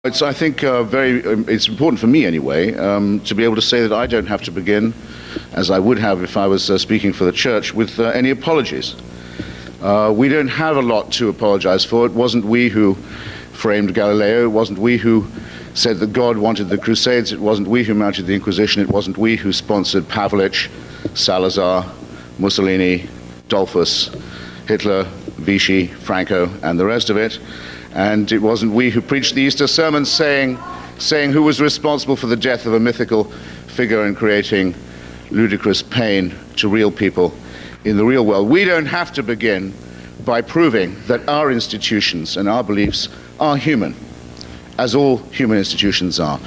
I think it's important for me anyway to be able to say that I don't have to begin, as I would have if I was speaking for the church, with any apologies. We don't have a lot to apologize for. It wasn't we who framed Galileo. It wasn't we who said that God wanted the Crusades. It wasn't we who mounted the Inquisition. It wasn't we who sponsored Pavlich, Salazar, Mussolini, Dollfuss, Hitler, Vichy, Franco, and the rest of it. And it wasn't we who preached the Easter sermon saying who was responsible for the death of a mythical figure and creating ludicrous pain to real people in the real world. We don't have to begin by proving that our institutions and our beliefs are human, as all human institutions are,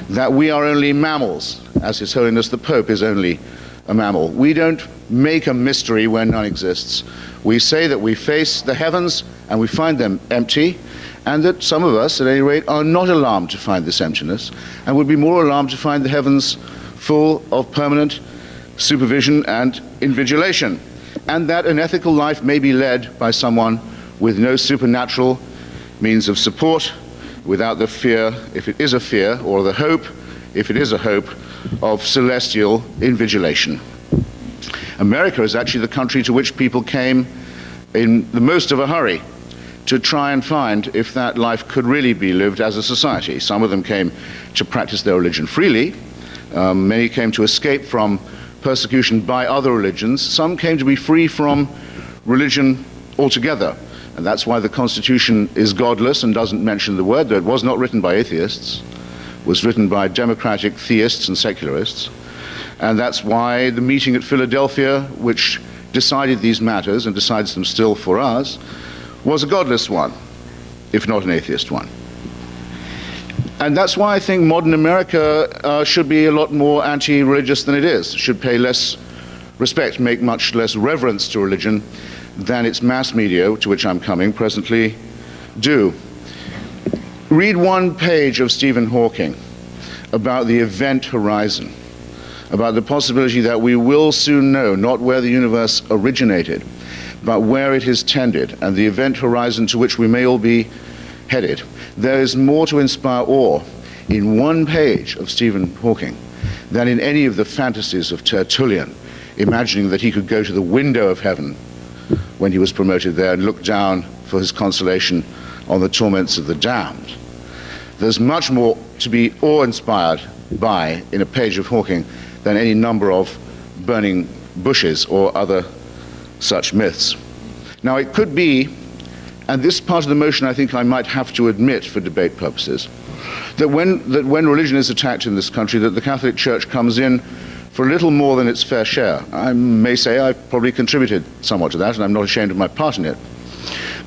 that we are only mammals, as His Holiness the Pope is only a mammal. We don't make a mystery where none exists. We say that we face the heavens and we find them empty, and that some of us, at any rate, are not alarmed to find this emptiness, and would be more alarmed to find the heavens full of permanent supervision and invigilation, and that an ethical life may be led by someone with no supernatural means of support, without the fear, if it is a fear, or the hope, if it is a hope, of celestial invigilation. America is actually the country to which people came in the most of a hurry to try and find if that life could really be lived as a society. Some of them came to practice their religion freely. Many came to escape from persecution by other religions. Some came to be free from religion altogether. And that's why the Constitution is godless and doesn't mention the word, though it was not written by atheists. It was written by democratic theists and secularists. And that's why the meeting at Philadelphia, which decided these matters and decides them still for us, was a godless one, if not an atheist one. And that's why I think modern America should be a lot more anti-religious than it is. It should pay less respect, make much less reverence to religion than its mass media, to which I'm coming presently, do. Read one page of Stephen Hawking about the event horizon, about the possibility that we will soon know not where the universe originated, but where it is tended, and the event horizon to which we may all be headed. There is more to inspire awe in one page of Stephen Hawking than in any of the fantasies of Tertullian, imagining that he could go to the window of heaven when he was promoted there and look down for his consolation on the torments of the damned. There's much more to be awe-inspired by in a page of Hawking than any number of burning bushes or other such myths. Now it could be, and this part of the motion I think I might have to admit for debate purposes, that when religion is attacked in this country, that the Catholic Church comes in for a little more than its fair share. I may say I've probably contributed somewhat to that, and I'm not ashamed of my part in it.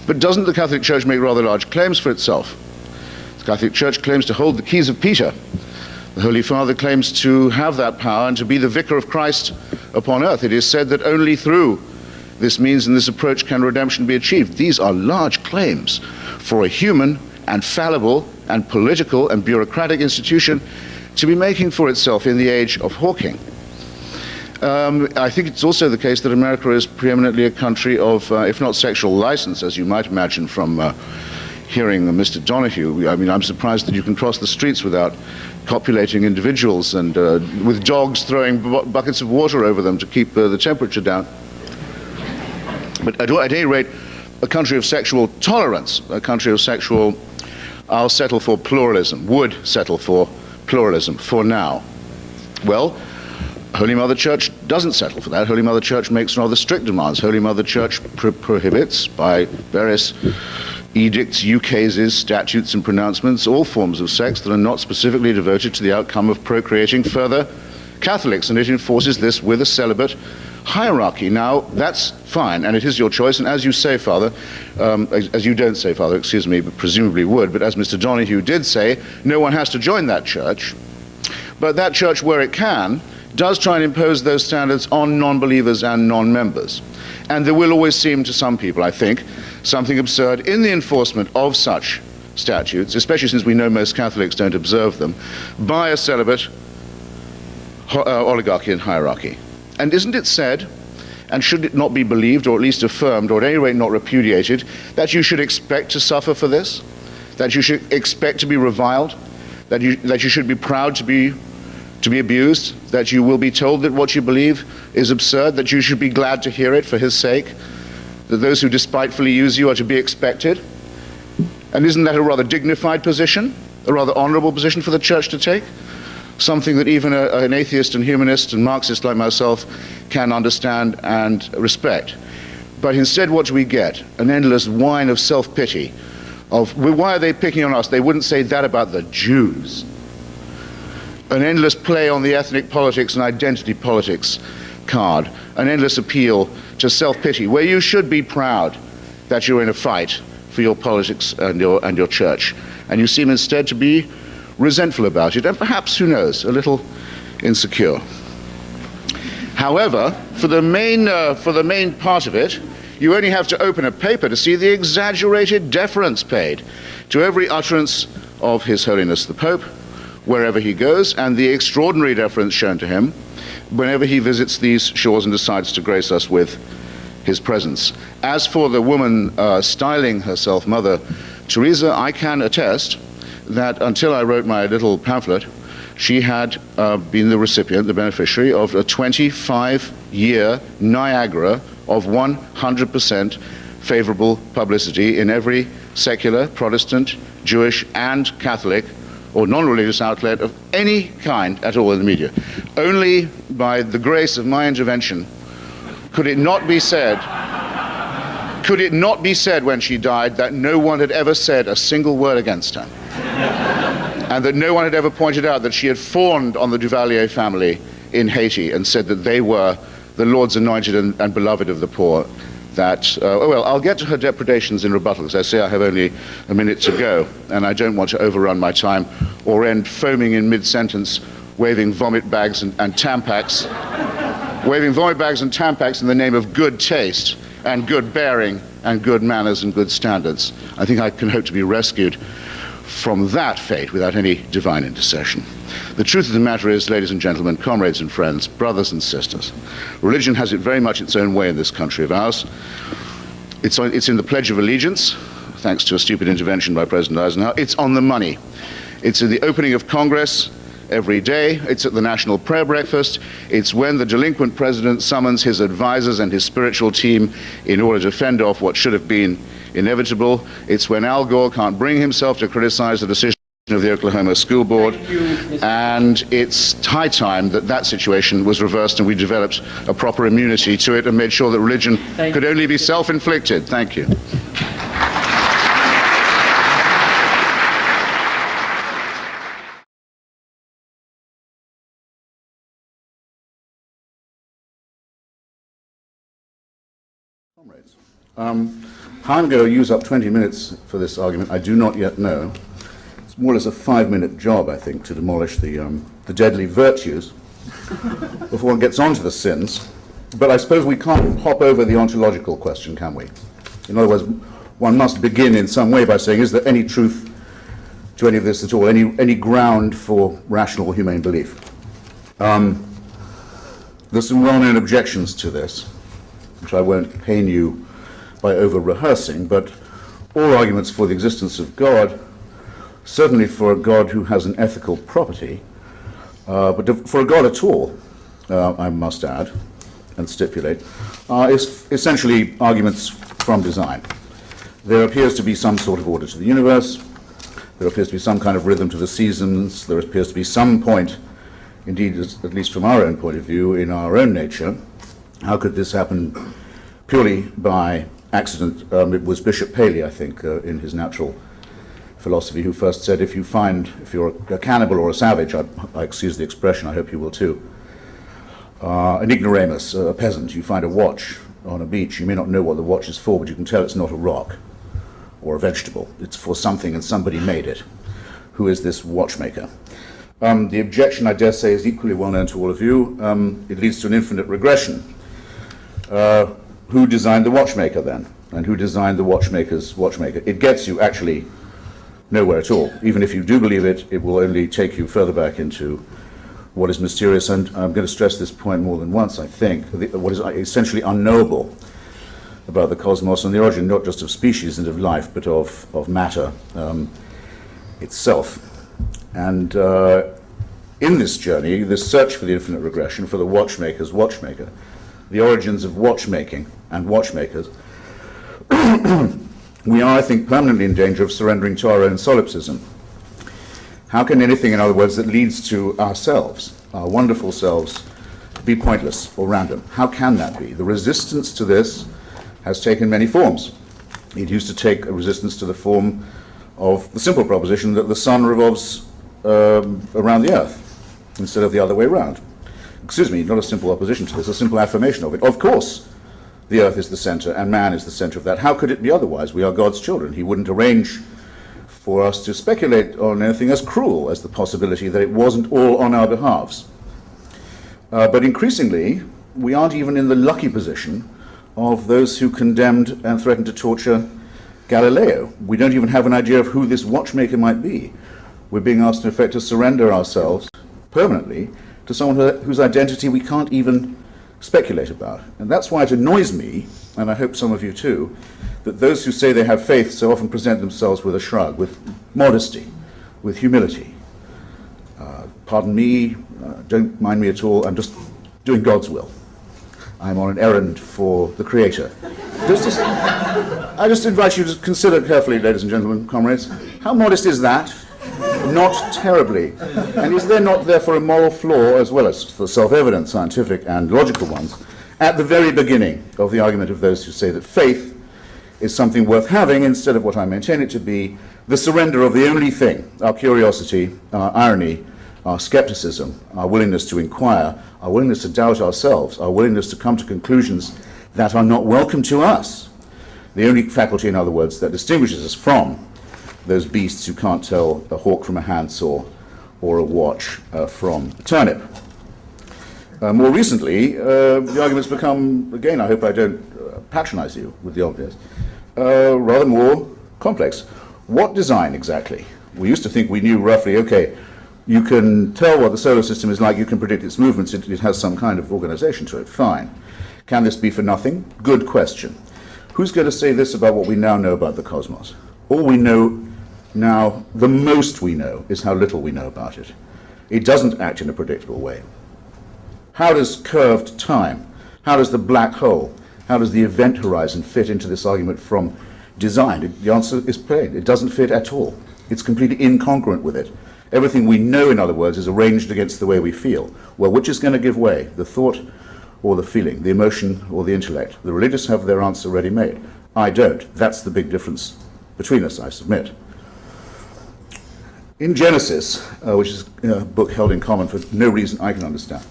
But doesn't the Catholic Church make rather large claims for itself? The Catholic Church claims to hold the keys of Peter. The Holy Father claims to have that power and to be the vicar of Christ upon earth. It is said that only through this means and this approach can redemption be achieved. These are large claims for a human and fallible and political and bureaucratic institution to be making for itself in the age of Hawking. I think it's also the case that America is preeminently a country of, if not sexual license, as you might imagine from hearing Mr. Donohue. I mean, I'm surprised that you can cross the streets without copulating individuals and with dogs throwing buckets of water over them to keep the temperature down. But at any rate, a country of sexual tolerance, a country of sexual, I'll settle for pluralism, would settle for pluralism for now. Well, Holy Mother Church doesn't settle for that. Holy Mother Church makes rather strict demands. Holy Mother Church prohibits, by various edicts, ukases, statutes and pronouncements, all forms of sex that are not specifically devoted to the outcome of procreating further Catholics, and it enforces this with a celibate hierarchy. Now, that's fine, and it is your choice, and as you say, Father, as you don't say, Father, excuse me, but presumably would, but as Mr. Donohue did say, no one has to join that church. But that church, where it can, does try and impose those standards on non-believers and non-members. And there will always seem to some people, I think, something absurd in the enforcement of such statutes, especially since we know most Catholics don't observe them, by a celibate oligarchy and hierarchy. And isn't it said, and should it not be believed, or at least affirmed, or at any rate not repudiated, that you should expect to suffer for this? that you should expect to be reviled, that you should be proud to be abused, that you will be told that what you believe is absurd, that you should be glad to hear it for his sake, that those who despitefully use you are to be expected. And isn't that a rather dignified position, a rather honorable position for the church to take? Something that even an atheist and humanist and Marxist like myself can understand and respect. But instead, what do we get? An endless whine of self-pity, of, well, why are they picking on us? They wouldn't say that about the Jews. An endless play on the ethnic politics and identity politics card, an endless appeal to self-pity, where you should be proud that you're in a fight for your politics and your church. And you seem instead to be resentful about it, and perhaps, who knows, a little insecure. However, for the main part of it, you only have to open a paper to see the exaggerated deference paid to every utterance of His Holiness the Pope, wherever he goes, and the extraordinary deference shown to him whenever he visits these shores and decides to grace us with his presence. As for the woman styling herself Mother Teresa, I can attest that until I wrote my little pamphlet, she had been the recipient, the beneficiary of a 25-year Niagara of 100% favorable publicity in every secular, Protestant, Jewish, and Catholic or non-religious outlet of any kind at all in the media. Only by the grace of my intervention could it not be said when she died that no one had ever said a single word against her, and that no one had ever pointed out that she had fawned on the Duvalier family in Haiti and said that they were the Lord's anointed and beloved of the poor. That, oh well, I'll get to her depredations in rebuttal, because I say I have only a minute to go, and I don't want to overrun my time or end foaming in mid-sentence, waving vomit bags and Tampax, waving vomit bags and Tampax in the name of good taste and good bearing and good manners and good standards. I think I can hope to be rescued from that fate without any divine intercession. The truth of the matter is, ladies and gentlemen, comrades and friends, brothers and sisters, religion has it very much its own way in this country of ours. It's in the Pledge of Allegiance, thanks to a stupid intervention by President Eisenhower. It's on the money. It's in the opening of Congress every day. It's at the National Prayer Breakfast. It's when the delinquent president summons his advisors and his spiritual team in order to fend off what should have been inevitable. It's when Al Gore can't bring himself to criticize the decision of the Oklahoma School Board, and it's high time that that situation was reversed and we developed a proper immunity to it and made sure that religion could only be self-inflicted. Thank you. Comrades, how I'm going to use up 20 minutes for this argument, I do not yet know. More or less a 5-minute job, I think, to demolish the deadly virtues before one gets on to the sins. But I suppose we can't hop over the ontological question, can we? In other words, one must begin in some way by saying, is there any truth to any of this at all, any ground for rational or humane belief? There's some well-known objections to this, which I won't pain you by over-rehearsing, but all arguments for the existence of God, certainly for a God who has an ethical property, but for a God at all, I must add and stipulate, is essentially arguments from design. There appears to be some sort of order to the universe. There appears to be some kind of rhythm to the seasons. There appears to be some point, indeed, at least from our own point of view, in our own nature. How could this happen purely by accident? It was Bishop Paley, I think, in his Natural Philosophy, who first said, if you're a cannibal or a savage, I excuse the expression, I hope you will too, an ignoramus, a peasant, you find a watch on a beach, you may not know what the watch is for, but you can tell it's not a rock or a vegetable. It's for something and somebody made it. Who is this watchmaker? The objection, I dare say, is equally well known to all of you. It leads to an infinite regression. Who designed the watchmaker then? And who designed the watchmaker's watchmaker? It gets you actually nowhere at all. Even if you do believe it, it will only take you further back into what is mysterious, and I'm going to stress this point more than once, I think, what is essentially unknowable about the cosmos and the origin not just of species and of life, but of matter. itself. And in this journey, this search for the infinite regression, for the watchmaker's watchmaker, the origins of watchmaking and watchmakers, we are, I think, permanently in danger of surrendering to our own solipsism. How can anything, in other words, that leads to ourselves, our wonderful selves, be pointless or random? How can that be? The resistance to this has taken many forms. It used to take a resistance to the form of the simple proposition that the sun revolves around the earth instead of the other way around. Excuse me, not a simple opposition to this, a simple affirmation of it. Of course, the earth is the center and man is the center of that. How could it be otherwise? We are God's children. He wouldn't arrange for us to speculate on anything as cruel as the possibility that it wasn't all on our behalves. But increasingly, we aren't even in the lucky position of those who condemned and threatened to torture Galileo. We don't even have an idea of who this watchmaker might be. We're being asked, in effect, to surrender ourselves permanently to someone whose identity we can't even speculate about. And that's why it annoys me, and I hope some of you too, that those who say they have faith so often present themselves with a shrug, with modesty, with humility. Pardon me, don't mind me at all, I'm just doing God's will. I'm on an errand for the Creator. I just invite you to consider carefully, ladies and gentlemen, comrades, how modest is that? Not terribly. And is there not therefore a moral flaw, as well as the self-evident scientific and logical ones, at the very beginning of the argument of those who say that faith is something worth having instead of what I maintain it to be, the surrender of the only thing, our curiosity, our irony, our skepticism, our willingness to inquire, our willingness to doubt ourselves, our willingness to come to conclusions that are not welcome to us. The only faculty, in other words, that distinguishes us from those beasts who can't tell a hawk from a handsaw or a watch from a turnip. More recently, the argument's become, again, I hope I don't patronize you with the obvious, rather more complex. What design exactly? We used to think we knew roughly, okay, you can tell what the solar system is like, you can predict its movements, it has some kind of organization to it, fine. Can this be for nothing? Good question. Who's going to say this about what we now know about the cosmos? All we know now, the most we know, is how little we know about it. It doesn't act in a predictable way. How does curved time, how does the black hole, how does the event horizon fit into this argument from design? The answer is plain. It doesn't fit at all. It's completely incongruent with it. Everything we know, in other words, is arranged against the way we feel. Well, which is going to give way? The thought or the feeling? The emotion or the intellect? The religious have their answer ready-made. I don't. That's the big difference between us, I submit. In Genesis, which is a book held in common for no reason I can understand,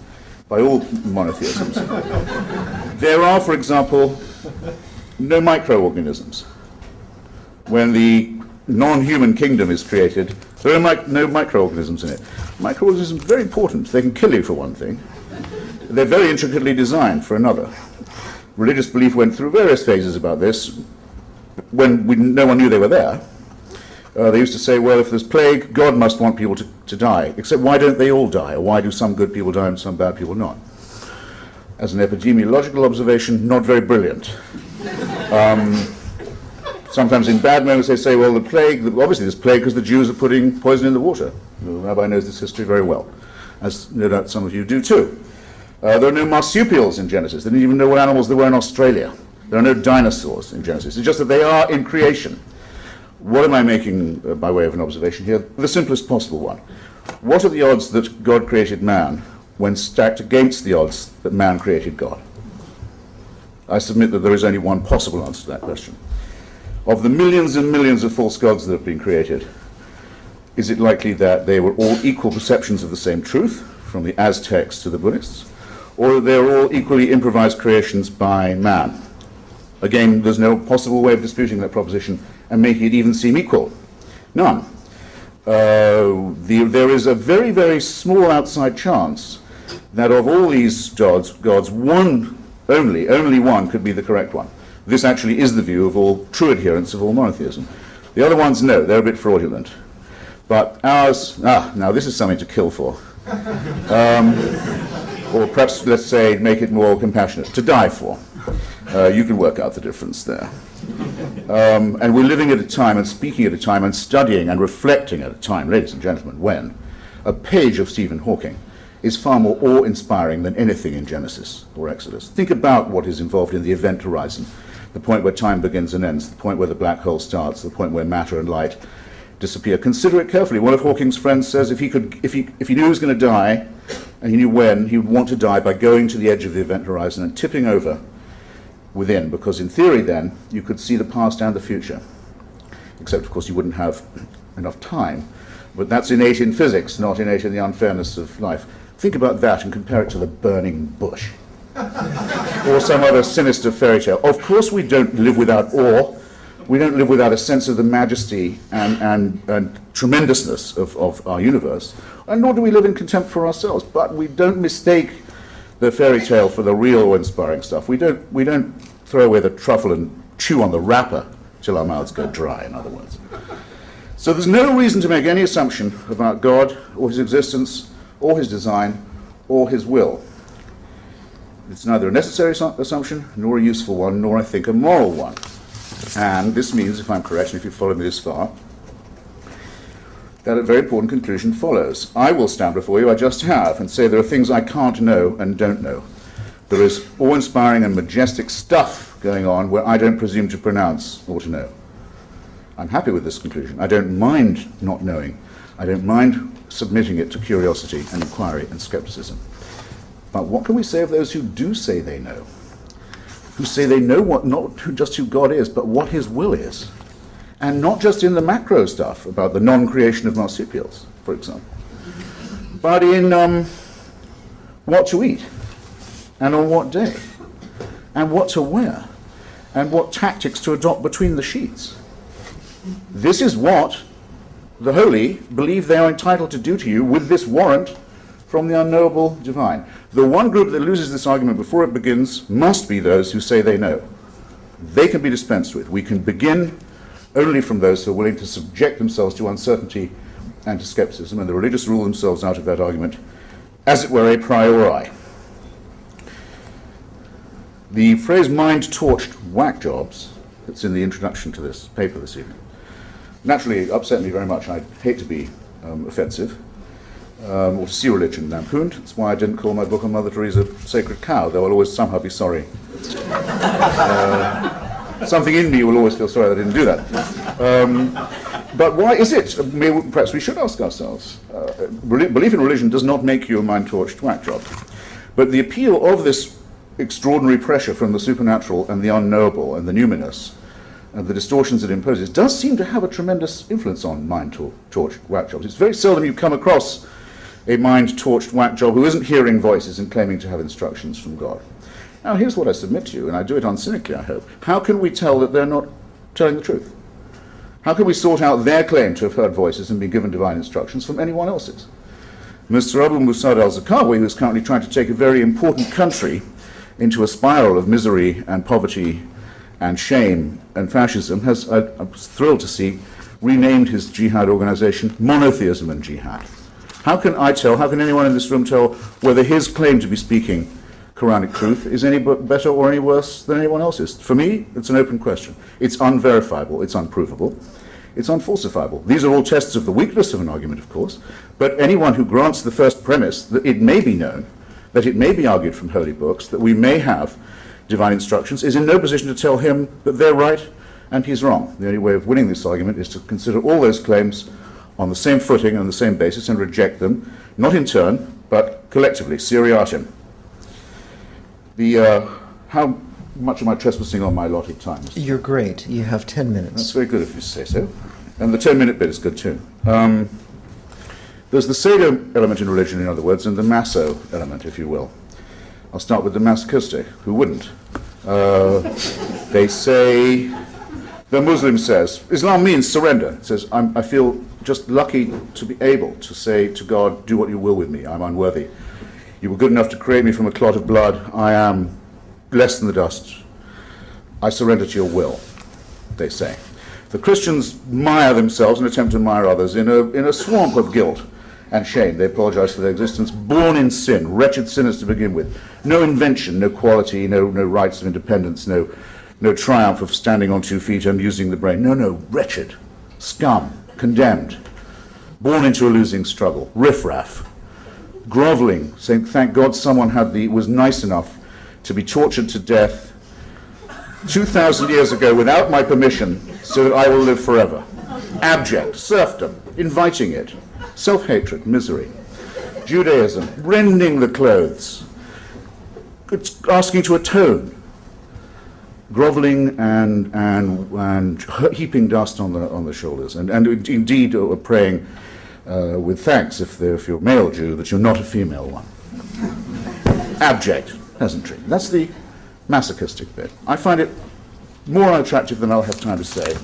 by all monotheisms, there are, for example, no microorganisms. When the non-human kingdom is created, there are no microorganisms in it. Microorganisms are very important. They can kill you, for one thing. They're very intricately designed, for another. Religious belief went through various phases about this. When no one knew they were there, they used to say, well, if there's plague, God must want people to die. Except why don't they all die? Or why do some good people die and some bad people not? As an epidemiological observation, not very brilliant. Sometimes in bad moments they say, well, the plague, obviously there's plague because the Jews are putting poison in the water. The rabbi knows this history very well, as no doubt some of you do too. There are no marsupials in Genesis. They didn't even know what animals there were in Australia. There are no dinosaurs in Genesis. It's just that they are in creation. What am I making by way of an observation here? The simplest possible one. What are the odds that God created man when stacked against the odds that man created God? I submit that there is only one possible answer to that question. Of the millions and millions of false gods that have been created, is it likely that they were all equal perceptions of the same truth, from the Aztecs to the Buddhists, or that they're all equally improvised creations by man? Again, there's no possible way of disputing that proposition and making it even seem equal. None. There is a very, very small outside chance that of all these gods, one, only one could be the correct one. This actually is the view of all true adherents of all monotheism. The other ones, no, they're a bit fraudulent. But ours, now this is something to kill for. Or perhaps, let's say, make it more compassionate, to die for. You can work out the difference there. And we're living at a time and speaking at a time and studying and reflecting at a time, ladies and gentlemen, when a page of Stephen Hawking is far more awe-inspiring than anything in Genesis or Exodus. Think about what is involved in the event horizon, the point where time begins and ends, the point where the black hole starts, the point where matter and light disappear. Consider it carefully. One of Hawking's friends says if he knew he was going to die, and he knew when, he would want to die by going to the edge of the event horizon and tipping over within, because in theory then you could see the past and the future. Except, of course, you wouldn't have enough time. But that's innate in physics, not innate in the unfairness of life. Think about that and compare it to the burning bush or some other sinister fairy tale. Of course we don't live without awe. We don't live without a sense of the majesty and tremendousness of our universe, and nor do we live in contempt for ourselves. But we don't mistake the fairy tale for the real awe-inspiring stuff. We don't throw away the truffle and chew on the wrapper till our mouths go dry, in other words. So there's no reason to make any assumption about God or his existence or his design or his will. It's neither a necessary assumption nor a useful one, nor I think a moral one. And this means, if I'm correct, and if you follow me this far, that a very important conclusion follows. I will stand before you, I just have, and say there are things I can't know and don't know. There is awe-inspiring and majestic stuff going on where I don't presume to pronounce or to know. I'm happy with this conclusion. I don't mind not knowing. I don't mind submitting it to curiosity and inquiry and skepticism. But what can we say of those who do say they know? Who say they know what, not just who God is, but what his will is? And not just in the macro stuff about the non-creation of marsupials, for example, but in what to eat, and on what day, and what to wear, and what tactics to adopt between the sheets. This is what the holy believe they are entitled to do to you with this warrant from the unknowable divine. The one group that loses this argument before it begins must be those who say they know. They can be dispensed with. We can begin only from those who are willing to subject themselves to uncertainty and to skepticism, and the religious rule themselves out of that argument, as it were, a priori. The phrase mind-torched whack jobs that's in the introduction to this paper this evening naturally upset me very much. I hate to be offensive or to see religion lampooned. That's why I didn't call my book on Mother Teresa Sacred Cow, though I'll always somehow be sorry. Something in me will always feel sorry that I didn't do that. But why is it? Perhaps we should ask ourselves. Belief in religion does not make you a mind-torched whack job. But the appeal of this extraordinary pressure from the supernatural and the unknowable and the numinous and the distortions it imposes does seem to have a tremendous influence on mind-torched whack jobs. It's very seldom you come across a mind-torched whack job who isn't hearing voices and claiming to have instructions from God. Now, here's what I submit to you, and I do it uncynically, I hope. How can we tell that they're not telling the truth? How can we sort out their claim to have heard voices and been given divine instructions from anyone else's? Mr. Abu Musad al-Zarqawi, who is currently trying to take a very important country into a spiral of misery and poverty and shame and fascism, has, I'm thrilled to see, renamed his jihad organization Monotheism and Jihad. How can I tell, how can anyone in this room tell whether his claim to be speaking Quranic truth is any better or any worse than anyone else's? For me, it's an open question. It's unverifiable, it's unprovable, it's unfalsifiable. These are all tests of the weakness of an argument, of course, but anyone who grants the first premise that it may be known, that it may be argued from holy books, that we may have divine instructions, is in no position to tell him that they're right and he's wrong. The only way of winning this argument is to consider all those claims on the same footing and the same basis and reject them, not in turn, but collectively, seriatim. How much am I trespassing on my allotted time? You're great. You have 10 minutes. That's very good if you say so. And the 10-minute bit is good too. There's the pseudo element in religion, in other words, and the maso element, if you will. I'll start with the masochistic, who wouldn't. They say, the Muslim says, Islam means surrender. It says, I feel just lucky to be able to say to God, do what you will with me, I'm unworthy. You were good enough to create me from a clot of blood, I am less than the dust. I surrender to your will, they say. The Christians mire themselves and attempt to mire others in a swamp of guilt and shame. They apologize for their existence, born in sin, wretched sinners to begin with. No invention, no quality, no rights of independence, no no triumph of standing on 2 feet and using the brain. No, no, wretched, scum, condemned, born into a losing struggle, riffraff, groveling, saying, thank God someone was nice enough to be tortured to death 2,000 years ago without my permission so that I will live forever. Abject, serfdom, inviting it, self-hatred, misery. Judaism, rending the clothes, asking to atone, groveling and heaping dust on the shoulders, and indeed praying with thanks if you're a male Jew that you're not a female one. Abject peasantry. That's the masochistic bit. I find it more unattractive than I'll have time to say,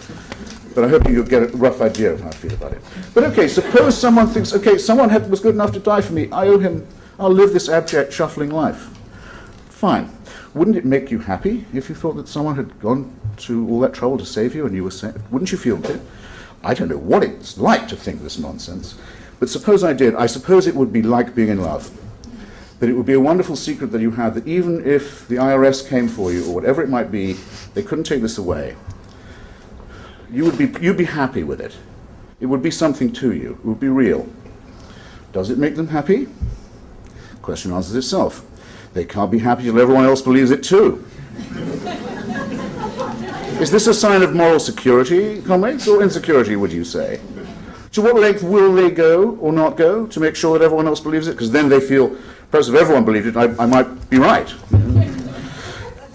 but I hope you'll get a rough idea of how I feel about it. But okay, suppose someone thinks, okay, someone was good enough to die for me, I owe him, I'll live this abject, shuffling life. Fine. Wouldn't it make you happy if you thought that someone had gone to all that trouble to save you and you were saved? Wouldn't you feel good? I don't know what it's like to think this nonsense, but suppose I did. I suppose it would be like being in love. That it would be a wonderful secret that you had, that even if the IRS came for you or whatever it might be, they couldn't take this away. You'd be happy with it. It would be something to you. It would be real. Does it make them happy? The question answers itself. They can't be happy till everyone else believes it too. Is this a sign of moral security, comrades, or insecurity, would you say? To what length will they go or not go to make sure that everyone else believes it? Because then they feel, perhaps if everyone believed it, I might be right.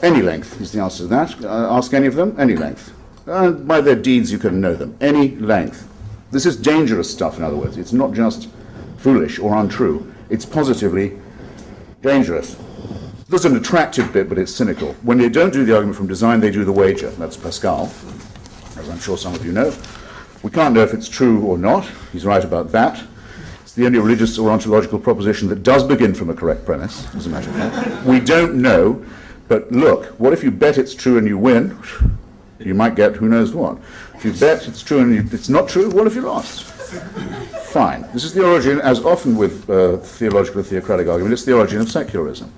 Any length is the answer to that. Ask any of them, any length. By their deeds you can know them. Any length. This is dangerous stuff, in other words. It's not just foolish or untrue. It's positively dangerous. There's an attractive bit, but it's cynical. When they don't do the argument from design, they do the wager. That's Pascal, as I'm sure some of you know. We can't know if it's true or not. He's right about that. It's the only religious or ontological proposition that does begin from a correct premise, as a matter of fact. We don't know, but look, what if you bet it's true and you win? You might get who knows what. If you bet it's true and it's not true, what if you lost? Fine. This is the origin, as often with theological or theocratic argument, it's the origin of secularism.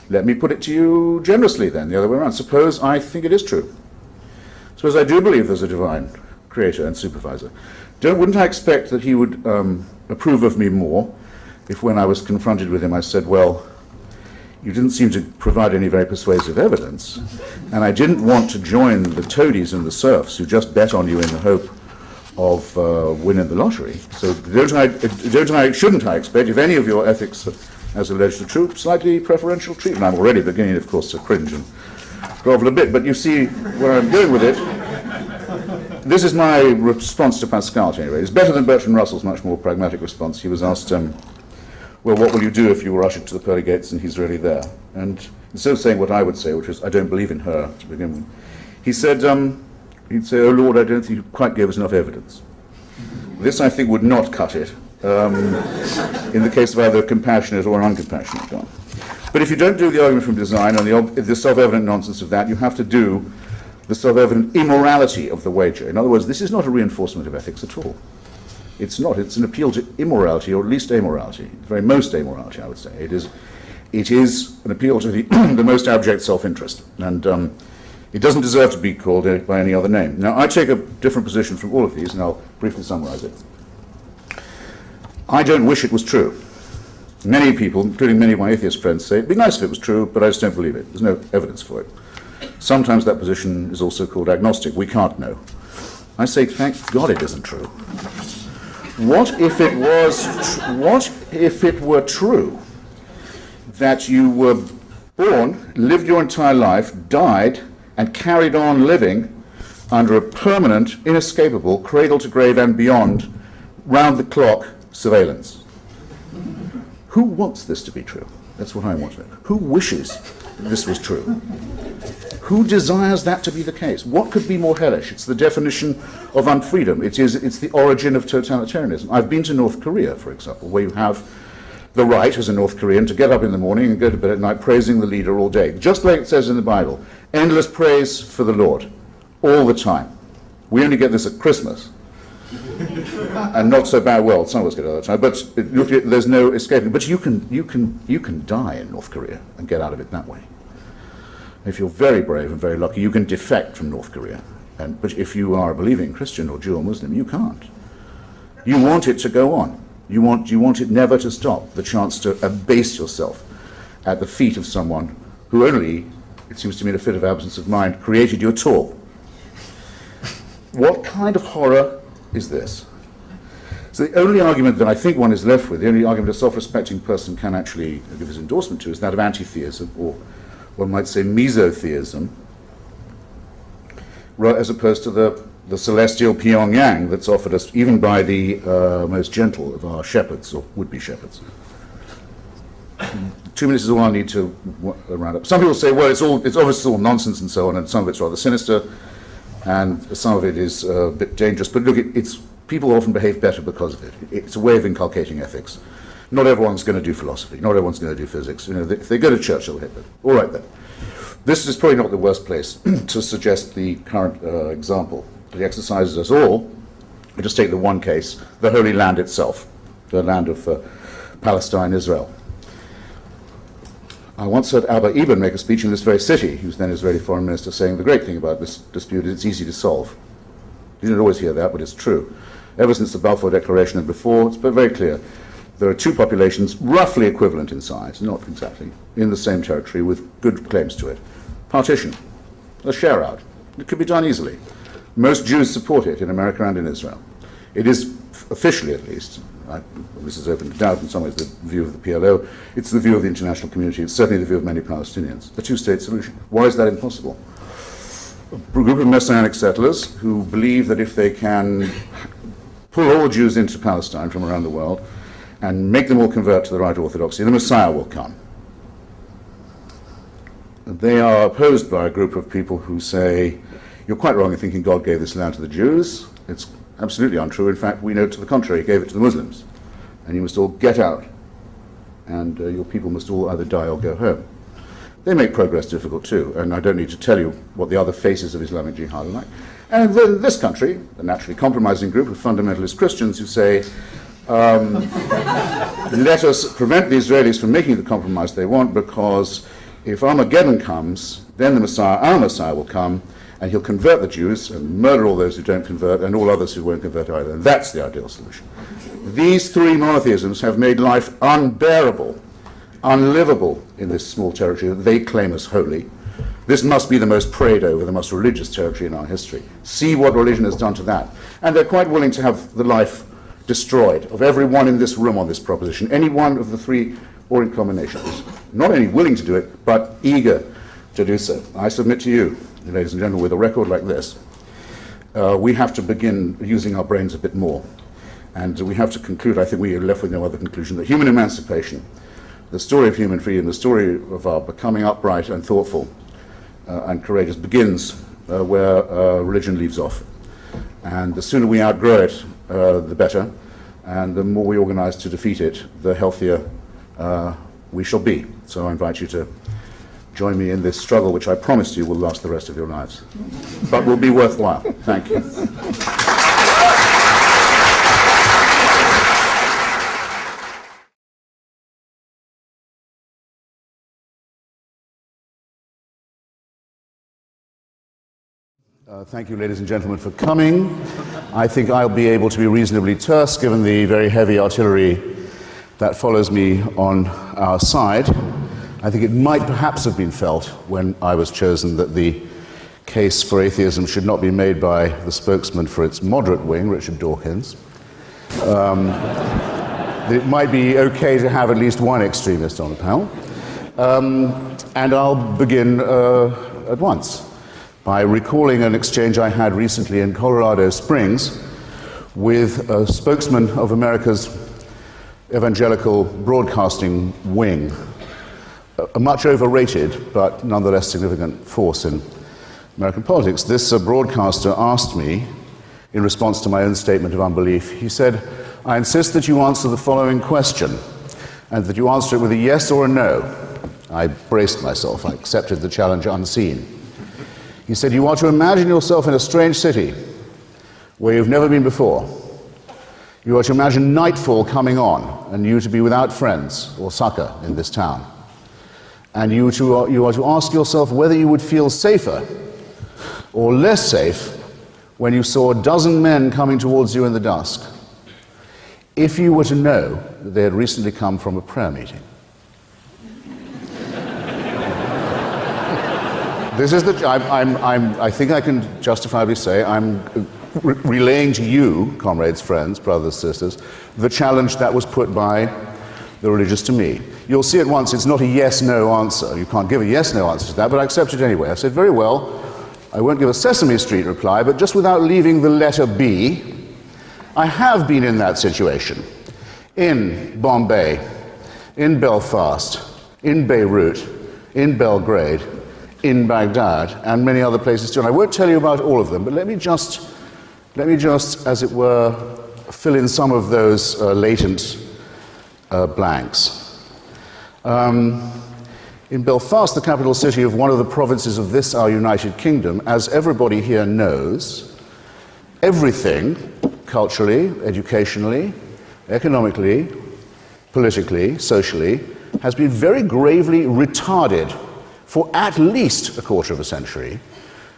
Let me put it to you generously then, the other way around. Suppose I think it is true. Suppose I do believe there's a divine creator and supervisor. Wouldn't I expect that he would approve of me more if when I was confronted with him I said, well, you didn't seem to provide any very persuasive evidence, and I didn't want to join the toadies and the serfs who just bet on you in the hope of winning the lottery. So shouldn't I expect, if any of your ethics as alleged are true, slightly preferential treatment? I'm already beginning, of course, to cringe and grovel a bit, but you see where I'm going with it. This is my response to Pascal, at any rate. It's better than Bertrand Russell's much more pragmatic response. He was asked, well, what will you do if you were ushered to the pearly gates and he's really there? And instead of saying what I would say, which is, I don't believe in her to begin with, he said, he'd say, oh Lord, I don't think you quite gave us enough evidence. This, I think, would not cut it in the case of either compassionate or uncompassionate God. But if you don't do the argument from design and the self-evident nonsense of that, you have to do the self-evident immorality of the wager. In other words, this is not a reinforcement of ethics at all. It's not. It's an appeal to immorality, or at least amorality, the very most amorality, I would say. It is an appeal to the most abject self-interest, and it doesn't deserve to be called by any other name. Now, I take a different position from all of these, and I'll briefly summarize it. I don't wish it was true. Many people, including many of my atheist friends, say it'd be nice if it was true, but I just don't believe it. There's no evidence for it. Sometimes that position is also called agnostic. We can't know. I say, thank God it isn't true. What if it were true that you were born, lived your entire life, died, and carried on living under a permanent, inescapable, cradle to grave and beyond, round-the-clock surveillance? Who wants this to be true? That's what I want to know. Who wishes this was true? Who desires that to be the case? What could be more hellish? It's the definition of unfreedom. It's the origin of totalitarianism. I've been to North Korea, for example, where you have the right, as a North Korean, to get up in the morning and go to bed at night praising the leader all day. Just like it says in the Bible, endless praise for the Lord, all the time. We only get this at Christmas. And not so bad, well, some of us get it all the time, but there's no escaping. But you can die in North Korea and get out of it that way. if you're very brave and very lucky, you can defect from North Korea. But if you are a believing Christian or Jew or Muslim, you can't. You want it to go on. You want it never to stop, the chance to abase yourself at the feet of someone who only, it seems to me in a fit of absence of mind, created you at all. What kind of horror is this? So the only argument that I think one is left with, the only argument a self-respecting person can actually give his endorsement to, is that of anti-theism, or one might say mesotheism, as opposed to the celestial Pyongyang that's offered us even by the most gentle of our shepherds, or would-be shepherds. 2 minutes is all I need to round up. Some people say, well, it's obviously all nonsense and so on, and some of it's rather sinister, and some of it is a bit dangerous, but look, people often behave better because of it. It's a way of inculcating ethics. Not everyone's going to do philosophy. Not everyone's going to do physics. If they go to church, they'll hit it. All right, then. This is probably not the worst place to suggest the current example. It exercises us all. I'll just take the one case, the Holy Land itself, the land of Palestine, Israel. I once heard Abba Eban make a speech in this very city, he was then Israeli foreign minister, saying the great thing about this dispute is it's easy to solve. You don't always hear that, but it's true. Ever since the Balfour Declaration and before, it's been very clear. There are two populations roughly equivalent in size, not exactly, in the same territory with good claims to it. Partition, a share out. It could be done easily. Most Jews support it in America and in Israel. It is, officially at least, this is open to doubt in some ways, the view of the PLO, it's the view of the international community, it's certainly the view of many Palestinians, a two-state solution. Why is that impossible? A group of Messianic settlers who believe that if they can pull all Jews into Palestine from around the world and make them all convert to the right orthodoxy, the Messiah will come. They are opposed by a group of people who say, you're quite wrong in thinking God gave this land to the Jews. It's absolutely untrue. In fact, we know to the contrary, he gave it to the Muslims. And you must all get out. And your people must all either die or go home. They make progress difficult too, and I don't need to tell you what the other faces of Islamic jihad are like. And then this country, a naturally compromising group of fundamentalist Christians who say, let us prevent the Israelis from making the compromise they want, because if Armageddon comes, then the Messiah, our Messiah, will come, and he'll convert the Jews and murder all those who don't convert and all others who won't convert either. And that's the ideal solution. These three monotheisms have made life unbearable, unlivable in this small territory that they claim as holy. This must be the most prayed over, the most religious territory in our history. See what religion has done to that. And they're quite willing to have the life destroyed of everyone in this room on this proposition, any one of the three or in combinations. Not only willing to do it, but eager to do so. I submit to you, ladies and gentlemen, with a record like this, we have to begin using our brains a bit more. And we have to conclude, I think we are left with no other conclusion, that human emancipation, the story of human freedom, the story of our becoming upright and thoughtful and courageous begins where religion leaves off. And the sooner we outgrow it, the better. And the more we organize to defeat it, the healthier we shall be. So I invite you to join me in this struggle, which I promise you will last the rest of your lives, but will be worthwhile. Thank you. Thank you, ladies and gentlemen, for coming. I think I'll be able to be reasonably terse, given the very heavy artillery that follows me on our side. I think it might perhaps have been felt when I was chosen that the case for atheism should not be made by the spokesman for its moderate wing, Richard Dawkins. It might be okay to have at least one extremist on the panel. And I'll begin at once by recalling an exchange I had recently in Colorado Springs with a spokesman of America's evangelical broadcasting wing, a much overrated but nonetheless significant force in American politics. This broadcaster asked me, in response to my own statement of unbelief, he said, I insist that you answer the following question, and that you answer it with a yes or a no. I braced myself. I accepted the challenge unseen. He said, you are to imagine yourself in a strange city where you've never been before. You are to imagine nightfall coming on and you to be without friends or succor in this town. And you are to ask yourself whether you would feel safer or less safe when you saw a dozen men coming towards you in the dusk, if you were to know that they had recently come from a prayer meeting. This is I think I can justifiably say I'm relaying to you, comrades, friends, brothers, sisters, the challenge that was put by the religious to me. You'll see at once it's not a yes-no answer. You can't give a yes-no answer to that, but I accept it anyway. I said, very well, I won't give a Sesame Street reply, but just without leaving the letter B, I have been in that situation. In Bombay, in Belfast, in Beirut, in Belgrade, in Baghdad, and many other places too. And I won't tell you about all of them, but let me just, as it were, fill in some of those latent blanks. In Belfast, the capital city of one of the provinces of this, our United Kingdom, as everybody here knows, everything, culturally, educationally, economically, politically, socially, has been very gravely retarded for at least a quarter of a century.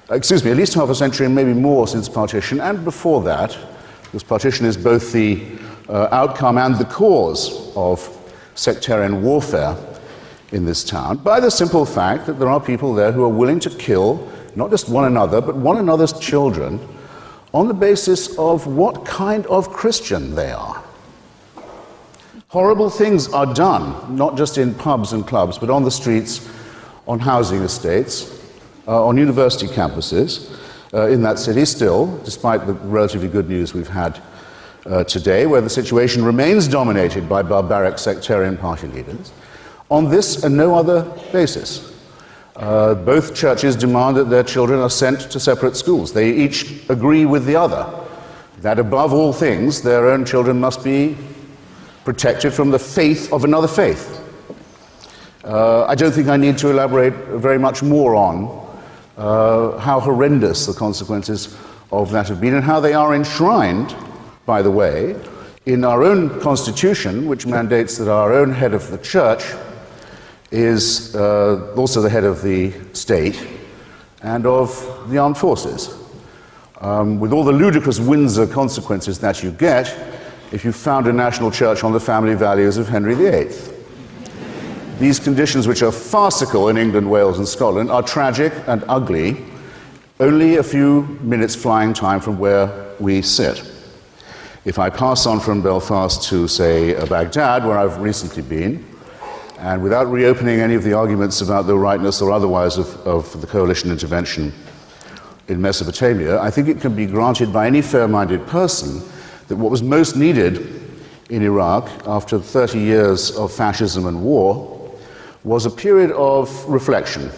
Excuse me, at least half a century and maybe more since partition, and before that, because partition is both the outcome and the cause of sectarian warfare in this town, by the simple fact that there are people there who are willing to kill not just one another, but one another's children on the basis of what kind of Christian they are. Horrible things are done, not just in pubs and clubs, but on the streets, on housing estates, on university campuses in that city still, despite the relatively good news we've had today, where the situation remains dominated by barbaric sectarian party leaders, on this and no other basis. Both churches demand that their children are sent to separate schools. They each agree with the other that above all things, their own children must be protected from the faith of another faith. I don't think I need to elaborate very much more on how horrendous the consequences of that have been and how they are enshrined, by the way, in our own constitution, which mandates that our own head of the church is also the head of the state and of the armed forces, with all the ludicrous Windsor consequences that you get if you found a national church on the family values of Henry VIII. These conditions, which are farcical in England, Wales, and Scotland, are tragic and ugly, only a few minutes flying time from where we sit. If I pass on from Belfast to, say, Baghdad, where I've recently been, and without reopening any of the arguments about the rightness or otherwise of the coalition intervention in Mesopotamia, I think it can be granted by any fair-minded person that what was most needed in Iraq after 30 years of fascism and war was a period of reflection,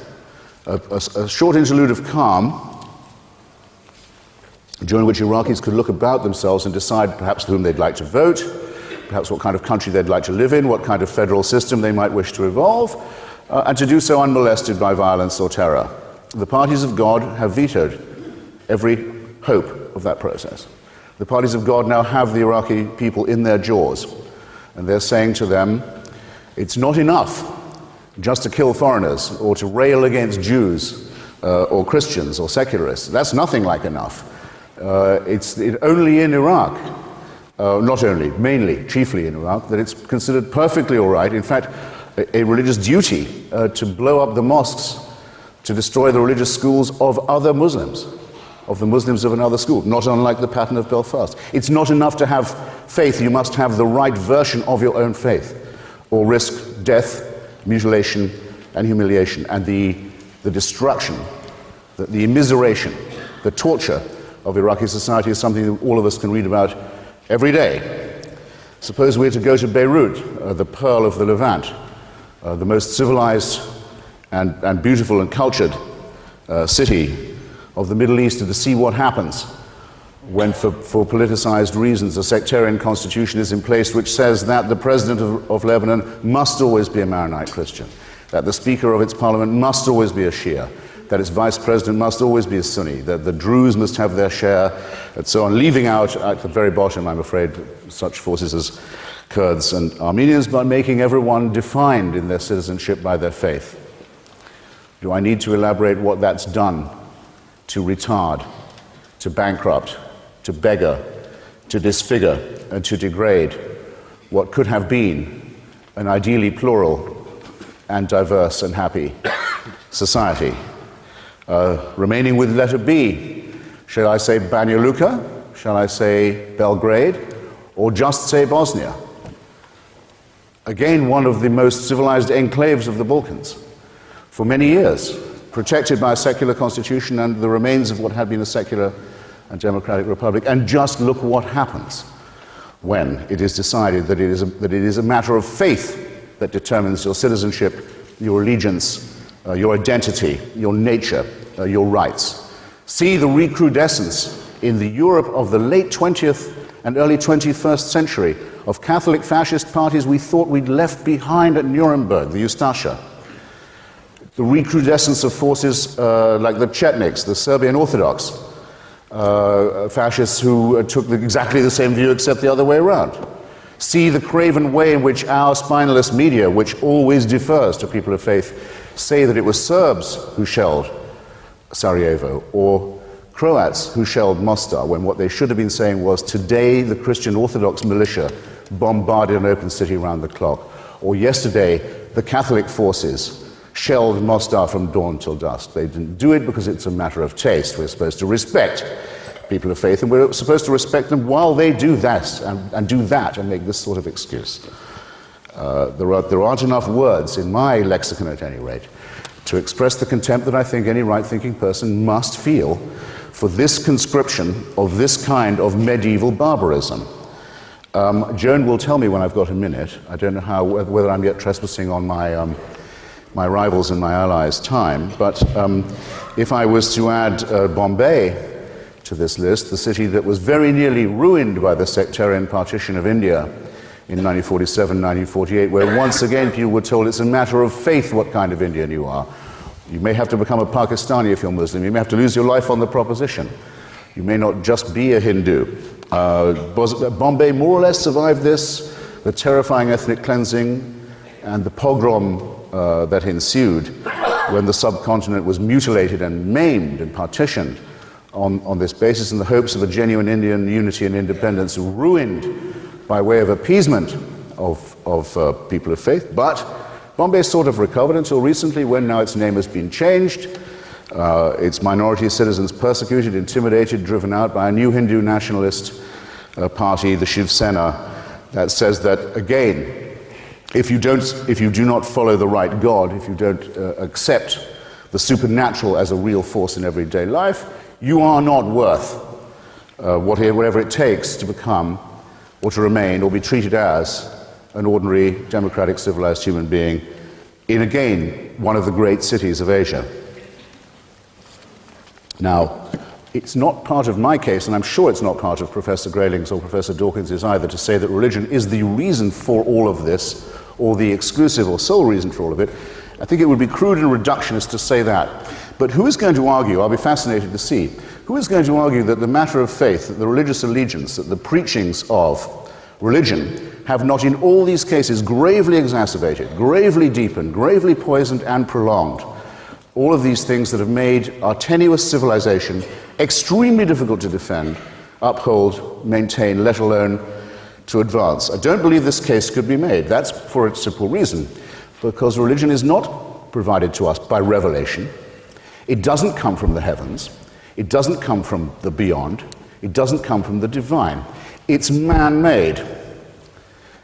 a short interlude of calm during which Iraqis could look about themselves and decide perhaps for whom they'd like to vote, perhaps what kind of country they'd like to live in, what kind of federal system they might wish to evolve, and to do so unmolested by violence or terror. The parties of God have vetoed every hope of that process. The parties of God now have the Iraqi people in their jaws, and they're saying to them, it's not enough just to kill foreigners or to rail against Jews or Christians or secularists. That's nothing like enough. It's only in Iraq, not only, mainly, chiefly in Iraq, that it's considered perfectly all right, in fact, a religious duty to blow up the mosques, to destroy the religious schools of other Muslims, of the Muslims of another school, not unlike the pattern of Belfast. It's not enough to have faith, you must have the right version of your own faith, or risk death, mutilation, and humiliation, and the destruction, the immiseration, the torture of Iraqi society is something that all of us can read about every day. Suppose we're to go to Beirut, the pearl of the Levant, the most civilized and beautiful and cultured city of the Middle East, and to see what happens when, for politicized reasons, a sectarian constitution is in place which says that the president of Lebanon must always be a Maronite Christian, that the speaker of its parliament must always be a Shia, that its vice president must always be a Sunni, that the Druze must have their share, and so on, leaving out at the very bottom, I'm afraid, such forces as Kurds and Armenians, but making everyone defined in their citizenship by their faith. Do I need to elaborate what that's done to retard, to bankrupt, to beggar, to disfigure, and to degrade what could have been an ideally plural and diverse and happy society? Remaining with letter B, shall I say Banja Luka? Shall I say Belgrade? Or just say Bosnia? Again, one of the most civilized enclaves of the Balkans for many years, protected by a secular constitution and the remains of what had been a secular and democratic republic. And just look what happens when it is decided that it is a matter of faith that determines your citizenship, your allegiance, your identity, your nature, your rights. See the recrudescence in the Europe of the late 20th and early 21st century of Catholic fascist parties we thought we'd left behind at Nuremberg, the Ustasha. The recrudescence of forces like the Chetniks, the Serbian Orthodox fascists who took exactly the same view except the other way around. See the craven way in which our spineless media, which always defers to people of faith, say that it was Serbs who shelled Sarajevo or Croats who shelled Mostar, when what they should have been saying was, today the Christian Orthodox militia bombarded an open city around the clock, or yesterday the Catholic forces shelled Mostar from dawn till dusk. They didn't do it because it's a matter of taste. We're supposed to respect people of faith, and we're supposed to respect them while they do that and do that and make this sort of excuse. There aren't enough words in my lexicon, at any rate, to express the contempt that I think any right-thinking person must feel for this conscription of this kind of medieval barbarism. Joan will tell me when I've got a minute. I don't know whether I'm yet trespassing on my rivals and my allies' time, but if I was to add Bombay to this list, the city that was very nearly ruined by the sectarian partition of India in 1947, 1948, where once again people were told it's a matter of faith what kind of Indian you are. You may have to become a Pakistani if you're Muslim. You may have to lose your life on the proposition. You may not just be a Hindu. Bombay more or less survived this, the terrifying ethnic cleansing and the pogrom that ensued when the subcontinent was mutilated and maimed and partitioned on this basis in the hopes of a genuine Indian unity and independence, ruined by way of appeasement of people of faith. But Bombay sort of recovered until recently, when now its name has been changed, its minority citizens persecuted, intimidated, driven out by a new Hindu nationalist party, the Shiv Sena, that says that, again, if you do not follow the right God, if you don't accept the supernatural as a real force in everyday life, you are not worth whatever it takes to become or to remain or be treated as an ordinary, democratic, civilized human being in, again, one of the great cities of Asia. Now, it's not part of my case, and I'm sure it's not part of Professor Grayling's or Professor Dawkins's either, to say that religion is the reason for all of this, or the exclusive or sole reason for all of it. I think it would be crude and reductionist to say that. But who is going to argue, I'll be fascinated to see, who is going to argue that the matter of faith, that the religious allegiance, that the preachings of religion have not in all these cases gravely exacerbated, gravely deepened, gravely poisoned and prolonged all of these things that have made our tenuous civilization extremely difficult to defend, uphold, maintain, let alone to advance? I don't believe this case could be made. That's for a simple reason, because religion is not provided to us by revelation. It doesn't come from the heavens. It doesn't come from the beyond. It doesn't come from the divine. It's man-made.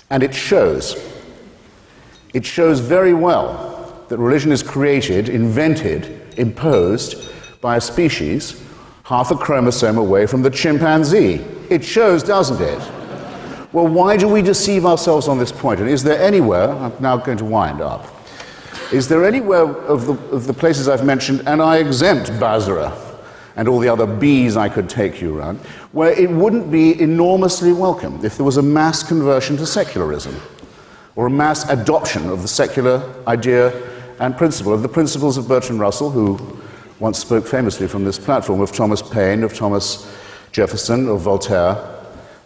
And it shows. It shows very well that religion is created, invented, imposed by a species half a chromosome away from the chimpanzee. It shows, doesn't it? Well, why do we deceive ourselves on this point? And is there anywhere, I'm now going to wind up, is there anywhere of the places I've mentioned, and I exempt Basra and all the other B's I could take you around, where it wouldn't be enormously welcome if there was a mass conversion to secularism, or a mass adoption of the secular idea and principle, of the principles of Bertrand Russell, who once spoke famously from this platform, of Thomas Paine, of Thomas Jefferson, of Voltaire,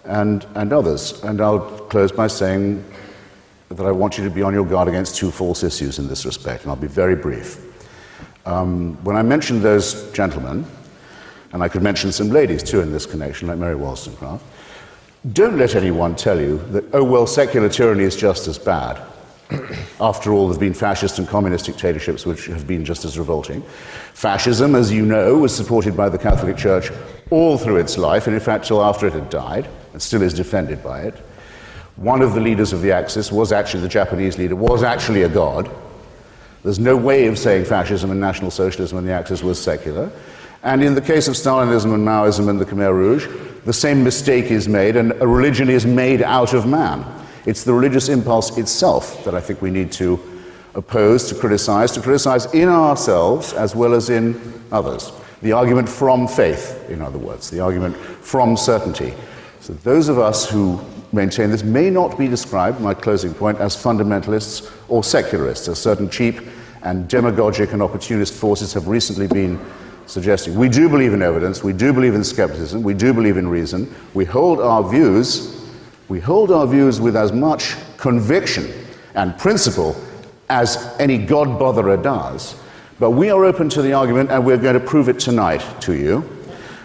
and others. And I'll close by saying that I want you to be on your guard against two false issues in this respect, and I'll be very brief. When I mentioned those gentlemen, and I could mention some ladies too in this connection, like Mary Wollstonecraft, don't let anyone tell you that, oh, well, secular tyranny is just as bad. After all, there have been fascist and communist dictatorships which have been just as revolting. Fascism, as you know, was supported by the Catholic Church all through its life, and in fact till after it had died, and still is defended by it. One of the leaders of the Axis was actually, the Japanese leader, was actually a god. There's no way of saying fascism and National Socialism in the Axis was secular. And in the case of Stalinism and Maoism and the Khmer Rouge, the same mistake is made, and a religion is made out of man. It's the religious impulse itself that I think we need to oppose, to criticize in ourselves as well as in others. The argument from faith, in other words, the argument from certainty. So those of us who maintain this may not be described, my closing point, as fundamentalists or secularists, as certain cheap and demagogic and opportunist forces have recently been suggesting. We do believe in evidence, we do believe in skepticism, we do believe in reason. We hold our views with as much conviction and principle as any God botherer does. But we are open to the argument, and we're going to prove it tonight to you.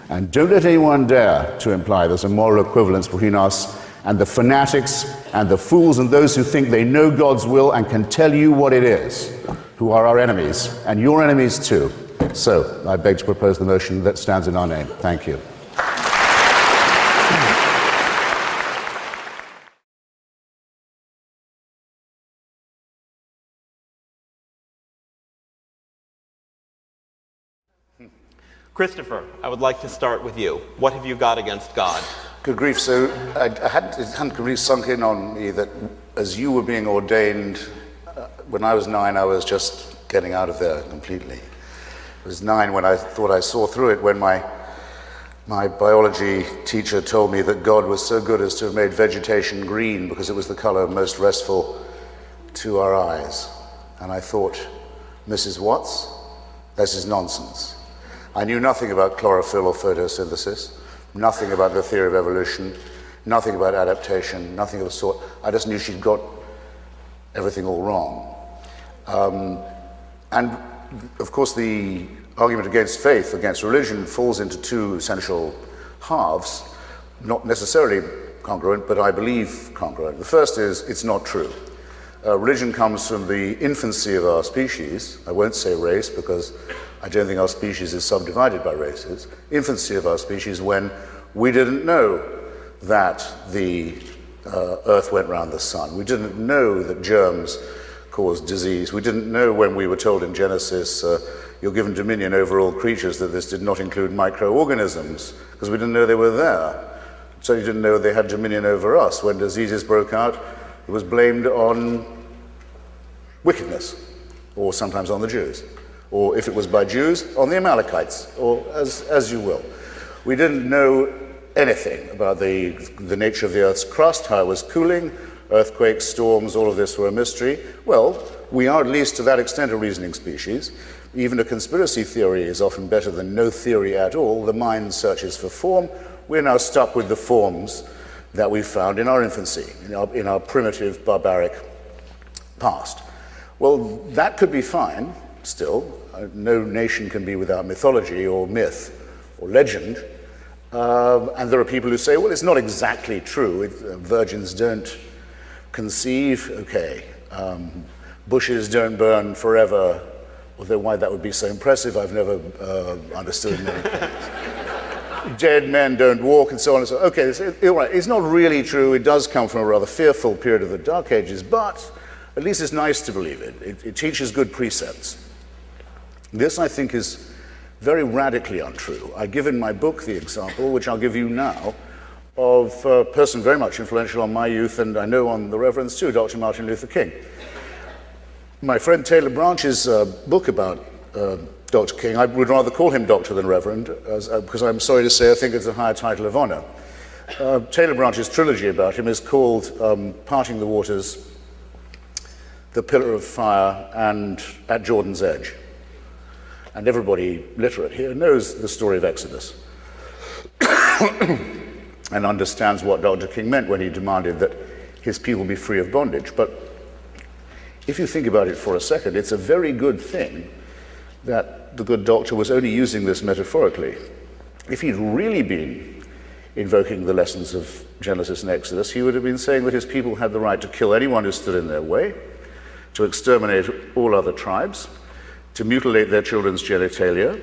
And don't let anyone dare to imply there's a moral equivalence between us and the fanatics and the fools and those who think they know God's will and can tell you what it is, who are our enemies, and your enemies too. So, I beg to propose the motion that stands in our name. Thank you. Christopher, I would like to start with you. What have you got against God? Good grief. So it hadn't really sunk in on me that as you were being ordained, when I was 9, I was just getting out of there completely. It was 9 when I thought I saw through it, when my biology teacher told me that God was so good as to have made vegetation green because it was the color most restful to our eyes. And I thought, Mrs. Watts, this is nonsense. I knew nothing about chlorophyll or photosynthesis, nothing about the theory of evolution, nothing about adaptation, nothing of the sort. I just knew she'd got everything all wrong. And of course the argument against faith, against religion, falls into two essential halves, not necessarily congruent, but I believe congruent. The first is, it's not true. Religion comes from the infancy of our species. I won't say race because I don't think our species is subdivided by races. Infancy of our species, when we didn't know that the Earth went round the sun. We didn't know that germs caused disease. We didn't know when we were told in Genesis, you're given dominion over all creatures, that this did not include microorganisms, because we didn't know they were there. So you didn't know they had dominion over us. When diseases broke out, it was blamed on wickedness, or sometimes on the Jews. Or if it was by Jews, on the Amalekites, or as you will. We didn't know anything about the nature of the Earth's crust, how it was cooling, earthquakes, storms, all of this were a mystery. Well, we are at least to that extent a reasoning species. Even a conspiracy theory is often better than no theory at all. The mind searches for form. We're now stuck with the forms that we found in our infancy, in our primitive, barbaric past. Well, that could be fine. Still, no nation can be without mythology or myth or legend. And there are people who say, well, it's not exactly true. Virgins don't conceive. Okay. Bushes don't burn forever. Although why that would be so impressive, I've never understood many things. Dead men don't walk and so on and so on. Okay, it's not really true. It does come from a rather fearful period of the Dark Ages, but at least it's nice to believe it. It teaches good precepts. This, I think, is very radically untrue. I give in my book the example, which I'll give you now, of a person very much influential on my youth, and I know on the Reverend's too, Dr. Martin Luther King. My friend Taylor Branch's book about Dr. King, I would rather call him Doctor than Reverend, because I'm sorry to say I think it's a higher title of honor. Taylor Branch's trilogy about him is called Parting the Waters, The Pillar of Fire, and At Jordan's Edge. And everybody literate here knows the story of Exodus and understands what Dr. King meant when he demanded that his people be free of bondage. But if you think about it for a second, it's a very good thing that the good doctor was only using this metaphorically. If he'd really been invoking the lessons of Genesis and Exodus, he would have been saying that his people had the right to kill anyone who stood in their way, to exterminate all other tribes, to mutilate their children's genitalia,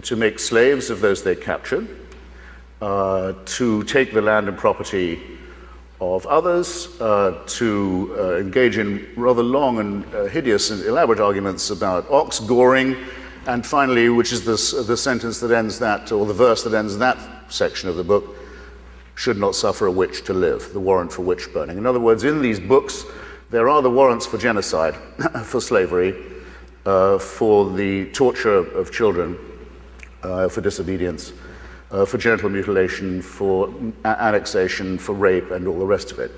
to make slaves of those they captured, to take the land and property of others, to engage in rather long and hideous and elaborate arguments about ox goring, and finally, which is the sentence that ends that, or the verse that ends that section of the book, should not suffer a witch to live, the warrant for witch burning. In other words, in these books, there are the warrants for genocide, for slavery, for the torture of children, for disobedience, for genital mutilation, for annexation, for rape, and all the rest of it.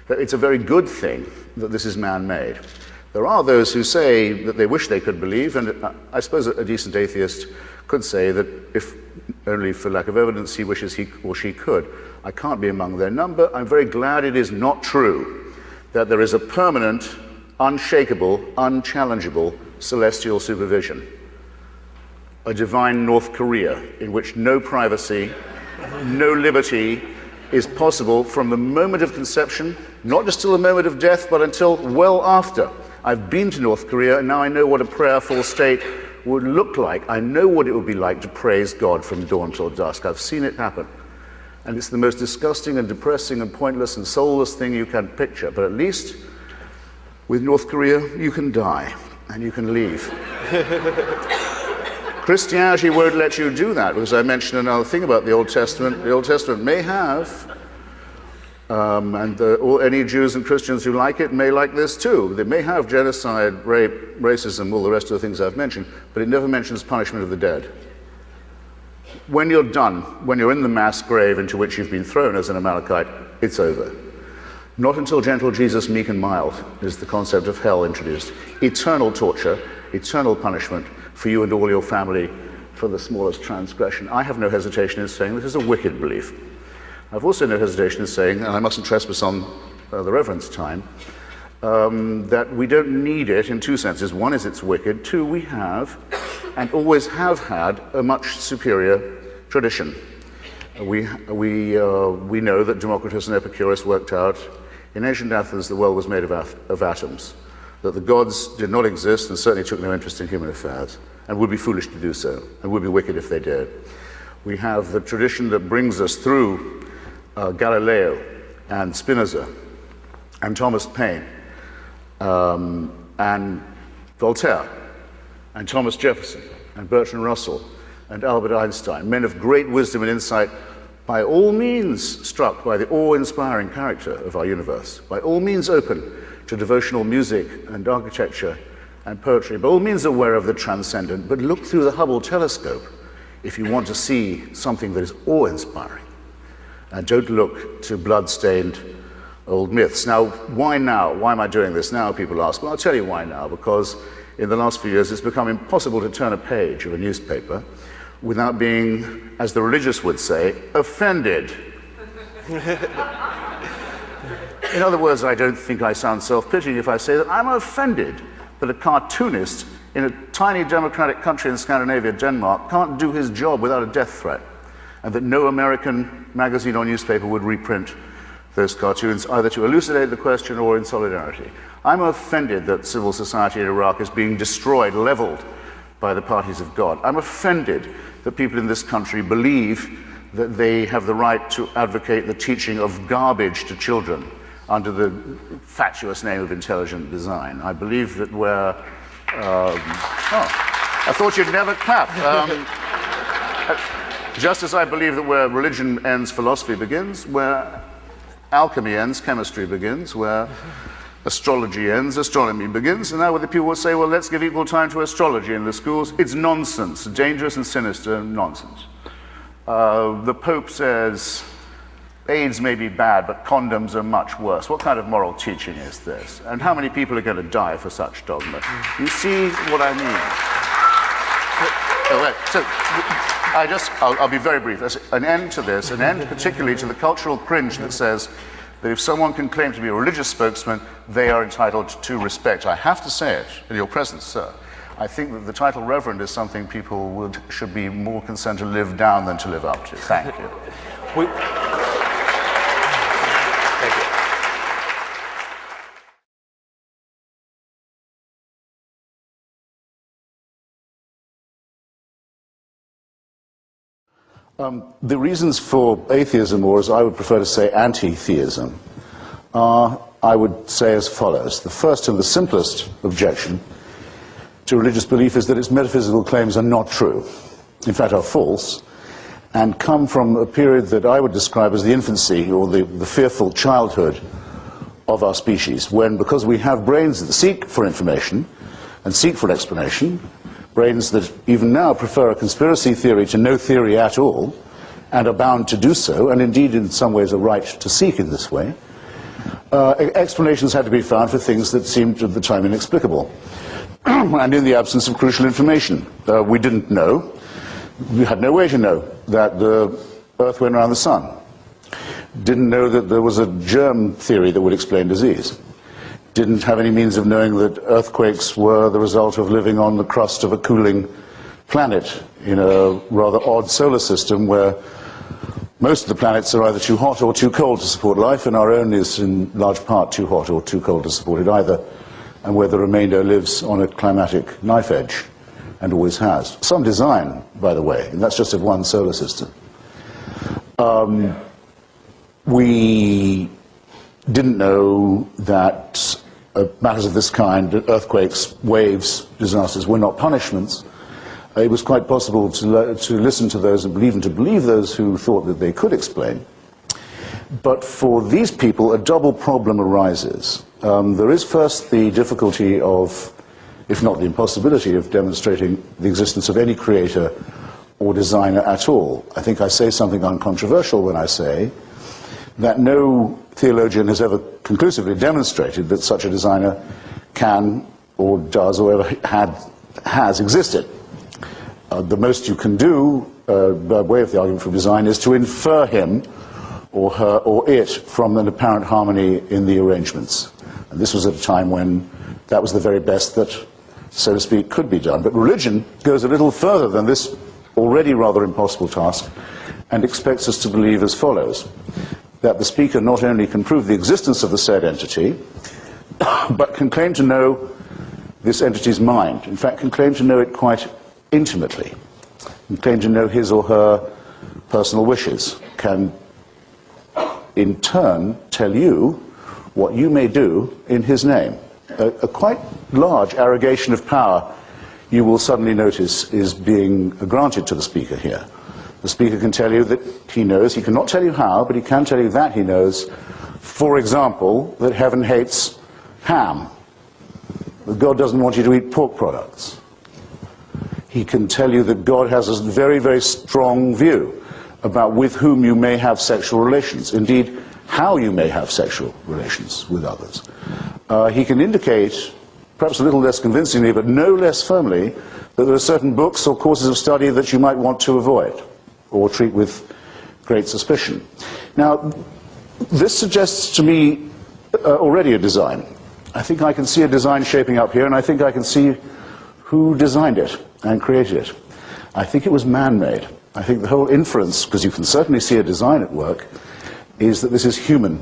It's a very good thing that this is man-made. There are those who say that they wish they could believe, and I suppose a decent atheist could say that if only for lack of evidence he wishes he or she could. I can't be among their number. I'm very glad it is not true that there is a permanent, unshakable, unchallengeable celestial supervision. A divine North Korea in which no privacy, no liberty is possible from the moment of conception, not just till the moment of death, but until well after. I've been to North Korea, and now I know what a prayerful state would look like. I know what it would be like to praise God from dawn till dusk. I've seen it happen. And it's the most disgusting and depressing and pointless and soulless thing you can picture. But at least with North Korea, you can die and you can leave. Christianity won't let you do that, because I mentioned another thing about the Old Testament. The Old Testament may have, any Jews and Christians who like it may like this too. They may have genocide, rape, racism, all the rest of the things I've mentioned, but it never mentions punishment of the dead. When you're done, when you're in the mass grave into which you've been thrown as an Amalekite, it's over. Not until gentle Jesus, meek and mild, is the concept of hell introduced. Eternal torture, eternal punishment for you and all your family for the smallest transgression. I have no hesitation in saying this is a wicked belief. I've also no hesitation in saying, and I mustn't trespass on the Reverend's time, that we don't need it in two senses. One is it's wicked. Two, we have and always have had a much superior tradition. We know that Democritus and Epicurus worked out in ancient Athens the world was made of atoms, that the gods did not exist and certainly took no interest in human affairs, and would be foolish to do so, and would be wicked if they did. We have the tradition that brings us through Galileo and Spinoza and Thomas Paine and Voltaire and Thomas Jefferson and Bertrand Russell and Albert Einstein, men of great wisdom and insight, by all means struck by the awe-inspiring character of our universe, by all means open to devotional music and architecture and poetry, by all means aware of the transcendent, but look through the Hubble telescope if you want to see something that is awe-inspiring. And don't look to blood-stained old myths. Now, why now? Why am I doing this now, people ask? Well, I'll tell you why now, because in the last few years it's become impossible to turn a page of a newspaper without being, as the religious would say, offended. In other words, I don't think I sound self-pitying if I say that I'm offended that a cartoonist in a tiny democratic country in Scandinavia, Denmark, can't do his job without a death threat, and that no American magazine or newspaper would reprint those cartoons, either to elucidate the question or in solidarity. I'm offended that civil society in Iraq is being destroyed, leveled by the parties of God. I'm offended that people in this country believe that they have the right to advocate the teaching of garbage to children under the fatuous name of intelligent design. I believe that we're... I thought you'd never clap. Just as I believe that where religion ends, philosophy begins, where alchemy ends, chemistry begins, where astrology ends, astronomy begins, and now the people will say, well, let's give equal time to astrology in the schools. It's nonsense, dangerous and sinister nonsense. The Pope says, AIDS may be bad, but condoms are much worse. What kind of moral teaching is this? And how many people are going to die for such dogma? You see what I mean? I'll be very brief. There's an end to this, an end particularly to the cultural cringe that says that if someone can claim to be a religious spokesman, they are entitled to respect. I have to say it in your presence, sir. I think that the title Reverend is something people should be more concerned to live down than to live up to. Thank you. Thank you. The reasons for atheism, or as I would prefer to say anti-theism, are, I would say, as follows. The first and the simplest objection to religious belief is that its metaphysical claims are not true, in fact are false, and come from a period that I would describe as the infancy or the fearful childhood of our species, when, because we have brains that seek for information and seek for explanation, brains that even now prefer a conspiracy theory to no theory at all, and are bound to do so, and indeed in some ways a right to seek in this way, explanations had to be found for things that seemed at the time inexplicable. And in the absence of crucial information. We didn't know, we had no way to know that the Earth went around the sun. Didn't know that there was a germ theory that would explain disease. Didn't have any means of knowing that earthquakes were the result of living on the crust of a cooling planet in a rather odd solar system where most of the planets are either too hot or too cold to support life, and our own is in large part too hot or too cold to support it either, and where the remainder lives on a climatic knife edge, and always has. Some design, by the way, and that's just of one solar system. We didn't know that matters of this kind, earthquakes, waves, disasters, were not punishments. It was quite possible to listen to those and even to believe those who thought that they could explain. But for these people, a double problem arises. There is first the difficulty of, if not the impossibility, of demonstrating the existence of any creator or designer at all. I think I say something uncontroversial when I say that no theologian has ever conclusively demonstrated that such a designer can or does or ever has existed. The most you can do, by way of the argument for design, is to infer him or her or it from an apparent harmony in the arrangements. And this was at a time when that was the very best that, so to speak, could be done. But religion goes a little further than this already rather impossible task and expects us to believe as follows: that the speaker not only can prove the existence of the said entity, but can claim to know this entity's mind. In fact, can claim to know it quite intimately, can claim to know his or her personal wishes, can in turn tell you what you may do in his name. A quite large arrogation of power, you will suddenly notice, is being granted to the speaker here. The speaker can tell you that he knows, he cannot tell you how, but he can tell you that he knows, for example, that heaven hates ham, that God doesn't want you to eat pork products. He can tell you that God has a very, very strong view about with whom you may have sexual relations, indeed, how you may have sexual relations with others. He can indicate, perhaps a little less convincingly, but no less firmly, that there are certain books or courses of study that you might want to avoid or treat with great suspicion. Now, this suggests to me already a design. I think I can see a design shaping up here, and I think I can see who designed it and created it. I think it was man-made. I think the whole inference, because you can certainly see a design at work, is that this is human.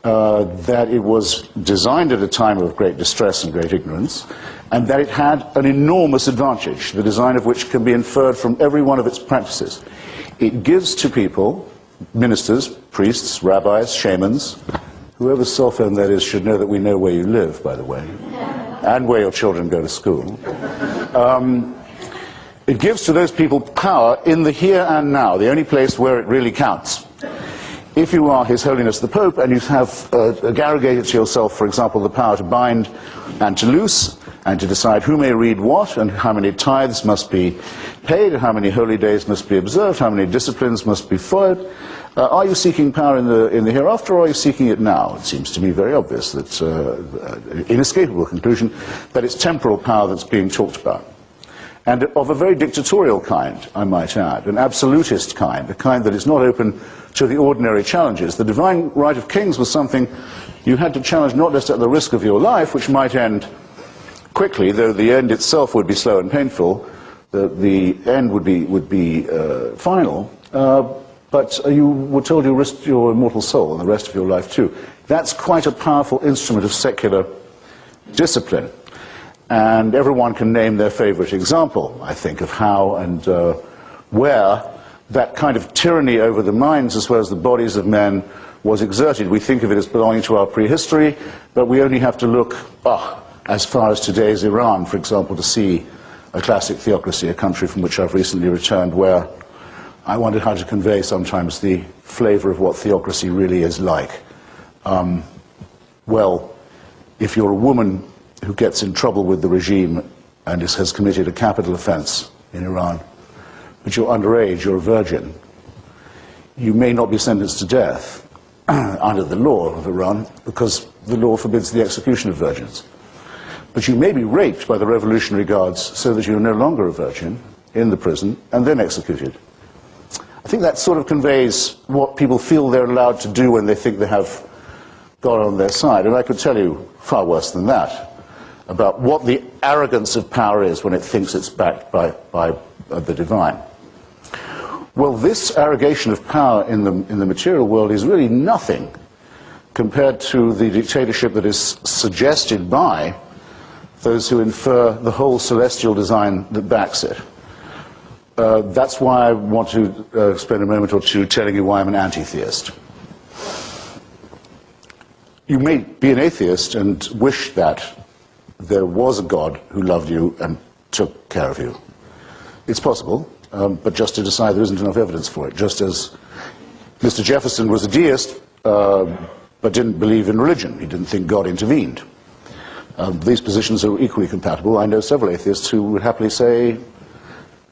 That it was designed at a time of great distress and great ignorance, and that it had an enormous advantage, the design of which can be inferred from every one of its practices. It gives to people, ministers, priests, rabbis, shamans, whoever's cell phone that is should know that we know where you live, by the way, and where your children go to school. It gives to those people power in the here and now, the only place where it really counts. If you are His Holiness the Pope and you have arrogated to yourself, for example, the power to bind and to loose and to decide who may read what and how many tithes must be paid, how many holy days must be observed, how many disciplines must be followed, are you seeking power in the hereafter, or are you seeking it now? It seems to me very obvious that, inescapable conclusion, that it's temporal power that's being talked about. And of a very dictatorial kind, I might add, an absolutist kind, a kind that is not open to the ordinary challenges. The divine right of kings was something you had to challenge not just at the risk of your life, which might end quickly, though the end itself would be slow and painful, the end would be final, but you were told you risked your immortal soul and the rest of your life too. That's quite a powerful instrument of secular discipline. And everyone can name their favorite example, I think, of how and where that kind of tyranny over the minds as well as the bodies of men was exerted. We think of it as belonging to our prehistory, but we only have to look as far as today's Iran, for example, to see a classic theocracy, a country from which I've recently returned, where I wondered how to convey sometimes the flavor of what theocracy really is like. Well, if you're a woman who gets in trouble with the regime and has committed a capital offense in Iran, but you're underage, you're a virgin, you may not be sentenced to death under the law of Iran, because the law forbids the execution of virgins. But you may be raped by the Revolutionary Guards so that you're no longer a virgin in the prison and then executed. I think that sort of conveys what people feel they're allowed to do when they think they have God on their side. And I could tell you far worse than that about what the arrogance of power is when it thinks it's backed by the divine. Well, this arrogation of power in the material world is really nothing compared to the dictatorship that is suggested by those who infer the whole celestial design that backs it. That's why I want to spend a moment or two telling you why I'm an anti-theist. You may be an atheist and wish that there was a God who loved you and took care of you. It's possible, but just to decide there isn't enough evidence for it. Just as Mr. Jefferson was a deist, but didn't believe in religion. He didn't think God intervened. These positions are equally compatible. I know several atheists who would happily say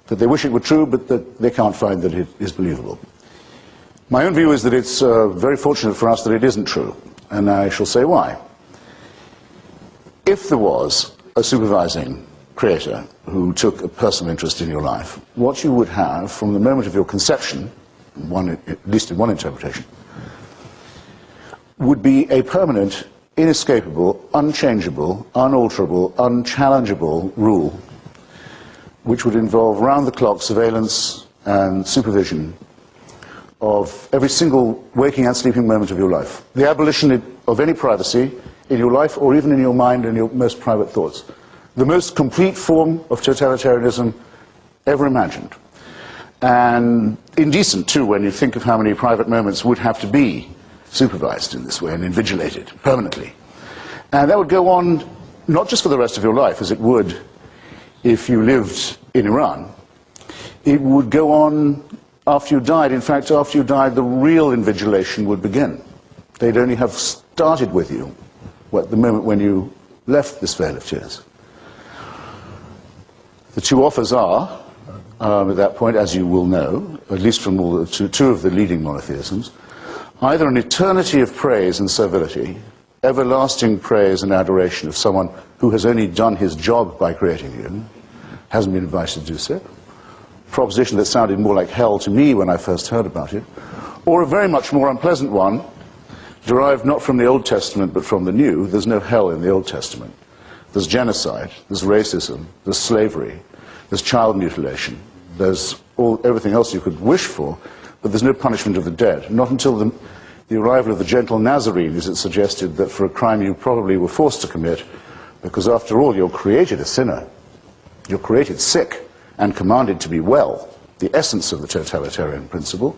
that they wish it were true, but that they can't find that it is believable. My own view is that it's very fortunate for us that it isn't true, and I shall say why. If there was a supervising creator who took a personal interest in your life, what you would have from the moment of your conception, at least in one interpretation, would be a permanent, inescapable, unchangeable, unalterable, unchallengeable rule which would involve round-the-clock surveillance and supervision of every single waking and sleeping moment of your life. The abolition of any privacy in your life or even in your mind and your most private thoughts. The most complete form of totalitarianism ever imagined. And indecent, too, when you think of how many private moments would have to be supervised in this way and invigilated permanently. And that would go on not just for the rest of your life, as it would if you lived in Iran. It would go on after you died. In fact, after you died, the real invigilation would begin. They'd only have started with you at the moment when you left this vale of tears. The two offers are, at that point, as you will know, at least from all two of the leading monotheisms, either an eternity of praise and servility, everlasting praise and adoration of someone who has only done his job by creating you, hasn't been invited to do so, a proposition that sounded more like hell to me when I first heard about it, or a very much more unpleasant one, derived not from the Old Testament but from the New. There's no hell in the Old Testament. There's genocide, there's racism, there's slavery, there's child mutilation, there's everything else you could wish for, but there's no punishment of the dead. Not until the arrival of the gentle Nazarene is it suggested that for a crime you probably were forced to commit, because after all you're created a sinner, you're created sick and commanded to be well, the essence of the totalitarian principle.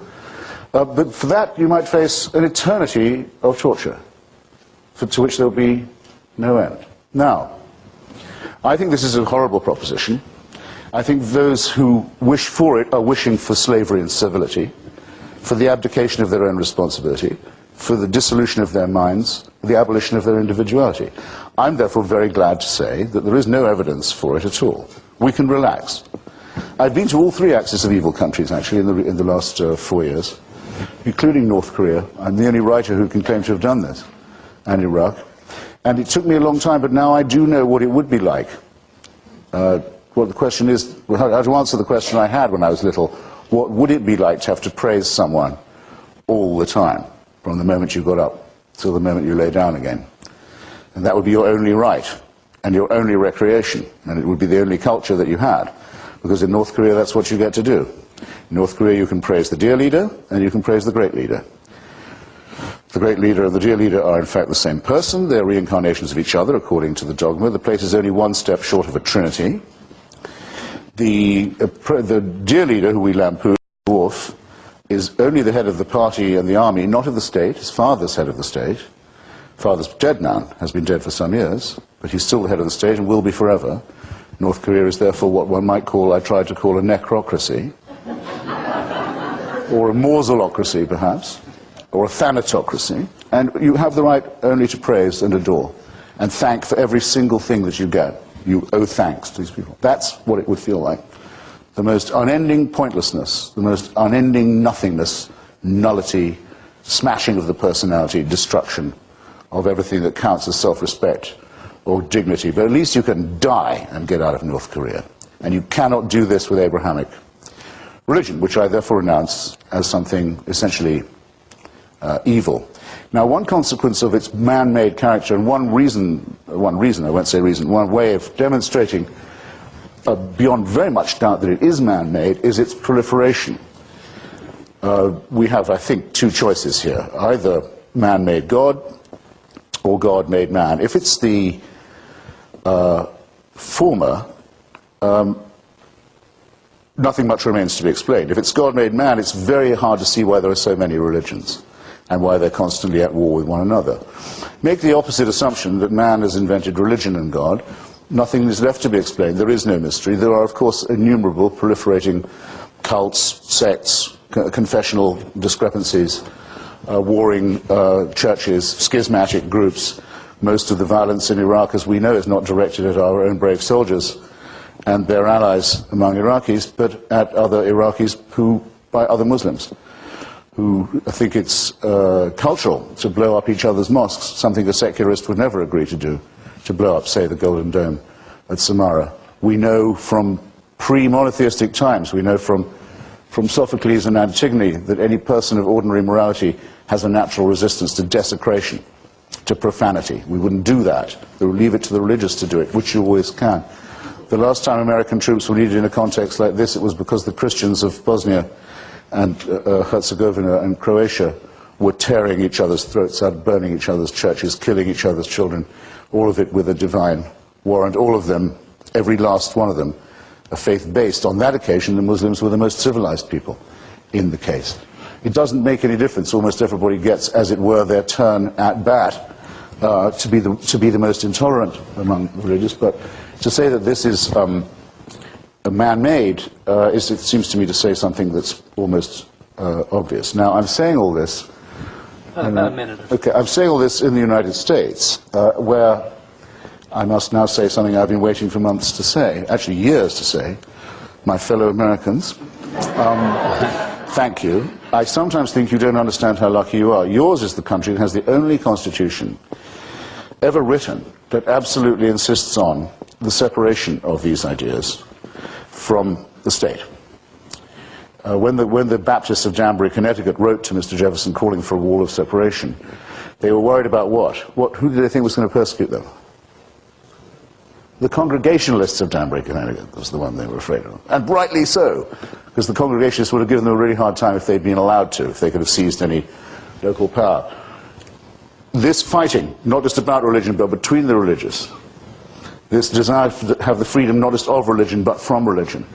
But for that you might face an eternity of torture, to which there will be no end. Now, I think this is a horrible proposition. I think those who wish for it are wishing for slavery and servility, for the abdication of their own responsibility, for the dissolution of their minds, the abolition of their individuality. I'm therefore very glad to say that there is no evidence for it at all. We can relax. I've been to all three axis of evil countries, actually, in the last 4 years, including North Korea. I'm the only writer who can claim to have done this, and Iraq. And it took me a long time, but now I do know what it would be like. Well, the question is, how to answer the question I had when I was little, what would it be like to have to praise someone all the time, from the moment you got up till the moment you lay down again? And that would be your only right. and your only recreation, and it would be the only culture that you had, because in North Korea that's what you get to do. In North Korea you can praise the dear leader and you can praise the great leader. The great leader and the dear leader are in fact the same person. They're reincarnations of each other according to the dogma. The place is only one step short of a trinity. The dear leader, who we lampoon, dwarf, is only the head of the party and the army, not of the state. His father's head of the state. Father's dead now, has been dead for some years, but he's still the head of the state and will be forever. North Korea is therefore what one might call, I tried to call, a necrocracy, or a mausolocracy perhaps, or a thanatocracy, and you have the right only to praise and adore and thank for every single thing that you get. You owe thanks to these people. That's what it would feel like. The most unending pointlessness, the most unending nothingness, nullity, smashing of the personality, destruction of everything that counts as self-respect or dignity. But at least you can die and get out of North Korea. And you cannot do this with Abrahamic religion, which I therefore renounce as something essentially evil. Now, one consequence of its man-made character, and one reason, I won't say reason, one way of demonstrating beyond very much doubt that it is man-made, is its proliferation. We have, I think, two choices here. Either man-made God, or God made man. If it's the former, nothing much remains to be explained. If it's God made man, it's very hard to see why there are so many religions and why they're constantly at war with one another. Make the opposite assumption that man has invented religion and God. Nothing is left to be explained. There is no mystery. There are, of course, innumerable proliferating cults, sects, confessional discrepancies, warring churches, schismatic groups. Most of the violence in Iraq, as we know, is not directed at our own brave soldiers and their allies among Iraqis, but at other Iraqis by other Muslims, who think it's cultural to blow up each other's mosques, something a secularist would never agree to do, to blow up, say, the Golden Dome at Samarra. We know from pre-monotheistic times, we know from Sophocles and Antigone, that any person of ordinary morality has a natural resistance to desecration, to profanity. We wouldn't do that. We would leave it to the religious to do it, which you always can. The last time American troops were needed in a context like this, it was because the Christians of Bosnia and Herzegovina and Croatia were tearing each other's throats out, burning each other's churches, killing each other's children, all of it with a divine warrant. All of them, every last one of them, a faith-based. On that occasion, the Muslims were the most civilized people in the case. It doesn't make any difference. Almost everybody gets, as it were, their turn at bat to be the most intolerant among religious. But to say that this is man-made, it seems to me to say something that's almost obvious. Now, I'm saying all this. About a minute. Okay, I'm saying all this in the United States, where I must now say something I've been waiting for months to say, actually years to say, my fellow Americans. Thank you. I sometimes think you don't understand how lucky you are. Yours is the country that has the only constitution ever written that absolutely insists on the separation of these ideas from the state. When the Baptists of Danbury, Connecticut wrote to Mr. Jefferson calling for a wall of separation, they were worried about what? Who did they think was going to persecute them? The Congregationalists of Danbury, Connecticut was the one they were afraid of. And rightly so, because the Congregationalists would have given them a really hard time if they'd been allowed to, if they could have seized any local power. This fighting, not just about religion, but between the religious, this desire to have the freedom not just of religion, but from religion,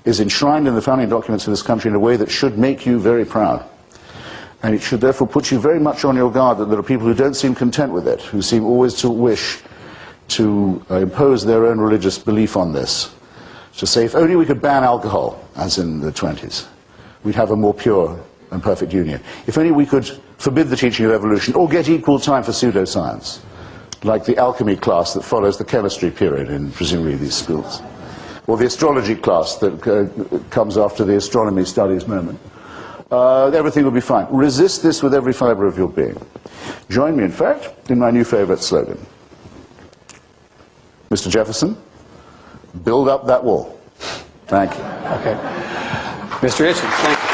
is enshrined in the founding documents of this country in a way that should make you very proud. And it should therefore put you very much on your guard that there are people who don't seem content with it, who seem always to wish to impose their own religious belief on this. To say, if only we could ban alcohol, as in the 20s, we'd have a more pure and perfect union. If only we could forbid the teaching of evolution, or get equal time for pseudoscience, like the alchemy class that follows the chemistry period in presumably these schools, or the astrology class that comes after the astronomy studies moment. Everything will be fine. Resist this with every fiber of your being. Join me, in fact, in my new favorite slogan. Mr. Jefferson, build up that wall. Thank you. Okay. Mr. Hitchens, thank you.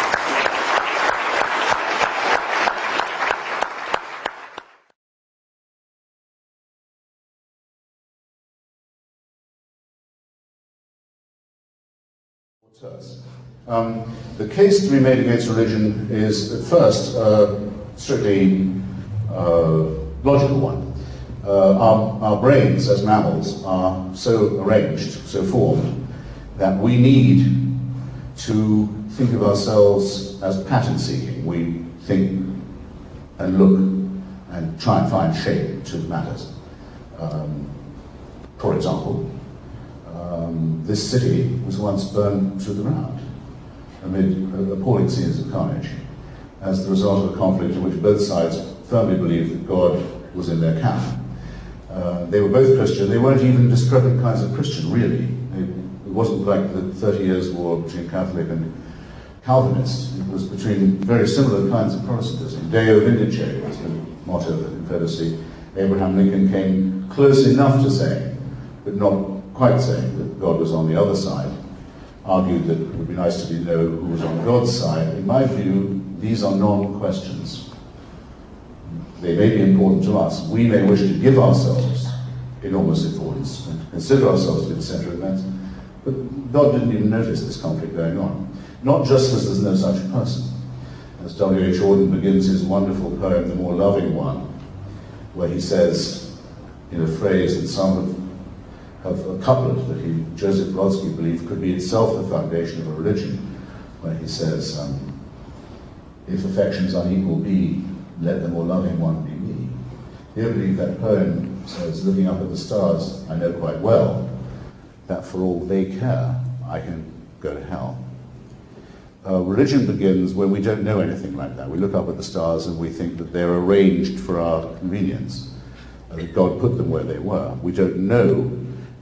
The case to be made against religion is, at first, strictly logical one. Our brains as mammals are so arranged, so formed, that we need to think of ourselves as pattern-seeking. We think and look and try and find shape to matters. For example, this city was once burned to the ground amid appalling scenes of carnage as the result of a conflict in which both sides firmly believed that God was in their camp. They were both Christian. They weren't even discrepant kinds of Christian, really. It wasn't like the 30 Years' War between Catholic and Calvinist. It was between very similar kinds of Protestantism. Deo Vindice was the motto that Confederacy. Abraham Lincoln came close enough to saying, but not quite saying, that God was on the other side. Argued that it would be nice to know who was on God's side. In my view, these are non-questions. They may be important to us. We may wish to give ourselves enormous importance and consider ourselves to be the center of events, but God didn't even notice this conflict going on. Not just because there's no such person. As W.H. Auden begins his wonderful poem, The More Loving One, where he says, in a phrase that some have a couplet that Joseph Brodsky believed could be itself the foundation of a religion, where he says, if affections unequal be, let the more loving one be me. Here, I believe that poem says, looking up at the stars, I know quite well that for all they care, I can go to hell. Religion begins when we don't know anything like that. We look up at the stars and we think that they're arranged for our convenience, that God put them where they were. We don't know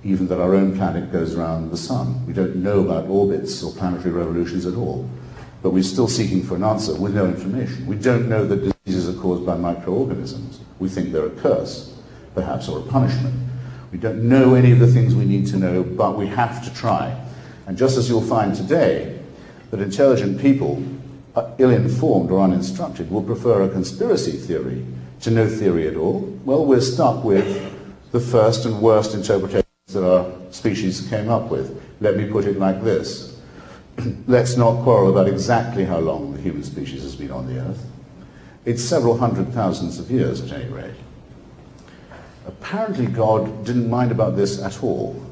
even that our own planet goes around the sun. We don't know about orbits or planetary revolutions at all. But we're still seeking for an answer with no information. We don't know that diseases are caused by microorganisms. We think they're a curse, perhaps, or a punishment. We don't know any of the things we need to know, but we have to try. And just as you'll find today, that intelligent people, ill-informed or uninstructed, will prefer a conspiracy theory to no theory at all, well, we're stuck with the first and worst interpretations that our species came up with. Let me put it like this. Let's not quarrel about exactly how long the human species has been on the Earth. It's several hundred thousands of years at any rate. Apparently God didn't mind about this at all,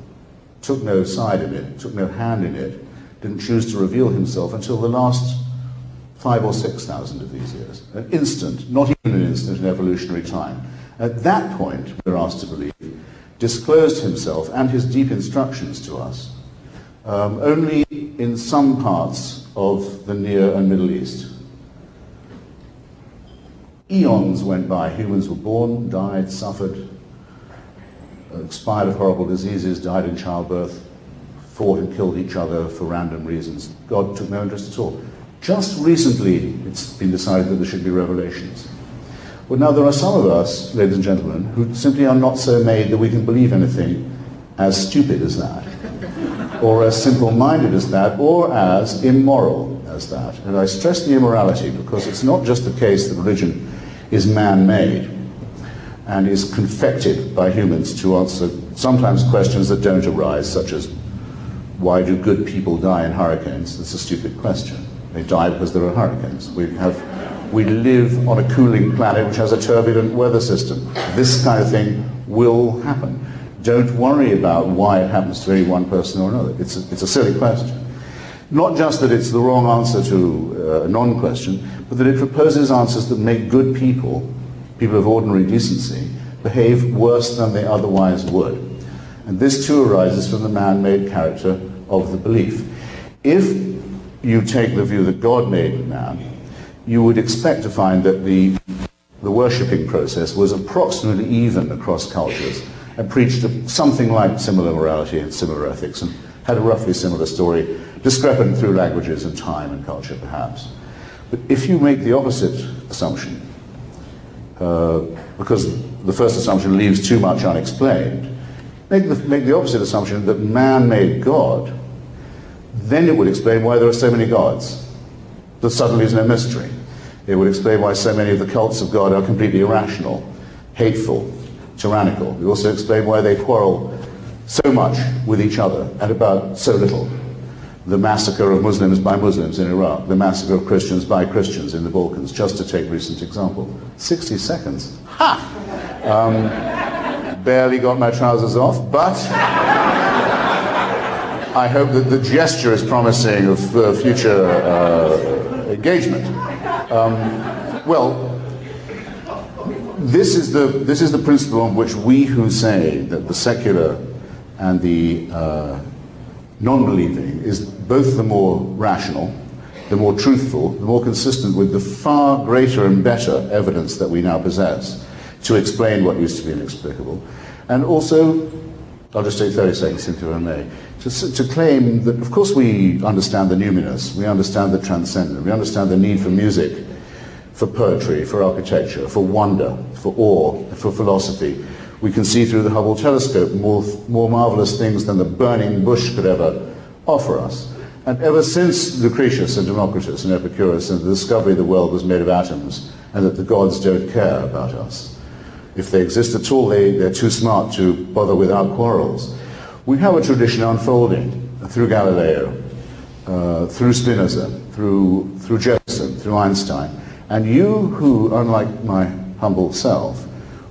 took no side in it, took no hand in it, didn't choose to reveal himself until the last 5,000 or 6,000 of these years. An instant, not even an instant in evolutionary time. At that point, we're asked to believe, disclosed himself and his deep instructions to us, only in some parts of the Near and Middle East. Eons went by, humans were born, died, suffered, expired of horrible diseases, died in childbirth, fought and killed each other for random reasons. God took no interest at all. Just recently, it's been decided that there should be revelations. Well, now there are some of us, ladies and gentlemen, who simply are not so made that we can believe anything as stupid as that, or as simple-minded as that, or as immoral as that. And I stress the immorality because it's not just the case that religion is man-made and is confected by humans to answer sometimes questions that don't arise, such as, why do good people die in hurricanes? That's a stupid question. They die because there are hurricanes. We live on a cooling planet which has a turbulent weather system. This kind of thing will happen. Don't worry about why it happens to any one person or another. It's a silly question. Not just that it's the wrong answer to a non-question, but that it proposes answers that make good people, people of ordinary decency, behave worse than they otherwise would. And this too arises from the man-made character of the belief. If you take the view that God made man, you would expect to find that the worshipping process was approximately even across cultures and preached something like similar morality and similar ethics and had a roughly similar story, discrepant through languages and time and culture perhaps. But if you make the opposite assumption, because the first assumption leaves too much unexplained, make the opposite assumption that man made God, then it would explain why there are so many gods. There suddenly is no mystery. It would explain why so many of the cults of God are completely irrational, hateful, tyrannical. It would also explain why they quarrel so much with each other and about so little. the massacre of Muslims by Muslims in Iraq, the massacre of Christians by Christians in the Balkans, just to take recent example. 60 seconds. Ha! Barely got my trousers off, but I hope that the gesture is promising of future engagement. Well, this is the principle on which we who say that the secular and the non-believing is both the more rational, the more truthful, the more consistent with the far greater and better evidence that we now possess to explain what used to be inexplicable. And also, I'll just take 30 seconds if I may, to claim that of course we understand the numinous, we understand the transcendent, we understand the need for music, for poetry, for architecture, for wonder, for awe, for philosophy. We can see through the Hubble telescope more marvelous things than the burning bush could ever offer us. And ever since Lucretius and Democritus and Epicurus and the discovery the world was made of atoms and that the gods don't care about us, if they exist at all, they're too smart to bother with our quarrels. We have a tradition unfolding through Galileo, through Spinoza, through Jefferson, through Einstein. And you who, unlike my humble self,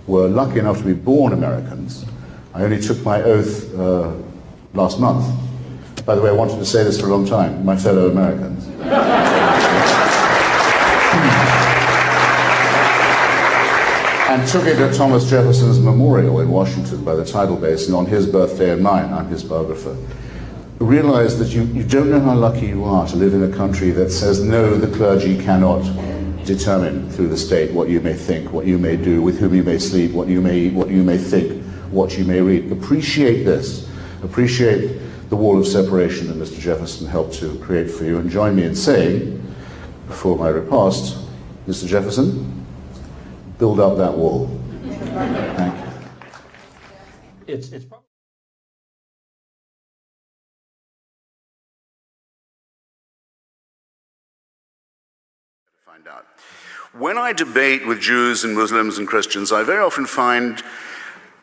were lucky enough to be born Americans. I only took my oath last month. By the way, I wanted to say this for a long time, my fellow Americans. And took it at Thomas Jefferson's memorial in Washington by the tidal basin on his birthday and mine. I'm his biographer. Realize that you don't know how lucky you are to live in a country that says, no, the clergy cannot determine through the state what you may think, what you may do, with whom you may sleep, what you may eat, what you may think, what you may read. Appreciate this. Appreciate the wall of separation that Mr. Jefferson helped to create for you, and join me in saying, before my repast, Mr. Jefferson, build up that wall. Thank you. It's probably find out. When I debate with Jews and Muslims and Christians, I very often find,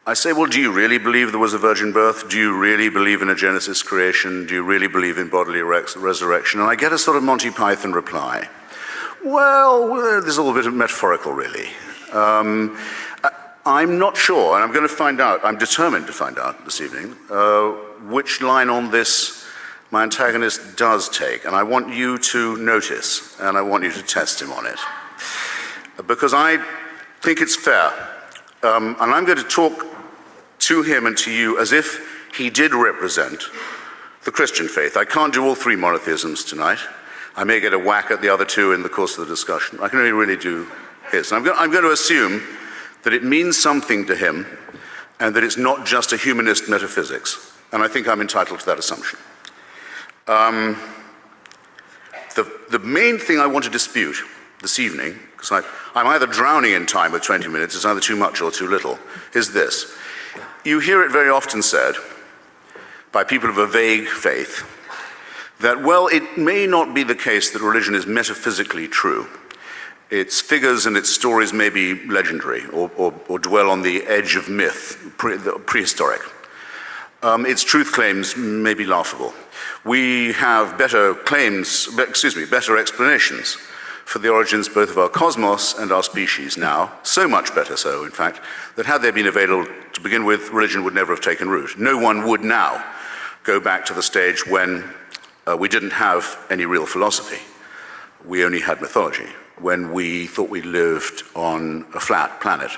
I say, well, do you really believe there was a virgin birth? Do you really believe in a Genesis creation? Do you really believe in bodily resurrection? And I get a sort of Monty Python reply. Well, this is a little bit metaphorical, really. I'm not sure, and I'm going to find out, I'm determined to find out this evening, which line on this my antagonist does take, and I want you to notice, and I want you to test him on it. Because I think it's fair, and I'm going to talk to him and to you as if he did represent the Christian faith. I can't do all three monotheisms tonight. I may get a whack at the other two in the course of the discussion. I can only really do his. I'm going to assume that it means something to him and that it's not just a humanist metaphysics. And I think I'm entitled to that assumption. The main thing I want to dispute this evening, because I'm either drowning in time with 20 minutes, it's either too much or too little, is this. You hear it very often said by people of a vague faith that, well, it may not be the case that religion is metaphysically true. Its figures and its stories may be legendary or dwell on the edge of myth, prehistoric. Its truth claims may be laughable. We have better explanations for the origins both of our cosmos and our species now, so much better so, in fact, that had they been available to begin with, religion would never have taken root. No one would now go back to the stage when we didn't have any real philosophy. We only had mythology. When we thought we lived on a flat planet,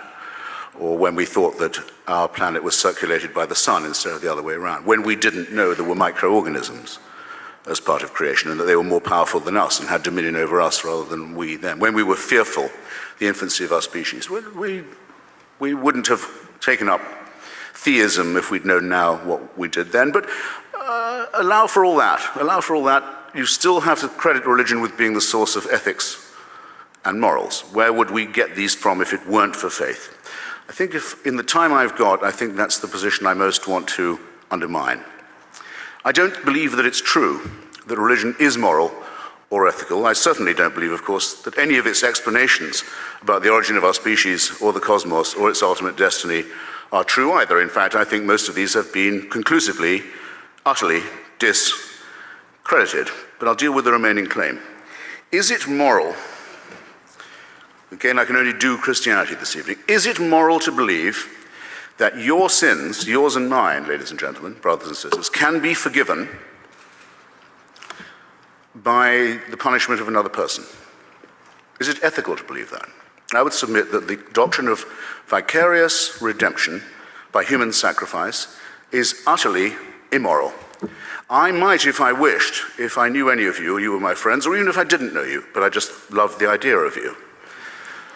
or when we thought that our planet was circulated by the sun instead of the other way around, when we didn't know there were microorganisms as part of creation and that they were more powerful than us and had dominion over us rather than we them, when we were fearful, the infancy of our species, we wouldn't have taken up theism if we'd known now what we did then. But allow for all that. Allow for all that. You still have to credit religion with being the source of ethics and morals. Where would we get these from if it weren't for faith? I think if, in the time I've got, I think that's the position I most want to undermine. I don't believe that it's true that religion is moral or ethical. I certainly don't believe, of course, that any of its explanations about the origin of our species or the cosmos or its ultimate destiny are true either. In fact, I think most of these have been conclusively, utterly discredited. credited, but I'll deal with the remaining claim. Is it moral, again, I can only do Christianity this evening, is it moral to believe that your sins, yours and mine, ladies and gentlemen, brothers and sisters, can be forgiven by the punishment of another person? Is it ethical to believe that? I would submit that the doctrine of vicarious redemption by human sacrifice is utterly immoral. I might, if I wished, if I knew any of you, or you were my friends, or even if I didn't know you, but I just loved the idea of you.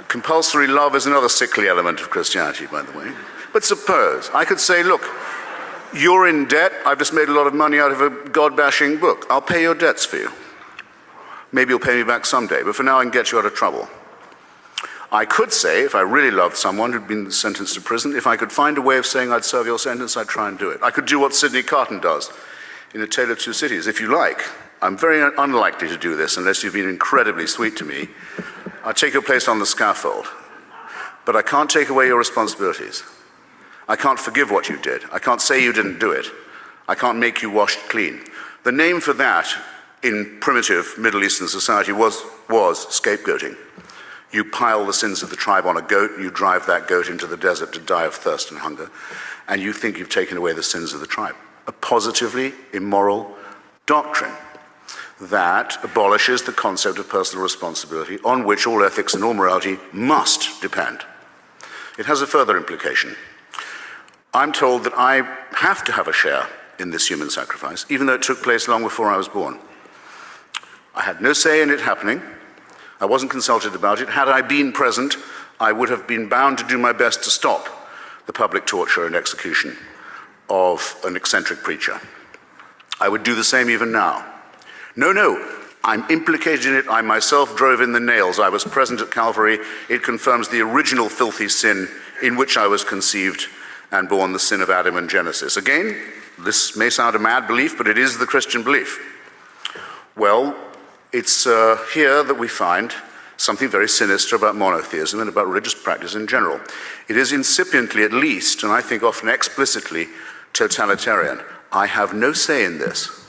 Compulsory love is another sickly element of Christianity, by the way. But suppose I could say, look, you're in debt, I've just made a lot of money out of a God-bashing book. I'll pay your debts for you. Maybe you'll pay me back someday, but for now I can get you out of trouble. I could say, if I really loved someone who'd been sentenced to prison, if I could find a way of saying I'd serve your sentence, I'd try and do it. I could do what Sidney Carton does in A Tale of Two Cities, if you like. I'm very unlikely to do this unless you've been incredibly sweet to me. I'll take your place on the scaffold. But I can't take away your responsibilities. I can't forgive what you did. I can't say you didn't do it. I can't make you washed clean. The name for that in primitive Middle Eastern society was scapegoating. You pile the sins of the tribe on a goat, you drive that goat into the desert to die of thirst and hunger, and you think you've taken away the sins of the tribe. A positively immoral doctrine that abolishes the concept of personal responsibility on which all ethics and all morality must depend. It has a further implication. I'm told that I have to have a share in this human sacrifice, even though it took place long before I was born. I had no say in it happening. I wasn't consulted about it. Had I been present, I would have been bound to do my best to stop the public torture and execution of an eccentric preacher. I would do the same even now. No, I'm implicated in it. I myself drove in the nails. I was present at Calvary. It confirms the original filthy sin in which I was conceived and born, the sin of Adam in Genesis. Again, this may sound a mad belief, but it is the Christian belief. Well, it's here that we find something very sinister about monotheism and about religious practice in general. It is incipiently, at least, and I think often explicitly, totalitarian. I have no say in this.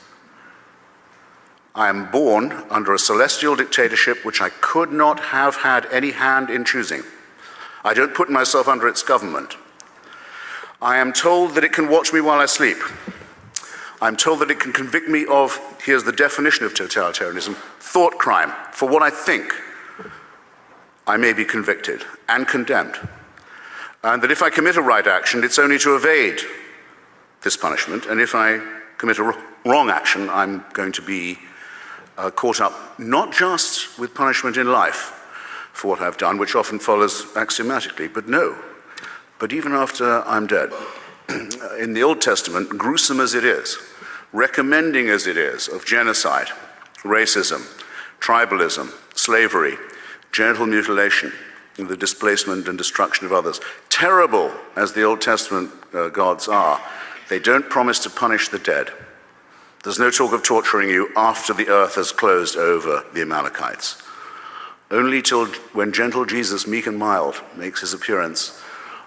I am born under a celestial dictatorship which I could not have had any hand in choosing. I don't put myself under its government. I am told that it can watch me while I sleep. I'm told that it can convict me of, here's the definition of totalitarianism, thought crime. For what I think, I may be convicted and condemned. And that if I commit a right action, it's only to evade this punishment. And if I commit a wrong action, I'm going to be caught up not just with punishment in life for what I've done, which often follows axiomatically, but even after I'm dead. In the Old Testament, gruesome as it is, recommending as it is of genocide, racism, tribalism, slavery, genital mutilation, the displacement and destruction of others, terrible as the Old Testament gods are, they don't promise to punish the dead. There's no talk of torturing you after the earth has closed over the Amalekites. Only till when gentle Jesus, meek and mild, makes his appearance,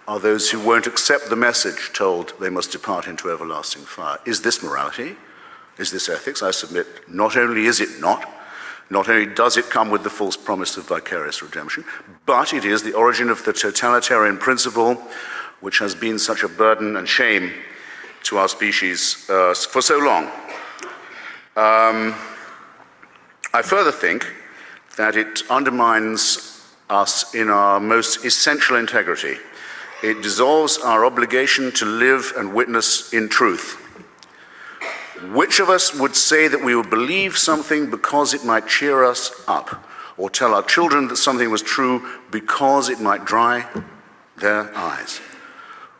are those who won't accept the message told they must depart into everlasting fire. Is this morality? Is this ethics? I submit, not only is it not only does it come with the false promise of vicarious redemption, but it is the origin of the totalitarian principle which has been such a burden and shame to our species for so long. I further think that it undermines us in our most essential integrity. It dissolves our obligation to live and witness in truth. Which of us would say that we would believe something because it might cheer us up, or tell our children that something was true because it might dry their eyes?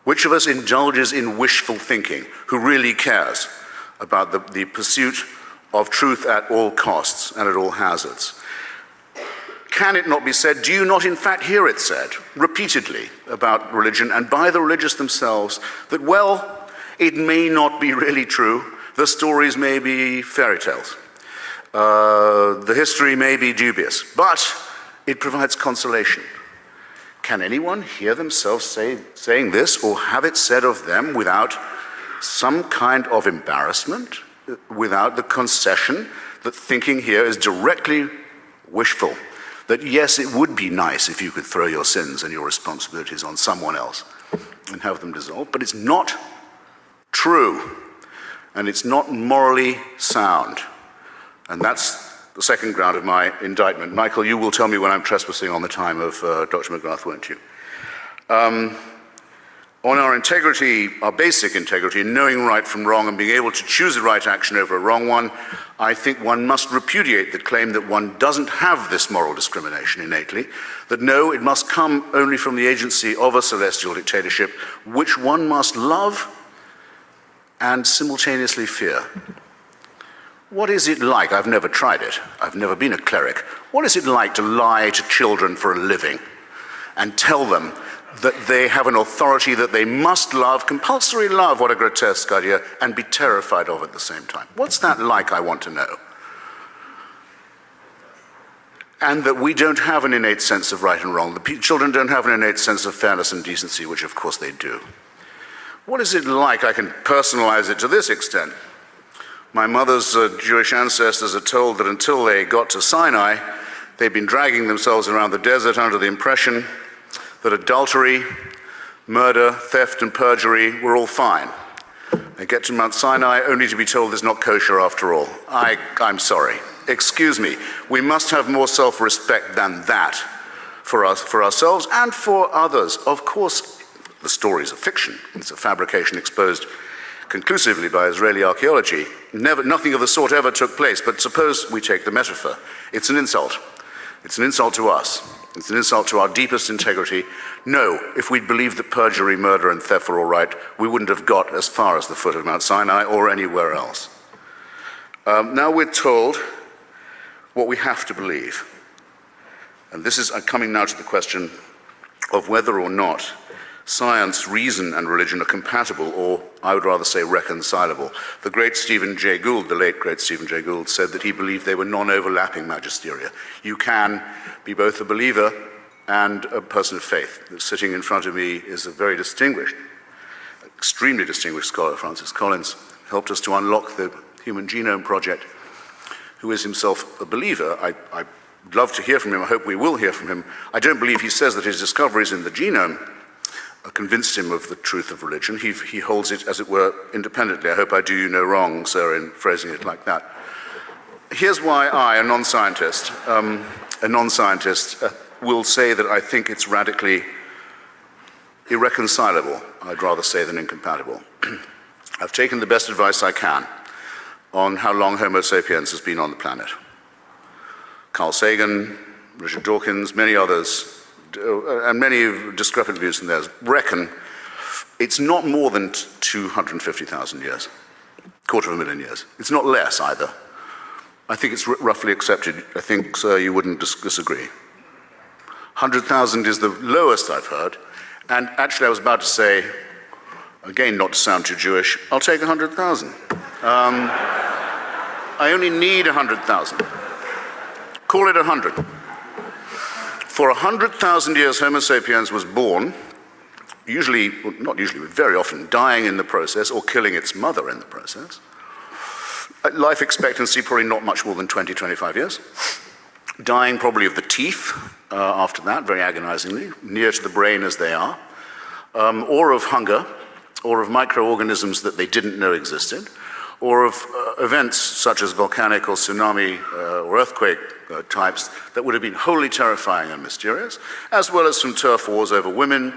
Which of us indulges in wishful thinking, who really cares about the pursuit of truth at all costs and at all hazards? Can it not be said, do you not in fact hear it said repeatedly about religion and by the religious themselves that, well, it may not be really true, the stories may be fairy tales, the history may be dubious, but it provides consolation. Can anyone hear themselves saying this or have it said of them without some kind of embarrassment without the concession that thinking here is directly wishful. That yes, it would be nice if you could throw your sins and your responsibilities on someone else and have them dissolved, but it's not true, and it's not morally sound. And that's the second ground of my indictment. Michael, you will tell me when I'm trespassing on the time of Dr. McGrath, won't you? On our integrity, our basic integrity, knowing right from wrong and being able to choose the right action over a wrong one, I think one must repudiate the claim that one doesn't have this moral discrimination innately, that no, it must come only from the agency of a celestial dictatorship, which one must love and simultaneously fear. What is it like? I've never tried it. I've never been a cleric. What is it like to lie to children for a living and tell them that they have an authority that they must love, compulsory love, what a grotesque idea, and be terrified of at the same time? What's that like, I want to know? And that we don't have an innate sense of right and wrong. The children don't have an innate sense of fairness and decency, which of course they do. What is it like? I can personalize it to this extent. My mother's Jewish ancestors are told that until they got to Sinai, they'd been dragging themselves around the desert under the impression that adultery, murder, theft, and perjury were all fine. They get to Mount Sinai only to be told it's not kosher after all. I'm sorry. Excuse me. We must have more self-respect than that for us, for ourselves and for others. Of course, the story is a fiction. It's a fabrication exposed conclusively by Israeli archaeology. Nothing of the sort ever took place, but suppose we take the metaphor. It's an insult. It's an insult to us. It's an insult to our deepest integrity. No, if we'd believed that perjury, murder, and theft were all right, we wouldn't have got as far as the foot of Mount Sinai or anywhere else. Now we're told what we have to believe. And this is coming now to the question of whether or not science, reason, and religion are compatible, or I would rather say reconcilable. The great Stephen Jay Gould, the late great Stephen Jay Gould, said that he believed they were non-overlapping magisteria. You can be both a believer and a person of faith. Sitting in front of me is a very distinguished, extremely distinguished scholar, Francis Collins, helped us to unlock the Human Genome Project, who is himself a believer. I'd love to hear from him. I hope we will hear from him. I don't believe he says that his discoveries in the genome convinced him of the truth of religion. He holds it, as it were, independently. I hope I do you no wrong, sir, in phrasing it like that. Here's why I, a non-scientist, will say that I think it's radically irreconcilable, I'd rather say, than incompatible. I've taken the best advice I can on how long Homo sapiens has been on the planet. Carl Sagan, Richard Dawkins, many others, and many discrepant views from theirs, reckon it's not more than 250,000 years, quarter of a million years. It's not less either. I think it's roughly accepted. I think, sir, you wouldn't disagree. 100,000 is the lowest I've heard, and actually I was about to say, again, not to sound too Jewish, I'll take 100,000. I only need 100,000. Call it 100. For 100,000 years, Homo sapiens was born, usually, well, not usually, but very often, dying in the process or killing its mother in the process. Life expectancy probably not much more than 20, 25 years. Dying probably of the teeth after that, very agonizingly, near to the brain as they are, or of hunger, or of microorganisms that they didn't know existed, or of events such as volcanic or tsunami or earthquake types that would have been wholly terrifying and mysterious, as well as some turf wars over women,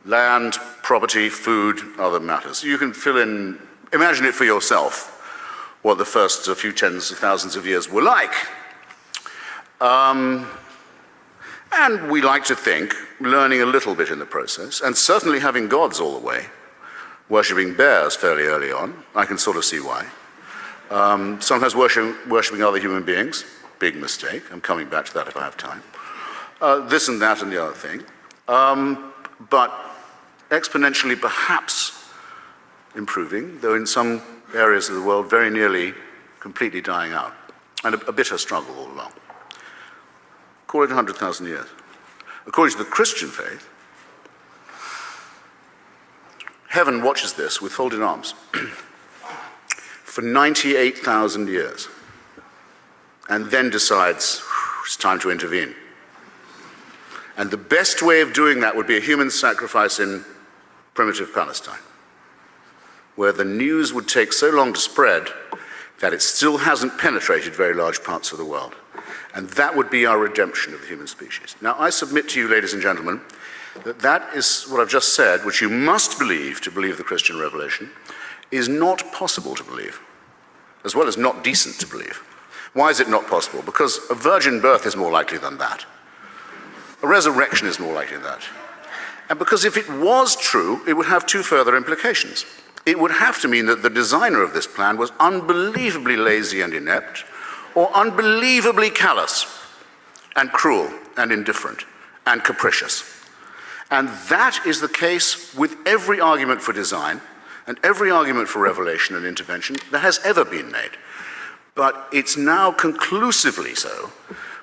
land, property, food, other matters. You can fill in, imagine it for yourself, what the first few tens of thousands of years were like. And we like to think, learning a little bit in the process, and certainly having gods all the way, worshipping bears fairly early on, I can sort of see why. Sometimes worshipping other human beings, big mistake. I'm coming back to that if I have time. This and that and the other thing. But exponentially perhaps improving, though in some areas of the world very nearly completely dying out, and a bitter struggle all along. Call it 100,000 years. According to the Christian faith, heaven watches this with folded arms. for 98,000 years, and then decides it's time to intervene. And the best way of doing that would be a human sacrifice in primitive Palestine, where the news would take so long to spread that it still hasn't penetrated very large parts of the world. And that would be our redemption of the human species. Now, I submit to you, ladies and gentlemen, that that is what I've just said, which you must believe to believe the Christian revelation, is not possible to believe, as well as not decent to believe. Why is it not possible? Because a virgin birth is more likely than that. A resurrection is more likely than that. And because if it was true, it would have two further implications. It would have to mean that the designer of this plan was unbelievably lazy and inept, or unbelievably callous and cruel and indifferent and capricious. And that is the case with every argument for design and every argument for revelation and intervention that has ever been made. But it's now conclusively so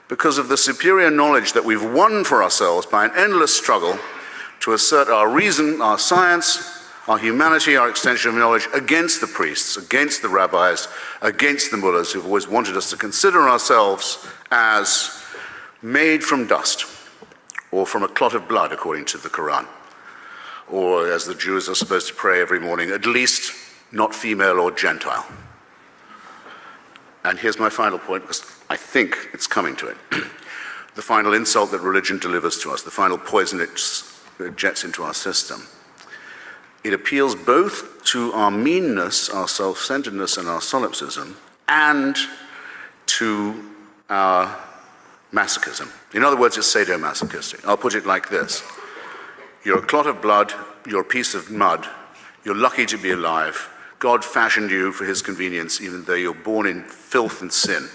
because of the superior knowledge that we've won for ourselves by an endless struggle to assert our reason, our science, our humanity, our extension of knowledge against the priests, against the rabbis, against the mullahs who've always wanted us to consider ourselves as made from dust or from a clot of blood, according to the Quran, or as the Jews are supposed to pray every morning, at least not female or Gentile. And here's my final point, because I think it's coming to it. The final insult that religion delivers to us, the final poison it jets into our system. It appeals both to our meanness, our self-centeredness, and our solipsism, and to our masochism. In other words, it's sadomasochistic. I'll put it like this. You're a clot of blood, you're a piece of mud, you're lucky to be alive. God fashioned you for his convenience, even though you're born in filth and sin.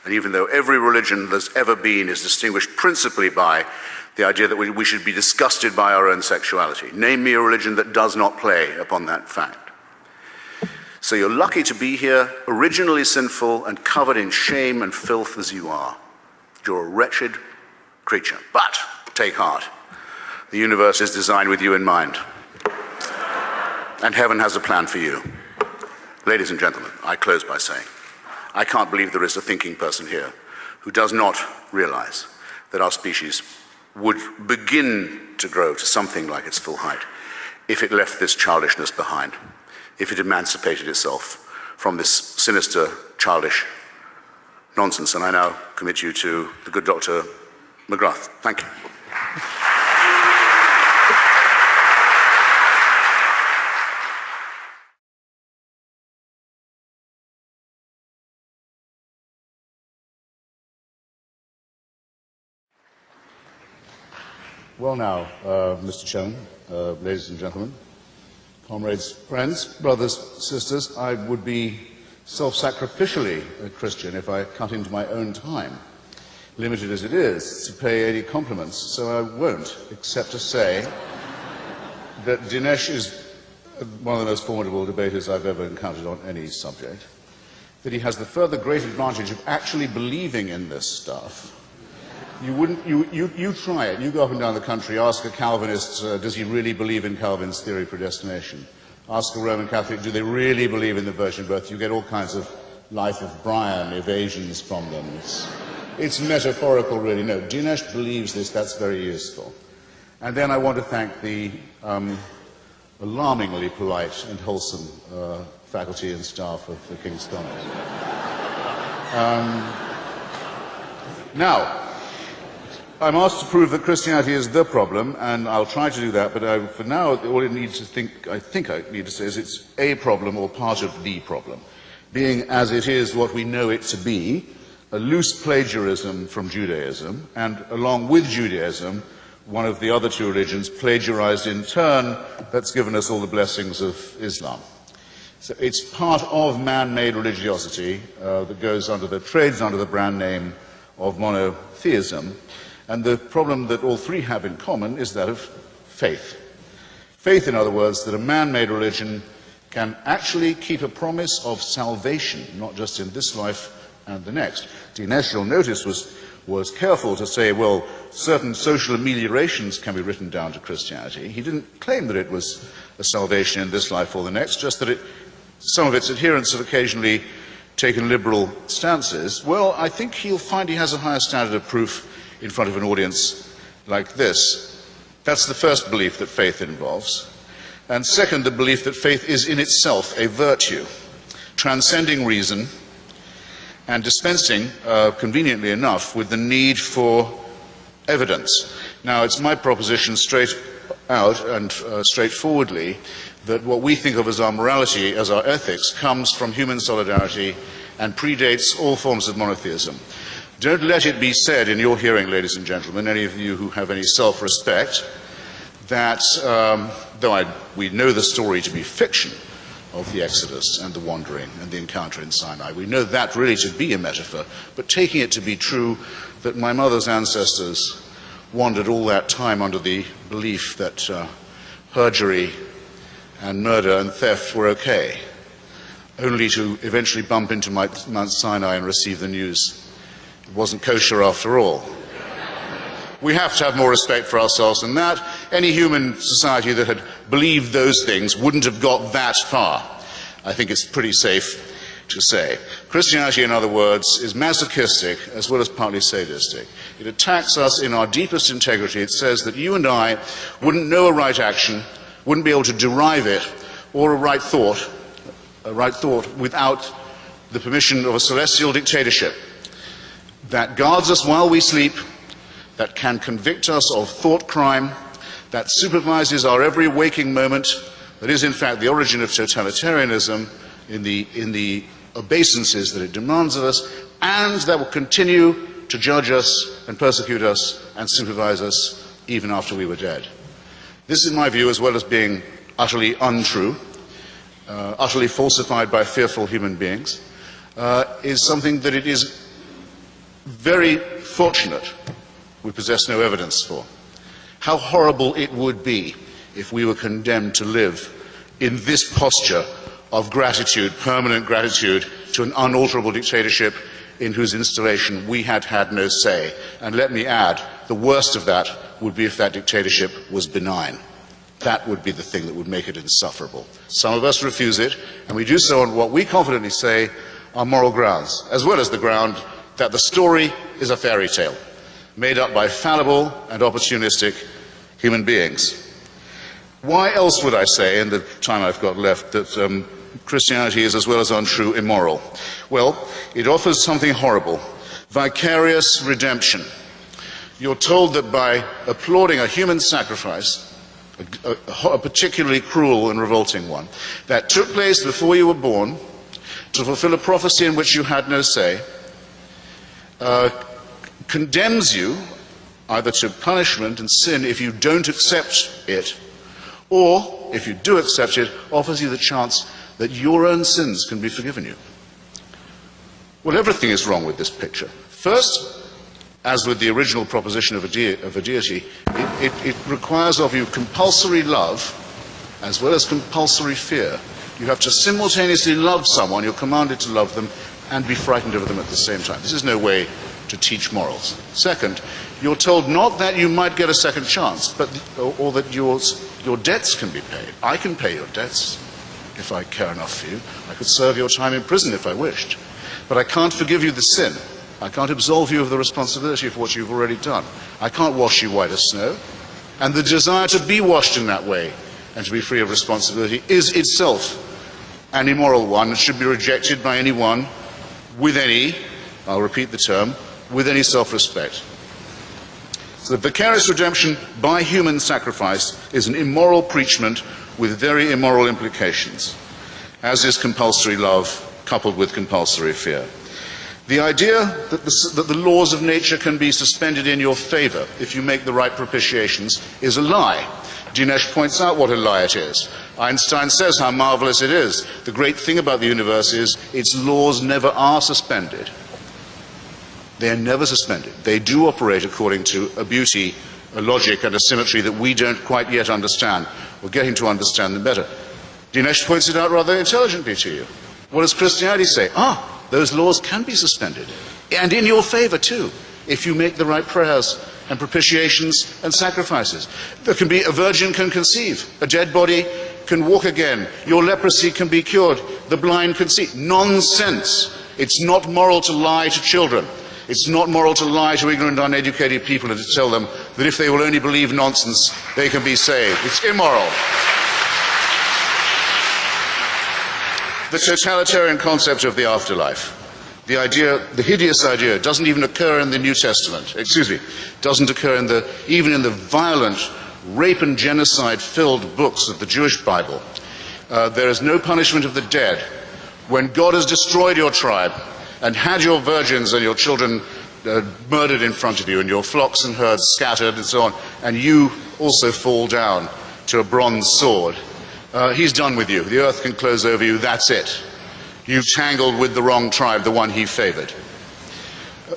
And even though every religion there's ever been is distinguished principally by the idea that we should be disgusted by our own sexuality. Name me a religion that does not play upon that fact. So you're lucky to be here, originally sinful and covered in shame and filth as you are. You're a wretched creature. But take heart. The universe is designed with you in mind. And heaven has a plan for you. Ladies and gentlemen, I close by saying, I can't believe there is a thinking person here who does not realize that our species would begin to grow to something like its full height if it left this childishness behind, if it emancipated itself from this sinister, childish nonsense. And I now commit you to the good Dr. McGrath. Thank you. Well now, Mr. Chairman, ladies and gentlemen, comrades, friends, brothers, sisters, I would be self-sacrificially a Christian if I cut into my own time, limited as it is, to pay any compliments, so I won't, except to say that Dinesh is one of the most formidable debaters I've ever encountered on any subject, that he has the further great advantage of actually believing in this stuff. You try it. You go up and down the country, ask a Calvinist, does he really believe in Calvin's theory of predestination? Ask a Roman Catholic, do they really believe in the virgin birth? You get all kinds of Life of Brian evasions from them. It's metaphorical, really. No, Dinesh believes this. That's very useful. And then I want to thank the alarmingly polite and wholesome faculty and staff of the King's College. Now, I'm asked to prove that Christianity is the problem, and I'll try to do that, but for now, all I need to I think I need to say is it's a problem or part of the problem, being as it is what we know it to be, a loose plagiarism from Judaism, and along with Judaism, one of the other two religions plagiarized in turn, that's given us all the blessings of Islam. So it's part of man-made religiosity that goes trades under the brand name of monotheism. And the problem that all three have in common is that of faith. Faith, in other words, that a man-made religion can actually keep a promise of salvation, not just in this life and the next. Dinesh, you'll notice, was careful to say, well, certain social ameliorations can be written down to Christianity. He didn't claim that it was a salvation in this life or the next, just that it some of its adherents have occasionally taken liberal stances, well, I think he'll find he has a higher standard of proof in front of an audience like this. That's the first belief that faith involves. And second, the belief that faith is in itself a virtue, transcending reason and dispensing, conveniently enough, with the need for evidence. Now, it's my proposition straight out and straightforwardly that what we think of as our morality, as our ethics, comes from human solidarity and predates all forms of monotheism. Don't let it be said in your hearing, ladies and gentlemen, any of you who have any self-respect, that we know the story to be fiction of the Exodus and the wandering and the encounter in Sinai. We know that really to be a metaphor, but taking it to be true that my mother's ancestors wandered all that time under the belief that perjury and murder and theft were okay, only to eventually bump into Mount Sinai and receive the news it wasn't kosher after all. We have to have more respect for ourselves than that. Any human society that had believed those things wouldn't have got that far. I think it's pretty safe to say. Christianity, in other words, is masochistic as well as partly sadistic. It attacks us in our deepest integrity. It says that you and I wouldn't know a right action, wouldn't be able to derive it, or a right thought without the permission of a celestial dictatorship that guards us while we sleep, that can convict us of thought crime, that supervises our every waking moment, that is in fact the origin of totalitarianism in the obeisances that it demands of us, and that will continue to judge us and persecute us and supervise us even after we were dead. This, in my view, as well as being utterly untrue, utterly falsified by fearful human beings, is something that it is very fortunate we possess no evidence for. How horrible it would be if we were condemned to live in this posture of gratitude, permanent gratitude, to an unalterable dictatorship in whose installation we had had no say. And let me add, the worst of that would be if that dictatorship was benign. That would be the thing that would make it insufferable. Some of us refuse it, and we do so on what we confidently say are moral grounds, as well as the ground that the story is a fairy tale, made up by fallible and opportunistic human beings. Why else would I say, in the time I've got left, that Christianity is, as well as untrue, immoral? Well, it offers something horrible, vicarious redemption. You're told that by applauding a human sacrifice, a particularly cruel and revolting one, that took place before you were born, to fulfill a prophecy in which you had no say, condemns you either to punishment and sin if you don't accept it, or, if you do accept it, offers you the chance that your own sins can be forgiven you. Well, everything is wrong with this picture. First, as with the original proposition of a deity, it requires of you compulsory love as well as compulsory fear. You have to simultaneously love someone, you're commanded to love them, and be frightened of them at the same time. This is no way to teach morals. Second, you're told not that you might get a second chance, or that your debts can be paid. I can pay your debts if I care enough for you. I could serve your time in prison if I wished. But I can't forgive you the sin. I can't absolve you of the responsibility for what you've already done. I can't wash you white as snow. And the desire to be washed in that way and to be free of responsibility is itself an immoral one and should be rejected by anyone with any, I'll repeat the term, with any self-respect. So the vicarious redemption by human sacrifice is an immoral preachment with very immoral implications, as is compulsory love coupled with compulsory fear. The idea that the laws of nature can be suspended in your favor if you make the right propitiations is a lie. DINESH points out what a lie it is. Einstein says how marvelous it is. The great thing about the universe is its laws never are suspended. They are never suspended. They do operate according to a beauty, a logic, and a symmetry that we don't quite yet understand. We're getting to understand them better. DINESH points it out rather intelligently to you. What does Christianity say? Those laws can be suspended, and in your favor too, if you make the right prayers and propitiations and sacrifices. There can be, a virgin can conceive, a dead body can walk again, your leprosy can be cured, the blind can see. Nonsense. It's not moral to lie to children. It's not moral to lie to ignorant, uneducated people and to tell them that if they will only believe nonsense, they can be saved. It's immoral. The totalitarian concept of the afterlife, the idea, the hideous idea, doesn't even occur in the New Testament. Doesn't occur even in the violent rape and genocide-filled books of the Jewish Bible. There is no punishment of the dead. When God has destroyed your tribe and had your virgins and your children murdered in front of you and your flocks and herds scattered and so on, and you also fall down to a bronze sword, he's done with you. The earth can close over you. That's it. You've tangled with the wrong tribe, the one he favored.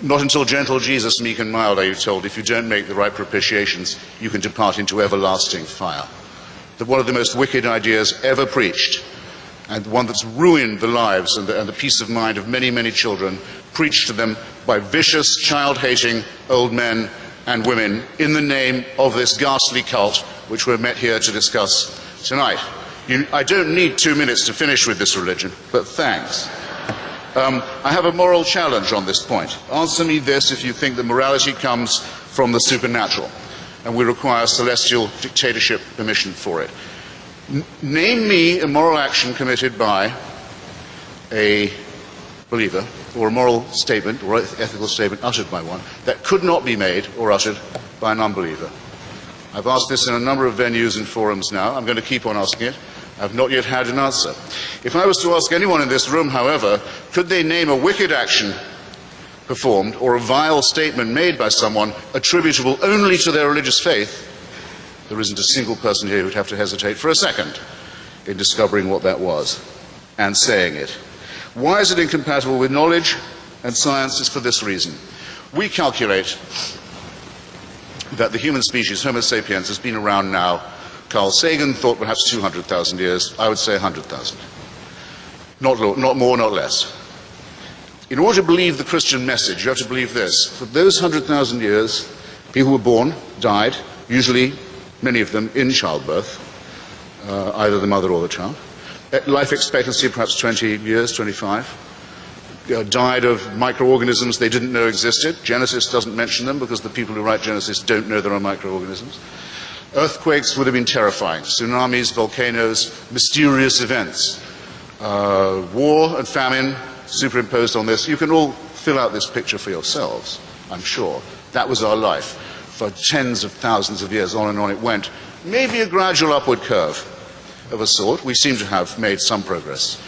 Not until gentle Jesus, meek and mild, are you told, if you don't make the right propitiations, you can depart into everlasting fire. One of the most wicked ideas ever preached, and one that's ruined the lives and the peace of mind of many, many children, preached to them by vicious, child-hating old men and women in the name of this ghastly cult which we're met here to discuss tonight. I don't need 2 minutes to finish with this religion, but thanks. I have a moral challenge on this point. Answer me this if you think that morality comes from the supernatural and we require celestial dictatorship permission for it. Name me a moral action committed by a believer, or a moral statement or ethical statement uttered by one that could not be made or uttered by an unbeliever. I've asked this in a number of venues and forums now. I'm going to keep on asking it. I've not yet had an answer. If I was to ask anyone in this room, however, could they name a wicked action performed or a vile statement made by someone attributable only to their religious faith, there isn't a single person here who'd have to hesitate for a second in discovering what that was and saying it. Why is it incompatible with knowledge and science? It's for this reason. We calculate that the human species, Homo sapiens, has been around now. Carl Sagan thought perhaps 200,000 years. I would say 100,000. Not more, not less. In order to believe the Christian message, you have to believe this. For those 100,000 years, people were born, died, usually many of them in childbirth, either the mother or the child. Life expectancy perhaps 20 years, 25. Died of microorganisms they didn't know existed. Genesis doesn't mention them because the people who write Genesis don't know there are microorganisms. Earthquakes would have been terrifying. Tsunamis, volcanoes, mysterious events. War and famine superimposed on this. You can all fill out this picture for yourselves, I'm sure. That was our life. For tens of thousands of years, on and on it went. Maybe a gradual upward curve of a sort. We seem to have made some progress,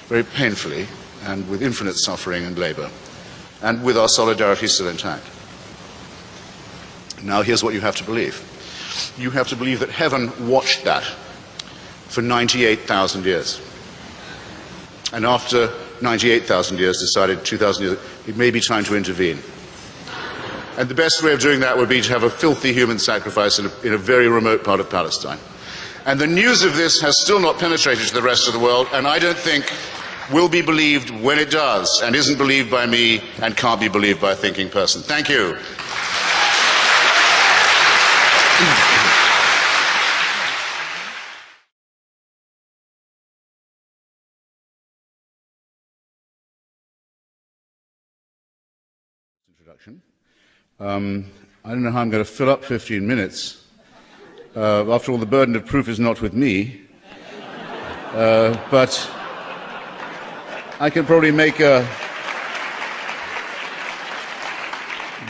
very painfully, and with infinite suffering and labor, and with our solidarity still intact. Now here's what you have to believe. You have to believe that heaven watched that for 98,000 years. And after 98,000 years decided 2,000 years, it may be time to intervene. And the best way of doing that would be to have a filthy human sacrifice in a very remote part of Palestine. And the news of this has still not penetrated to the rest of the world, and I don't think will be believed when it does, and isn't believed by me, and can't be believed by a thinking person. Thank you. Introduction. I don't know how I'm going to fill up 15 minutes. After all, the burden of proof is not with me. But I can probably make a...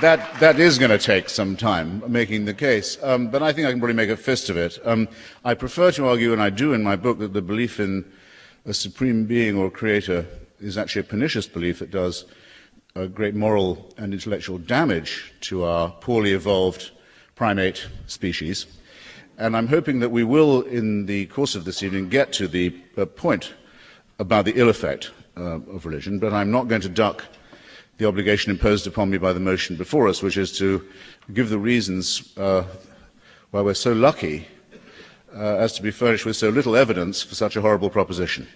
That is going to take some time, making the case. But I think I can probably make a fist of it. I prefer to argue, and I do in my book, that the belief in a supreme being or creator is actually a pernicious belief that does great moral and intellectual damage to our poorly evolved primate species. And I'm hoping that we will, in the course of this evening, get to the point about the ill effect of religion, but I'm not going to duck the obligation imposed upon me by the motion before us, which is to give the reasons why we're so lucky as to be furnished with so little evidence for such a horrible proposition.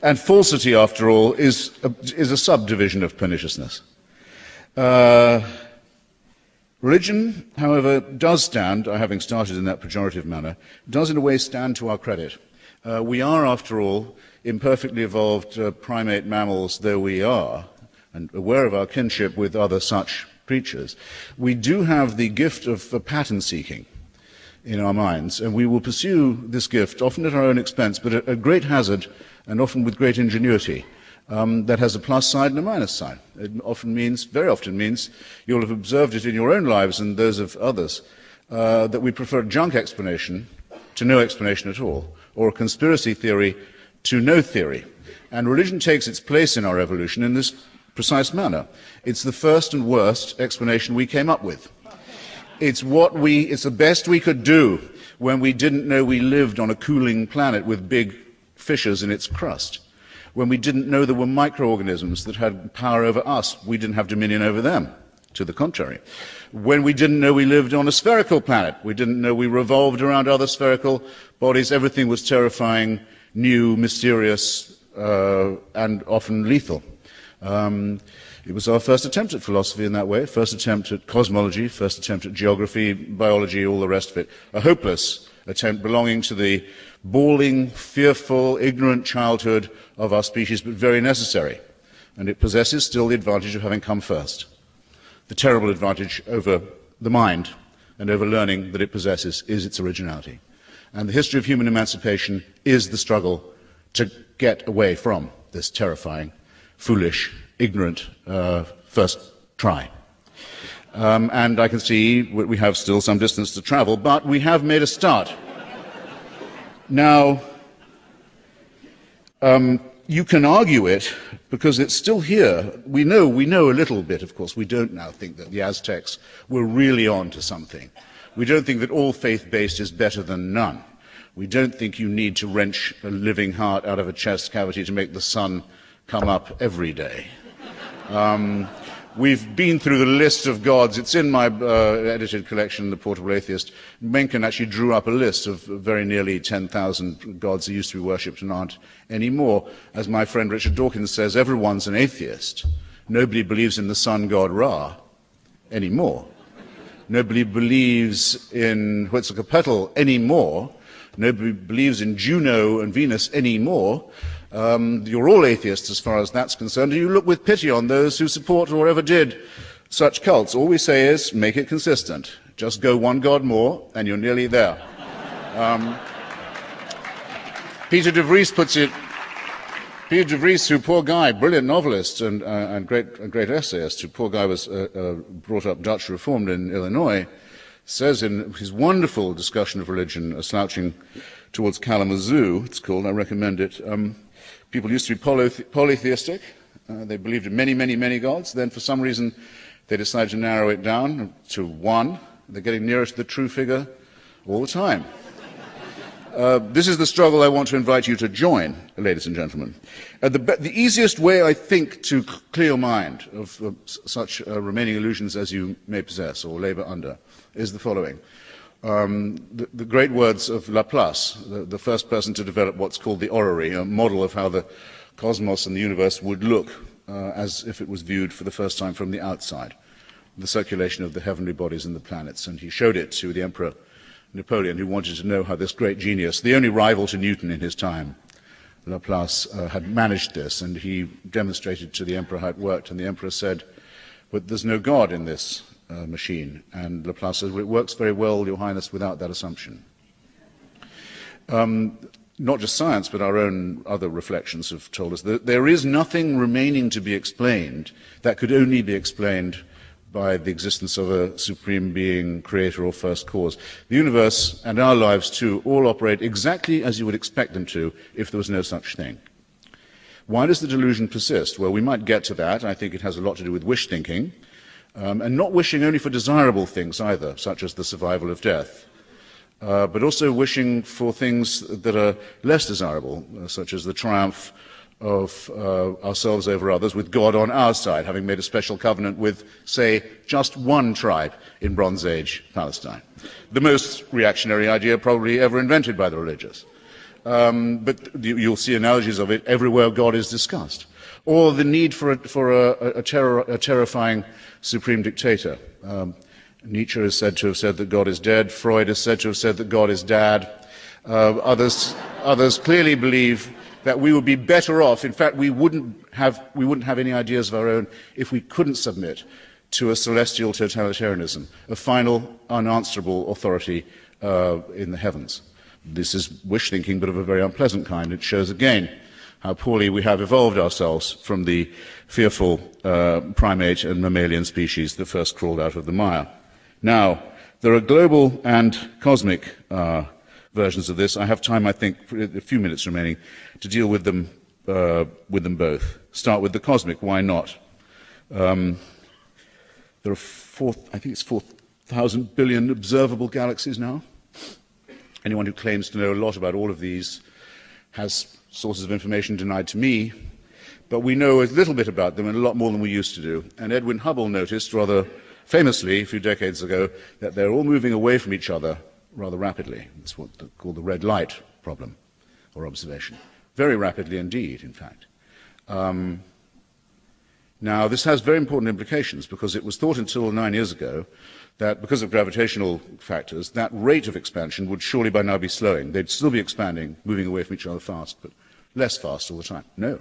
And falsity, after all, is a subdivision of perniciousness. Religion, however, does stand, having started in that pejorative manner, does in a way stand to our credit. We are, after all, imperfectly evolved primate mammals though we are, and aware of our kinship with other such creatures. We do have the gift of pattern seeking in our minds, and we will pursue this gift, often at our own expense, but at great hazard and often with great ingenuity. That has a plus side and a minus side. It very often means, you'll have observed it in your own lives and those of others, that we prefer a junk explanation to no explanation at all, or a conspiracy theory to no theory. And religion takes its place in our evolution in this precise manner. It's the first and worst explanation we came up with. It's the best we could do when we didn't know we lived on a cooling planet with big fissures in its crust. When we didn't know there were microorganisms that had power over us, we didn't have dominion over them. To the contrary. When we didn't know we lived on a spherical planet, we didn't know we revolved around other spherical bodies, everything was terrifying, new, mysterious, and often lethal. It was our first attempt at philosophy in that way, first attempt at cosmology, first attempt at geography, biology, all the rest of it. A hopeless attempt belonging to the bawling, fearful, ignorant childhood of our species, but very necessary. And it possesses still the advantage of having come first. The terrible advantage over the mind and over learning that it possesses is its originality. And the history of human emancipation is the struggle to get away from this terrifying, foolish, ignorant first try. And I can see we have still some distance to travel, but we have made a start. Now, you can argue it because it's still here. We know a little bit, of course. We don't now think that the Aztecs were really on to something. We don't think that all faith-based is better than none. We don't think you need to wrench a living heart out of a chest cavity to make the sun come up every day. We've been through the list of gods. It's in my edited collection, The Portable Atheist. Mencken actually drew up a list of very nearly 10,000 gods that used to be worshipped and aren't anymore. As my friend Richard Dawkins says, everyone's an atheist. Nobody believes in the sun god Ra anymore. Nobody believes in Huitzilopochtli anymore. Nobody believes in Juno and Venus anymore. You're all atheists as far as that's concerned, and you look with pity on those who support or ever did such cults. All we say is, make it consistent. Just go one god more, and you're nearly there. Peter de Vries puts it, Peter de Vries, who, poor guy, brilliant novelist and great essayist, who, poor guy, was brought up Dutch Reformed in Illinois, says in his wonderful discussion of religion, Slouching Towards Kalamazoo, it's called, I recommend it, people used to be polytheistic. They believed in many, many, many gods. Then, for some reason, they decided to narrow it down to one. They're getting nearer to the true figure all the time. This is the struggle I want to invite you to join, ladies and gentlemen. The easiest way, I think, to clear your mind of such remaining illusions as you may possess or labor under is the following. The great words of Laplace, the first person to develop what's called the orrery, a model of how the cosmos and the universe would look as if it was viewed for the first time from the outside, the circulation of the heavenly bodies and the planets. And he showed it to the Emperor Napoleon, who wanted to know how this great genius, the only rival to Newton in his time, Laplace, had managed this, and he demonstrated to the Emperor how it worked, and the Emperor said, but there's no God in this machine. And Laplace says, well, it works very well, Your Highness, without that assumption. Not just science, but our own other reflections have told us that there is nothing remaining to be explained that could only be explained by the existence of a supreme being, creator, or first cause. The universe, and our lives too, all operate exactly as you would expect them to if there was no such thing. Why does the delusion persist? Well, we might get to that. I think it has a lot to do with wish thinking. And not wishing only for desirable things either, such as the survival of death, but also wishing for things that are less desirable, such as the triumph of ourselves over others, with God on our side, having made a special covenant with, say, just one tribe in Bronze Age Palestine. The most reactionary idea probably ever invented by the religious. But you'll see analogies of it everywhere God is discussed. Or the need for a terrifying supreme dictator. Nietzsche is said to have said that God is dead. Freud is said to have said that God is dad. Others clearly believe that we would be better off. In fact, we wouldn't have any ideas of our own if we couldn't submit to a celestial totalitarianism, a final, unanswerable authority in the heavens. This is wish thinking, but of a very unpleasant kind. It shows again how poorly we have evolved ourselves from the fearful primate and mammalian species that first crawled out of the mire. Now, there are global and cosmic versions of this. I have time, I think, for a few minutes remaining, to deal with them both. Start with the cosmic. Why not? There are I think it's 4,000 billion observable galaxies now. Anyone who claims to know a lot about all of these has sources of information denied to me, but we know a little bit about them and a lot more than we used to do. And Edwin Hubble noticed rather famously a few decades ago that they're all moving away from each other rather rapidly. It's what they call the red light problem or observation. Very rapidly indeed, in fact. Now, this has very important implications because it was thought until 9 years ago that because of gravitational factors, that rate of expansion would surely by now be slowing. They'd still be expanding, moving away from each other fast, but less fast all the time. No,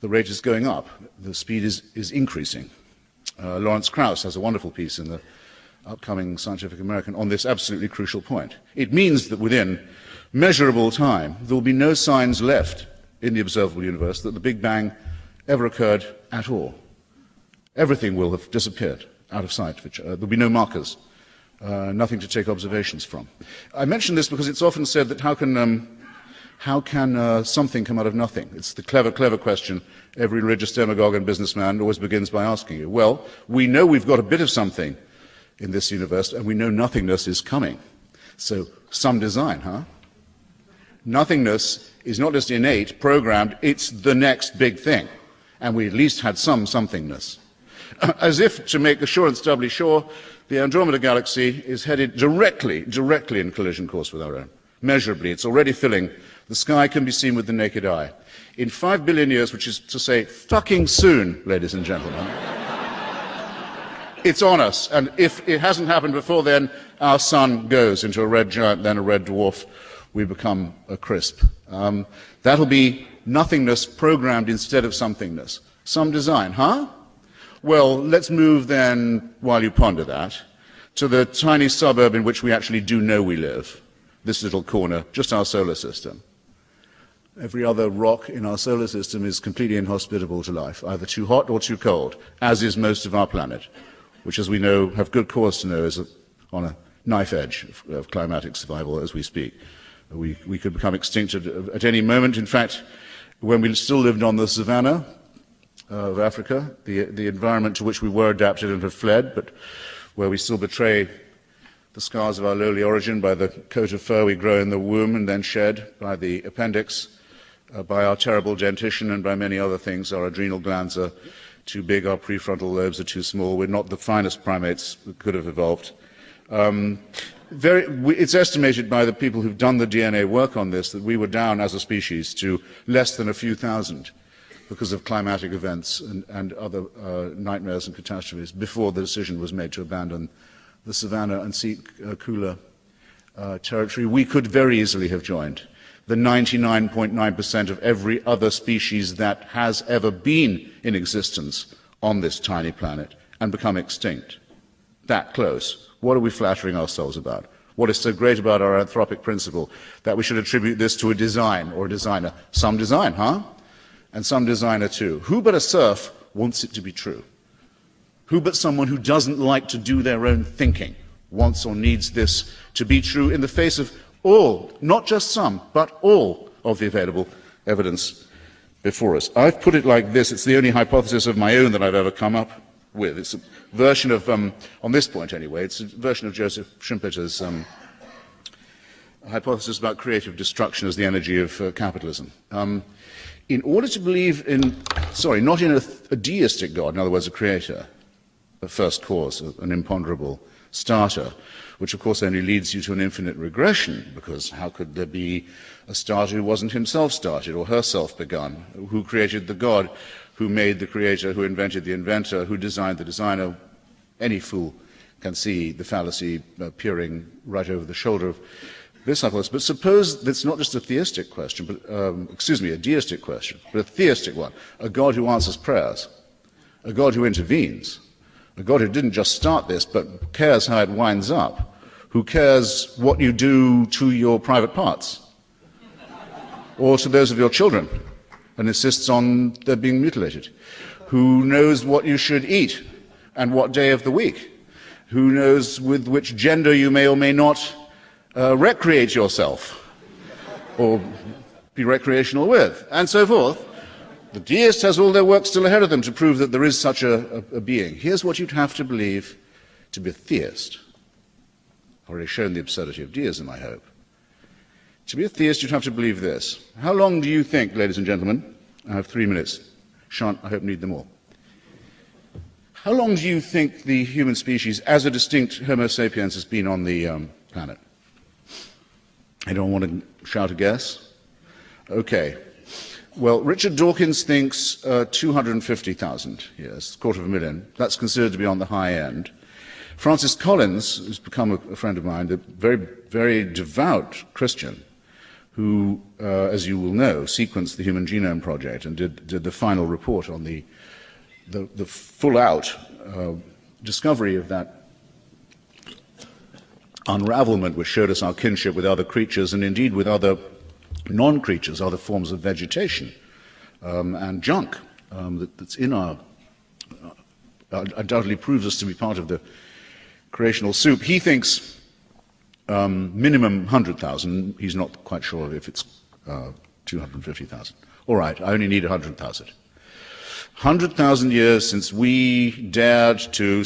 the rate is going up. The speed is increasing. Lawrence Krauss has a wonderful piece in the upcoming Scientific American on this absolutely crucial point. It means that within measurable time, there will be no signs left in the observable universe that the Big Bang ever occurred at all. Everything will have disappeared out of sight. There will be no markers, nothing to take observations from. I mention this because it's often said that how can something come out of nothing? It's the clever question every religious demagogue and businessman always begins by asking you. Well, we know we've got a bit of something in this universe, and we know nothingness is coming. So, some design, huh? Nothingness is not just innate, programmed, it's the next big thing. And we at least had some somethingness. As if to make assurance doubly sure, the Andromeda Galaxy is headed directly in collision course with our own. Measurably, it's already filling. The sky can be seen with the naked eye. In 5 billion years, which is to say fucking soon, ladies and gentlemen, it's on us. And if it hasn't happened before then, our sun goes into a red giant, then a red dwarf. We become a crisp. That'll be nothingness programmed instead of somethingness. Some design, huh? Well, let's move then, while you ponder that, to the tiny suburb in which we actually do know we live. This little corner, just our solar system. Every other rock in our solar system is completely inhospitable to life, either too hot or too cold, as is most of our planet, which, as we know, have good cause to know, is on a knife edge of climatic survival as we speak. We could become extinct at any moment. In fact, when we still lived on the savannah of Africa, the environment to which we were adapted and have fled, but where we still betray the scars of our lowly origin by the coat of fur we grow in the womb and then shed, by the appendix, by our terrible dentition, and by many other things. Our adrenal glands are too big, our prefrontal lobes are too small. We're not the finest primates that could have evolved. It's estimated by the people who've done the DNA work on this that we were down as a species to less than a few thousand because of climatic events and other nightmares and catastrophes before the decision was made to abandon the savannah and seek cooler territory. We could very easily have joined the 99.9% of every other species that has ever been in existence on this tiny planet and become extinct. That close. What are we flattering ourselves about? What is so great about our anthropic principle that we should attribute this to a design or a designer? Some design, huh? And some designer too. Who but a serf wants it to be true? Who but someone who doesn't like to do their own thinking wants or needs this to be true in the face of all, not just some, but all of the available evidence before us? I've put it like this. It's the only hypothesis of my own that I've ever come up with. It's a version of, on this point anyway, it's a version of Joseph Schumpeter's hypothesis about creative destruction as the energy of capitalism. In order to believe in, not in a deistic God, in other words, a creator, a first cause, an imponderable starter, which of course only leads you to an infinite regression, because how could there be a starter who wasn't himself started or herself begun? Who created the God? Who made the creator? Who invented the inventor? Who designed the designer? Any fool can see the fallacy peering right over the shoulder of this hypothesis. But suppose that's not just a theistic question, but, a deistic question, but a theistic one. A God who answers prayers, a God who intervenes, a God who didn't just start this, but cares how it winds up, who cares what you do to your private parts, or to those of your children, and insists on their being mutilated, who knows what you should eat and what day of the week, who knows with which gender you may or may not recreate yourself or be recreational with, and so forth. The deist has all their work still ahead of them to prove that there is such a being. Here's what you'd have to believe to be a theist. I've already shown the absurdity of deism, I hope. To be a theist, you'd have to believe this. How long do you think, ladies and gentlemen, I have 3 minutes, shan't, I hope, need them all. How long do you think the human species, as a distinct Homo sapiens, has been on the planet? Anyone want to shout a guess? Okay. Well, Richard Dawkins thinks 250,000 years, 250,000. That's considered to be on the high end. Francis Collins, who's become a friend of mine, a very, very devout Christian, who, as you will know, sequenced the Human Genome Project and did the final report on the full-out discovery of that unravelment which showed us our kinship with other creatures and indeed with other non-creatures, other forms of vegetation and junk that's in our, undoubtedly proves us to be part of the creational soup. He thinks minimum 100,000. He's not quite sure if it's 250,000. All right, I only need 100,000. 100,000 years since we dared to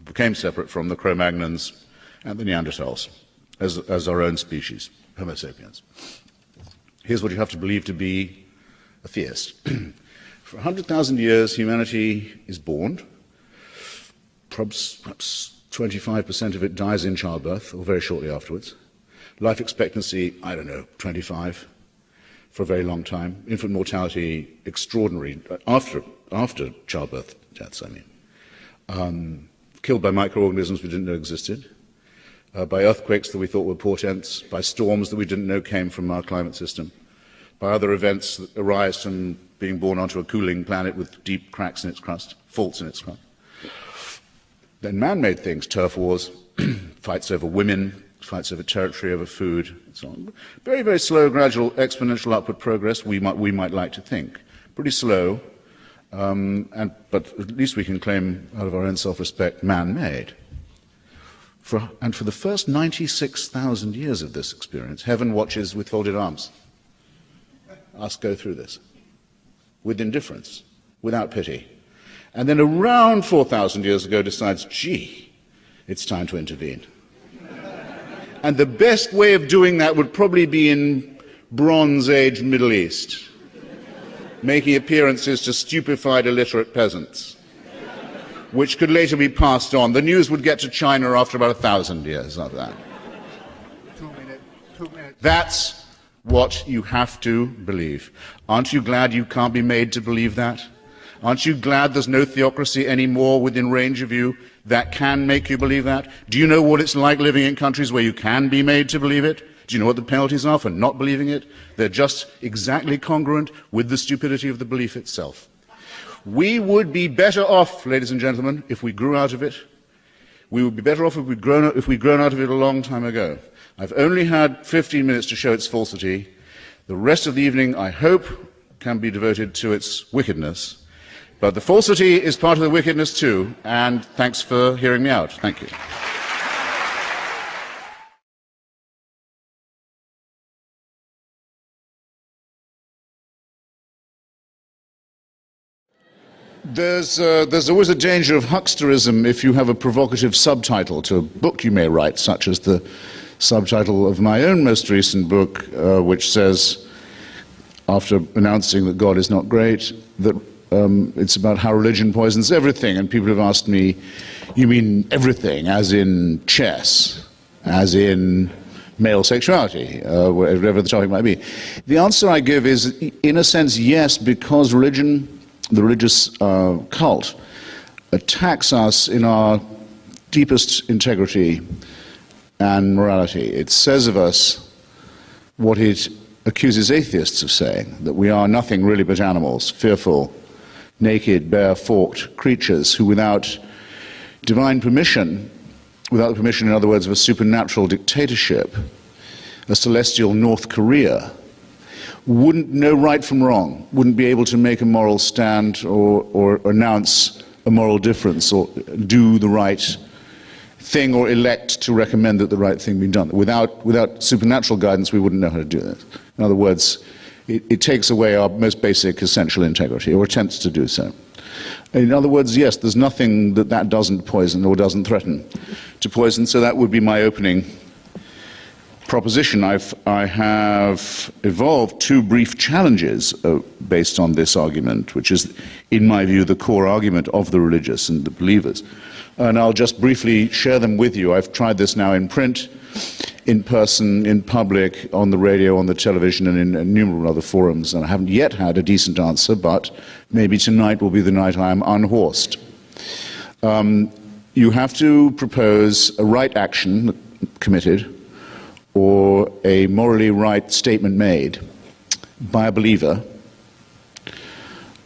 became separate from the Cro-Magnons and the Neanderthals as our own species, Homo sapiens. Here's what you have to believe to be a theist. For 100,000 years, humanity is born. Perhaps 25% of it dies in childbirth or very shortly afterwards. Life expectancy, I don't know, 25 for a very long time. Infant mortality, extraordinary, after childbirth deaths, I mean. Killed by microorganisms we didn't know existed, by earthquakes that we thought were portents, by storms that we didn't know came from our climate system, by other events that arise from being born onto a cooling planet with deep cracks in its crust, faults in its crust. Then man-made things, turf wars, fights over women, fights over territory, over food, and so on. Very, very slow, gradual, exponential upward progress, we might like to think. Pretty slow, but at least we can claim, out of our own self-respect, man-made. And for the first 96,000 years of this experience, heaven watches with folded arms. Us go through this with indifference, without pity. And then around 4,000 years ago decides, gee, it's time to intervene. And the best way of doing that would probably be in Bronze Age Middle East, making appearances to stupefied illiterate peasants, which could later be passed on. The news would get to China after about 1,000 years of that. 2 minutes. That's what you have to believe. Aren't you glad you can't be made to believe that? Aren't you glad there's no theocracy anymore within range of you that can make you believe that? Do you know what it's like living in countries where you can be made to believe it? Do you know what the penalties are for not believing it? They're just exactly congruent with the stupidity of the belief itself. We would be better off, ladies and gentlemen, if we grew out of it. We would be better off if we'd grown out of it a long time ago. I've only had 15 minutes to show its falsity. The rest of the evening, I hope, can be devoted to its wickedness. But the falsity is part of the wickedness too, and thanks for hearing me out. Thank you. There's always a danger of hucksterism if you have a provocative subtitle to a book you may write, such as the subtitle of my own most recent book, which says, after announcing that God is not great, that it's about how religion poisons everything. And people have asked me, you mean everything, as in chess, as in male sexuality, whatever the topic might be? The answer I give is, in a sense, yes, because religion, the religious cult, attacks us in our deepest integrity and morality. It says of us what it accuses atheists of saying, that we are nothing really but animals, fearful, naked, bare, forked creatures who without divine permission, without the permission, in other words, of a supernatural dictatorship, a celestial North Korea, wouldn't know right from wrong, wouldn't be able to make a moral stand or announce a moral difference or do the right thing or elect to recommend that the right thing be done. Without supernatural guidance, we wouldn't know how to do that. In other words, it takes away our most basic essential integrity, or attempts to do so. In other words, yes, there's nothing that doesn't poison or doesn't threaten to poison, so that would be my opening proposition. I have evolved two brief challenges based on this argument, which is, in my view, the core argument of the religious and the believers. And I'll just briefly share them with you. I've tried this now in print, in person, in public, on the radio, on the television, and in innumerable other forums, and I haven't yet had a decent answer, but maybe tonight will be the night I am unhorsed. You have to propose a right action committed or a morally right statement made by a believer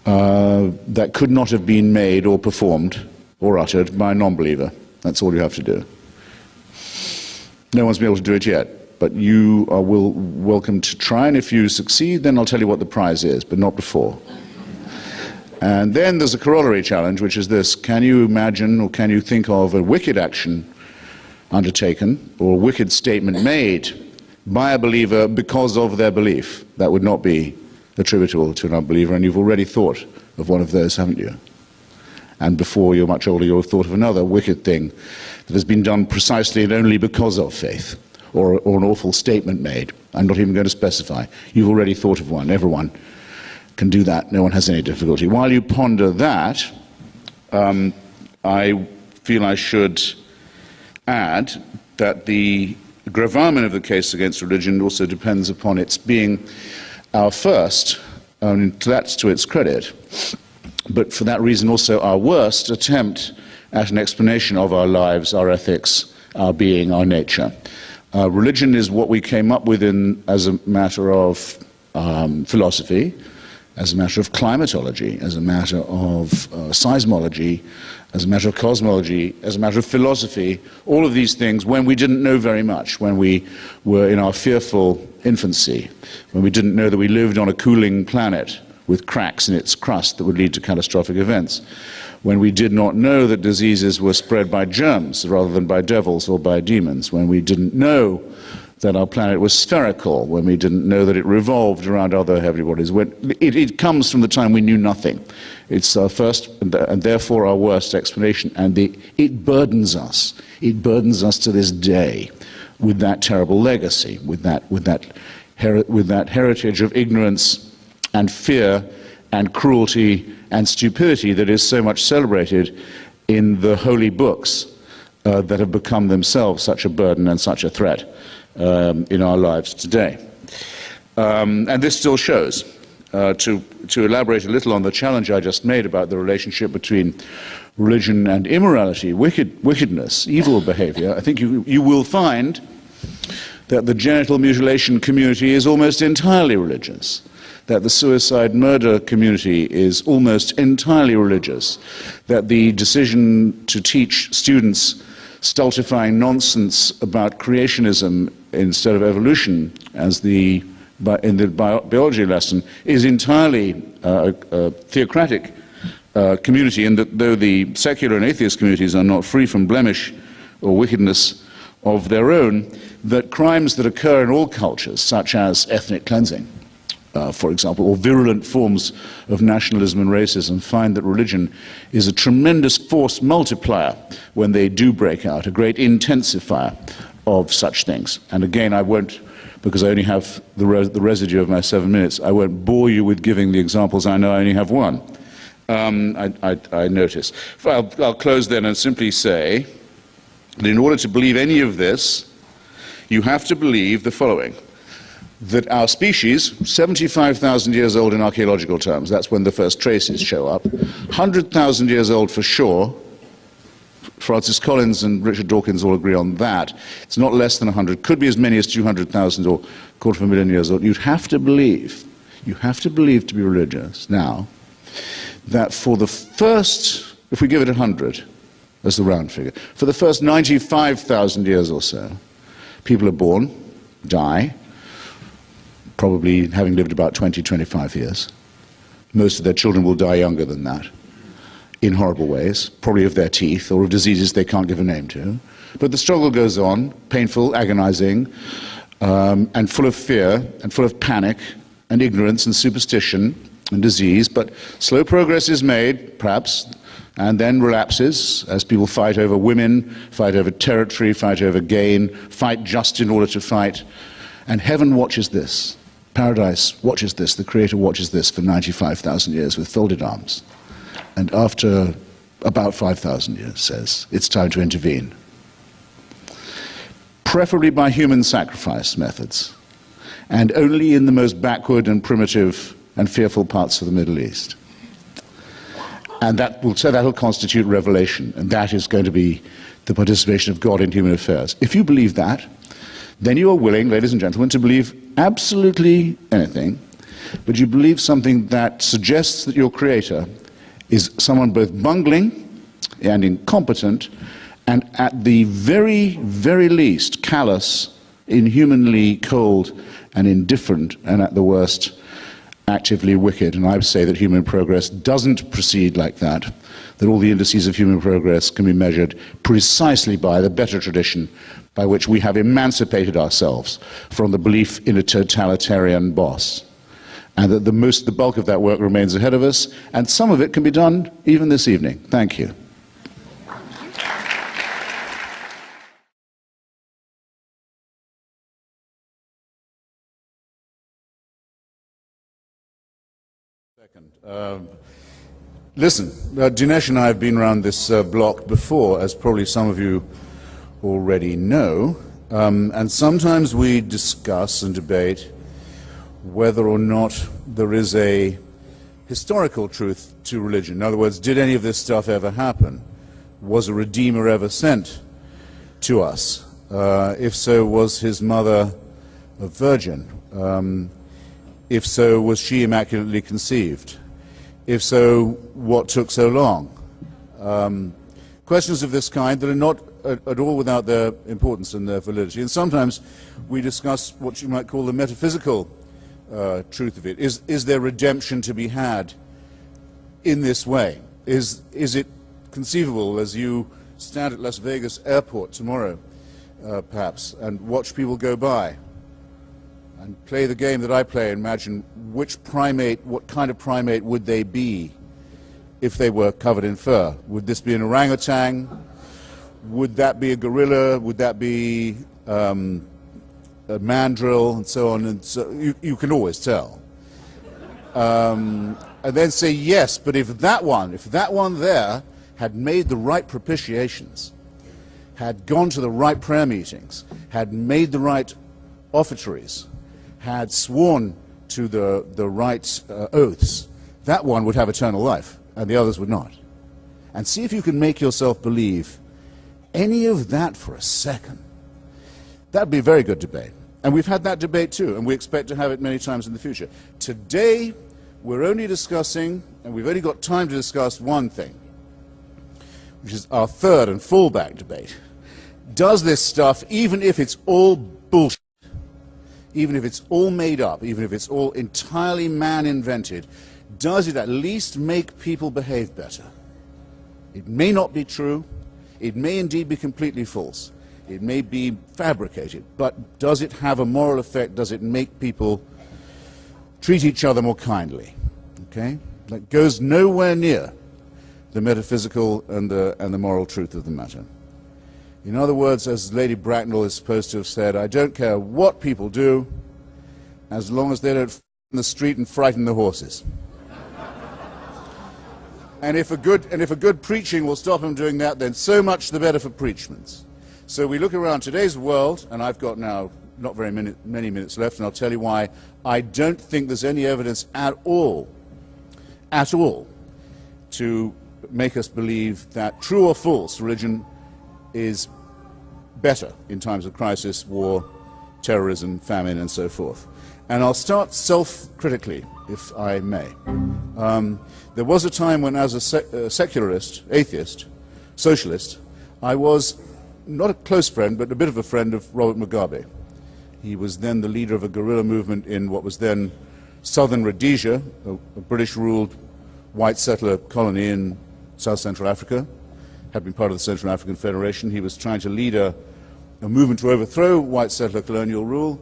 that could not have been made or performed or uttered by a non-believer. That's all you have to do. No one's been able to do it yet, but you are welcome to try, and if you succeed, then I'll tell you what the prize is, but not before. And then there's a corollary challenge, which is this: can you imagine or can you think of a wicked action undertaken or a wicked statement made by a believer because of their belief that would not be attributable to an unbeliever? And you've already thought of one of those, haven't you? And before you're much older, you'll have thought of another wicked thing that has been done precisely and only because of faith, or an awful statement made. I'm not even going to specify. You've already thought of one. Everyone can do that. No one has any difficulty. While you ponder that, I feel I should add that the gravamen of the case against religion also depends upon its being our first, and that's to its credit, but for that reason also our worst attempt at an explanation of our lives, our ethics, our being, our nature. Religion is what we came up with as a matter of philosophy, as a matter of climatology, as a matter of seismology, as a matter of cosmology, as a matter of philosophy, all of these things when we didn't know very much, when we were in our fearful infancy, when we didn't know that we lived on a cooling planet with cracks in its crust that would lead to catastrophic events, when we did not know that diseases were spread by germs rather than by devils or by demons, when we didn't know that our planet was spherical, when we didn't know that it revolved around other heavenly bodies. It comes from the time we knew nothing. It's our first and therefore our worst explanation, and it burdens us. It burdens us to this day with that terrible legacy, with that heritage of ignorance and fear and cruelty and stupidity that is so much celebrated in the holy books that have become themselves such a burden and such a threat in our lives today. And this still shows. To elaborate a little on the challenge I just made about the relationship between religion and immorality, wickedness, evil behavior, I think you will find that the genital mutilation community is almost entirely religious, that the suicide murder community is almost entirely religious, that the decision to teach students stultifying nonsense about creationism instead of evolution as in the biology lesson is entirely a theocratic community, and that though the secular and atheist communities are not free from blemish or wickedness of their own, that crimes that occur in all cultures, such as ethnic cleansing, for example, or virulent forms of nationalism and racism, find that religion is a tremendous force multiplier when they do break out, a great intensifier of such things. And again, I won't, because I only have the residue of my 7 minutes, I won't bore you with giving the examples. I know I only have one. I notice. I'll close then and simply say that in order to believe any of this, you have to believe the following: that our species, 75,000 years old in archaeological terms, that's when the first traces show up, 100,000 years old for sure, Francis Collins and Richard Dawkins all agree on that. It's not less than 100, could be as many as 200,000 or quarter of a million years old. You'd have to believe to be religious now, that for the first, if we give it 100 as the round figure, for the first 95,000 years or so, people are born, die, probably having lived about 20, 25 years. Most of their children will die younger than that, in horrible ways, probably of their teeth or of diseases they can't give a name to. But the struggle goes on, painful, agonizing, and full of fear, and full of panic, and ignorance, and superstition, and disease. But slow progress is made, perhaps, and then relapses as people fight over women, fight over territory, fight over gain, fight just in order to fight. And heaven watches this. Paradise watches this. The Creator watches this for 95,000 years with folded arms. And after about 5,000 years says, it's time to intervene. Preferably by human sacrifice methods, and only in the most backward and primitive and fearful parts of the Middle East. And that'll constitute revelation, and that is going to be the participation of God in human affairs. If you believe that, then you are willing, ladies and gentlemen, to believe absolutely anything, but you believe something that suggests that your Creator is someone both bungling and incompetent, and at the very, very least, callous, inhumanly cold and indifferent, and at the worst, actively wicked. And I would say that human progress doesn't proceed like that, that all the indices of human progress can be measured precisely by the better tradition by which we have emancipated ourselves from the belief in a totalitarian boss. And that the bulk of that work remains ahead of us, and some of it can be done even this evening. Thank you. Listen, Dinesh and I have been around this block before, as probably some of you already know, and sometimes we discuss and debate whether or not there is a historical truth to religion. In other words, did any of this stuff ever happen? Was a Redeemer ever sent to us? If so, was his mother a virgin? If so, was she immaculately conceived? If so, what took so long? Questions of this kind that are not at all without their importance and their validity. And sometimes we discuss what you might call the metaphysical truth of it. Is there redemption to be had in this way? Is it conceivable as you stand at Las Vegas airport tomorrow, perhaps, and watch people go by and play the game that I play, and imagine which primate, what kind of primate would they be if they were covered in fur? Would this be an orangutan? Would that be a gorilla? Would that be a mandrill, and so on? And so you can always tell. And then say, yes, but if that one there had made the right propitiations, had gone to the right prayer meetings, had made the right offertories, had sworn to the right oaths, that one would have eternal life, and the others would not. And see if you can make yourself believe any of that for a second. That would be a very good debate. And we've had that debate too, and we expect to have it many times in the future. Today, we're only discussing, and we've only got time to discuss one thing, which is our third and fallback debate. Does this stuff, even if it's all bullshit, even if it's all made up, even if it's all entirely man-invented, does it at least make people behave better? It may not be true. It may indeed be completely false. It may be fabricated. But does it have a moral effect? Does it make people treat each other more kindly? Okay? That goes nowhere near the metaphysical and the moral truth of the matter. In other words, as Lady Bracknell is supposed to have said, I don't care what people do, as long as they don't in the street and frighten the horses. And if a good preaching will stop them doing that, then so much the better for preachments. So we look around today's world, and I've got now not very many minutes left, and I'll tell you why I don't think there's any evidence at all, to make us believe that, true or false, religion is better in times of crisis, war, terrorism, famine, and so forth. And I'll start self-critically, if I may. There was a time when, as a secularist, atheist, socialist, I was not a close friend, but a bit of a friend of Robert Mugabe. He was then the leader of a guerrilla movement in what was then southern Rhodesia, a British-ruled white settler colony in South Central Africa, had been part of the Central African Federation. He was trying to lead a movement to overthrow white settler colonial rule.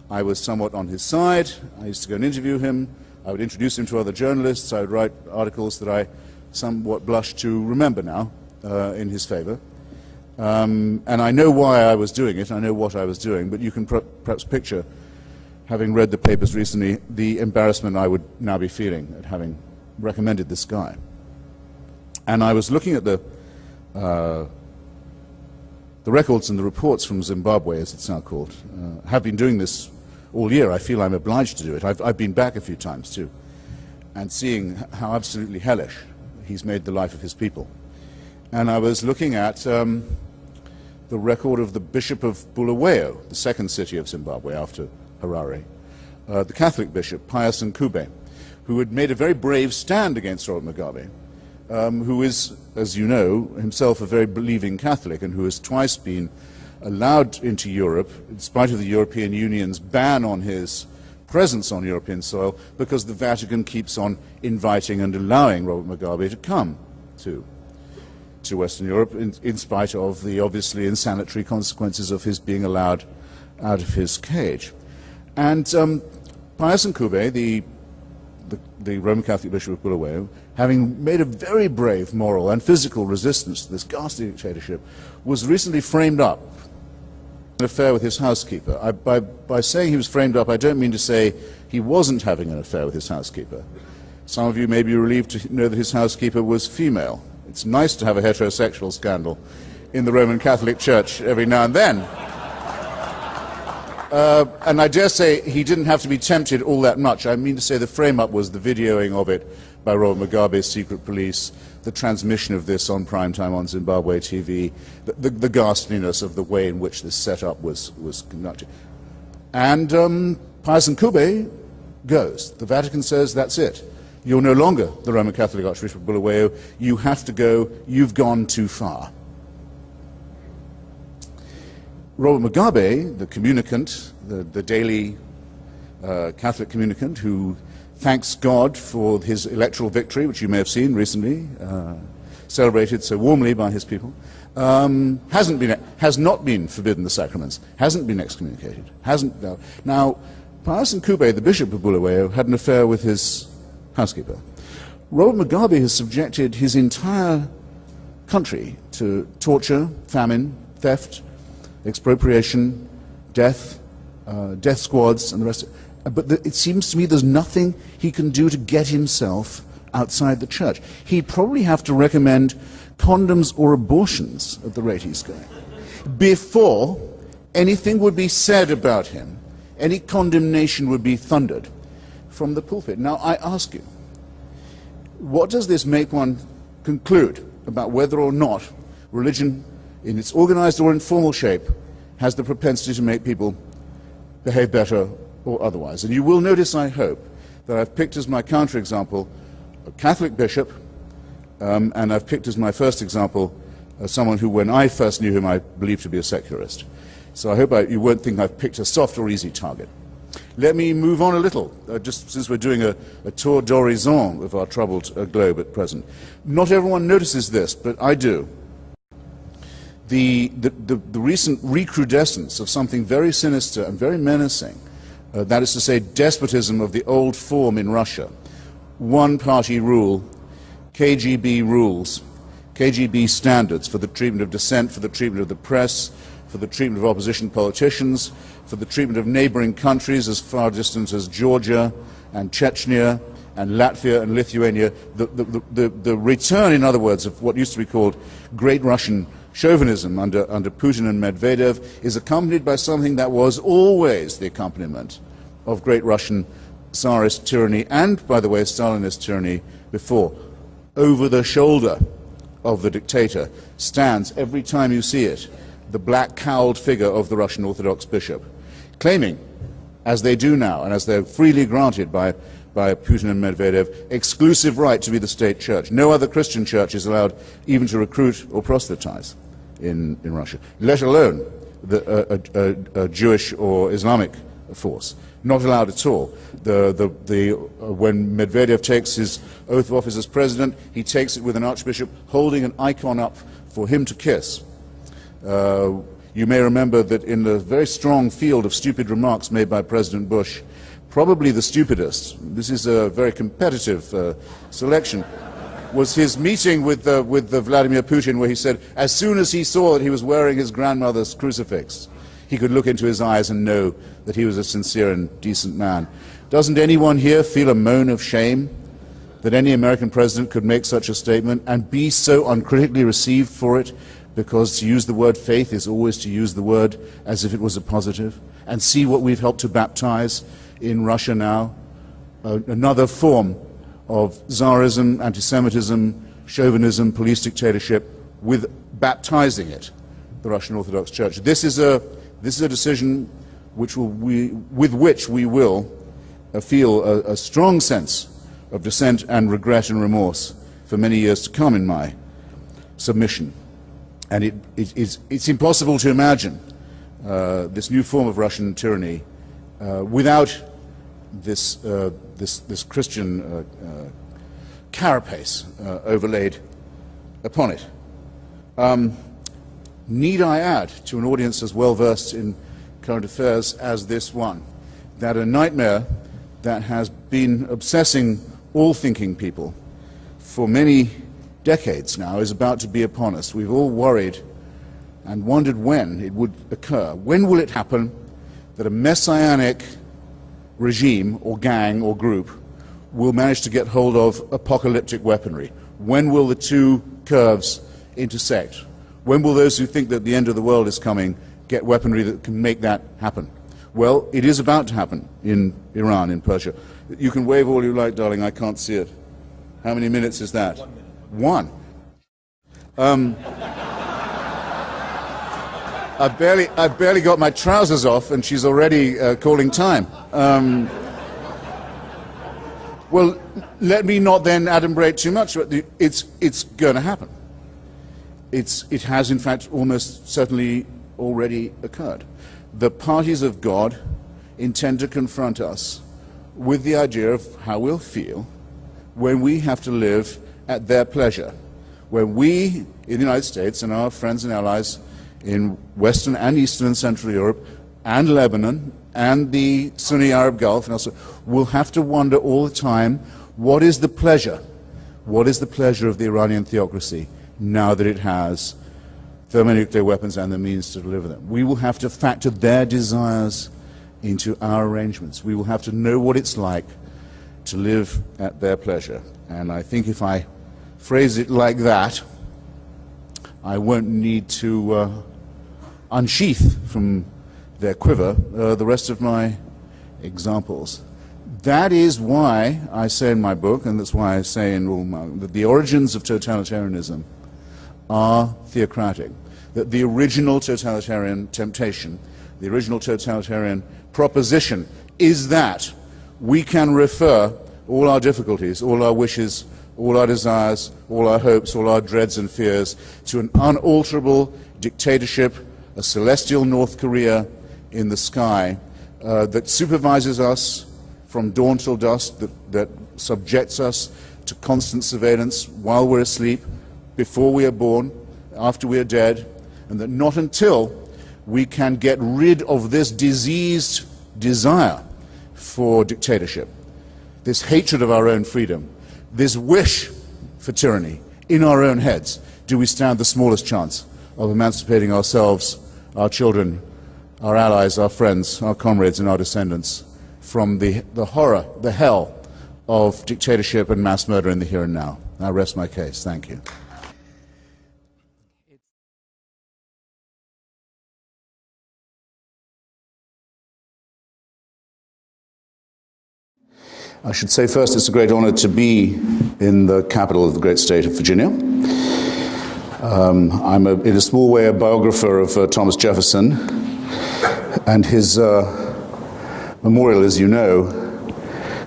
I was somewhat on his side. I used to go and interview him. I would introduce him to other journalists. I would write articles that I somewhat blush to remember now in his favor. And I know why I was doing it. I know what I was doing. But you can perhaps picture, having read the papers recently, the embarrassment I would now be feeling at having recommended this guy. And I was looking at the records and the reports from Zimbabwe, as it's now called. Have been doing this all year. I feel I'm obliged to do it. I've been back a few times too, and seeing how absolutely hellish he's made the life of his people. And I was looking at the record of the Bishop of Bulawayo, the second city of Zimbabwe after Harare, the Catholic bishop, Pius Nkube, who had made a very brave stand against Robert Mugabe, who is, as you know, himself a very believing Catholic, and who has twice been allowed into Europe, in spite of the European Union's ban on his presence on European soil, because the Vatican keeps on inviting and allowing Robert Mugabe to come to Western Europe, in spite of the obviously insanitary consequences of his being allowed out of his cage. And Pius Nkube, the Roman Catholic Bishop of Bulawayo, having made a very brave moral and physical resistance to this ghastly dictatorship, was recently framed up in an affair with his housekeeper. By saying he was framed up, I don't mean to say he wasn't having an affair with his housekeeper. Some of you may be relieved to know that his housekeeper was female. It's nice to have a heterosexual scandal in the Roman Catholic Church every now and then. And I dare say he didn't have to be tempted all that much. I mean to say the frame-up was the videoing of it by Robert Mugabe's secret police, the transmission of this on prime time on Zimbabwe TV, the ghastliness of the way in which this setup was conducted. And Pius Nkube goes. The Vatican says, that's it. You're no longer the Roman Catholic Archbishop of Bulawayo. You have to go. You've gone too far. Robert Mugabe, the communicant, the daily Catholic communicant who thanks God for his electoral victory, which you may have seen recently, celebrated so warmly by his people, has not been forbidden the sacraments, hasn't been excommunicated, Now, Pius Nkube, the Bishop of Bulawayo, had an affair with his housekeeper. Robert Mugabe has subjected his entire country to torture, famine, theft, expropriation, death, death squads, and the rest. But it seems to me there's nothing he can do to get himself outside the church. He'd probably have to recommend condoms or abortions at the rate he's going, before anything would be said about him, any condemnation would be thundered from the pulpit. Now, I ask you, what does this make one conclude about whether or not religion, in its organized or informal shape, has the propensity to make people behave better or otherwise? And you will notice, I hope, that I've picked as my counterexample a Catholic bishop, and I've picked as my first example someone who, when I first knew him, I believed to be a secularist. So I hope you won't think I've picked a soft or easy target. Let me move on a little, just since we're doing a tour d'horizon of our troubled globe at present. Not everyone notices this, but I do. The recent recrudescence of something very sinister and very menacing, that is to say, despotism of the old form in Russia, one-party rule, KGB rules, KGB standards for the treatment of dissent, for the treatment of the press, for the treatment of opposition politicians, for the treatment of neighboring countries as far distant as Georgia and Chechnya and Latvia and Lithuania. The return, in other words, of what used to be called Great Russian chauvinism under Putin and Medvedev is accompanied by something that was always the accompaniment of Great Russian Tsarist tyranny and, by the way, Stalinist tyranny before. over the shoulder of the dictator stands, every time you see it, the black cowled figure of the Russian Orthodox bishop, claiming, as they do now, and as they're freely granted by Putin and Medvedev, exclusive right to be the state church. No other Christian church is allowed even to recruit or proselytize in Russia, let alone a Jewish or Islamic force. Not allowed at all. When Medvedev takes his oath of office as president, he takes it with an archbishop holding an icon up for him to kiss. You may remember that in the very strong field of stupid remarks made by President Bush, probably the stupidest, this is a very competitive selection, was his meeting with Vladimir Putin, where he said, as soon as he saw that he was wearing his grandmother's crucifix, he could look into his eyes and know that he was a sincere and decent man. Doesn't anyone here feel a moan of shame that any American president could make such a statement and be so uncritically received for it? Because to use the word faith is always to use the word as if it was a positive. And see what we've helped to baptize in Russia now, another form of Tsarism, anti-Semitism, chauvinism, police dictatorship, with baptizing it, the Russian Orthodox Church. This is a decision with which we will feel a strong sense of dissent and regret and remorse for many years to come in my submission. And it's impossible to imagine this new form of Russian tyranny without this Christian carapace overlaid upon it. Need I add to an audience as well versed in current affairs as this one, that a nightmare that has been obsessing all thinking people for many decades now is about to be upon us. We've all worried and wondered when it would occur. When will it happen that a messianic regime or gang or group will manage to get hold of apocalyptic weaponry? When will the two curves intersect? When will those who think that the end of the world is coming get weaponry that can make that happen? Well, it is about to happen in Iran, in Persia. You can wave all you like, darling, I can't see it. How many minutes is that? 1 minute. I've barely got my trousers off and she's already calling time. Well, let me not then adumbrate too much. It's going to happen. It has, in fact, almost certainly already occurred. The parties of God intend to confront us with the idea of how we'll feel when we have to live at their pleasure, when we, in the United States, and our friends and allies in Western and Eastern and Central Europe, and Lebanon, and the Sunni Arab Gulf, and also, will have to wonder all the time, what is the pleasure? What is the pleasure of the Iranian theocracy now that it has thermonuclear weapons and the means to deliver them? We will have to factor their desires into our arrangements. We will have to know what it's like to live at their pleasure. And I think if I phrase it like that, I won't need to unsheath from their quiver the rest of my examples. That is why I say in my book, and that's why I say in all my, that the origins of totalitarianism are theocratic, that the original totalitarian temptation, the original totalitarian proposition is that we can refer all our difficulties, all our wishes, all our desires, all our hopes, all our dreads and fears to an unalterable dictatorship, a celestial North Korea in the sky that supervises us from dawn till dusk, that subjects us to constant surveillance while we're asleep, before we are born, after we are dead, and that not until we can get rid of this diseased desire for dictatorship, this hatred of our own freedom, this wish for tyranny in our own heads, do we stand the smallest chance of emancipating ourselves, our children, our allies, our friends, our comrades, and our descendants from the horror, the hell of dictatorship and mass murder in the here and now. I rest my case. Thank you. I should say first it's a great honor to be in the capital of the great state of Virginia. I'm in a small way a biographer of Thomas Jefferson, and his memorial, as you know,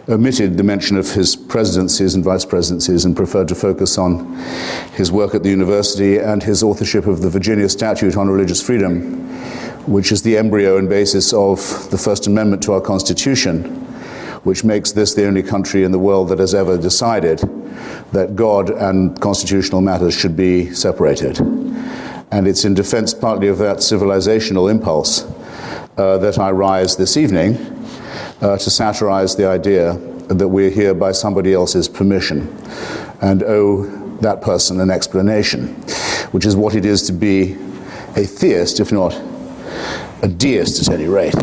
omitted the mention of his presidencies and vice presidencies and preferred to focus on his work at the university and his authorship of the Virginia Statute on Religious Freedom, which is the embryo and basis of the First Amendment to our Constitution, which makes this the only country in the world that has ever decided that God and constitutional matters should be separated. And it's in defense partly of that civilizational impulse that I rise this evening to satirize the idea that we're here by somebody else's permission and owe that person an explanation, which is what it is to be a theist, if not a deist at any rate.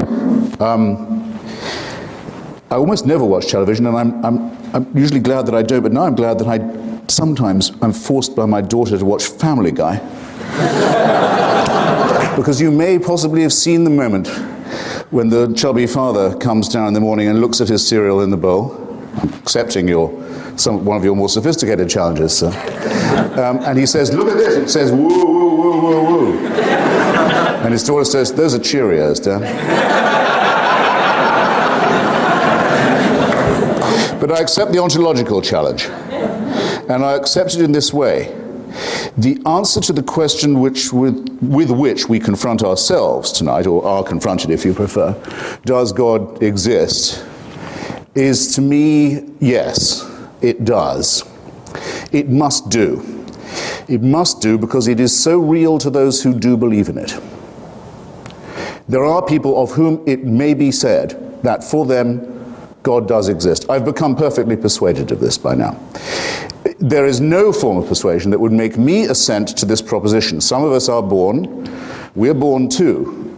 I almost never watch television, and I'm usually glad that I don't, but now I'm glad that I'm forced by my daughter to watch Family Guy. Because you may possibly have seen the moment when the chubby father comes down in the morning and looks at his cereal in the bowl, accepting one of your more sophisticated challenges, sir. And he says, "Look at this," it says, "woo, woo, woo, woo, woo." And his daughter says, "Those are Cheerios, Dad." But I accept the ontological challenge, and I accept it in this way. The answer to the question with which we confront ourselves tonight, or are confronted if you prefer, does God exist, is to me, yes, it does. It must do. It must do because it is so real to those who do believe in it. There are people of whom it may be said that for them God does exist. I've become perfectly persuaded of this by now. There is no form of persuasion that would make me assent to this proposition. Some of us are born, we're born too,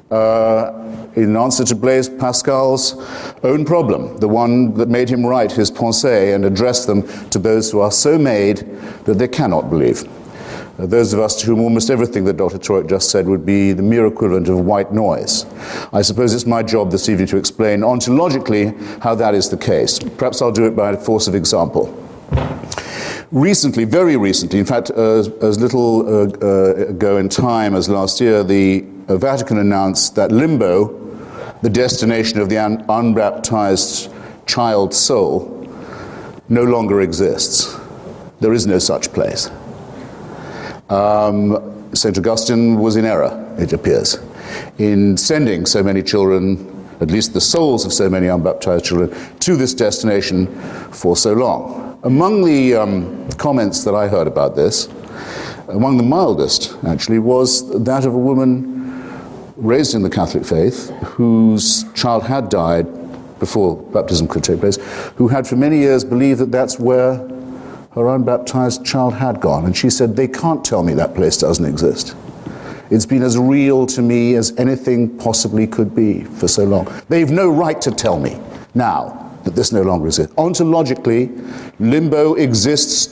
in answer to Blaise Pascal's own problem, the one that made him write his Pensées and address them to those who are so made that they cannot believe. Those of us to whom almost everything that Dr. TUREK just said would be the mere equivalent of white noise. I suppose it's my job this evening to explain ontologically how that is the case. Perhaps I'll do it by force of example. Recently, very recently, in fact, as little ago in time as last year, the Vatican announced that limbo, the destination of the unbaptized child soul, no longer exists. There is no such place. St. Augustine was in error, it appears, in sending so many children, at least the souls of so many unbaptized children, to this destination for so long. Among the comments that I heard about this, among the mildest, actually, was that of a woman raised in the Catholic faith whose child had died before baptism could take place, who had for many years believed that that's where her unbaptized child had gone. And she said, "They can't tell me that place doesn't exist. It's been as real to me as anything possibly could be for so long. They've no right to tell me now that this no longer exists." Ontologically, limbo exists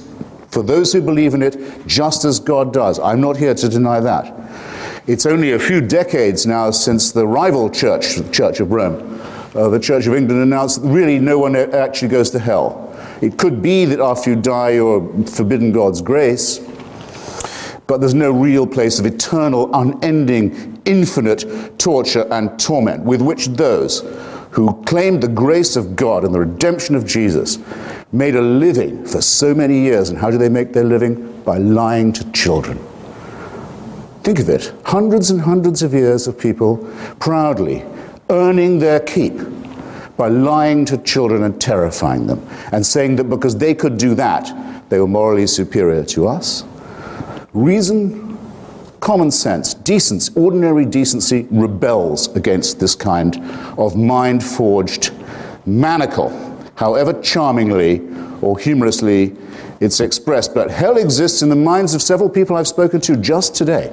for those who believe in it just as God does. I'm not here to deny that. It's only a few decades now since the rival church, the Church of Rome, the Church of England, announced that really no one actually goes to hell. It could be that after you die you're forbidden God's grace, but there's no real place of eternal, unending, infinite torture and torment with which those who claimed the grace of God and the redemption of Jesus made a living for so many years. And how do they make their living? By lying to children. Think of it. Hundreds and hundreds of years of people proudly earning their keep by lying to children and terrifying them, and saying that because they could do that, they were morally superior to us. Reason, common sense, decency, ordinary decency rebels against this kind of mind-forged manacle, however charmingly or humorously it's expressed. But hell exists in the minds of several people I've spoken to just today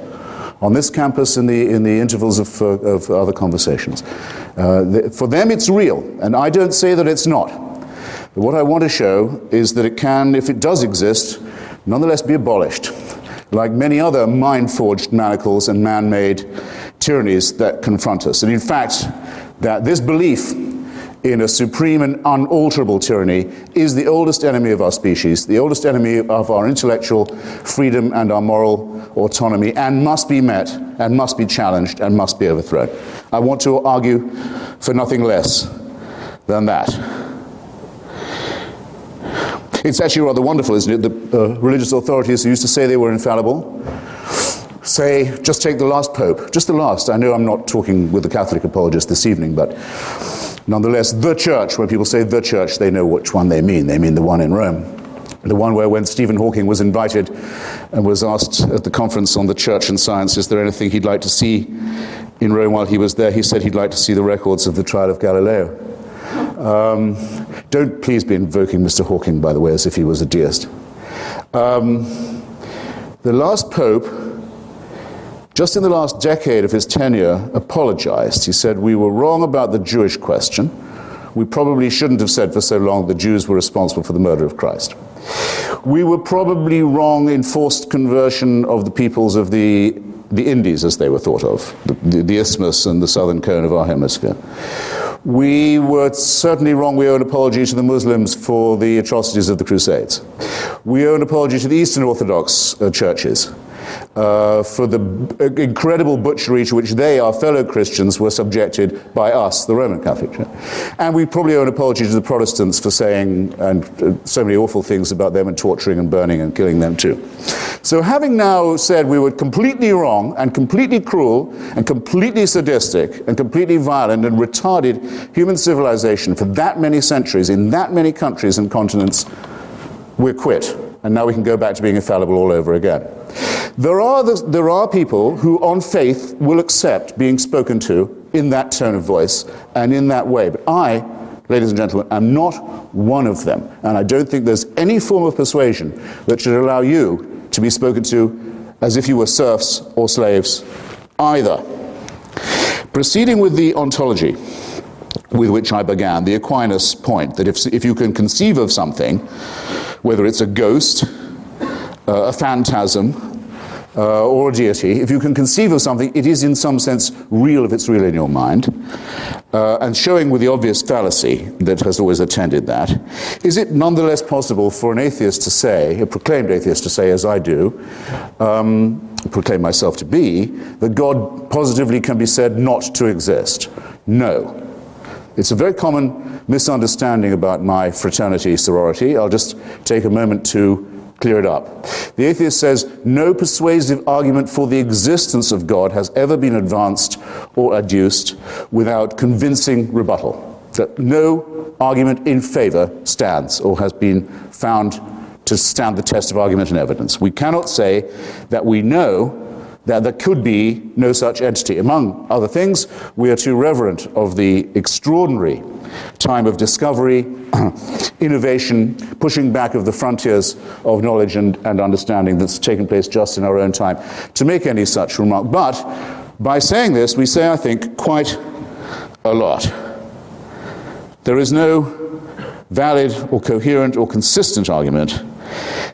on this campus in the intervals of other conversations. For them it's real, and I don't say that it's not. But what I want to show is that it can, if it does exist, nonetheless be abolished, like many other mind-forged manacles and man-made tyrannies that confront us. And in fact, that this belief in a supreme and unalterable tyranny is the oldest enemy of our species, the oldest enemy of our intellectual freedom and our moral autonomy, and must be met, and must be challenged, and must be overthrown. I want to argue for nothing less than that. It's actually rather wonderful, isn't it, that religious authorities who used to say they were infallible say, just take the last pope, just the last. I know I'm not talking with the Catholic apologist this evening, but nonetheless, the church, when people say the church, they know which one they mean. They mean the one in Rome. The one where when Stephen Hawking was invited and was asked at the conference on the church and science, is there anything he'd like to see in Rome while he was there, he said he'd like to see the records of the trial of Galileo. Don't please be invoking Mr. Hawking, by the way, as if he was a deist. The last pope, just in the last decade of his tenure, apologized. He said, we were wrong about the Jewish question. We probably shouldn't have said for so long the Jews were responsible for the murder of Christ. We were probably wrong in forced conversion of the peoples of the Indies, as they were thought of, the isthmus and the southern cone of our hemisphere. We were certainly wrong. We owe an apology to the Muslims for the atrocities of the Crusades. We owe an apology to the Eastern Orthodox churches for the incredible butchery to which they, our fellow Christians, were subjected by us, the Roman Catholic Church. And we probably owe an apology to the Protestants for saying so many awful things about them and torturing and burning and killing them too. So having now said we were completely wrong and completely cruel and completely sadistic and completely violent and retarded human civilization for that many centuries in that many countries and continents, we're quit. And now we can go back to being infallible all over again. There are people who on faith will accept being spoken to in that tone of voice and in that way. But I, ladies and gentlemen, am not one of them. And I don't think there's any form of persuasion that should allow you to be spoken to as if you were serfs or slaves either. Proceeding with the ontology with which I began, the Aquinas point that if you can conceive of something, whether it's a ghost, a phantasm, or a deity, if you can conceive of something, it is in some sense real if it's real in your mind. And showing with the obvious fallacy that has always attended that, is it nonetheless possible for an atheist to say, a proclaimed atheist to say, as I do, proclaim myself to be, that God positively can be said not to exist? No. It's a very common misunderstanding about my fraternity, sorority. I'll just take a moment to clear it up. The atheist says, no persuasive argument for the existence of God has ever been advanced or adduced without convincing rebuttal. That no argument in favor stands or has been found to stand the test of argument and evidence. We cannot say that we know that there could be no such entity. Among other things, we are too reverent of the extraordinary time of discovery, innovation, pushing back of the frontiers of knowledge and understanding that's taken place just in our own time to make any such remark. But by saying this, we say, I think, quite a lot. There is no valid or coherent or consistent argument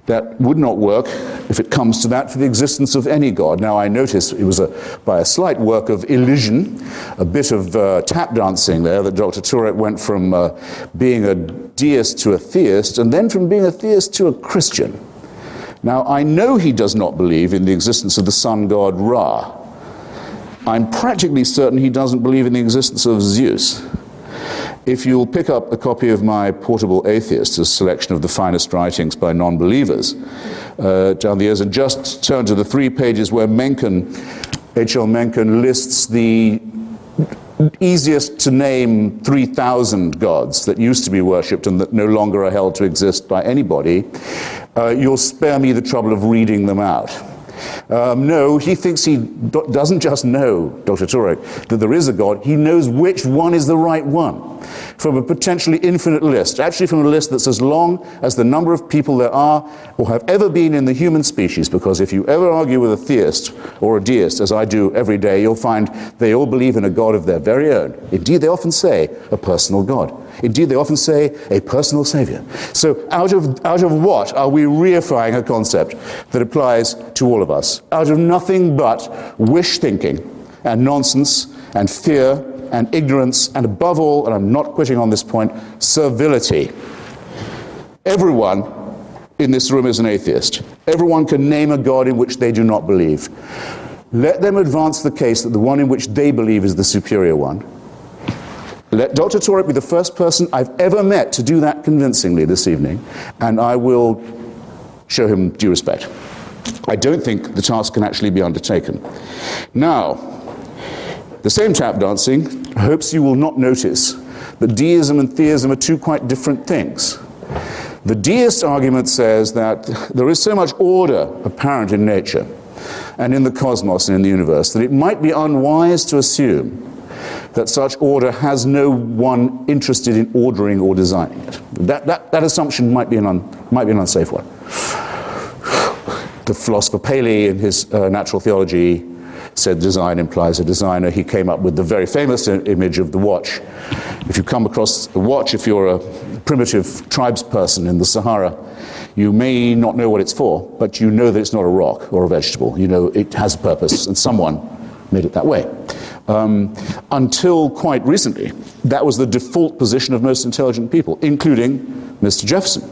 that would not work, if it comes to that, for the existence of any God. Now, I notice it was by a slight work of elision, a bit of tap dancing there, that Dr. TUREK went from being a deist to a theist, and then from being a theist to a Christian. Now, I know he does not believe in the existence of the sun god Ra. I'm practically certain he doesn't believe in the existence of Zeus. If you'll pick up a copy of my Portable Atheist, a selection of the finest writings by non-believers down the years, and just turn to the 3 pages where Mencken, H.L. Mencken, lists the easiest to name 3,000 gods that used to be worshipped and that no longer are held to exist by anybody, you'll spare me the trouble of reading them out. No, he thinks he doesn't just know, Dr. TUREK, that there is a God. He knows which one is the right one from a potentially infinite list, actually from a list that's as long as the number of people there are or have ever been in the human species, because if you ever argue with a theist or a deist, as I do every day, you'll find they all believe in a God of their very own. Indeed, they often say a personal God. Indeed, they often say a personal savior. So out of what are we reifying a concept that applies to all of us? Out of nothing but wish thinking and nonsense and fear and ignorance, and above all, and I'm not quitting on this point, servility. Everyone in this room is an atheist. Everyone can name a God in which they do not believe. Let them advance the case that the one in which they believe is the superior one. Let Dr. TUREK be the first person I've ever met to do that convincingly this evening, and I will show him due respect. I don't think the task can actually be undertaken. Now, the same tap dancing hopes you will not notice that deism and theism are two quite different things. The deist argument says that there is so much order apparent in nature and in the cosmos and in the universe that it might be unwise to assume that such order has no one interested in ordering or designing it. That assumption might be an unsafe one. The philosopher Paley, in his Natural Theology, said design implies a designer. He came up with the very famous image of the watch. If you come across a watch, if you're a primitive tribesperson in the Sahara, you may not know what it's for, but you know that it's not a rock or a vegetable. You know it has a purpose, and someone made it that way. Until quite recently, that was the default position of most intelligent people, including Mr. Jefferson,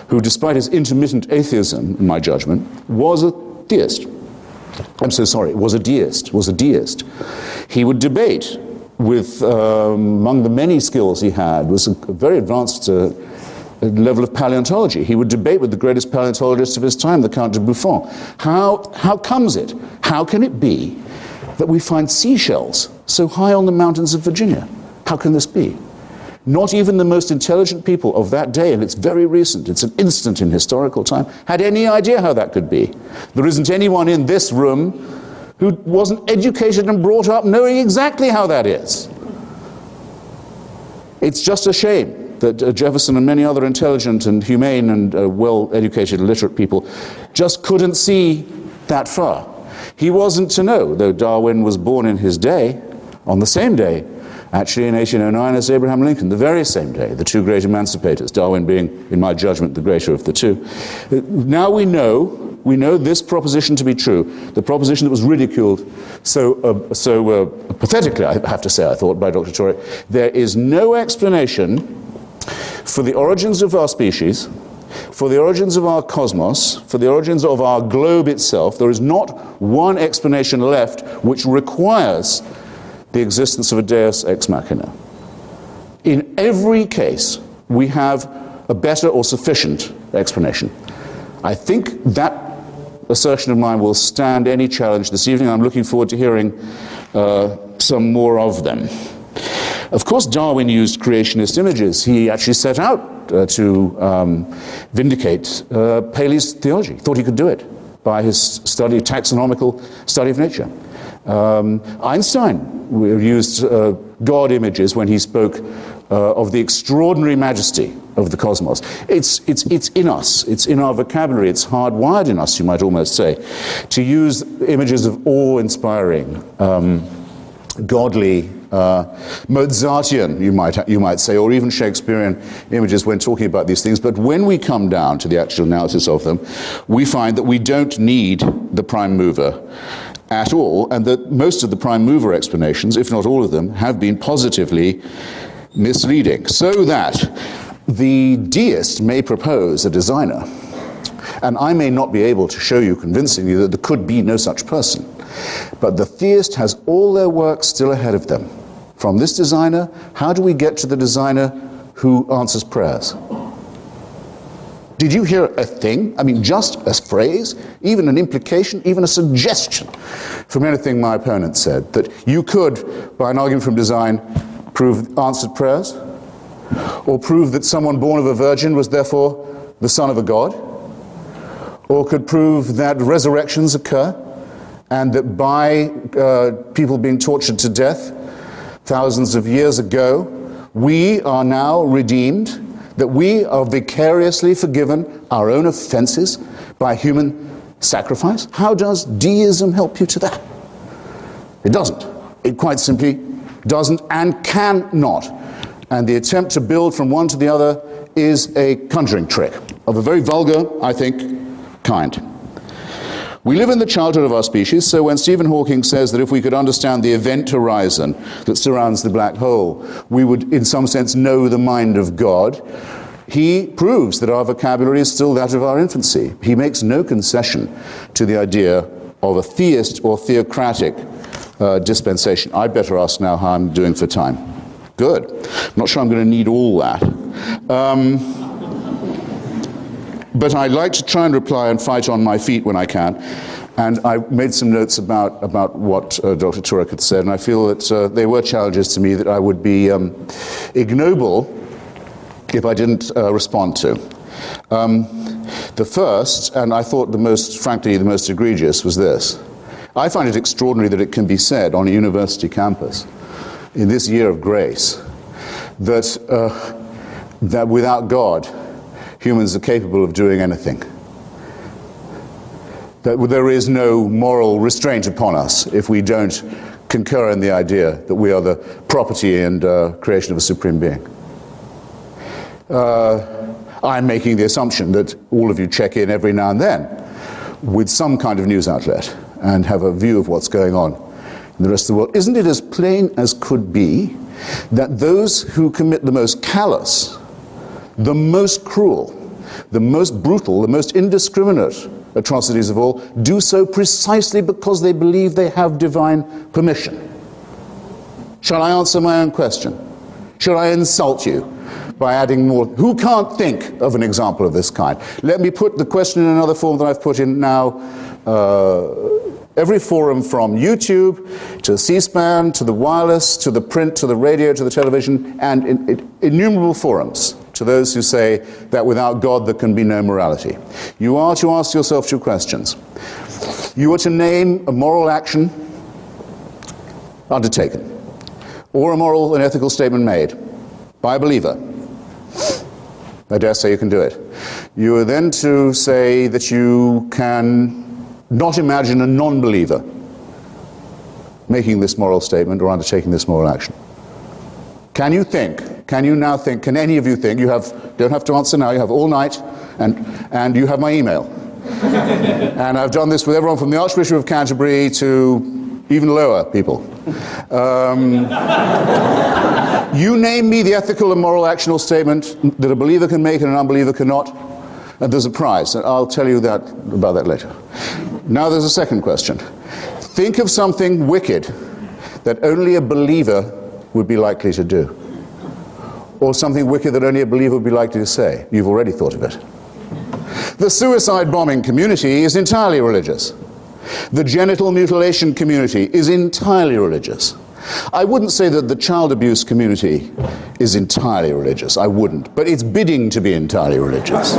who, despite his intermittent atheism, in my judgment, was a theist. I'm so sorry, was a deist. He would debate with, among the many skills he had, was a very advanced level of paleontology. He would debate with the greatest paleontologist of his time, the Count de Buffon. How comes it? How can it be that we find seashells so high on the mountains of Virginia? How can this be? Not even the most intelligent people of that day, and it's very recent, it's an instant in historical time, had any idea how that could be. There isn't anyone in this room who wasn't educated and brought up knowing exactly how that is. It's just a shame that Jefferson and many other intelligent and humane and well-educated literate people just couldn't see that far. He wasn't to know, though Darwin was born in his day, on the same day, actually in 1809 as Abraham Lincoln, the very same day, the two great emancipators, Darwin being, in my judgment, the greater of the two. Now we know this proposition to be true, the proposition that was ridiculed so pathetically, I have to say, I thought, by Dr. TUREK. There is no explanation for the origins of our species, for the origins of our cosmos, for the origins of our globe itself. There is not one explanation left which requires the existence of a deus ex machina. In every case, we have a better or sufficient explanation. I think that assertion of mine will stand any challenge this evening. I'm looking forward to hearing some more of them. Of course, Darwin used creationist images. He actually set out to vindicate Paley's theology. Thought he could do it by his study, taxonomical study of nature. Einstein used God images when he spoke of the extraordinary majesty of the cosmos. It's in us. It's in our vocabulary. It's hardwired in us, you might almost say, to use images of awe-inspiring, godly, Mozartian, you might say, or even Shakespearean images when talking about these things. But when we come down to the actual analysis of them, we find that we don't need the prime mover at all, and that most of the prime mover explanations, if not all of them, have been positively misleading. So that the deist may propose a designer, and I may not be able to show you convincingly that there could be no such person, but the theist has all their work still ahead of them. From this designer, how do we get to the designer who answers prayers? Did you hear a thing? I mean, just a phrase, even an implication, even a suggestion from anything my opponent said, that you could, by an argument from design, prove answered prayers? Or prove that someone born of a virgin was therefore the son of a god? Or could prove that resurrections occur, and that by people being tortured to death thousands of years ago, we are now redeemed, that we are vicariously forgiven our own offenses by human sacrifice? How does deism help you to that? It doesn't. It quite simply doesn't and cannot. And the attempt to build from one to the other is a conjuring trick of a very vulgar, I think, kind. We live in the childhood of our species, so when Stephen Hawking says that if we could understand the event horizon that surrounds the black hole, we would, in some sense, know the mind of God, he proves that our vocabulary is still that of our infancy. He makes no concession to the idea of a theist or theocratic dispensation. I'd better ask now how I'm doing for time. Good. I'm not sure I'm going to need all that. But I'd like to try and reply and fight on my feet when I can. And I made some notes about what Dr. TUREK had said, and I feel that they were challenges to me that I would be ignoble if I didn't respond to. The first, and I thought frankly, the most egregious, was this. I find it extraordinary that it can be said on a university campus in this year of grace that without God, humans are capable of doing anything. That there is no moral restraint upon us if we don't concur in the idea that we are the property and creation of a supreme being. I'm making the assumption that all of you check in every now and then with some kind of news outlet and have a view of what's going on in the rest of the world. Isn't it as plain as could be that those who commit the most callous, the most cruel, the most brutal, the most indiscriminate atrocities of all do so precisely because they believe they have divine permission? Shall I answer my own question? Shall I insult you by adding more? Who can't think of an example of this kind? Let me put the question in another form that I've put in now. Every forum from YouTube to C-SPAN, to the wireless, to the print, to the radio, to the television, and innumerable forums to those who say that without God there can be no morality. You are to ask yourself two questions. You are to name a moral action undertaken, or a moral and ethical statement made by a believer. I dare say you can do it. You are then to say that you can not imagine a non-believer making this moral statement or undertaking this moral action. Can you now think, can any of you think, don't have to answer now, you have all night, and you have my email. And I've done this with everyone from the Archbishop of Canterbury to even lower people. You name me the ethical and moral actional statement that a believer can make and an unbeliever cannot, and there's a prize. And I'll tell you about that later. Now there's a second question. Think of something wicked that only a believer would be likely to do, or something wicked that only a believer would be likely to say. You've already thought of it. The suicide bombing community is entirely religious. The genital mutilation community is entirely religious. I wouldn't say that the child abuse community is entirely religious. I wouldn't. But it's bidding to be entirely religious.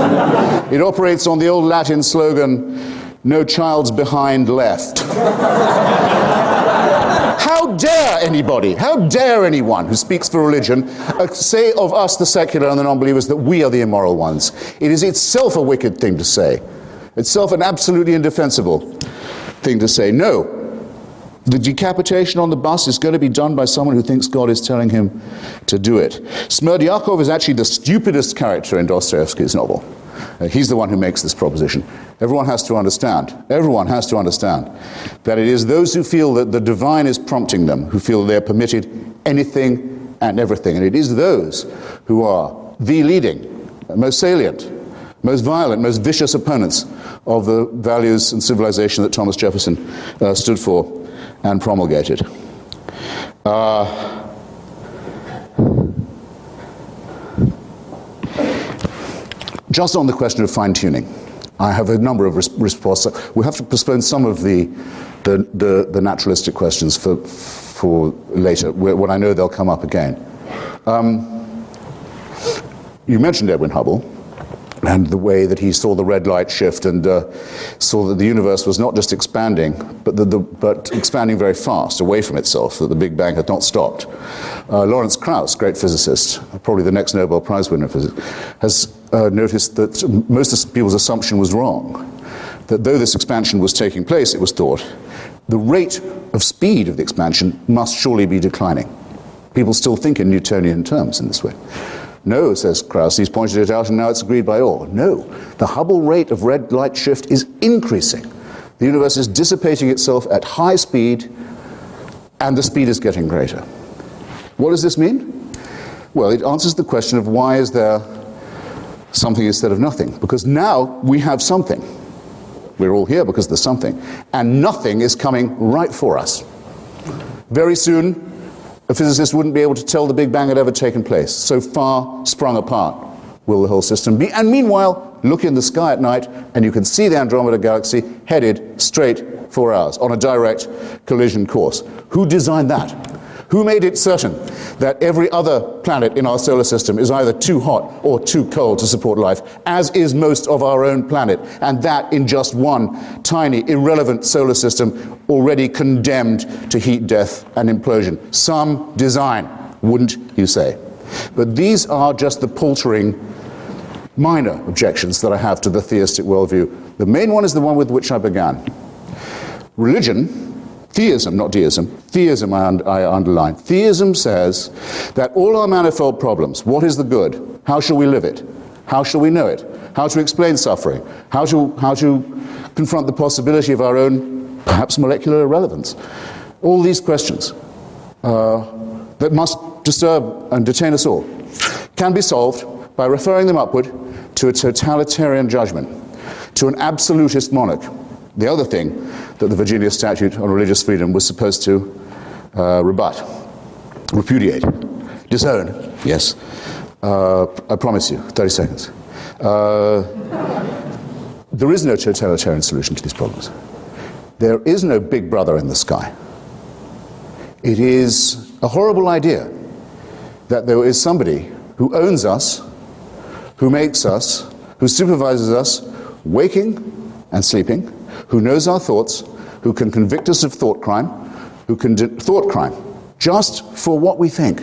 It operates on the old Latin slogan, "No child's behind left." How dare anybody, how dare anyone who speaks for religion say of us, the secular and the non-believers, that we are the immoral ones? It is itself a wicked thing to say. Itself an absolutely indefensible thing to say. No. The decapitation on the bus is going to be done by someone who thinks God is telling him to do it. Smerdyakov is actually the stupidest character in Dostoevsky's novel. He's the one who makes this proposition. Everyone has to understand that it is those who feel that the divine is prompting them, who feel they're permitted anything and everything. And it is those who are the leading, most salient, most violent, most vicious opponents of the values and civilization that Thomas Jefferson stood for and promulgated. Just on the question of fine-tuning, I have a number of responses. We have to postpone some of the naturalistic questions for later, when I know they'll come up again. You mentioned Edwin Hubble and the way that he saw the red light shift and saw that the universe was not just expanding, but expanding very fast away from itself, that the Big Bang had not stopped. Lawrence Krauss, great physicist, probably the next Nobel Prize winner in physics, has noticed that most of people's assumption was wrong. That though this expansion was taking place, it was thought, the rate of speed of the expansion must surely be declining. People still think in Newtonian terms in this way. No, says Krauss, he's pointed it out and now it's agreed by all. No, the Hubble rate of red light shift is increasing. The universe is dissipating itself at high speed, and the speed is getting greater. What does this mean? Well, it answers the question of why is there something instead of nothing? Because now we have something. We're all here because there's something. And nothing is coming right for us. Very soon, a physicist wouldn't be able to tell the Big Bang had ever taken place. So far sprung apart will the whole system be. And meanwhile, look in the sky at night and you can see the Andromeda Galaxy headed straight for ours on a direct collision course. Who designed that? Who made it certain that every other planet in our solar system is either too hot or too cold to support life, as is most of our own planet, and that in just one tiny, irrelevant solar system already condemned to heat death and implosion? Some design, wouldn't you say? But these are just the paltering minor objections that I have to the theistic worldview. The main one is the one with which I began. Religion, theism, not deism, theism I underline. Theism says that all our manifold problems, what is the good? How shall we live it? How shall we know it? How to explain suffering? How to confront the possibility of our own, perhaps molecular irrelevance? All these questions that must disturb and detain us all can be solved by referring them upward to a totalitarian judgment, to an absolutist monarch. The other thing that the Virginia Statute on Religious Freedom was supposed to rebut, repudiate, disown, yes. I promise you, 30 seconds. There is no totalitarian solution to these problems. There is no big brother in the sky. It is a horrible idea that there is somebody who owns us, who makes us, who supervises us, waking and sleeping, who knows our thoughts, who can convict us of thought crime, thought crime, just for what we think,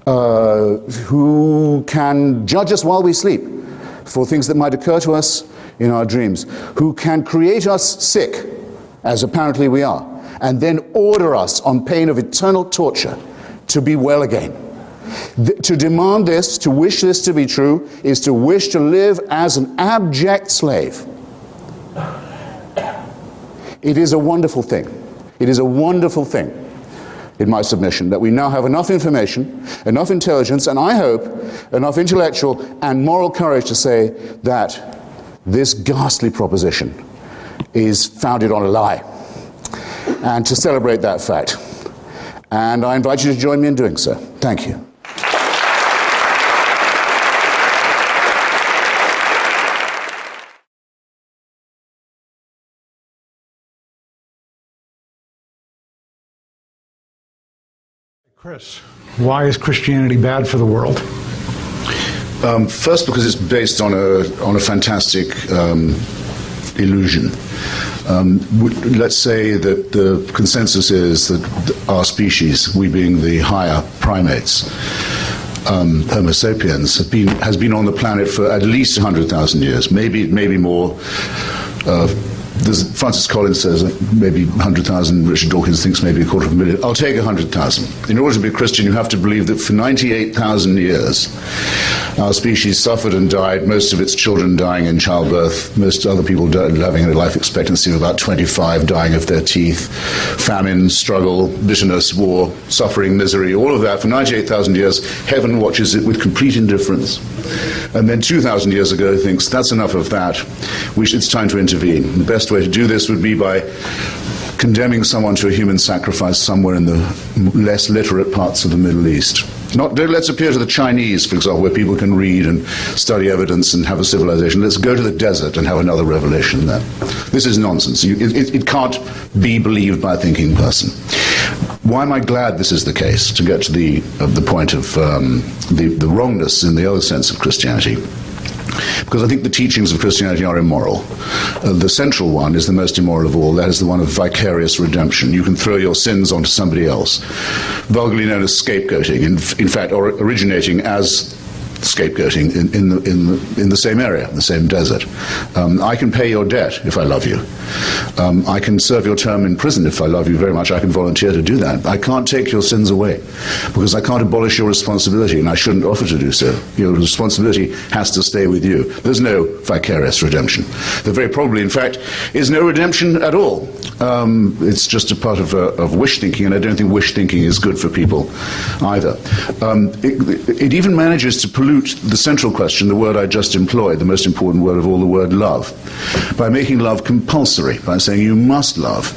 who can judge us while we sleep for things that might occur to us in our dreams, who can create us sick, as apparently we are, and then order us on pain of eternal torture to be well again. To demand this, to wish this to be true, is to wish to live as an abject slave. It is a wonderful thing. It is a wonderful thing, in my submission, that we now have enough information, enough intelligence, and I hope enough intellectual and moral courage to say that this ghastly proposition is founded on a lie, and to celebrate that fact. And I invite you to join me in doing so. Thank you. Chris, why is Christianity bad for the world? First, because it's based on a fantastic illusion. Let's say that the consensus is that our species, we being the higher primates, Homo sapiens, has been on the planet for at least 100,000 years, maybe more. Francis Collins says maybe 100,000, Richard Dawkins thinks maybe 250,000. I'll take 100,000. In order to be a Christian, you have to believe that for 98,000 years, our species suffered and died, most of its children dying in childbirth, most other people having a life expectancy of about 25, dying of their teeth, famine, struggle, bitterness, war, suffering, misery, all of that. For 98,000 years, heaven watches it with complete indifference. And then 2,000 years ago thinks, that's enough of that, it's time to intervene. The best way to do this would be by condemning someone to a human sacrifice somewhere in the less literate parts of the Middle East. Let's appeal to the Chinese, for example, where people can read and study evidence and have a civilization. Let's go to the desert and have another revelation there. This is nonsense. It can't be believed by a thinking person. Why am I glad this is the case? To get to the point of the wrongness in the other sense of Christianity. Because I think the teachings of Christianity are immoral. The central one is the most immoral of all. That is the one of vicarious redemption. You can throw your sins onto somebody else, vulgarly known as scapegoating, in fact, or originating as scapegoating in the same area, the same desert. I can pay your debt if I love you. I can serve your term in prison if I love you very much. I can volunteer to do that. I can't take your sins away because I can't abolish your responsibility, and I shouldn't offer to do so. Your responsibility has to stay with you. There's no vicarious redemption. There very probably, in fact, is no redemption at all. It's just a part of wish thinking, and I don't think wish thinking is good for people either. It even manages to pollute the central question, the word I just employed, the most important word of all, the word love, by making love compulsory, by saying you must love.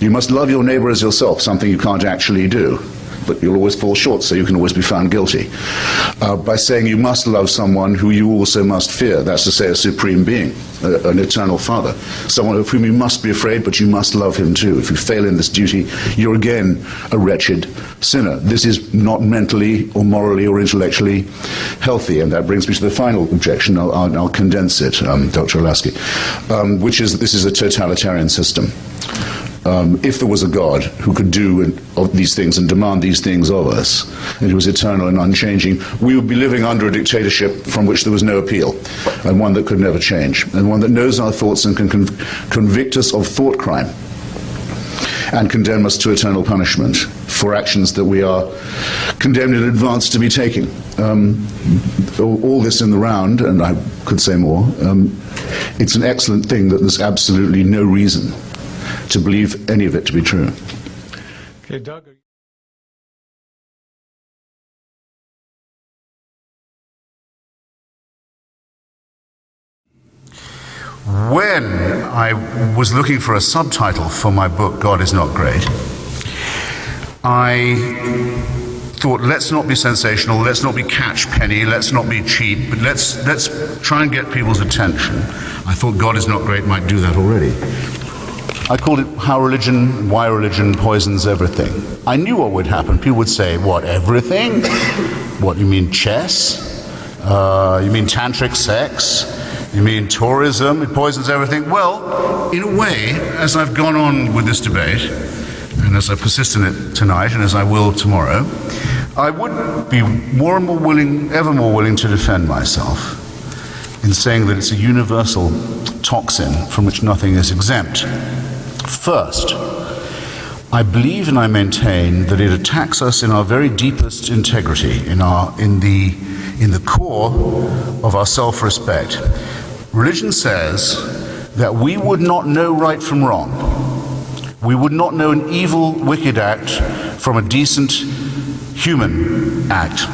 You must love your neighbor as yourself, something you can't actually do, but you'll always fall short, so you can always be found guilty. By saying you must love someone who you also must fear, that's to say a supreme being, an eternal father, someone of whom you must be afraid, but you must love him too. If you fail in this duty, you're again a wretched sinner. This is not mentally or morally or intellectually healthy, and that brings me to the final objection. I'll condense it, Dr. Olasky, which is that this is a totalitarian system. If there was a God who could do these things and demand these things of us, and who was eternal and unchanging, we would be living under a dictatorship from which there was no appeal, and one that could never change, and one that knows our thoughts and can convict us of thought crime and condemn us to eternal punishment for actions that we are condemned in advance to be taking. All this in the round, and I could say more, it's an excellent thing that there's absolutely no reason to believe any of it to be true. Okay, Doug. When I was looking for a subtitle for my book, God is Not Great, I thought, let's not be sensational, let's not be catch penny, let's not be cheap, but let's try and get people's attention. I thought God is Not Great might do that already. I called it How Religion, Why Religion Poisons Everything. I knew what would happen. People would say, what, everything? What, you mean chess? You mean tantric sex? You mean tourism? It poisons everything? Well, in a way, as I've gone on with this debate, and as I persist in it tonight, and as I will tomorrow, I would be more and more willing, ever more willing to defend myself in saying that it's a universal toxin from which nothing is exempt. First, I believe and I maintain that it attacks us in our very deepest integrity, in the core of our self-respect. Religion says that we would not know right from wrong. We would not know an evil, wicked act from a decent human act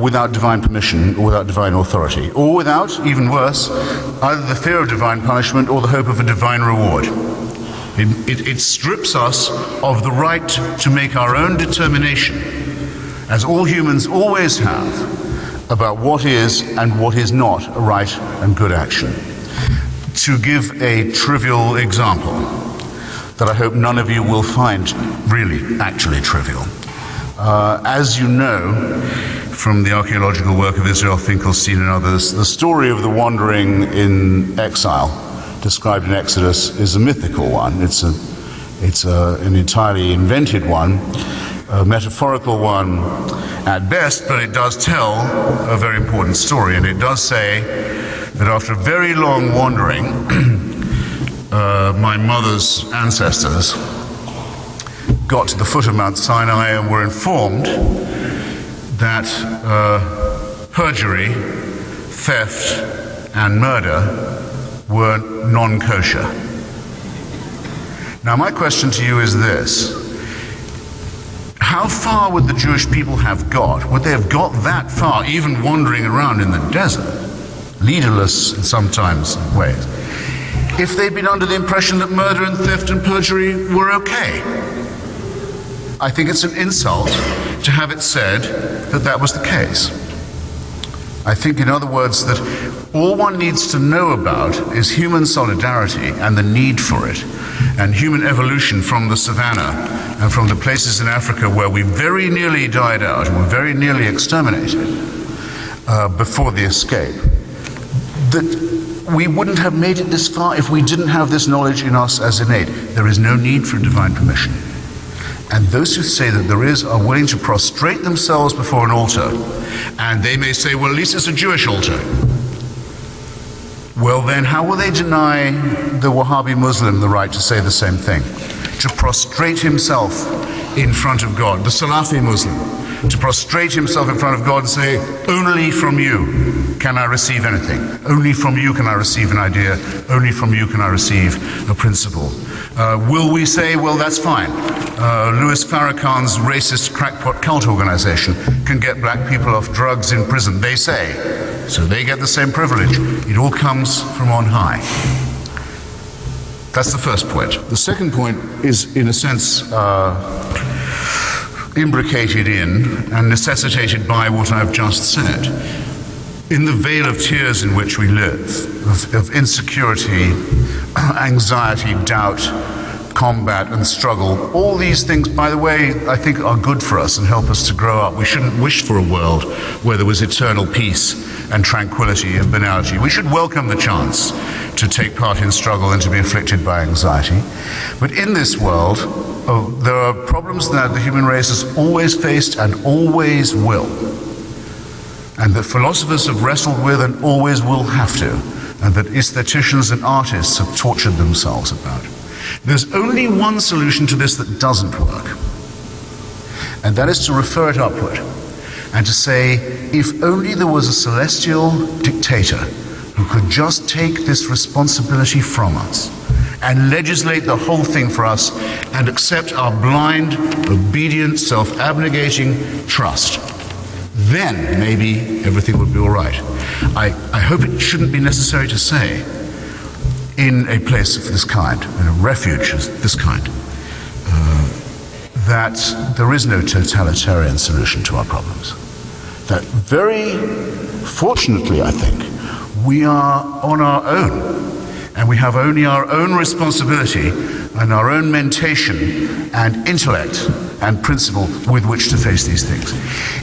without divine permission or without divine authority, or without, even worse, either the fear of divine punishment or the hope of a divine reward. It strips us of the right to make our own determination, as all humans always have, about what is and what is not a right and good action. To give a trivial example that I hope none of you will find really actually trivial. As you know from the archaeological work of Israel Finkelstein and others, the story of the wandering in exile described in Exodus is a mythical one. It's an entirely invented one, a metaphorical one at best, but it does tell a very important story, and it does say that after a very long wandering, my mother's ancestors got to the foot of Mount Sinai and were informed that perjury, theft, and murder were non-kosher. Now my question to you is this: how far would the Jewish people have got? Would they have got that far, even wandering around in the desert, leaderless in sometimes ways, if they'd been under the impression that murder and theft and perjury were okay? I think it's an insult to have it said that that was the case. I think, in other words, that all one needs to know about is human solidarity and the need for it, and human evolution from the savannah and from the places in Africa where we very nearly died out and were very nearly exterminated before the escape. That we wouldn't have made it this far if we didn't have this knowledge in us as innate. There is no need for divine permission. And those who say that there is are willing to prostrate themselves before an altar. And they may say, well, at least it's a Jewish altar. Well, then how will they deny the Wahhabi Muslim the right to say the same thing? To prostrate himself in front of God. The Salafi Muslim, to prostrate himself in front of God and say, only from you can I receive anything. Only from you can I receive an idea. Only from you can I receive a principle. Will we say, well, that's fine. Louis Farrakhan's racist crackpot cult organization can get black people off drugs in prison, they say. So they get the same privilege. It all comes from on high. That's the first point. The second point is, in a sense, imbricated in and necessitated by what I've just said. In the vale of tears in which we live, of insecurity, anxiety, doubt, combat and struggle, all these things, by the way, I think are good for us and help us to grow up. We shouldn't wish for a world where there was eternal peace and tranquility and banality. We should welcome the chance to take part in struggle and to be afflicted by anxiety. But in this world, there are problems that the human race has always faced and always will, and that philosophers have wrestled with and always will have to, and that aestheticians and artists have tortured themselves about. There's only one solution to this that doesn't work, and that is to refer it upward and to say, if only there was a celestial dictator who could just take this responsibility from us and legislate the whole thing for us and accept our blind, obedient, self-abnegating trust, then maybe everything would be all right. I hope it shouldn't be necessary to say, in a place of this kind, in a refuge of this kind, that there is no totalitarian solution to our problems. That very fortunately, I think, we are on our own, and we have only our own responsibility and our own mentation and intellect and principle with which to face these things.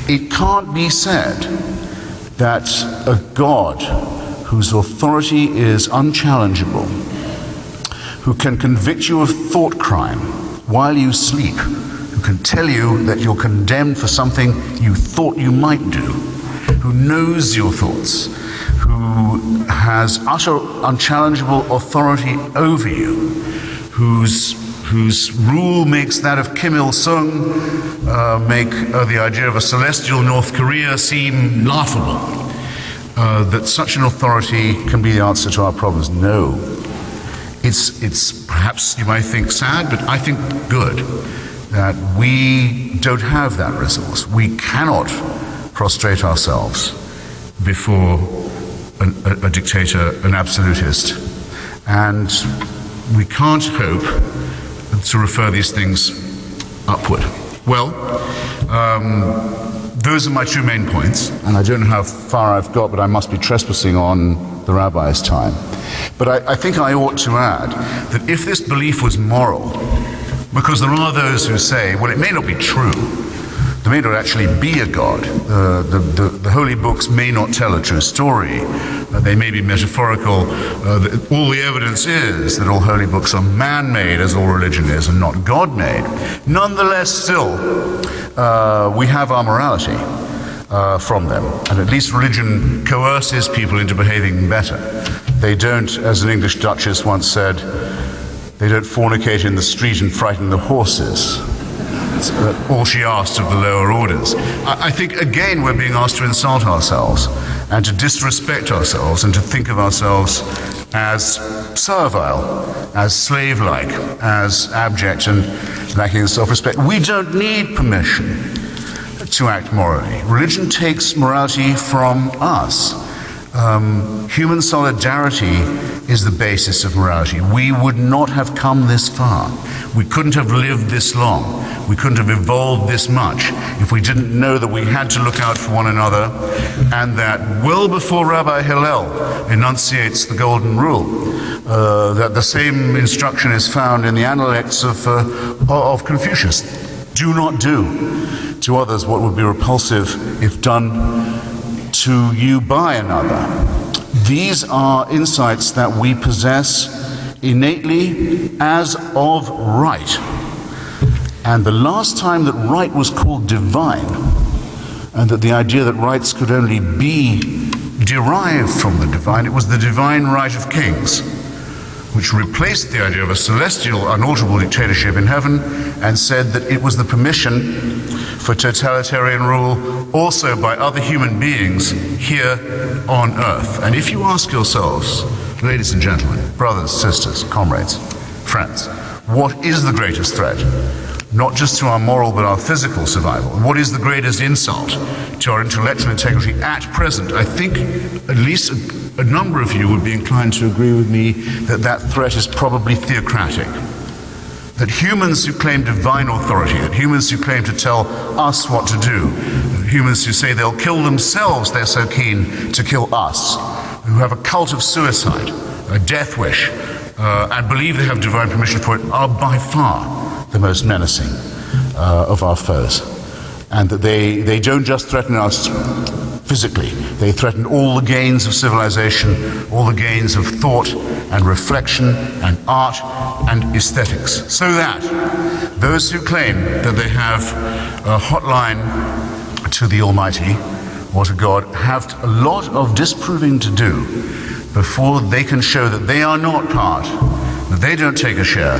It can't be said that a God whose authority is unchallengeable, who can convict you of thought crime while you sleep, who can tell you that you're condemned for something you thought you might do, who knows your thoughts, who has utter unchallengeable authority over you, whose rule makes that of Kim Il-sung make the idea of a celestial North Korea seem laughable. That such an authority can be the answer to our problems. No. It's perhaps, you might think, sad, but I think good that we don't have that resource. We cannot prostrate ourselves before a dictator, an absolutist, and we can't hope to refer these things upward. Well, those are my two main points, and I don't know how far I've got, but I must be trespassing on the rabbi's time. But I think I ought to add that if this belief was moral, because there are those who say, well, it may not be true, there may not actually be a God, the holy books may not tell a true story, they may be metaphorical, all the evidence is that all holy books are man-made, as all religion is, and not God-made. Nonetheless, still, we have our morality from them, and at least religion coerces people into behaving better. They don't, as an English duchess once said, they don't fornicate in the street and frighten the horses. That's all she asked of the lower orders. I think, again, we're being asked to insult ourselves and to disrespect ourselves and to think of ourselves as servile, as slave-like, as abject and lacking self-respect. We don't need permission to act morally. Religion takes morality from us. Human solidarity is the basis of morality. We would not have come this far. We couldn't have lived this long. We couldn't have evolved this much if we didn't know that we had to look out for one another, and that well before Rabbi Hillel enunciates the golden rule, that the same instruction is found in the Analects of Confucius. Do not do to others what would be repulsive if done to you by another. These are insights that we possess innately as of right. And the last time that right was called divine, and that the idea that rights could only be derived from the divine, it was the divine right of kings, which replaced the idea of a celestial, unalterable dictatorship in heaven and said that it was the permission for totalitarian rule also by other human beings here on earth. And if you ask yourselves, ladies and gentlemen, brothers, sisters, comrades, friends, what is the greatest threat? Not just to our moral but our physical survival. What is the greatest insult to our intellectual integrity at present? I think at least a number of you would be inclined to agree with me that that threat is probably theocratic. That humans who claim divine authority, that humans who claim to tell us what to do, humans who say they'll kill themselves, they're so keen to kill us, who have a cult of suicide, a death wish, and believe they have divine permission for it, are by far the most menacing of our foes. And that they don't just threaten us physically, they threaten all the gains of civilization, all the gains of thought and reflection and art and aesthetics. So that those who claim that they have a hotline to the Almighty or to God have a lot of disproving to do before they can show that they are not part, that they don't take a share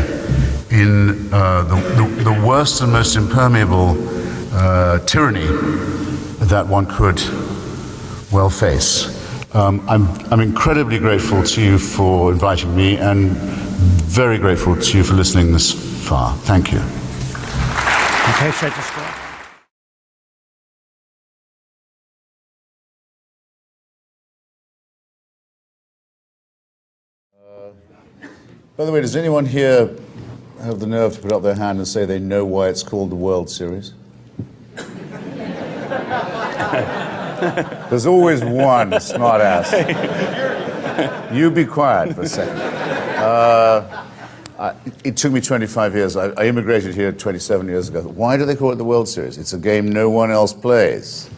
in the worst and most impermeable tyranny that one could well face. I'm incredibly grateful to you for inviting me and very grateful to you for listening this far. Thank you. Okay, should I just go? By the way, does anyone here have the nerve to put up their hand and say they know why it's called the World Series? There's always one smart ass. You be quiet for a second. It took me 25 years. I immigrated here 27 years ago. Why do they call it the World Series? It's a game no one else plays.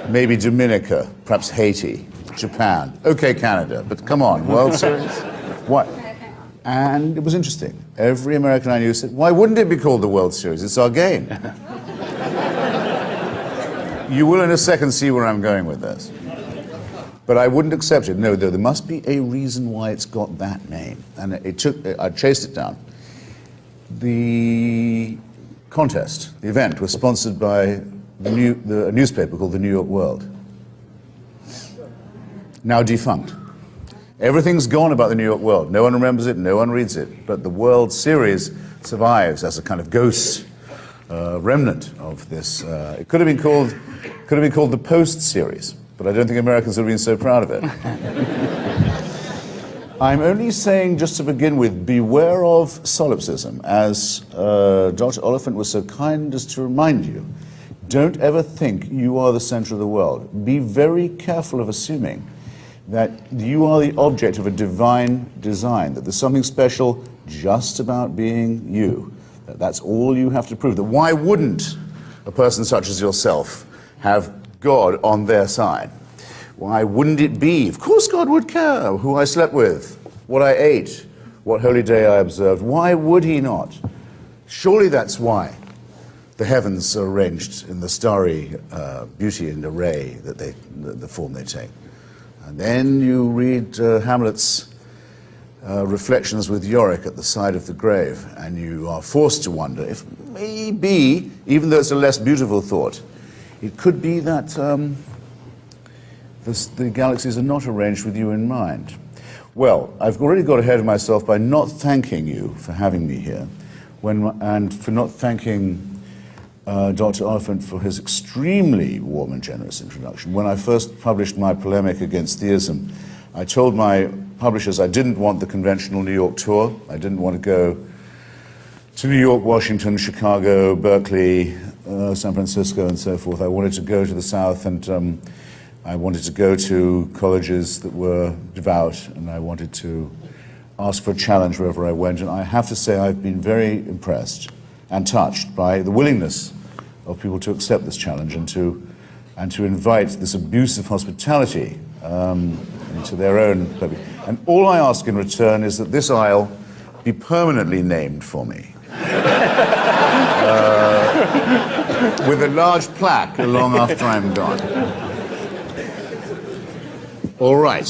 Maybe Dominica, perhaps Haiti, Japan. Okay, Canada, but come on, World Series? What? And it was interesting. Every American I knew said, why wouldn't it be called the World Series? It's our game. You will in a second see where I'm going with this. But I wouldn't accept it. No, there must be a reason why it's got that name. And I chased it down. The contest, the event, was sponsored by a newspaper called the New York World. Now defunct. Everything's gone about the New York World. No one remembers it, no one reads it. But the World Series survives as a kind of ghost remnant of this. It could have been called the Post Series, but I don't think Americans would have been so proud of it. I'm only saying, just to begin with, beware of solipsism, as Dr. Oliphant was so kind as to remind you. Don't ever think you are the center of the world. Be very careful of assuming that you are the object of a divine design, that there's something special just about being you, that that's all you have to prove. That why wouldn't a person such as yourself have God on their side? Why wouldn't it be? Of course God would care who I slept with, what I ate, what holy day I observed. Why would he not? Surely that's why the heavens are arranged in the starry beauty and array that the form they take. And then you read Hamlet's reflections with Yorick at the side of the grave, and you are forced to wonder if maybe, even though it's a less beautiful thought, it could be that the galaxies are not arranged with you in mind. Well, I've already got ahead of myself by not thanking you for having me here, and for not thanking Dr. Oliphant for his extremely warm and generous introduction. When I first published my polemic against theism, I told my publishers I didn't want the conventional New York tour. I didn't want to go to New York, Washington, Chicago, Berkeley, San Francisco, and so forth. I wanted to go to the South, and I wanted to go to colleges that were devout, and I wanted to ask for a challenge wherever I went. And I have to say I've been very impressed and touched by the willingness of people to accept this challenge and to invite this abusive hospitality into their own. And all I ask in return is that this aisle be permanently named for me. with a large plaque long after I'm gone. All right.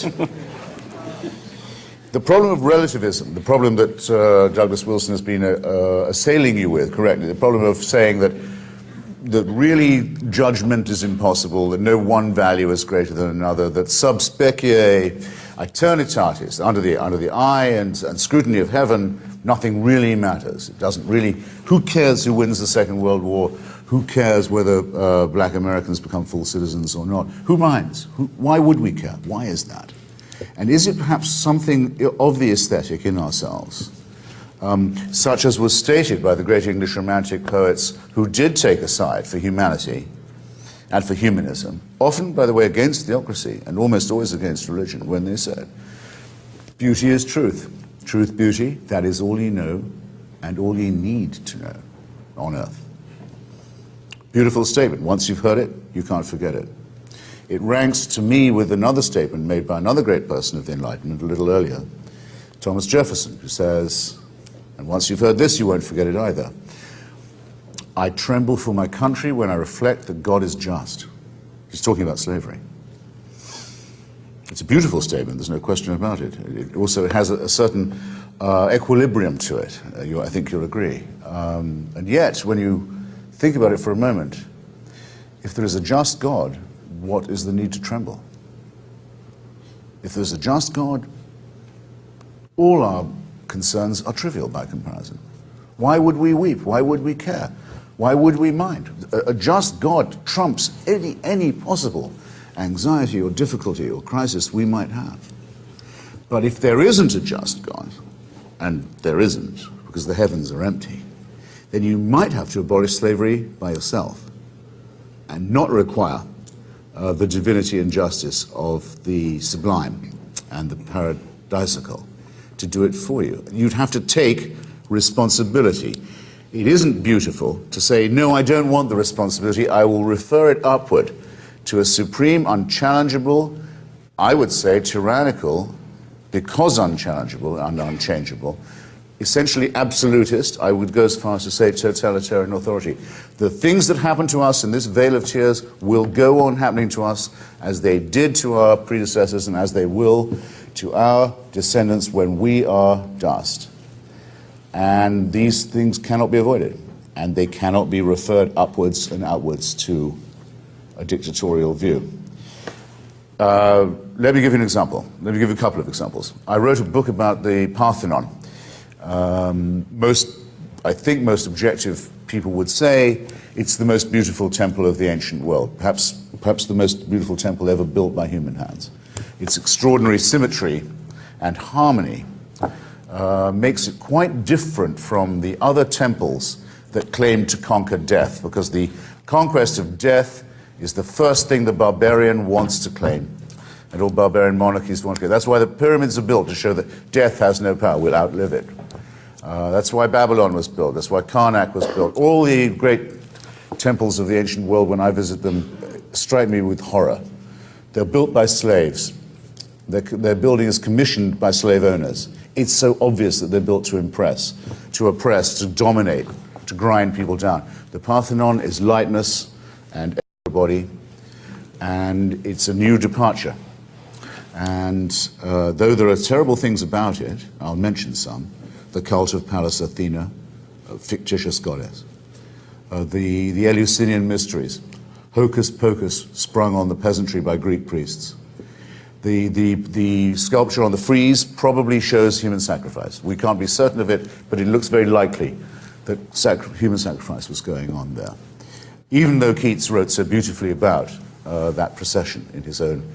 The problem of relativism, the problem that Douglas Wilson has been assailing you with correctly, the problem of saying that really judgment is impossible, that no one value is greater than another, that sub specie aeternitatis, under the eye and scrutiny of heaven, nothing really matters. It doesn't really, who cares who wins the Second World War? Who cares whether black Americans become full citizens or not? Who minds? Why would we care? Why is that? And is it perhaps something of the aesthetic in ourselves, such as was stated by the great English Romantic poets who did take a side for humanity and for humanism, often, by the way, against theocracy and almost always against religion, when they said, beauty is truth. Truth, beauty, that is all you know and all you need to know on earth. Beautiful statement. Once you've heard it, you can't forget it. It ranks to me with another statement made by another great person of the Enlightenment a little earlier, Thomas Jefferson, who says, and once you've heard this, you won't forget it either. I tremble for my country when I reflect that God is just. He's talking about slavery. It's a beautiful statement, there's no question about it. It also has a certain equilibrium to it, I think you'll agree. And yet, when you think about it for a moment, if there is a just God, what is the need to tremble? If there's a just God, all our concerns are trivial by comparison. Why would we weep? Why would we care? Why would we mind? A just God trumps any possible anxiety or difficulty or crisis we might have. But if there isn't a just God, and there isn't, because the heavens are empty, then you might have to abolish slavery by yourself and not require the divinity and justice of the sublime and the paradisical to do it for you. You'd have to take responsibility. It isn't beautiful to say, no, I don't want the responsibility, I will refer it upward to a supreme, unchallengeable, I would say tyrannical, because unchallengeable and unchangeable, essentially absolutist, I would go as far as to say totalitarian authority. The things that happen to us in this vale of tears will go on happening to us as they did to our predecessors and as they will to our descendants when we are dust. And these things cannot be avoided, and they cannot be referred upwards and outwards to a dictatorial view. Let me give you an example. Let me give you a couple of examples. I wrote a book about the Parthenon. I think most objective people would say it's the most beautiful temple of the ancient world, perhaps the most beautiful temple ever built by human hands. Its extraordinary symmetry and harmony makes it quite different from the other temples that claim to conquer death, because the conquest of death is the first thing the barbarian wants to claim, and all barbarian monarchies want to claim. That's why the pyramids are built, to show that death has no power, we'll outlive it. That's why Babylon was built, that's why Karnak was built. All the great temples of the ancient world, when I visit them, strike me with horror. They're built by slaves. Their building is commissioned by slave owners. It's so obvious that they're built to impress, to oppress, to dominate, to grind people down. The Parthenon is lightness and everybody, and it's a new departure. And though there are terrible things about it, I'll mention some. The cult of Pallas Athena, a fictitious goddess. The Eleusinian mysteries, hocus pocus sprung on the peasantry by Greek priests. The sculpture on the frieze probably shows human sacrifice. We can't be certain of it, but it looks very likely that human sacrifice was going on there. Even though Keats wrote so beautifully about that procession in his own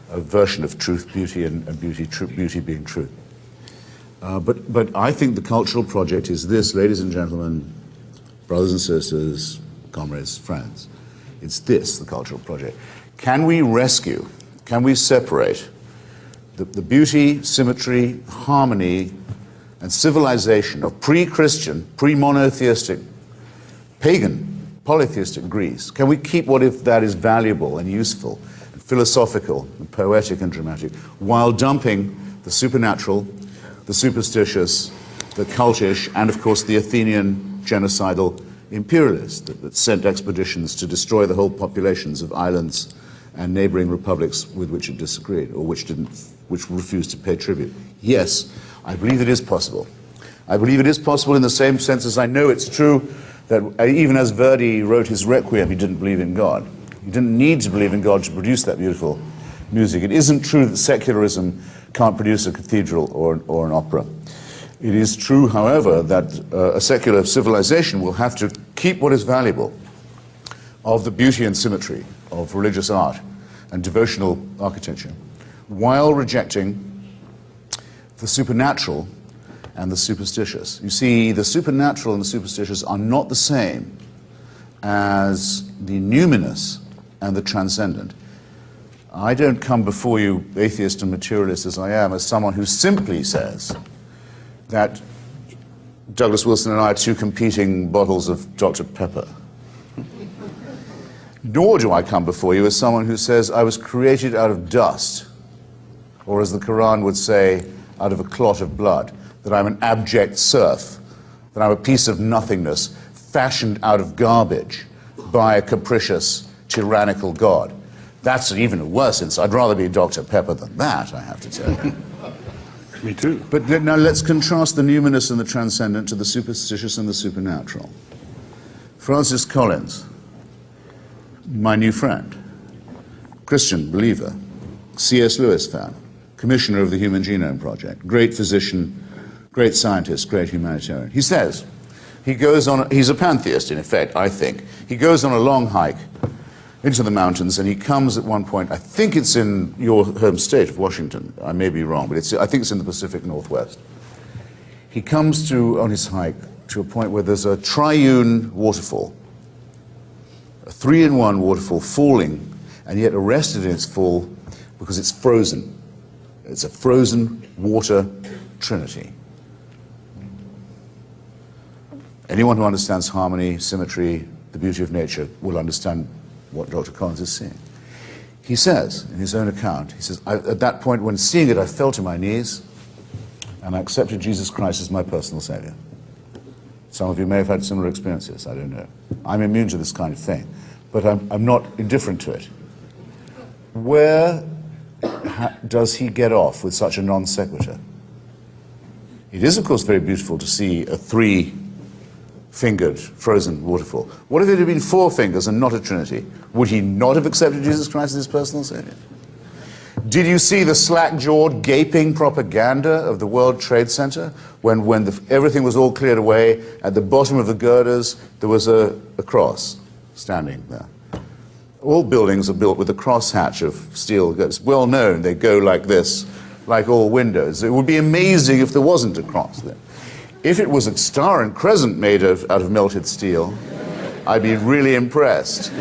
version of truth, beauty, and beauty being truth. But I think the cultural project is this, ladies and gentlemen, brothers and sisters, comrades, friends. It's this, the cultural project. Can we rescue, can we separate the beauty, symmetry, harmony, and civilization of pre-Christian, pre-monotheistic, pagan, polytheistic Greece? Can we keep what if that is valuable and useful, and philosophical, and poetic and dramatic, while dumping the supernatural, the superstitious, the cultish, and of course the Athenian genocidal imperialist that sent expeditions to destroy the whole populations of islands and neighboring republics with which it disagreed or which refused to pay tribute. Yes, I believe it is possible. I believe it is possible in the same sense as I know it's true that even as Verdi wrote his Requiem, he didn't believe in God. He didn't need to believe in God to produce that beautiful music. It isn't true that secularism can't produce a cathedral or an opera. It is true, however, that a secular civilization will have to keep what is valuable of the beauty and symmetry of religious art and devotional architecture, while rejecting the supernatural and the superstitious. You see, the supernatural and the superstitious are not the same as the numinous and the transcendent. I don't come before you, atheist and materialist as I am, as someone who simply says that Douglas Wilson and I are two competing bottles of Dr. Pepper. Nor do I come before you as someone who says I was created out of dust, or as the Quran would say, out of a clot of blood, that I'm an abject serf, that I'm a piece of nothingness fashioned out of garbage by a capricious, tyrannical God. That's even a worse insult. I'd rather be Dr. Pepper than that, I have to tell you. Me too. But now let's contrast the numinous and the transcendent to the superstitious and the supernatural. Francis Collins, my new friend, Christian believer, C.S. Lewis fan, commissioner of the Human Genome Project, great physician, great scientist, great humanitarian. He says, he's a pantheist in effect, I think. He goes on a long hike into the mountains and he comes at one point, I think it's in your home state of Washington, I may be wrong, but I think it's in the Pacific Northwest. He comes on his hike to a point where there's a triune waterfall, a 3-in-1 waterfall falling and yet arrested in its fall because it's frozen. It's a frozen water trinity. Anyone who understands harmony, symmetry, the beauty of nature will understand what Dr. Collins is saying. He says, in his own account, he says, at that point when seeing it, I fell to my knees and I accepted Jesus Christ as my personal savior. Some of you may have had similar experiences, I don't know. I'm immune to this kind of thing, but I'm not indifferent to it. Where does he get off with such a non sequitur? It is, of course, very beautiful to see a 3-fingered frozen waterfall. What if it had been 4 fingers and not a trinity? Would he not have accepted Jesus Christ as his personal savior? Did you see the slack-jawed, gaping propaganda of the World Trade Center when everything was all cleared away? At the bottom of the girders, there was a cross standing there. All buildings are built with a crosshatch of steel. It's well known they go like this, like all windows. It would be amazing if there wasn't a cross there. If it was a star and crescent made out of melted steel, I'd be really impressed.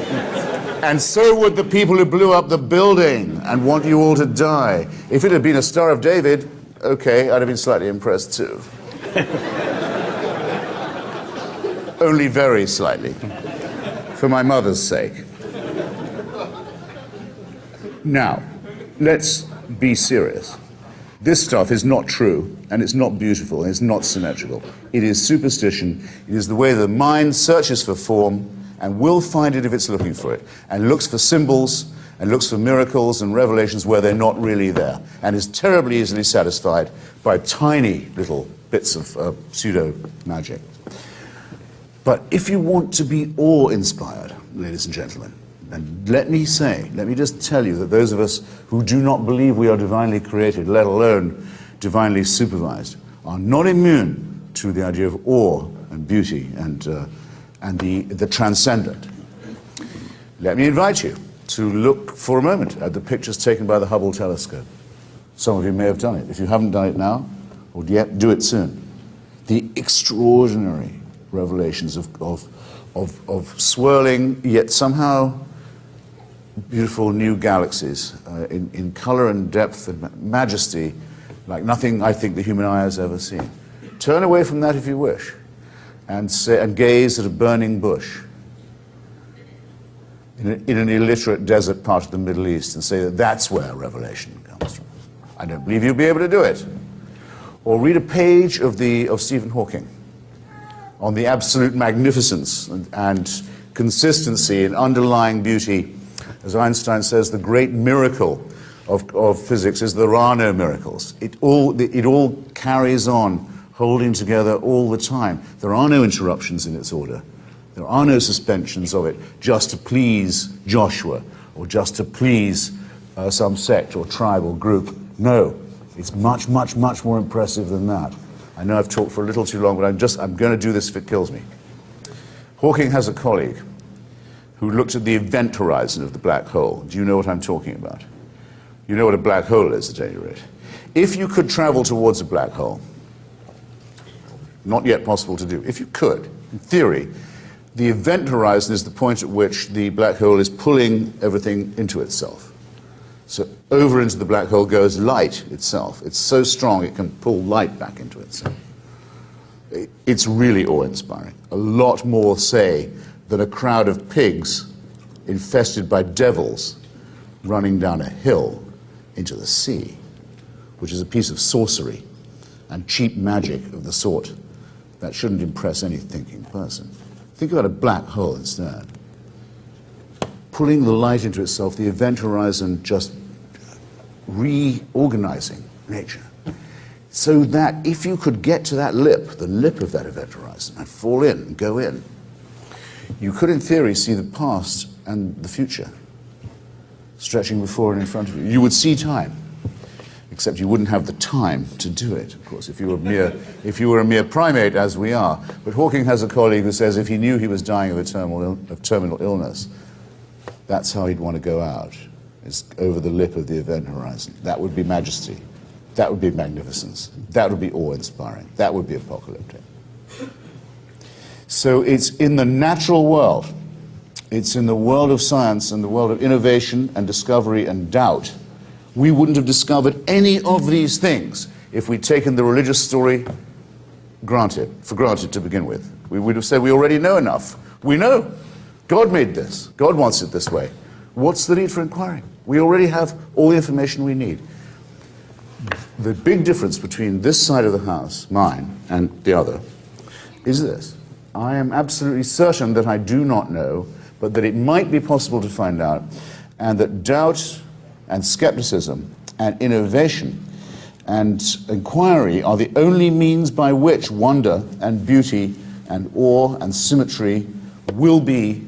And so would the people who blew up the building and want you all to die. If it had been a Star of David, okay, I'd have been slightly impressed too. Only very slightly, for my mother's sake. Now, let's be serious. This stuff is not true, and it's not beautiful, and it's not symmetrical. It is superstition. It is the way the mind searches for form and will find it if it's looking for it, and looks for symbols, and looks for miracles and revelations where they're not really there, and is terribly easily satisfied by tiny little bits of pseudo-magic. But if you want to be awe-inspired, ladies and gentlemen, and let me just tell you that those of us who do not believe we are divinely created, let alone divinely supervised, are not immune to the idea of awe and beauty and the transcendent. Let me invite you to look for a moment at the pictures taken by the Hubble telescope. Some of you may have done it. If you haven't done it now, or yet, do it soon. The extraordinary revelations of swirling, yet somehow beautiful new galaxies in color and depth and majesty like nothing I think the human eye has ever seen. Turn away from that if you wish and gaze at a burning bush in an illiterate desert part of the Middle East and say that that's where revelation comes from. I don't believe you'll be able to do it. Or read a page of Stephen Hawking, on the absolute magnificence and consistency and underlying beauty. As Einstein says, the great miracle of physics is there are no miracles. It all carries on, holding together all the time. There are no interruptions in its order. There are no suspensions of it just to please Joshua or just to please some sect or tribe or group. No, it's much, much, much more impressive than that. I know I've talked for a little too long, but I'm going to do this if it kills me. Hawking has a colleague who looked at the event horizon of the black hole. Do you know what I'm talking about? You know what a black hole is, at any rate. If you could travel towards a black hole, not yet possible to do, if you could, in theory, the event horizon is the point at which the black hole is pulling everything into itself. So over into the black hole goes light itself. It's so strong it can pull light back into itself. It's really awe-inspiring. A lot more, say, than a crowd of pigs infested by devils running down a hill into the sea, which is a piece of sorcery and cheap magic of the sort that shouldn't impress any thinking person. Think about a black hole instead. Pulling the light into itself, the event horizon just reorganizing nature. So that if you could get to that lip, the lip of that event horizon, and fall in and go in, you could in theory see the past and the future stretching before and in front of you. You would see time, except you wouldn't have the time to do it, of course, if you were a mere primate, as we are. But Hawking has a colleague who says if he knew he was dying of terminal illness, that's how he'd want to go out, is over the lip of the event horizon. That would be majesty. That would be magnificence. That would be awe-inspiring. That would be apocalyptic. So it's in the natural world, it's in the world of science and the world of innovation and discovery and doubt. We wouldn't have discovered any of these things if we'd taken the religious story for granted to begin with. We would have said we already know enough. We know. God made this. God wants it this way. What's the need for inquiring? We already have all the information we need. The big difference between this side of the house, mine, and the other, is this. I am absolutely certain that I do not know, but that it might be possible to find out, and that doubt and skepticism and innovation and inquiry are the only means by which wonder and beauty and awe and symmetry will be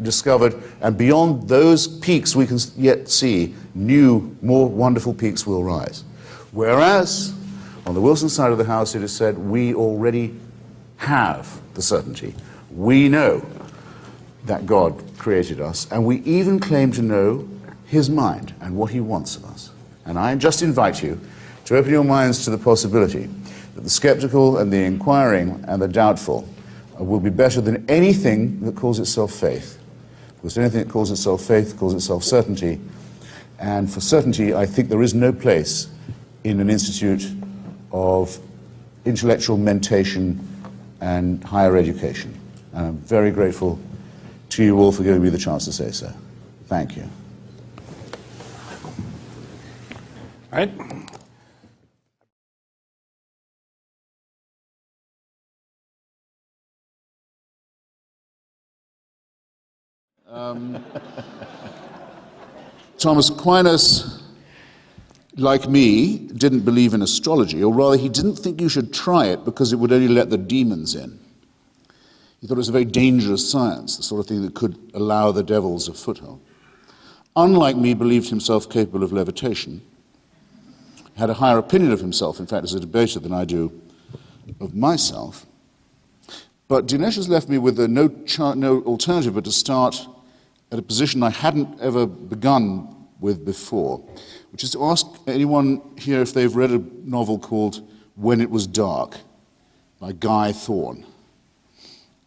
discovered, and beyond those peaks we can yet see, new, more wonderful peaks will rise. Whereas, on the Wilson side of the house, it is said, we already have the certainty. We know that God created us, and we even claim to know his mind and what he wants of us. And I just invite you to open your minds to the possibility that the skeptical and the inquiring and the doubtful will be better than anything that calls itself faith. Because anything that calls itself faith calls itself certainty, and for certainty I think there is no place in an institute of intellectual mentation and higher education. And I'm very grateful to you all for giving me the chance to say so. Thank you. All right. Thomas Aquinas, like me, didn't believe in astrology, or rather he didn't think you should try it because it would only let the demons in. He thought it was a very dangerous science, the sort of thing that could allow the devils a foothold. Unlike me, believed himself capable of levitation, had a higher opinion of himself, in fact, as a debater than I do of myself. But Dinesh has left me with no alternative but to start at a position I hadn't ever begun with before, which is to ask anyone here if they've read a novel called When It Was Dark by Guy Thorne.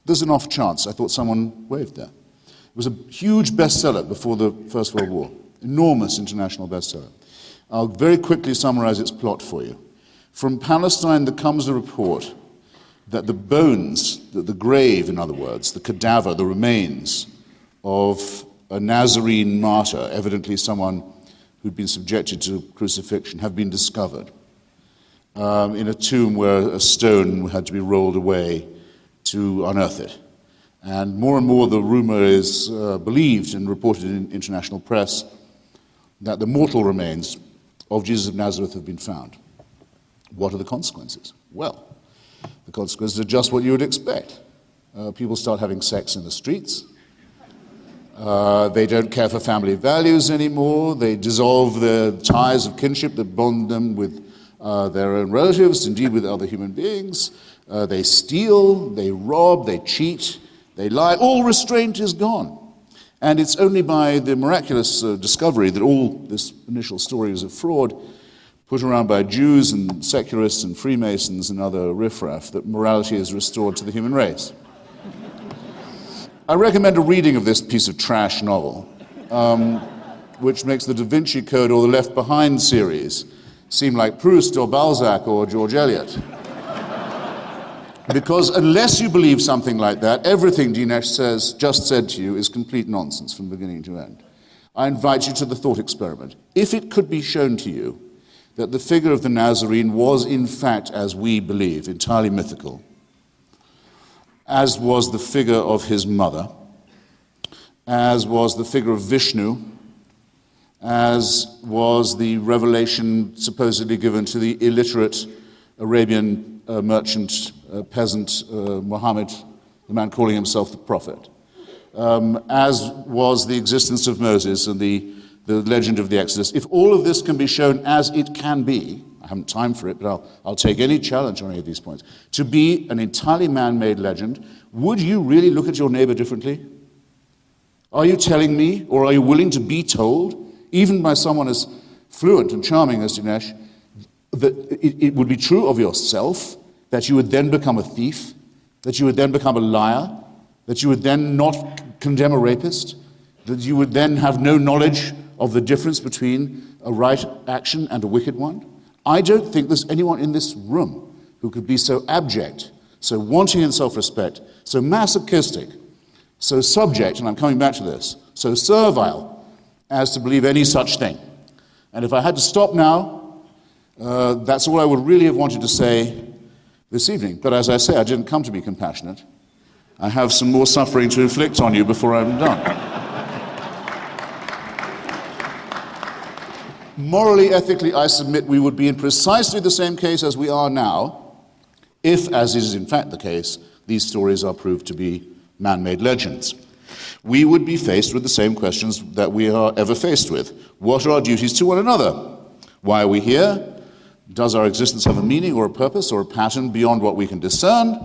There's an off chance. I thought someone waved there. It was a huge bestseller before the First World War, enormous international bestseller. I'll very quickly summarize its plot for you. From Palestine there comes a report that the bones, the grave in other words, the cadaver, the remains of a Nazarene martyr, evidently someone who'd been subjected to crucifixion, have been discovered in a tomb where a stone had to be rolled away to unearth it. And more the rumor is believed and reported in international press that the mortal remains of Jesus of Nazareth have been found. What are the consequences? Well, the consequences are just what you would expect. People start having sex in the streets. They don't care for family values anymore. They dissolve the ties of kinship that bond them with their own relatives, indeed with other human beings. They steal, they rob, they cheat, they lie. All restraint is gone. And it's only by the miraculous discovery that all this initial story is a fraud, put around by Jews and secularists and Freemasons and other riffraff, that morality is restored to the human race. I recommend a reading of this piece of trash novel, which makes the Da Vinci Code or the Left Behind series seem like Proust or Balzac or George Eliot. Because unless you believe something like that, everything DINESH just said to you is complete nonsense from beginning to end. I invite you to the thought experiment. If it could be shown to you that the figure of the Nazarene was in fact, as we believe, entirely mythical, as was the figure of his mother, as was the figure of Vishnu, as was the revelation supposedly given to the illiterate Arabian merchant, peasant Muhammad, the man calling himself the prophet, as was the existence of Moses and the legend of the Exodus. If all of this can be shown as it can be, I haven't time for it, but I'll take any challenge on any of these points, to be an entirely man-made legend, would you really look at your neighbor differently? Are you telling me, or are you willing to be told, even by someone as fluent and charming as Dinesh, that it would be true of yourself that you would then become a thief, that you would then become a liar, that you would then not condemn a rapist, that you would then have no knowledge of the difference between a right action and a wicked one? I don't think there's anyone in this room who could be so abject, so wanting in self-respect, so masochistic, so subject, and I'm coming back to this, so servile, as to believe any such thing. And if I had to stop now, that's all I would really have wanted to say this evening. But as I say, I didn't come to be compassionate. I have some more suffering to inflict on you before I'm done. Morally, ethically, I submit we would be in precisely the same case as we are now, if, as is in fact the case, these stories are proved to be man-made legends. We would be faced with the same questions that we are ever faced with. What are our duties to one another? Why are we here? Does our existence have a meaning or a purpose or a pattern beyond what we can discern?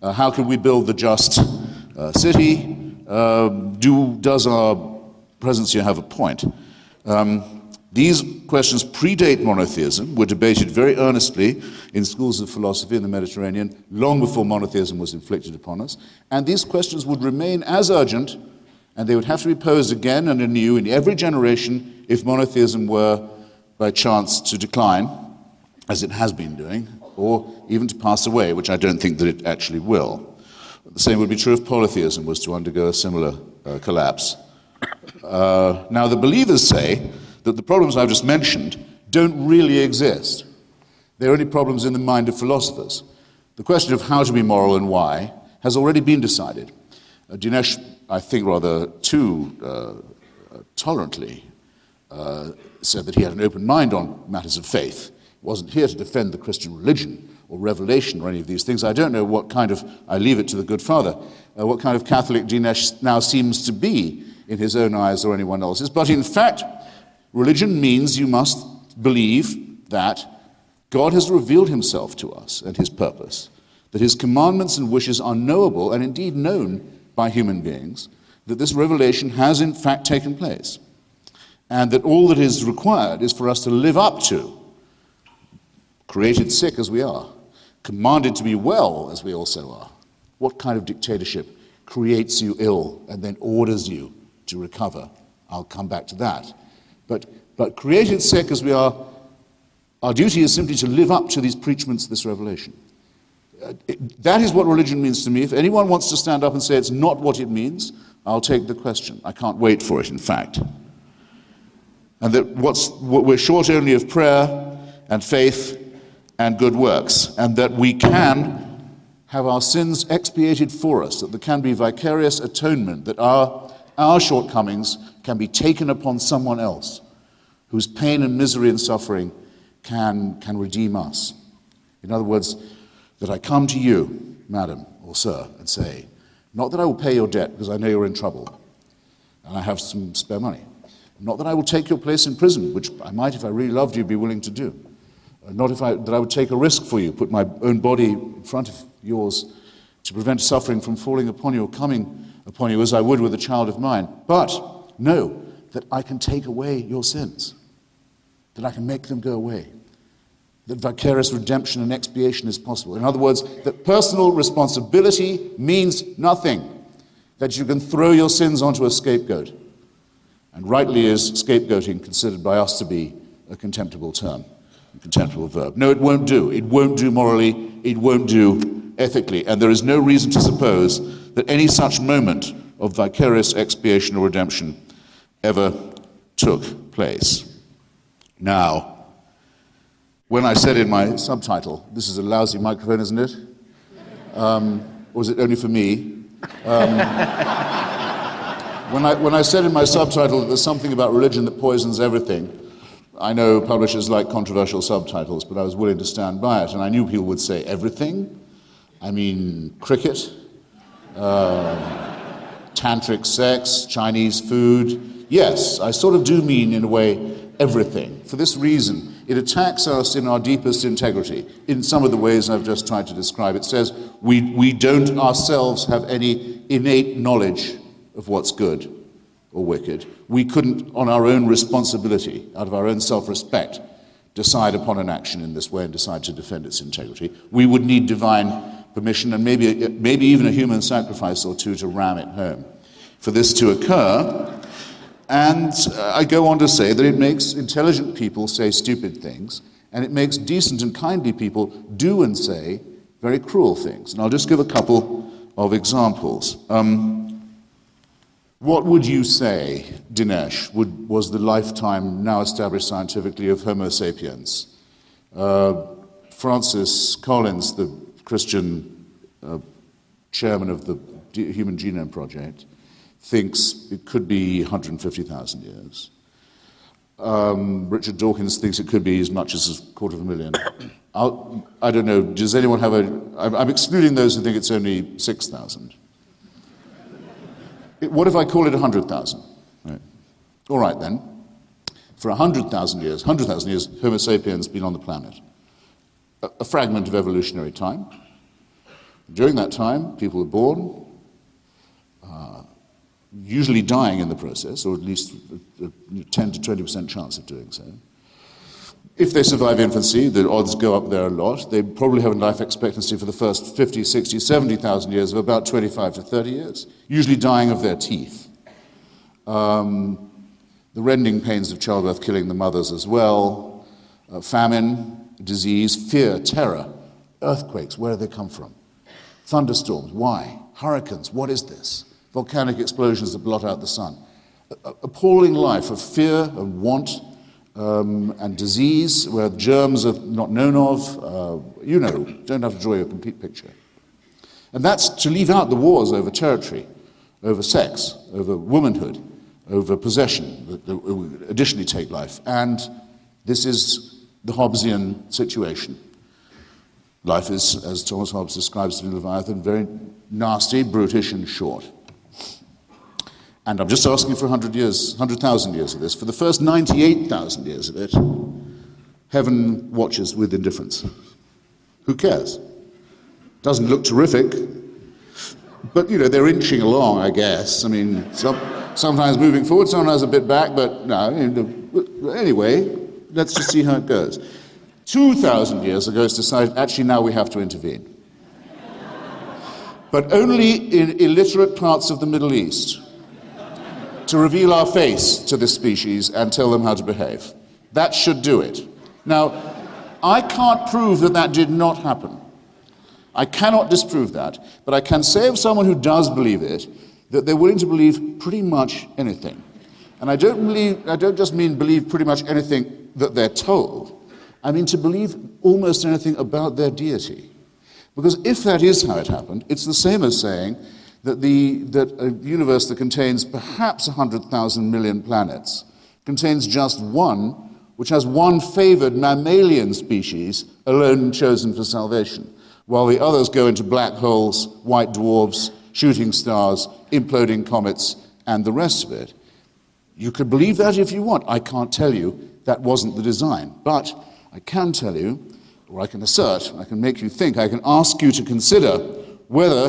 How can we build the just city? Does our presence here have a point? These questions predate monotheism, were debated very earnestly in schools of philosophy in the Mediterranean long before monotheism was inflicted upon us, and these questions would remain as urgent, and they would have to be posed again and anew in every generation if monotheism were by chance to decline, as it has been doing, or even to pass away, which I don't think that it actually will. The same would be true if polytheism was to undergo a similar collapse. Now, the believers say that the problems I've just mentioned don't really exist. They're only problems in the mind of philosophers. The question of how to be moral and why has already been decided. Dinesh, I think rather too tolerantly, said that he had an open mind on matters of faith. He wasn't here to defend the Christian religion or revelation or any of these things. I don't know what kind of, I leave it to the good father, what kind of Catholic Dinesh now seems to be in his own eyes or anyone else's. But in fact, religion means you must believe that God has revealed himself to us and his purpose, that his commandments and wishes are knowable and indeed known by human beings, that this revelation has in fact taken place, and that all that is required is for us to live up to, created sick as we are, commanded to be well as we also are. What kind of dictatorship creates you ill and then orders you to recover? I'll come back to that. But created sick as we are, our duty is simply to live up to these preachments, this revelation. That is what religion means to me. If anyone wants to stand up and say it's not what it means, I'll take the question. I can't wait for it, in fact. And that we're short only of prayer and faith and good works, and that we can have our sins expiated for us, that there can be vicarious atonement, that our shortcomings can be taken upon someone else whose pain and misery and suffering can redeem us. In other words, that I come to you, madam or sir, and say, not that I will pay your debt because I know you're in trouble and I have some spare money. Not that I will take your place in prison, which I might, if I really loved you, be willing to do. Not that I would take a risk for you, put my own body in front of yours to prevent suffering from falling upon you or coming upon you as I would with a child of mine. But know that I can take away your sins, that I can make them go away, that vicarious redemption and expiation is possible. In other words, that personal responsibility means nothing, that you can throw your sins onto a scapegoat. And rightly is scapegoating considered by us to be a contemptible term, a contemptible verb. No, it won't do. It won't do morally, it won't do ethically, and there is no reason to suppose that any such moment of vicarious expiation or redemption ever took place. Now, when I said in my subtitle, this is a lousy microphone, isn't it? Or is it only for me? When I said in my subtitle that there's something about religion that poisons everything, I know publishers like controversial subtitles, but I was willing to stand by it, and I knew people would say everything. I mean cricket, tantric sex, Chinese food. Yes, I sort of do mean, in a way, everything. For this reason, it attacks us in our deepest integrity, in some of the ways I've just tried to describe. It says we don't ourselves have any innate knowledge of what's good or wicked. We couldn't, on our own responsibility, out of our own self-respect, decide upon an action in this way and decide to defend its integrity. We would need divine permission and maybe even a human sacrifice or two to ram it home for this to occur. And I go on to say that it makes intelligent people say stupid things, and it makes decent and kindly people do and say very cruel things. And I'll just give a couple of examples. What would you say, Dinesh, was the lifetime, now established scientifically, of Homo sapiens? Francis Collins, the Christian chairman of the Human Genome Project, thinks it could be 150,000 years. Richard Dawkins thinks it could be as much as 250,000. I don't know, does anyone have I'm excluding those who think it's only 6,000. What if I call it 100,000? Right. All right then. For 100,000 years, Homo sapiens has been on the planet. A fragment of evolutionary time. During that time, people are born, usually dying in the process, or at least a 10 to 20% chance of doing so. If they survive infancy, the odds go up there a lot. They probably have a life expectancy for the first 50, 60, 70,000 years of about 25 to 30 years, usually dying of their teeth. The rending pains of childbirth killing the mothers as well, famine, disease, fear, terror, earthquakes, where do they come from? Thunderstorms, why? Hurricanes, what is this? Volcanic explosions that blot out the sun. Appalling life of fear and want, and disease, where germs are not known of, don't have to draw you a complete picture. And that's to leave out the wars over territory, over sex, over womanhood, over possession, that additionally take life. And this is the Hobbesian situation. Life is, as Thomas Hobbes describes it in Leviathan, very nasty, brutish, and short. And I'm just asking for 100,000 years of this. For the first 98,000 years of it, heaven watches with indifference. Who cares? Doesn't look terrific, but they're inching along, I guess. I mean, sometimes moving forward, sometimes a bit back, but no. Anyway, let's just see how it goes. 2,000 years ago, it's decided, actually now we have to intervene. But only in illiterate parts of the Middle East, to reveal our face to this species and tell them how to behave. That should do it. Now, I can't prove that did not happen. I cannot disprove that, but I can say of someone who does believe it, that they're willing to believe pretty much anything. And I don't just mean believe pretty much anything that they're told. I mean to believe almost anything about their deity. Because if that is how it happened, it's the same as saying that a universe that contains perhaps 100,000 million planets contains just one, which has one favored mammalian species alone chosen for salvation, while the others go into black holes, white dwarfs, shooting stars, imploding comets, and the rest of it. You could believe that if you want. I can't tell you that wasn't the design. But I can tell you, or I can assert, I can make you think, I can ask you to consider whether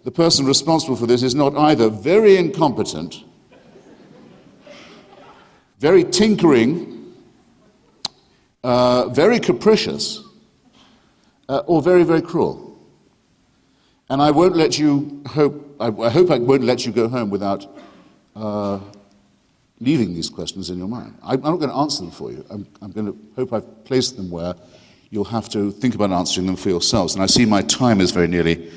the person responsible for this is not either very incompetent, very tinkering, very capricious, or very, very cruel. And I won't let you hope, I hope I won't let you go home without leaving these questions in your mind. I'm not going to answer them for you. I'm going to hope I've placed them where you'll have to think about answering them for yourselves. And I see my time is very nearly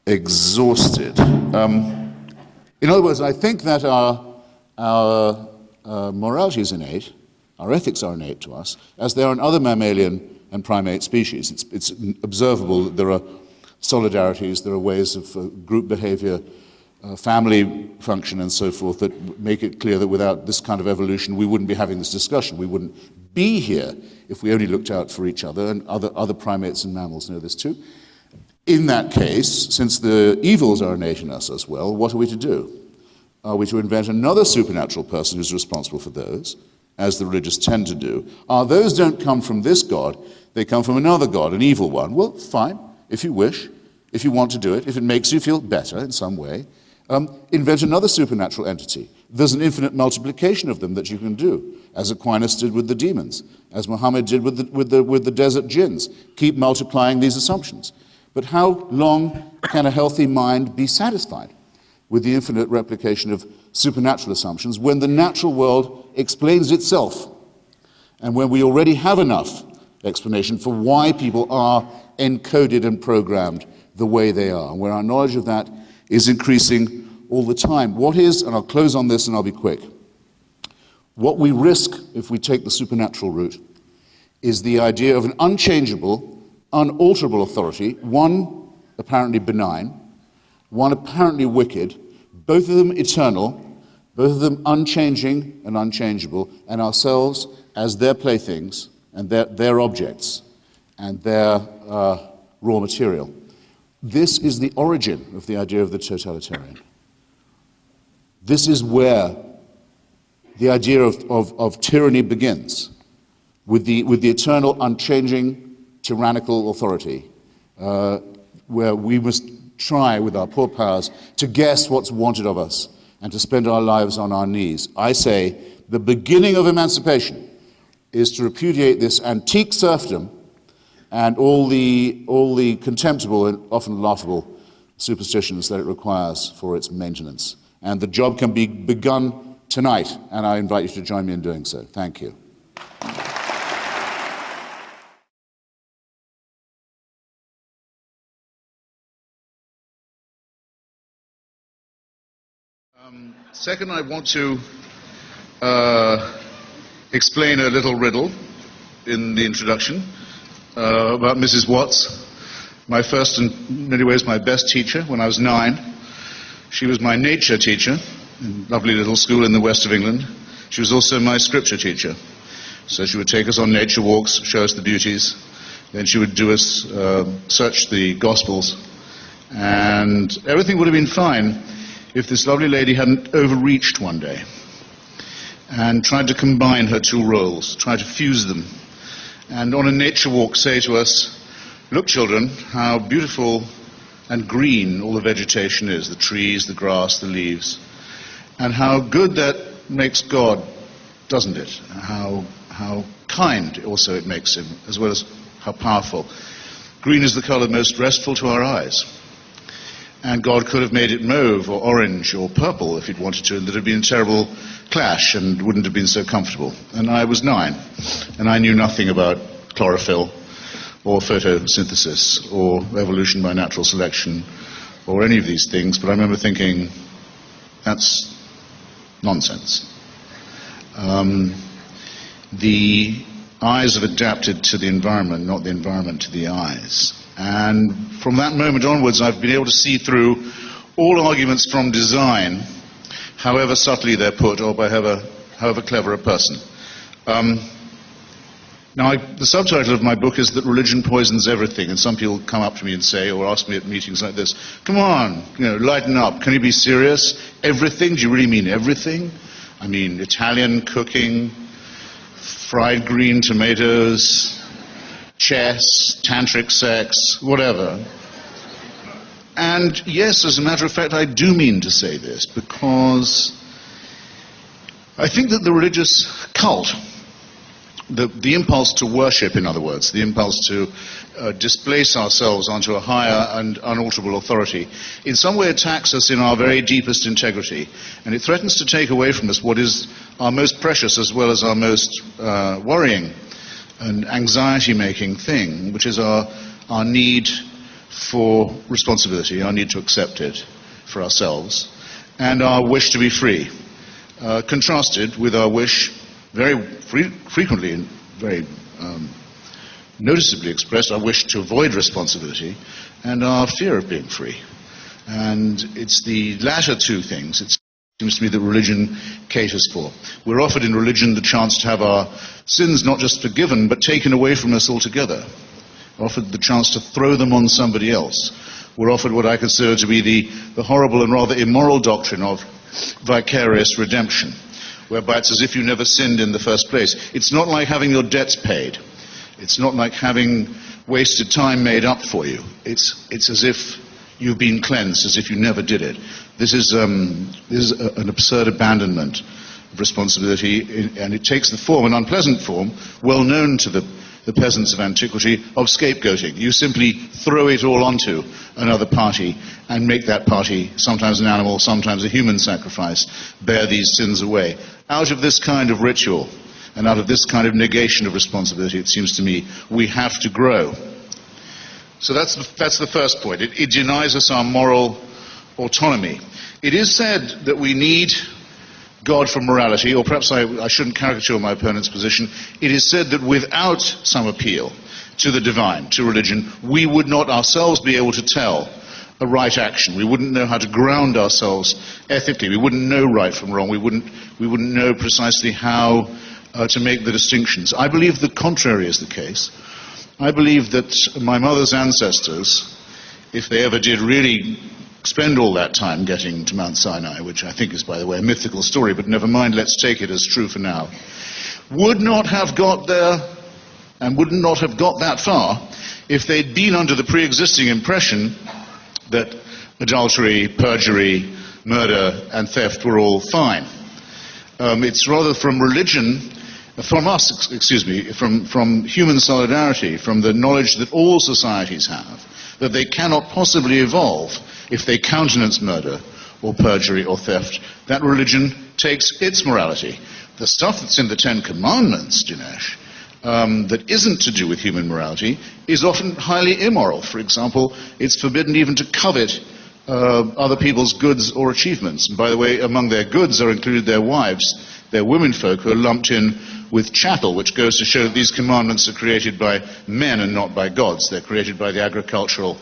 exhausted. In other words, I think that our morality is innate, our ethics are innate to us, as they are in other mammalian and primate species. It's observable that there are solidarities, there are ways of group behavior, family function and so forth that make it clear that without this kind of evolution we wouldn't be having this discussion. We wouldn't be here if we only looked out for each other, and other primates and mammals know this too. In that case, since the evils are innate in us as well, what are we to do? Are we to invent another supernatural person who's responsible for those, as the religious tend to do? Those don't come from this God, they come from another God, an evil one. Well, fine, if you wish, if you want to do it, if it makes you feel better in some way, invent another supernatural entity. There's an infinite multiplication of them that you can do, as Aquinas did with the demons, as Muhammad did with the desert jinns. Keep multiplying these assumptions. But how long can a healthy mind be satisfied with the infinite replication of supernatural assumptions when the natural world explains itself, and when we already have enough explanation for why people are encoded and programmed the way they are, and where our knowledge of that is increasing all the time? What is, and I'll close on this and I'll be quick, what we risk if we take the supernatural route is the idea of an unchangeable, unalterable authority, one apparently benign, one apparently wicked, both of them eternal, both of them unchanging and unchangeable, and ourselves as their playthings and their objects and their raw material. This is the origin of the idea of the totalitarian. This is where the idea of tyranny begins, with the eternal, unchanging, tyrannical authority, where we must try with our poor powers to guess what's wanted of us and to spend our lives on our knees. I say the beginning of emancipation is to repudiate this antique serfdom and all the contemptible and often laughable superstitions that it requires for its maintenance. And the job can be begun tonight, and I invite you to join me in doing so. Thank you. Second, I want to explain a little riddle in the introduction about Mrs. Watts, my first and in many ways my best teacher when I was 9. She was my nature teacher in a lovely little school in the west of England. She was also my scripture teacher. So she would take us on nature walks, show us the beauties. Then she would do us search the Gospels. And everything would have been fine if this lovely lady hadn't overreached one day and tried to combine her two roles, tried to fuse them. And on a nature walk say to us, look children, how beautiful and green all the vegetation is, the trees, the grass, the leaves, and how good that makes God, doesn't it? How kind also it makes him, as well as how powerful. Green is the color most restful to our eyes. And God could have made it mauve or orange or purple if he'd wanted to, and there'd have been a terrible clash and wouldn't have been so comfortable. And I was 9, and I knew nothing about chlorophyll or photosynthesis or evolution by natural selection or any of these things, but I remember thinking, that's nonsense. The eyes have adapted to the environment, not the environment to the eyes. And from that moment onwards, I've been able to see through all arguments from design, however subtly they're put, or by however clever a person. Now, the subtitle of my book is that religion poisons everything, and some people come up to me and say, or ask me at meetings like this, come on, lighten up, can you be serious? Everything? Do you really mean everything? I mean Italian cooking, fried green tomatoes, chess, tantric sex, whatever. And yes, as a matter of fact, I do mean to say this, because I think that the religious cult, the impulse to worship, in other words, the impulse to displace ourselves onto a higher and unalterable authority, in some way attacks us in our very deepest integrity, and it threatens to take away from us what is our most precious as well as our most worrying and anxiety-making thing, which is our need for responsibility, our need to accept it for ourselves, and our wish to be free, contrasted with our wish, very frequently and very noticeably expressed, our wish to avoid responsibility and our fear of being free. And it's the latter two things, it seems to me, that religion caters for. We're offered in religion the chance to have our sins not just forgiven, but taken away from us altogether. We're offered the chance to throw them on somebody else. We're offered what I consider to be the horrible and rather immoral doctrine of vicarious redemption, whereby it's as if you never sinned in the first place. It's not like having your debts paid. It's not like having wasted time made up for you. It's as if you've been cleansed, as if you never did it. This is an absurd abandonment of responsibility, and it takes the form, an unpleasant form, well known to the peasants of antiquity, of scapegoating. You simply throw it all onto another party and make that party, sometimes an animal, sometimes a human sacrifice, bear these sins away. Out of this kind of ritual and out of this kind of negation of responsibility, it seems to me, we have to grow. So that's the first point. It denies us our moral autonomy. It is said that we need God for morality, or perhaps I shouldn't caricature my opponent's position. It is said that without some appeal to the divine, to religion, we would not ourselves be able to tell a right action. We wouldn't know how to ground ourselves ethically. We wouldn't know right from wrong. We wouldn't know precisely how to make the distinctions. I believe the contrary is the case. I believe that my mother's ancestors, if they ever did really spend all that time getting to Mount Sinai, which I think is, by the way, a mythical story, but never mind, let's take it as true for now, would not have got there and would not have got that far if they'd been under the pre-existing impression that adultery, perjury, murder and theft were all fine. It's rather from religion, from us, excuse me, from human solidarity, from the knowledge that all societies have, that they cannot possibly evolve if they countenance murder or perjury or theft. That religion takes its morality. The stuff that's in the Ten Commandments, Dinesh, that isn't to do with human morality is often highly immoral. For example, it's forbidden even to covet other people's goods or achievements. And by the way, among their goods are included their wives, their womenfolk, who are lumped in with chattel, which goes to show that these commandments are created by men and not by gods. They're created by the agricultural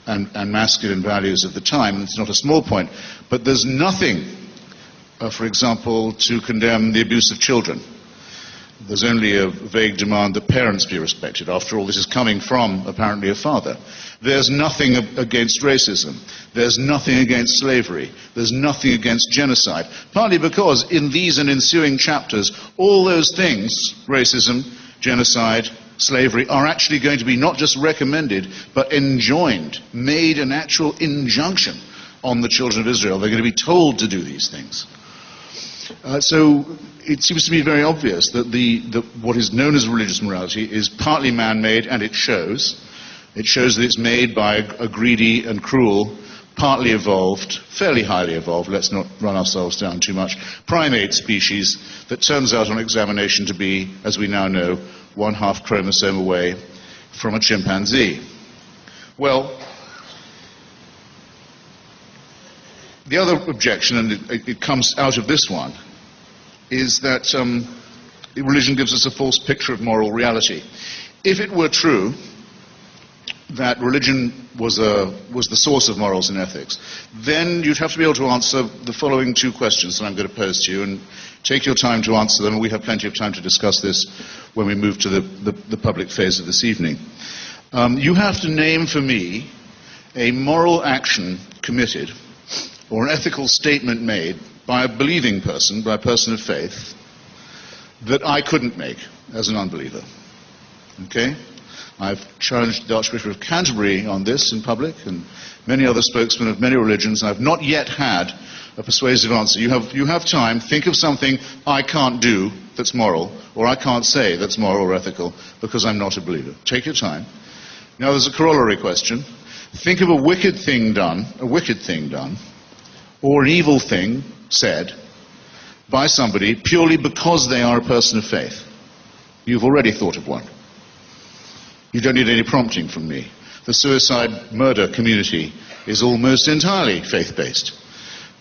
and masculine values of the time. It's not a small point. But there's nothing, for example, to condemn the abuse of children. There's only a vague demand that parents be respected. After all, this is coming from, apparently, a father. There's nothing against racism. There's nothing against slavery. There's nothing against genocide. Partly because in these and ensuing chapters, all those things, racism, genocide, slavery, are actually going to be not just recommended, but enjoined, made an actual injunction on the children of Israel. They're going to be told to do these things. So it seems to me very obvious that what is known as religious morality is partly man-made, and it shows. It shows that it's made by a greedy and cruel, partly evolved, fairly highly evolved, let's not run ourselves down too much, primate species that turns out on examination to be, as we now know, 1/2 chromosome away from a chimpanzee. Well, the other objection, and it comes out of this one, is that religion gives us a false picture of moral reality. If it were true that religion was the source of morals and ethics, then you'd have to be able to answer the following two questions that I'm going to pose to you, and take your time to answer them, and we have plenty of time to discuss this when we move to the public phase of this evening. You have to name for me a moral action committed or an ethical statement made by a believing person, by a person of faith, that I couldn't make as an unbeliever. Okay? I've challenged the Archbishop of Canterbury on this in public, and many other spokesmen of many religions, and I've not yet had a persuasive answer. You have time. Think of something I can't do that's moral, or I can't say that's moral or ethical, because I'm not a believer. Take your time. Now there's a corollary question. Think of a wicked thing done, or an evil thing said by somebody purely because they are a person of faith. You've already thought of one. You don't need any prompting from me. The suicide murder community is almost entirely faith-based.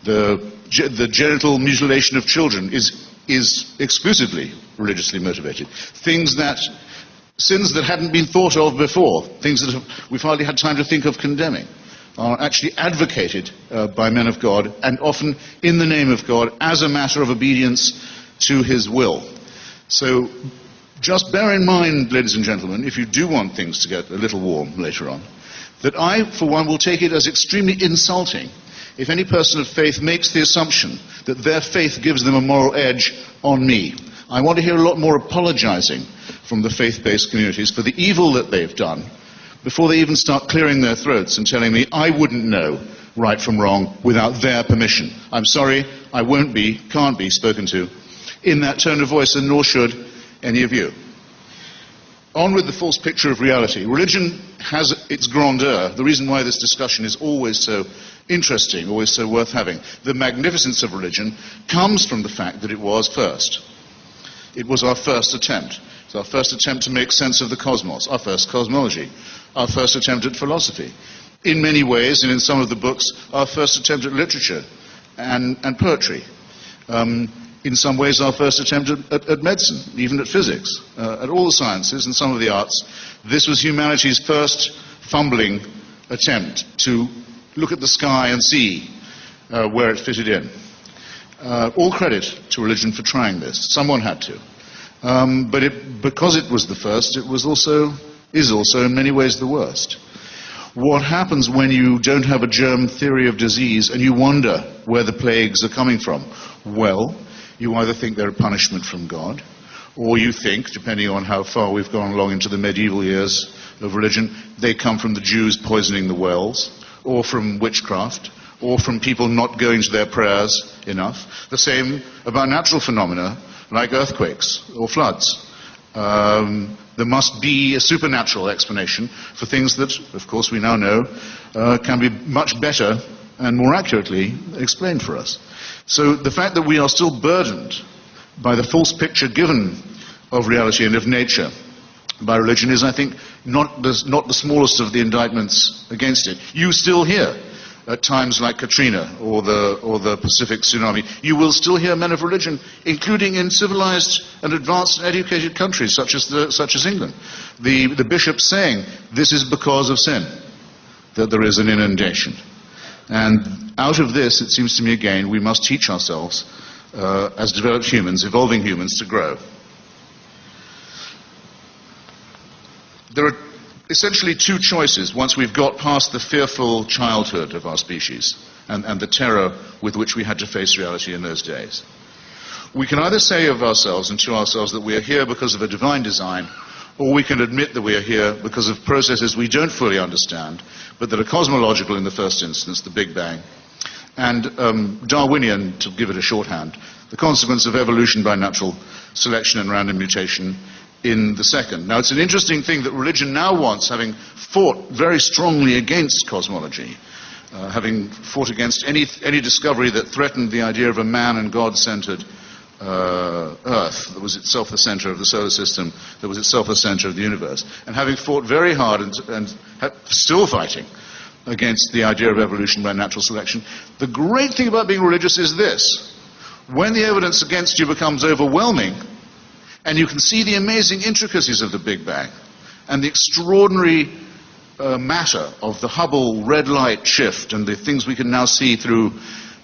The genital mutilation of children is exclusively religiously motivated. Sins that hadn't been thought of before, things that we've hardly had time to think of condemning, are actually advocated by men of God, and often in the name of God, as a matter of obedience to his will. So just bear in mind, ladies and gentlemen, if you do want things to get a little warm later on, that I, for one, will take it as extremely insulting if any person of faith makes the assumption that their faith gives them a moral edge on me. I want to hear a lot more apologizing from the faith-based communities for the evil that they've done before they even start clearing their throats and telling me I wouldn't know right from wrong without their permission. I'm sorry, I won't be, can't be spoken to in that tone of voice, and nor should any of you. On with the false picture of reality. Religion has its grandeur. The reason why this discussion is always so interesting, always so worth having. The magnificence of religion comes from the fact that it was first. It was our first attempt. It's our first attempt to make sense of the cosmos, our first cosmology, our first attempt at philosophy. In many ways, and in some of the books, our first attempt at literature and poetry. In some ways, our first attempt at medicine, even at physics, at all the sciences and some of the arts. This was humanity's first fumbling attempt to look at the sky and see where it fitted in. All credit to religion for trying this. Someone had to. Because it was the first, it is also in many ways the worst. What happens when you don't have a germ theory of disease and you wonder where the plagues are coming from? Well, you either think they're a punishment from God, or you think, depending on how far we've gone along into the medieval years of religion, they come from the Jews poisoning the wells, or from witchcraft, or from people not going to their prayers enough. The same about natural phenomena like earthquakes or floods. There must be a supernatural explanation for things that, of course, we now know can be much better and more accurately explained for us. So the fact that we are still burdened by the false picture given of reality and of nature by religion is, I think, not the smallest of the indictments against it. You still hear, at times like Katrina or the Pacific tsunami, you will still hear men of religion, including in civilized and advanced and educated countries such as England, the bishops saying, this is because of sin that there is an inundation. And out of this, it seems to me again, we must teach ourselves as developed humans, evolving humans, to grow. There are essentially two choices once we've got past the fearful childhood of our species and the terror with which we had to face reality in those days. We can either say of ourselves and to ourselves that we are here because of a divine design, or we can admit that we are here because of processes we don't fully understand, but that are cosmological in the first instance, the Big Bang, and Darwinian, to give it a shorthand, the consequence of evolution by natural selection and random mutation in the second. Now, it's an interesting thing that religion now wants, having fought very strongly against cosmology, having fought against any discovery that threatened the idea of a man and God-centered Earth that was itself the center of the solar system, that was itself the center of the universe, and having fought very hard and still fighting against the idea of evolution by natural selection. The great thing about being religious is this: when the evidence against you becomes overwhelming, and you can see the amazing intricacies of the Big Bang and the extraordinary matter of the Hubble red light shift and the things we can now see through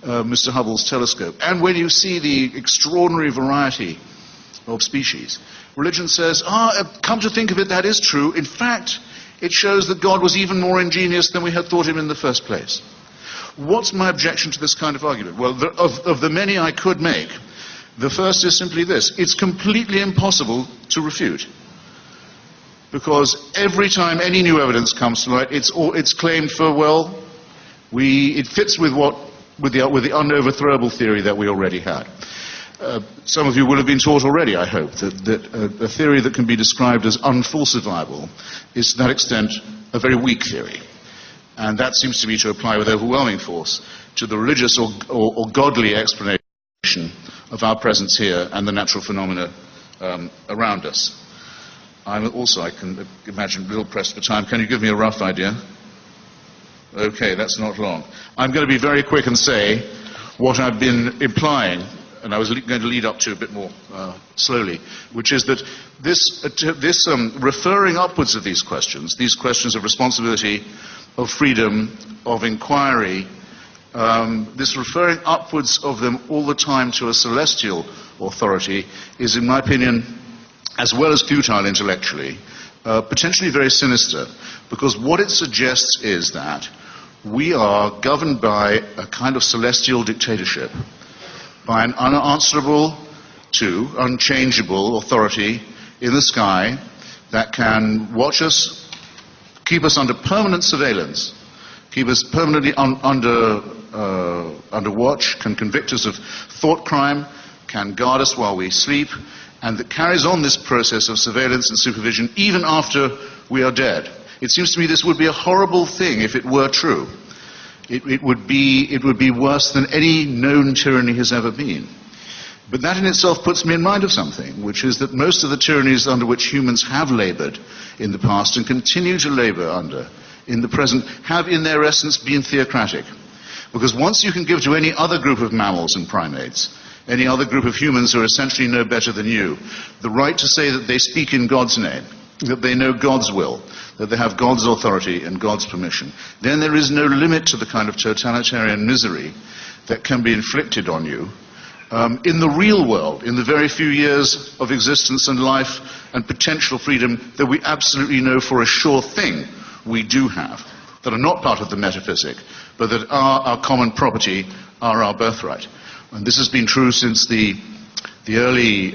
Mr. Hubble's telescope, and when you see the extraordinary variety of species, religion says, come to think of it, that is true. In fact, it shows that God was even more ingenious than we had thought him in the first place. What's my objection to this kind of argument? Well, of the many I could make, the first is simply this: it's completely impossible to refute. Because every time any new evidence comes to light, it's claimed for, well, it fits with the unoverthrowable theory that we already had. Some of you will have been taught already, I hope, that a theory that can be described as unfalsifiable is, to that extent, a very weak theory. And that seems to me to apply with overwhelming force to the religious or godly explanation of our presence here and the natural phenomena around us. I can imagine, a little pressed for time. Can you give me a rough idea? Okay, that's not long. I'm going to be very quick and say what I've been implying, and I was going to lead up to a bit more slowly, which is that this referring upwards of these questions of responsibility, of freedom, of inquiry, this referring upwards of them all the time to a celestial authority is, in my opinion, as well as futile intellectually, potentially very sinister, because what it suggests is that we are governed by a kind of celestial dictatorship, by an unanswerable to unchangeable authority in the sky that can watch us, keep us under permanent surveillance, keep us permanently under watch, can convict us of thought crime, can guard us while we sleep, and that carries on this process of surveillance and supervision even after we are dead. It seems to me this would be a horrible thing if it were true. It would be worse than any known tyranny has ever been. But that in itself puts me in mind of something, which is that most of the tyrannies under which humans have labored in the past and continue to labor under in the present have in their essence been theocratic. Because once you can give to any other group of mammals and primates, any other group of humans who are essentially no better than you, the right to say that they speak in God's name, that they know God's will, that they have God's authority and God's permission, then there is no limit to the kind of totalitarian misery that can be inflicted on you in the real world, in the very few years of existence and life and potential freedom that we absolutely know for a sure thing we do have, that are not part of the metaphysic, but that are our common property, are our birthright. And this has been true since the early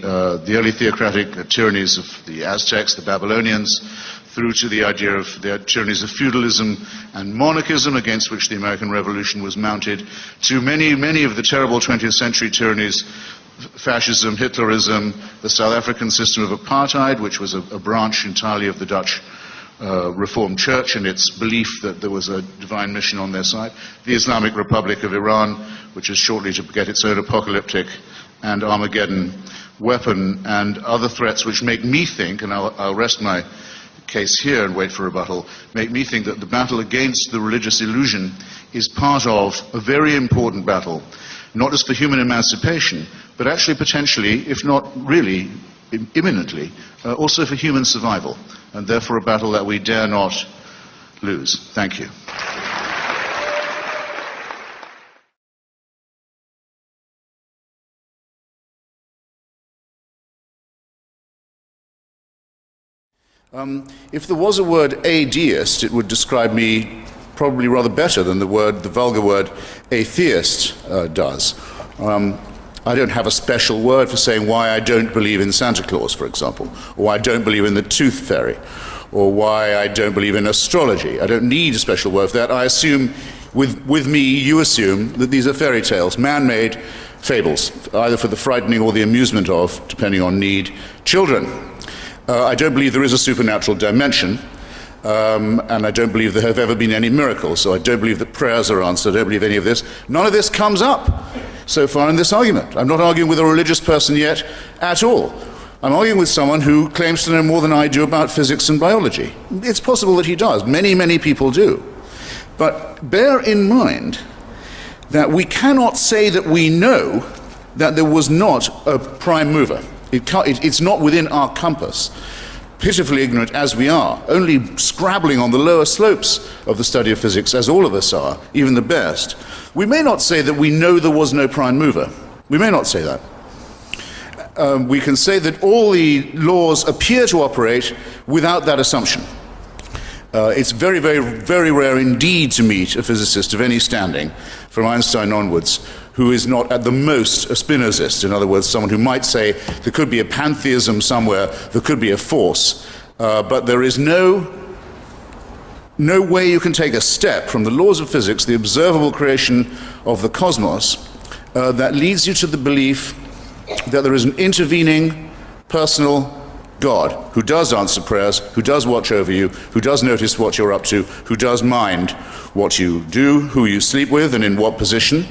theocratic tyrannies of the Aztecs, the Babylonians, through to the idea of the tyrannies of feudalism and monarchism against which the American Revolution was mounted, to many of the terrible 20th century tyrannies, fascism, Hitlerism, the South African system of apartheid, which was a branch entirely of the Dutch Reformed Church and its belief that there was a divine mission on their side, the Islamic Republic of Iran, which is shortly to get its own apocalyptic and Armageddon weapon, and other threats which make me think, and I'll rest my case here and wait for rebuttal, make me think that the battle against the religious illusion is part of a very important battle, not just for human emancipation, but actually potentially, if not really imminently, also for human survival, and therefore a battle that we dare not lose. Thank you. If there was a word adeist, it would describe me probably rather better than the vulgar word atheist does. I don't have a special word for saying why I don't believe in Santa Claus, for example, or why I don't believe in the tooth fairy, or why I don't believe in astrology. I don't need a special word for that. I assume, with me, you assume that these are fairy tales, man-made fables, either for the frightening or the amusement of, depending on need, children. I don't believe there is a supernatural dimension, and I don't believe there have ever been any miracles, so I don't believe that prayers are answered. I don't believe any of this. None of this comes up so far in this argument. I'm not arguing with a religious person yet at all. I'm arguing with someone who claims to know more than I do about physics and biology. It's possible that he does. Many people do. But bear in mind that we cannot say that we know that there was not a prime mover. It's not within our compass pitifully ignorant as we are, only scrabbling on the lower slopes of the study of physics, as all of us are, even the best, we may not say that we know there was no prime mover. We may not say that. We can say that all the laws appear to operate without that assumption. It's very, very, very rare indeed to meet a physicist of any standing, from Einstein onwards, who is not at the most a Spinozist. In other words, someone who might say there could be a pantheism somewhere, there could be a force, but there is no way you can take a step from the laws of physics, the observable creation of the cosmos, that leads you to the belief that there is an intervening personal God who does answer prayers, who does watch over you, who does notice what you're up to, who does mind what you do, who you sleep with and in what position,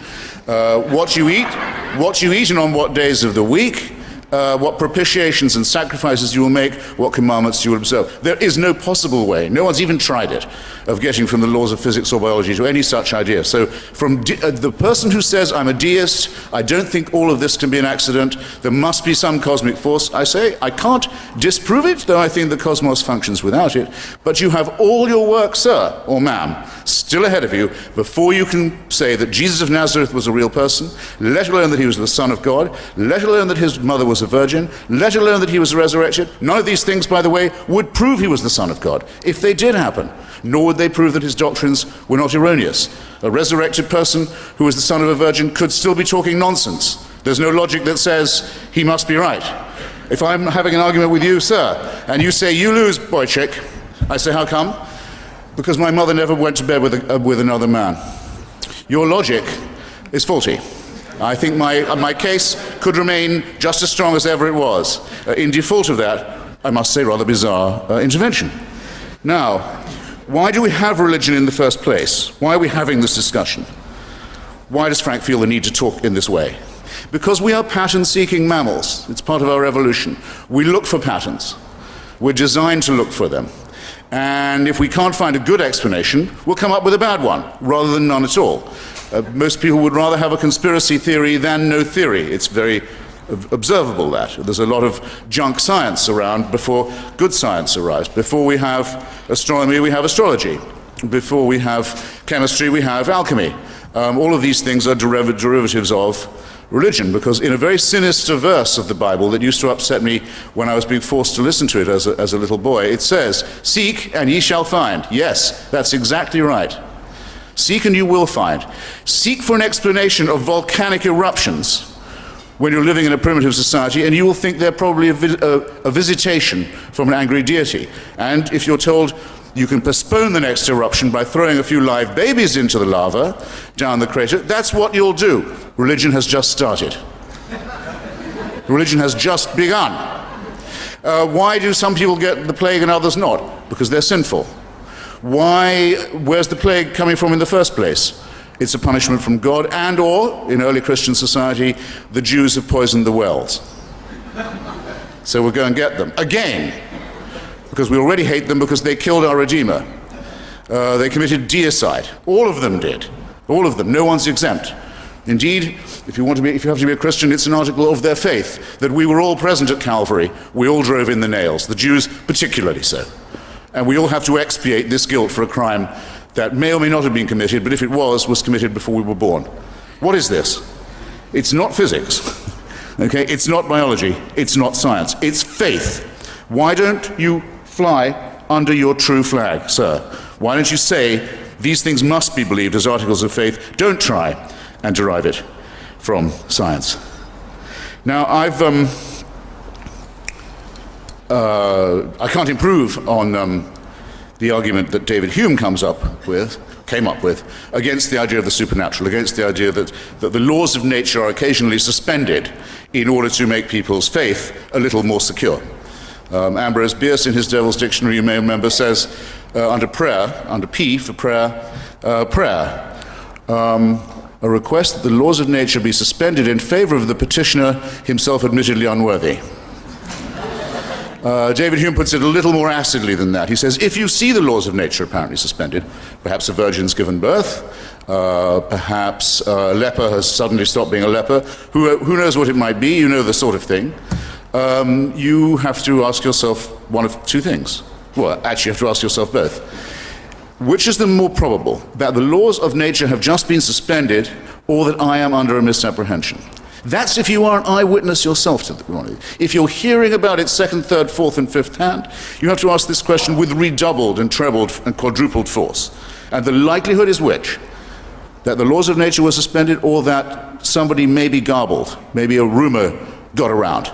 what you eat and on what days of the week, what propitiations and sacrifices you will make, what commandments you will observe. There is no possible way, no one's even tried it, of getting from the laws of physics or biology to any such idea. So from the person who says, I'm a deist, I don't think all of this can be an accident, there must be some cosmic force, I say, I can't disprove it, though I think the cosmos functions without it, but you have all your work, sir, or ma'am, still ahead of you, before you can say that Jesus of Nazareth was a real person, let alone that he was the Son of God, let alone that his mother was a virgin, let alone that he was resurrected. None of these things, by the way, would prove he was the Son of God, if they did happen, nor would they prove that his doctrines were not erroneous. A resurrected person who was the son of a virgin could still be talking nonsense. There's no logic that says he must be right. If I'm having an argument with you, sir, and you say, you lose, boy chick, I say, how come? Because my mother never went to bed with another man. Your logic is faulty. I think my case could remain just as strong as ever it was. In default of that, I must say, rather bizarre intervention. Now, why do we have religion in the first place? Why are we having this discussion? Why does Frank feel the need to talk in this way? Because we are pattern-seeking mammals. It's part of our evolution. We look for patterns. We're designed to look for them. And if we can't find a good explanation, we'll come up with a bad one, rather than none at all. Most people would rather have a conspiracy theory than no theory. It's very observable that. There's a lot of junk science around before good science arrives. Before we have astronomy, we have astrology. Before we have chemistry, we have alchemy. All of these things are derivatives of religion, because in a very sinister verse of the Bible that used to upset me when I was being forced to listen to it as a little boy, it says, seek and ye shall find. Yes, that's exactly right. Seek and you will find. Seek for an explanation of volcanic eruptions when you're living in a primitive society, and you will think they're probably a visitation from an angry deity. And if you're told you can postpone the next eruption by throwing a few live babies into the lava down the crater, that's what you'll do. Religion has just started. Religion has just begun. Why do some people get the plague and others not? Because they're sinful. Where's the plague coming from in the first place? It's a punishment from God, and or, in early Christian society, the Jews have poisoned the wells. So we'll go and get them. Again. Because we already hate them because they killed our Redeemer. They committed deicide. All of them did. All of them. No one's exempt. Indeed, if you have to be a Christian, it's an article of their faith that we were all present at Calvary. We all drove in the nails. The Jews particularly so. And we all have to expiate this guilt for a crime that may or may not have been committed, but if it was committed before we were born. What is this? It's not physics. Okay? It's not biology. It's not science. It's faith. Why don't you fly under your true flag, sir? Why don't you say these things must be believed as articles of faith? Don't try and derive it from science. Now, I can't improve on the argument that David Hume came up with against the idea of the supernatural, against the idea that the laws of nature are occasionally suspended in order to make people's faith a little more secure. Ambrose Bierce, in his Devil's Dictionary, you may remember, says under prayer, under P for prayer, a request that the laws of nature be suspended in favor of the petitioner, himself admittedly unworthy. David Hume puts it a little more acidly than that. He says, if you see the laws of nature apparently suspended, perhaps a virgin's given birth, perhaps a leper has suddenly stopped being a leper, who knows what it might be, you know the sort of thing. You have to ask yourself, one of two things. Well, actually, you have to ask yourself both. Which is the more probable, that the laws of nature have just been suspended, or that I am under a misapprehension? That's if you are an eyewitness yourself to the. If you're hearing about it second, third, fourth, and fifth hand, you have to ask this question with redoubled and trebled and quadrupled force. And the likelihood is which? That the laws of nature were suspended, or that somebody maybe garbled, maybe a rumor got around.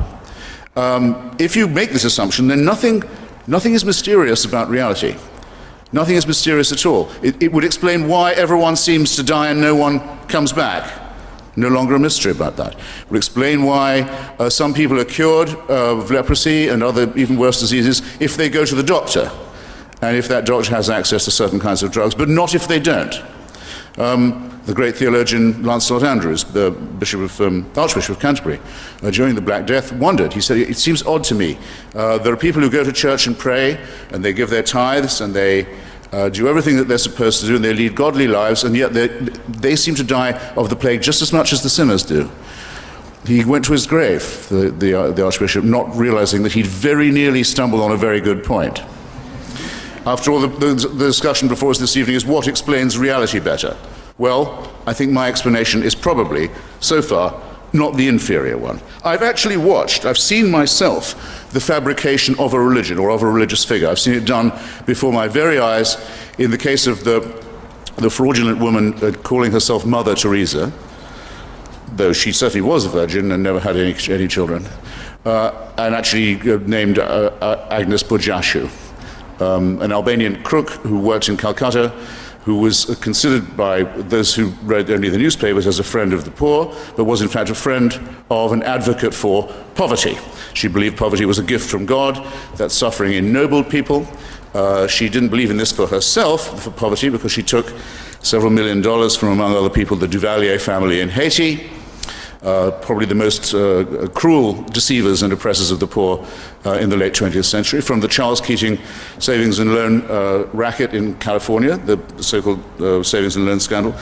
If you make this assumption, then nothing is mysterious about reality. Nothing is mysterious at all. It would explain why everyone seems to die and no one comes back. No longer a mystery about that. It would explain why some people are cured of leprosy and other even worse diseases if they go to the doctor, and if that doctor has access to certain kinds of drugs, but not if they don't. The great theologian Lancelot Andrewes, the Archbishop of Canterbury, during the Black Death, wondered. He said, it seems odd to me. There are people who go to church and pray, and they give their tithes, and they do everything that they're supposed to do, and they lead godly lives, and yet they seem to die of the plague just as much as the sinners do. He went to his grave, the Archbishop, not realizing that he'd very nearly stumbled on a very good point. After all, the discussion before us this evening is what explains reality better. Well, I think my explanation is probably, so far, not the inferior one. I've seen myself the fabrication of a religion or of a religious figure. I've seen it done before my very eyes in the case of the fraudulent woman calling herself Mother Teresa, though she certainly was a virgin and never had any children, and actually named Agnes Bojashu, an Albanian crook who worked in Calcutta, who was considered by those who read only the newspapers as a friend of the poor, but was in fact a friend of an advocate for poverty. She believed poverty was a gift from God, that suffering ennobled people. She didn't believe in this for herself, for poverty, because she took several $1 million from, among other people, the Duvalier family in Haiti, probably the most cruel deceivers and oppressors of the poor in the late 20th century, from the Charles Keating savings and loan racket in California, the so-called savings and loan scandal,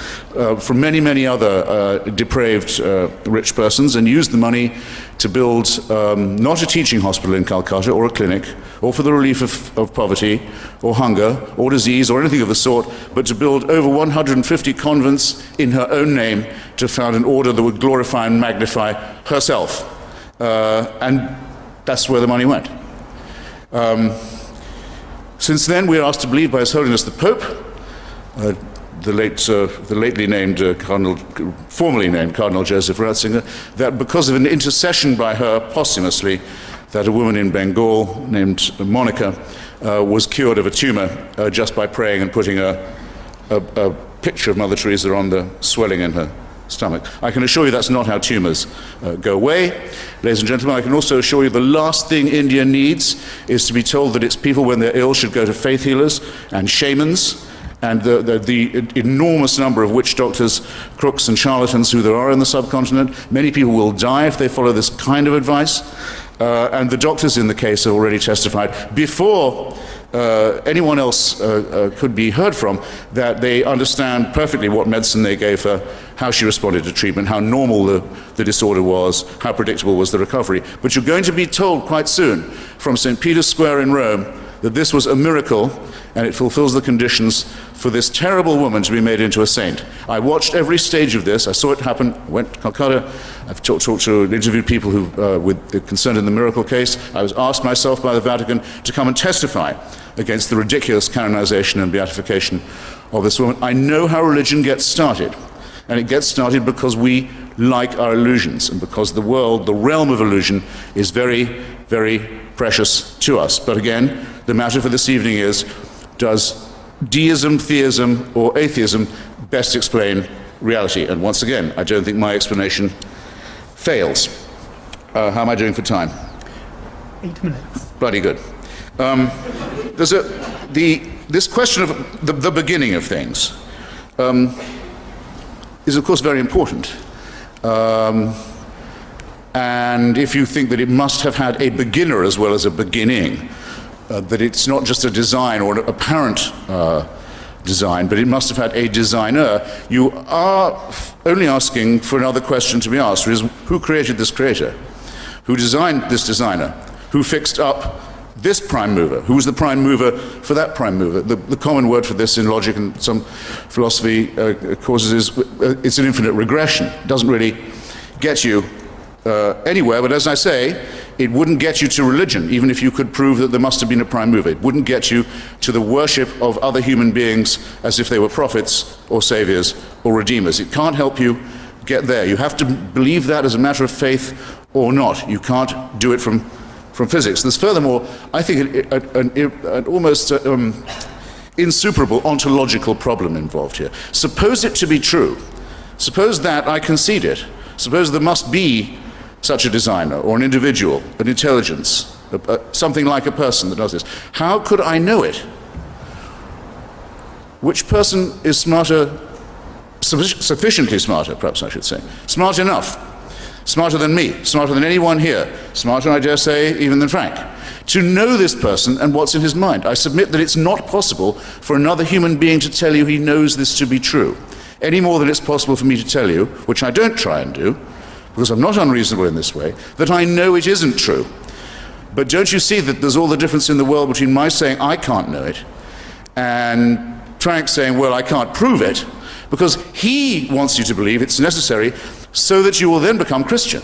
from many, many other depraved rich persons, and used the money to build not a teaching hospital in Calcutta or a clinic, or for the relief of poverty or hunger or disease or anything of the sort, but to build over 150 convents in her own name to found an order that would glorify and magnify herself. And that's where the money went. Since then, we are asked to believe by His Holiness the Pope, the lately named formerly named Cardinal Joseph Ratzinger, that because of an intercession by her posthumously, that a woman in Bengal named Monica was cured of a tumor just by praying and putting a picture of Mother Teresa on the swelling in her stomach. I can assure you that's not how tumors go away. Ladies and gentlemen, I can also assure you the last thing India needs is to be told that its people, when they're ill, should go to faith healers and shamans, and the enormous number of witch doctors, crooks and charlatans who there are in the subcontinent. Many people will die if they follow this kind of advice. And the doctors in the case have already testified before anyone else could be heard from that they understand perfectly what medicine they gave her, how she responded to treatment, how normal the disorder was, how predictable was the recovery. But you're going to be told quite soon from St. Peter's Square in Rome that this was a miracle and it fulfills the conditions for this terrible woman to be made into a saint. I watched every stage of this. I saw it happen. I went to Calcutta. I've talked to interviewed people who were concerned in the miracle case. I was asked myself by the Vatican to come and testify against the ridiculous canonization and beatification of this woman. I know how religion gets started. And it gets started because we like our illusions, and because the world, the realm of illusion, is very, very precious to us. But again, the matter for this evening is, does deism, theism, or atheism best explain reality? And once again, I don't think my explanation fails. How am I doing for time? 8 minutes. Bloody good. This question of the beginning of things is of course very important. And if you think that it must have had a beginner as well as a beginning, that it's not just a design or an apparent design, but it must have had a designer, you are only asking for another question to be asked, which is who created this creator? Who designed this designer? Who fixed up this prime mover. Who's the prime mover for that prime mover? The common word for this in logic and some philosophy courses is it's an infinite regression. It doesn't really get you anywhere, but as I say, it wouldn't get you to religion, even if you could prove that there must have been a prime mover. It wouldn't get you to the worship of other human beings as if they were prophets or saviors or redeemers. It can't help you get there. You have to believe that as a matter of faith or not. You can't do it from physics. There's furthermore, I think, an almost insuperable ontological problem involved here. Suppose it to be true. Suppose that I concede it. Suppose there must be such a designer or an individual, an intelligence, something like a person that does this. How could I know it? Which person is smarter, sufficiently smarter, perhaps I should say, smart enough, smarter than me, smarter than anyone here, smarter, I dare say, even than Frank, to know this person and what's in his mind? I submit that it's not possible for another human being to tell you he knows this to be true, any more than it's possible for me to tell you, which I don't try and do, because I'm not unreasonable in this way, that I know it isn't true. But don't you see that there's all the difference in the world between my saying I can't know it and Frank saying, well, I can't prove it, because he wants you to believe it's necessary so that you will then become Christian.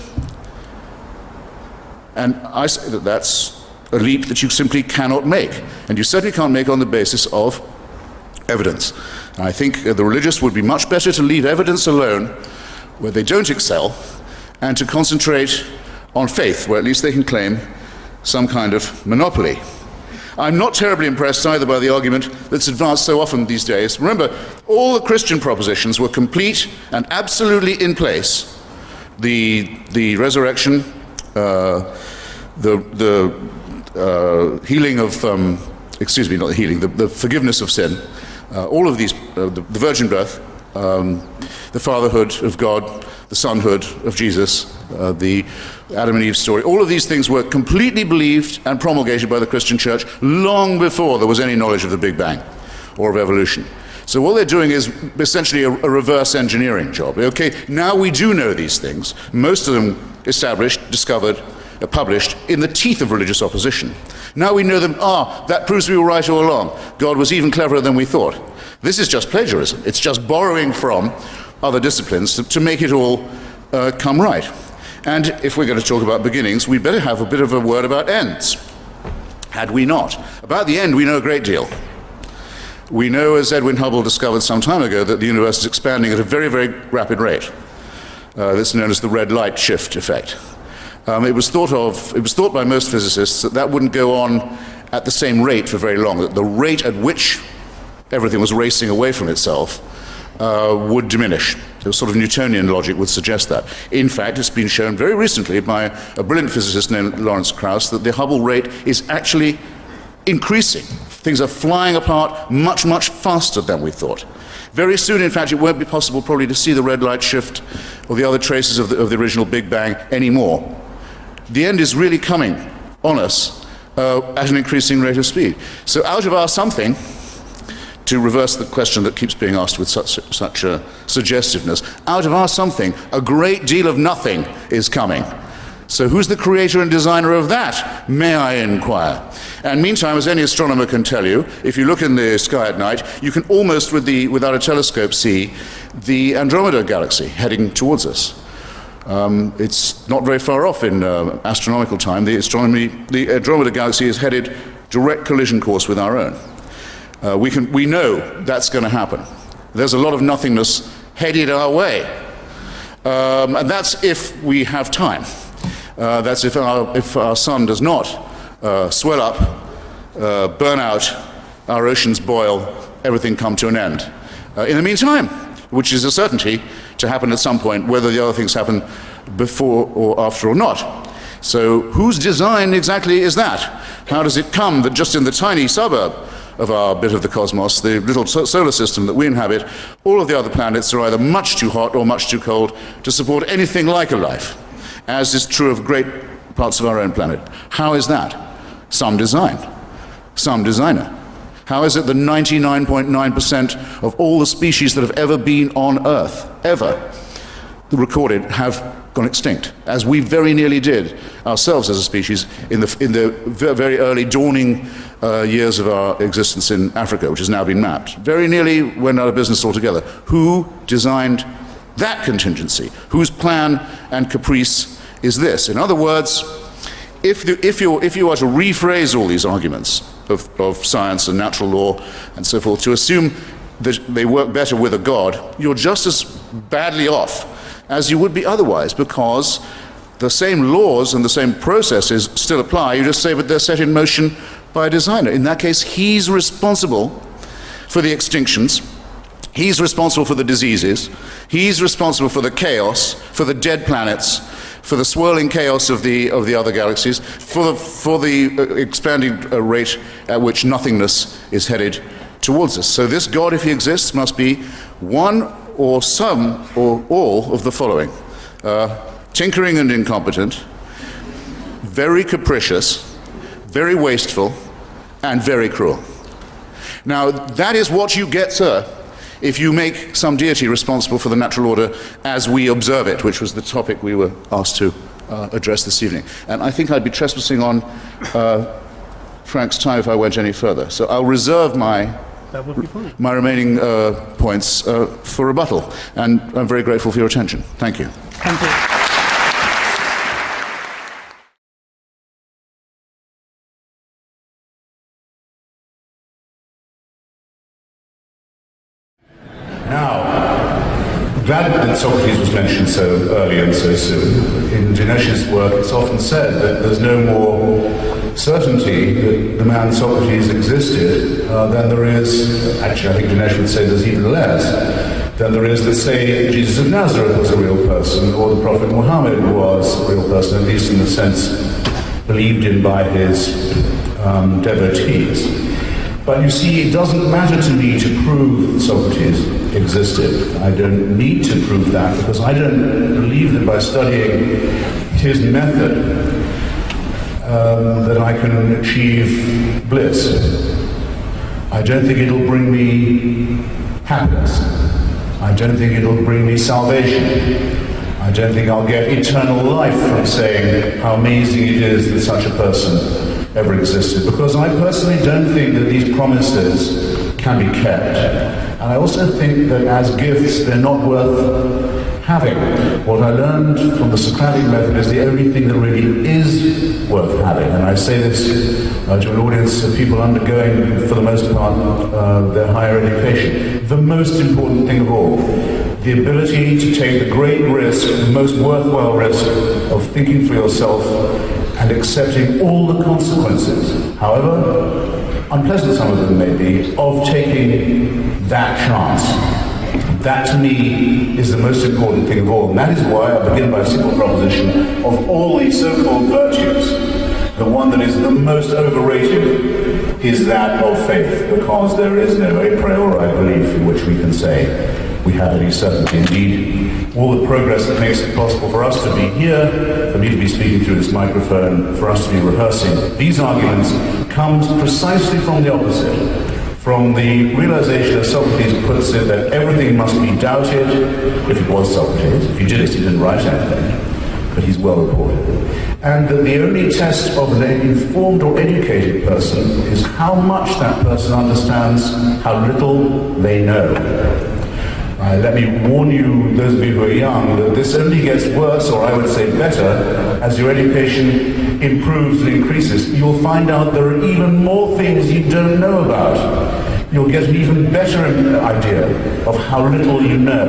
And I say that that's a leap that you simply cannot make, and you certainly can't make on the basis of evidence. And I think the religious would be much better to leave evidence alone where they don't excel, and to concentrate on faith, where at least they can claim some kind of monopoly. I'm not terribly impressed either by the argument that's advanced so often these days. Remember, all the Christian propositions were complete and absolutely in place. The resurrection, the healing of, excuse me, not the healing, the forgiveness of sin, all of these, the virgin birth, the fatherhood of God, the sonhood of Jesus, the Adam and Eve story, all of these things were completely believed and promulgated by the Christian church long before there was any knowledge of the Big Bang or of evolution. So what they're doing is essentially a reverse engineering job. Okay, now we do know these things, most of them established, discovered, published in the teeth of religious opposition. Now we know them, that proves we were right all along. God was even cleverer than we thought. This is just plagiarism. It's just borrowing from other disciplines to make it all come right. And if we're going to talk about beginnings, we'd better have a bit of a word about ends. Had we not? About the end, we know a great deal. We know, as Edwin Hubble discovered some time ago, that the universe is expanding at a very, very rapid rate. This is known as the red light shift effect. It was thought by most physicists that wouldn't go on at the same rate for very long, that the rate at which everything was racing away from itself would diminish. The sort of Newtonian logic would suggest that. In fact, it's been shown very recently by a brilliant physicist named Lawrence Krauss that the Hubble rate is actually increasing. Things are flying apart much, much faster than we thought. Very soon, in fact, it won't be possible probably to see the red light shift or the other traces of the original Big Bang anymore. The end is really coming on us at an increasing rate of speed. So out of our something, to reverse the question that keeps being asked with such suggestiveness, out of our something, a great deal of nothing is coming. So who's the creator and designer of that, may I inquire? And meantime, as any astronomer can tell you, if you look in the sky at night, you can almost, without a telescope, see the Andromeda galaxy heading towards us. It's not very far off in astronomical time. The Andromeda galaxy is headed direct collision course with our own. We know that's going to happen. There's a lot of nothingness headed our way. And that's if we have time. That's if our sun does not swell up, burn out, our oceans boil, everything come to an end. In the meantime, which is a certainty to happen at some point, whether the other things happen before or after or not. So whose design exactly is that? How does it come that just in the tiny suburb of our bit of the cosmos, the little solar system that we inhabit, all of the other planets are either much too hot or much too cold to support anything like a life, as is true of great parts of our own planet? How is that? Some design, some designer. How is it that 99.9% of all the species that have ever been on Earth, ever, recorded have gone extinct, as we very nearly did ourselves as a species in the very early dawning years of our existence in Africa, which has now been mapped. Very nearly went out of business altogether. Who designed that contingency? Whose plan and caprice is this? In other words, if you are to rephrase all these arguments of science and natural law and so forth, to assume that they work better with a God, you're just as badly off as you would be otherwise, because the same laws and the same processes still apply. You just say that they're set in motion by a designer. In that case, he's responsible for the extinctions, he's responsible for the diseases, he's responsible for the chaos, for the dead planets, for the swirling chaos of the other galaxies, for the expanding rate at which nothingness is headed towards us. So this God, if he exists, must be one or some or all of the following: tinkering and incompetent, very capricious, very wasteful, and very cruel. Now, that is what you get, sir, if you make some deity responsible for the natural order as we observe it, which was the topic we were asked to address this evening. And I think I'd be trespassing on Frank's time if I went any further. So I'll reserve my remaining points for rebuttal. And I'm very grateful for your attention. Thank you. Thank you. Now, I'm glad that Socrates was mentioned so early and so soon. In Dinesh's work, it's often said that there's no more certainty that the man Socrates existed than there is, actually I think Dinesh would say there's even less, than there is that say Jesus of Nazareth was a real person, or the Prophet Muhammad was a real person, at least in the sense believed in by his devotees. But you see, it doesn't matter to me to prove that Socrates existed. I don't need to prove that, because I don't believe that by studying his method that I can achieve bliss. I don't think it'll bring me happiness. I don't think it'll bring me salvation. I don't think I'll get eternal life from saying how amazing it is that such a person ever existed, because I personally don't think that these promises can be kept. And I also think that as gifts, they're not worth having. What I learned from the Socratic method is the only thing that really is worth having. And I say this to an audience of people undergoing, for the most part, their higher education. The most important thing of all, the ability to take the great risk, the most worthwhile risk of thinking for yourself and accepting all the consequences, however unpleasant some of them may be, of taking that chance. That to me is the most important thing of all. And that is why I begin by a simple proposition: of all these so-called virtues, the one that is the most overrated is that of faith, because there is no a priori belief in which we can say we have any certainty. Indeed, all the progress that makes it possible for us to be here, for me to be speaking through this microphone, for us to be rehearsing these arguments, comes precisely from the opposite. From the realization, as Socrates puts it, that everything must be doubted, if it was Socrates. If he did it, he didn't write anything, but he's well reported. And that the only test of an informed or educated person is how much that person understands how little they know. Let me warn you, those of you who are young, that this only gets worse, or I would say better, as your education improves and increases. You'll find out there are even more things you don't know about. You'll get an even better idea of how little you know,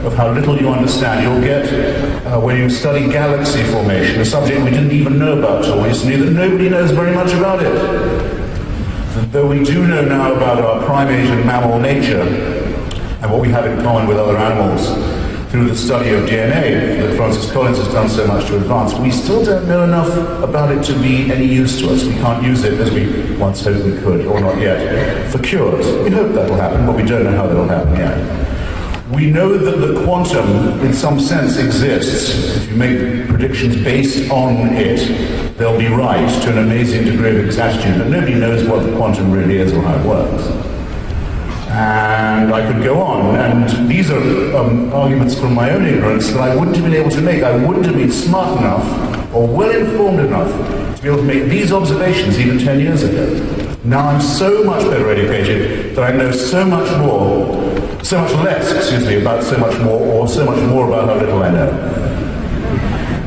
of how little you understand. You'll get, when you study galaxy formation, a subject we didn't even know about till recently, that nobody knows very much about it. Though we do know now about our primate and mammal nature, and what we have in common with other animals through the study of DNA that Francis Collins has done so much to advance, we still don't know enough about it to be any use to us. We can't use it as we once hoped we could, or not yet, for cures. We hope that will happen, but we don't know how that will happen yet. We know that the quantum, in some sense, exists. If you make predictions based on it, they'll be right to an amazing degree of exactitude, but nobody knows what the quantum really is or how it works. And I could go on, and these are arguments from my own ignorance that I wouldn't have been able to make. I wouldn't have been smart enough or well-informed enough to be able to make these observations even 10 years ago. Now I'm so much better educated that I know so much less, about so much more, or so much more about how little I know.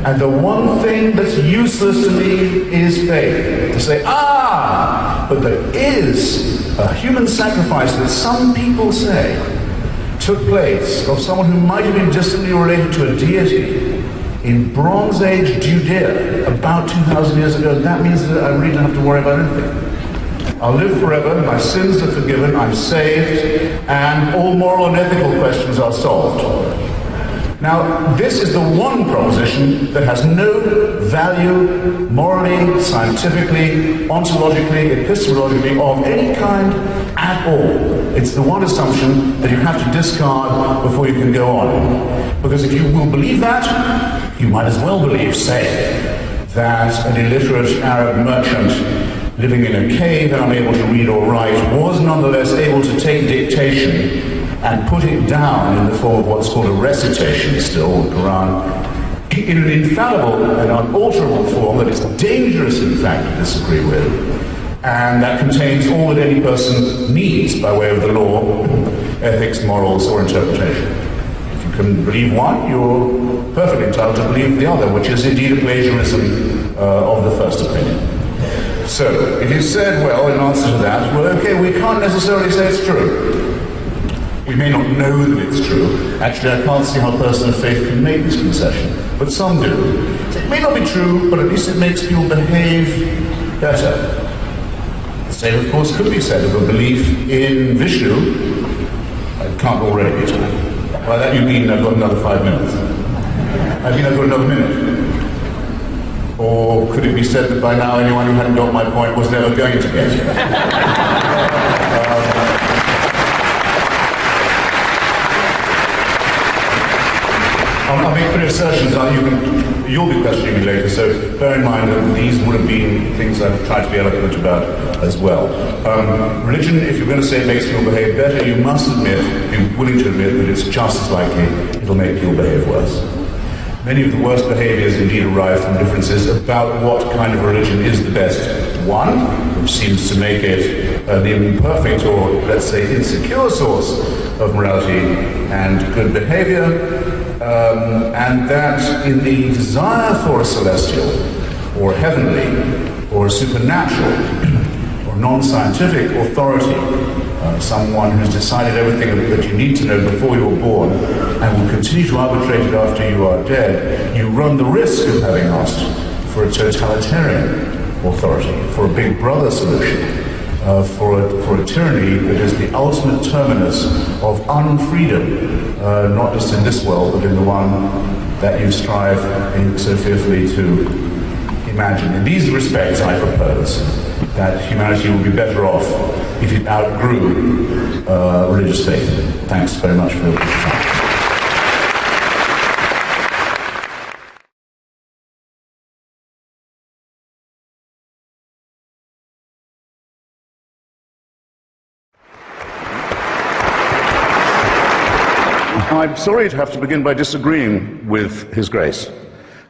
And the one thing that's useless to me is faith. To say, but there is a human sacrifice that some people say took place of someone who might have been distantly related to a deity in Bronze Age Judea about 2,000 years ago. That means that I really don't have to worry about anything. I'll live forever, my sins are forgiven, I'm saved, and all moral and ethical questions are solved. Now, this is the one proposition that has no value morally, scientifically, ontologically, epistemologically, of any kind at all. It's the one assumption that you have to discard before you can go on. Because if you will believe that, you might as well believe, say, that an illiterate Arab merchant living in a cave and unable to read or write was nonetheless able to take dictation and put it down in the form of what's called a recitation still, the Quran, in an infallible and unalterable form that is dangerous in fact to disagree with, and that contains all that any person needs by way of the law, ethics, morals, or interpretation. If you can believe one, you're perfectly entitled to believe the other, which is indeed a plagiarism of the first opinion. So, if you said, well, in answer to that, well, okay, we can't necessarily say it's true. We may not know that it's true. Actually, I can't see how a person of faith can make this concession, but some do. It may not be true, but at least it makes people behave better. The same, of course, could be said of a belief in Vishnu. I can't already be told. By that you mean I've got another 5 minutes. I mean I've got another minute. Or could it be said that by now anyone who hadn't got my point was never going to get it? I'll make three assertions. You'll be questioning me later, so bear in mind that these would have been things I've tried to be eloquent about as well. Religion, if you're going to say it makes people behave better, you must admit, be willing to admit that it's just as likely it'll make people behave worse. Many of the worst behaviors indeed arise from differences about what kind of religion is the best one, which seems to make it an imperfect or, let's say, insecure source of morality and good behavior, and that in the desire for a celestial or heavenly or supernatural or non-scientific authority, someone who's decided everything that you need to know before you were born and will continue to arbitrate it after you are dead, you run the risk of having asked for a totalitarian authority, for a big brother solution, for a tyranny that is the ultimate terminus of unfreedom, not just in this world, but in the one that you strive so fearfully to imagine. In these respects, I propose that humanity will be better off if it outgrew religious faith. Thanks very much for your time. I'm sorry to have to begin by disagreeing with His Grace.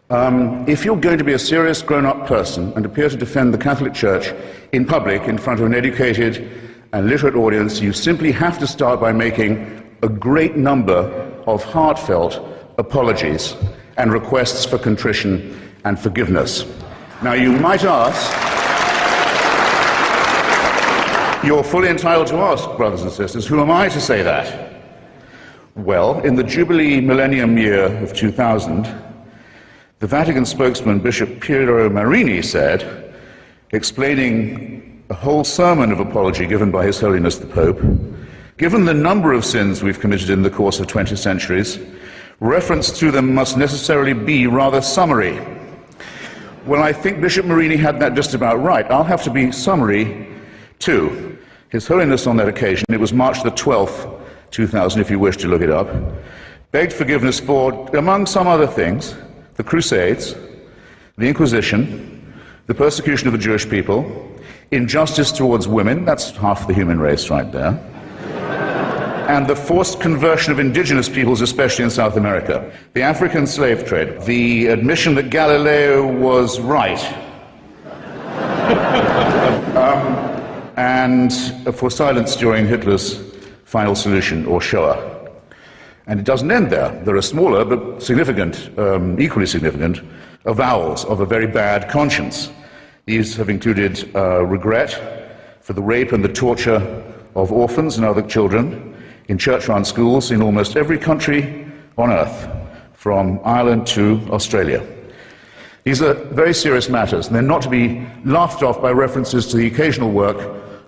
If you're going to be a serious grown-up person and appear to defend the Catholic Church in public in front of an educated and literate audience, you simply have to start by making a great number of heartfelt apologies and requests for contrition and forgiveness. Now, you might ask, you're fully entitled to ask, brothers and sisters, who am I to say that? Well, in the Jubilee Millennium Year of 2000, the Vatican spokesman, Bishop Piero Marini, said, explaining a whole sermon of apology given by His Holiness the Pope, given the number of sins we've committed in the course of 20 centuries, reference to them must necessarily be rather summary. Well, I think Bishop Marini had that just about right. I'll have to be summary too. His Holiness on that occasion, it was March the 12th, 2000, if you wish to look it up, begged forgiveness for, among some other things, the Crusades, the Inquisition, the persecution of the Jewish people, injustice towards women, that's half the human race right there, and the forced conversion of indigenous peoples, especially in South America, the African slave trade, the admission that Galileo was right, and for silence during Hitler's final solution, or Shoah. And it doesn't end there. There are smaller but significant, equally significant, avowals of a very bad conscience. These have included regret for the rape and the torture of orphans and other children in church-run schools in almost every country on earth, from Ireland to Australia. These are very serious matters, and they're not to be laughed off by references to the occasional work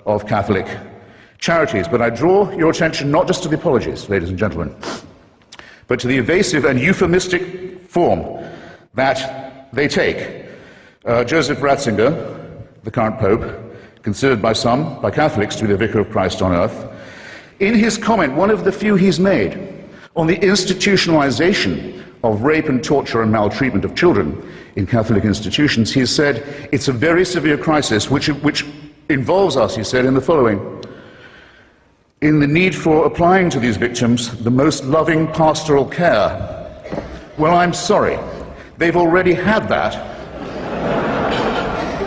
of Catholic charities. But I draw your attention not just to the apologies, ladies and gentlemen, but to the evasive and euphemistic form that they take. Joseph Ratzinger, the current Pope, considered by some, by Catholics, to be the Vicar of Christ on earth, in his comment, one of the few he's made, on the institutionalization of rape and torture and maltreatment of children in Catholic institutions, he has said, it's a very severe crisis which involves us, he said, in the following: in the need for applying to these victims the most loving pastoral care. Well, I'm sorry, they've already had that.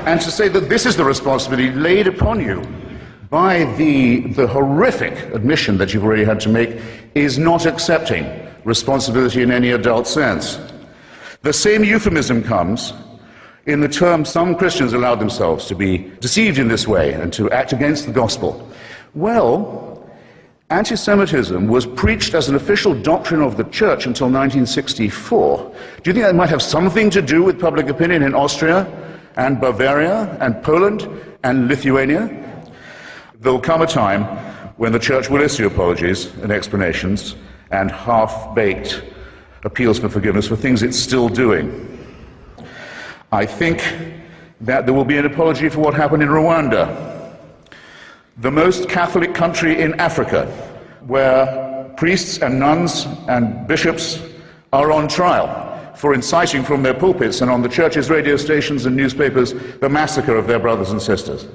And to say that this is the responsibility laid upon you by the horrific admission that you've already had to make is not accepting responsibility in any adult sense. The same euphemism comes in the term some Christians allow themselves to be deceived in this way and to act against the gospel. Well, anti-Semitism was preached as an official doctrine of the Church until 1964. Do you think that might have something to do with public opinion in Austria and Bavaria and Poland and Lithuania? There will come a time when the Church will issue apologies and explanations and half-baked appeals for forgiveness for things it's still doing. I think that there will be an apology for what happened in Rwanda, the most Catholic country in Africa, where priests and nuns and bishops are on trial for inciting from their pulpits and on the church's radio stations and newspapers the massacre of their brothers and sisters.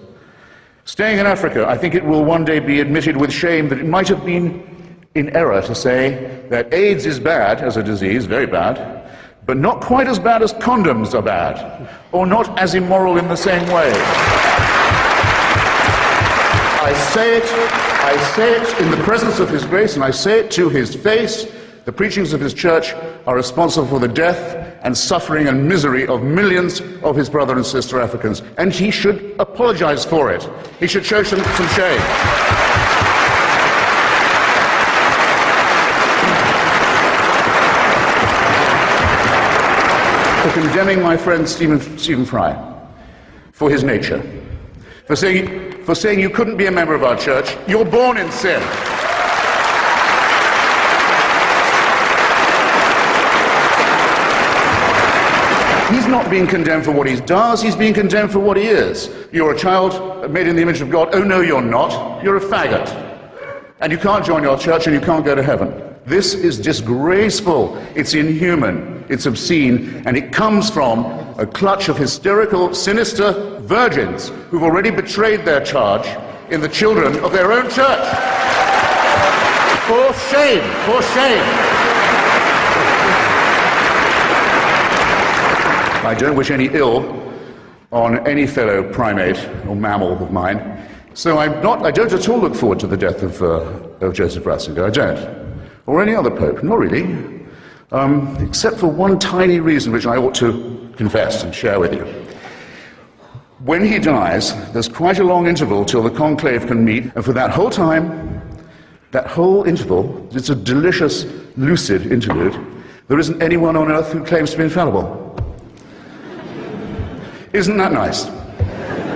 Staying in Africa, I think it will one day be admitted with shame that it might have been in error to say that AIDS is bad as a disease, very bad, but not quite as bad as condoms are bad, or not as immoral in the same way. I say it in the presence of His grace, and I say it to His face. The preachings of His church are responsible for the death and suffering and misery of millions of His brother and sister Africans, and He should apologize for it. He should show some shame. For condemning my friend Stephen Fry for his nature, for saying you couldn't be a member of our church. You're born in sin. He's not being condemned for what he does, he's being condemned for what he is. You're a child made in the image of God. Oh no, you're not. You're a faggot. And you can't join your church and you can't go to heaven. This is disgraceful. It's inhuman. It's obscene. And it comes from a clutch of hysterical, sinister virgins who've already betrayed their charge in the children of their own church. For shame, for shame. I don't wish any ill on any fellow primate or mammal of mine, so I don't at all look forward to the death of Joseph Ratzinger. I don't. Or any other pope, not really, except for one tiny reason which I ought to confess and share with you. When he dies, there's quite a long interval till the conclave can meet, and for that whole time, that whole interval, it's a delicious, lucid interlude, there isn't anyone on earth who claims to be infallible. Isn't that nice?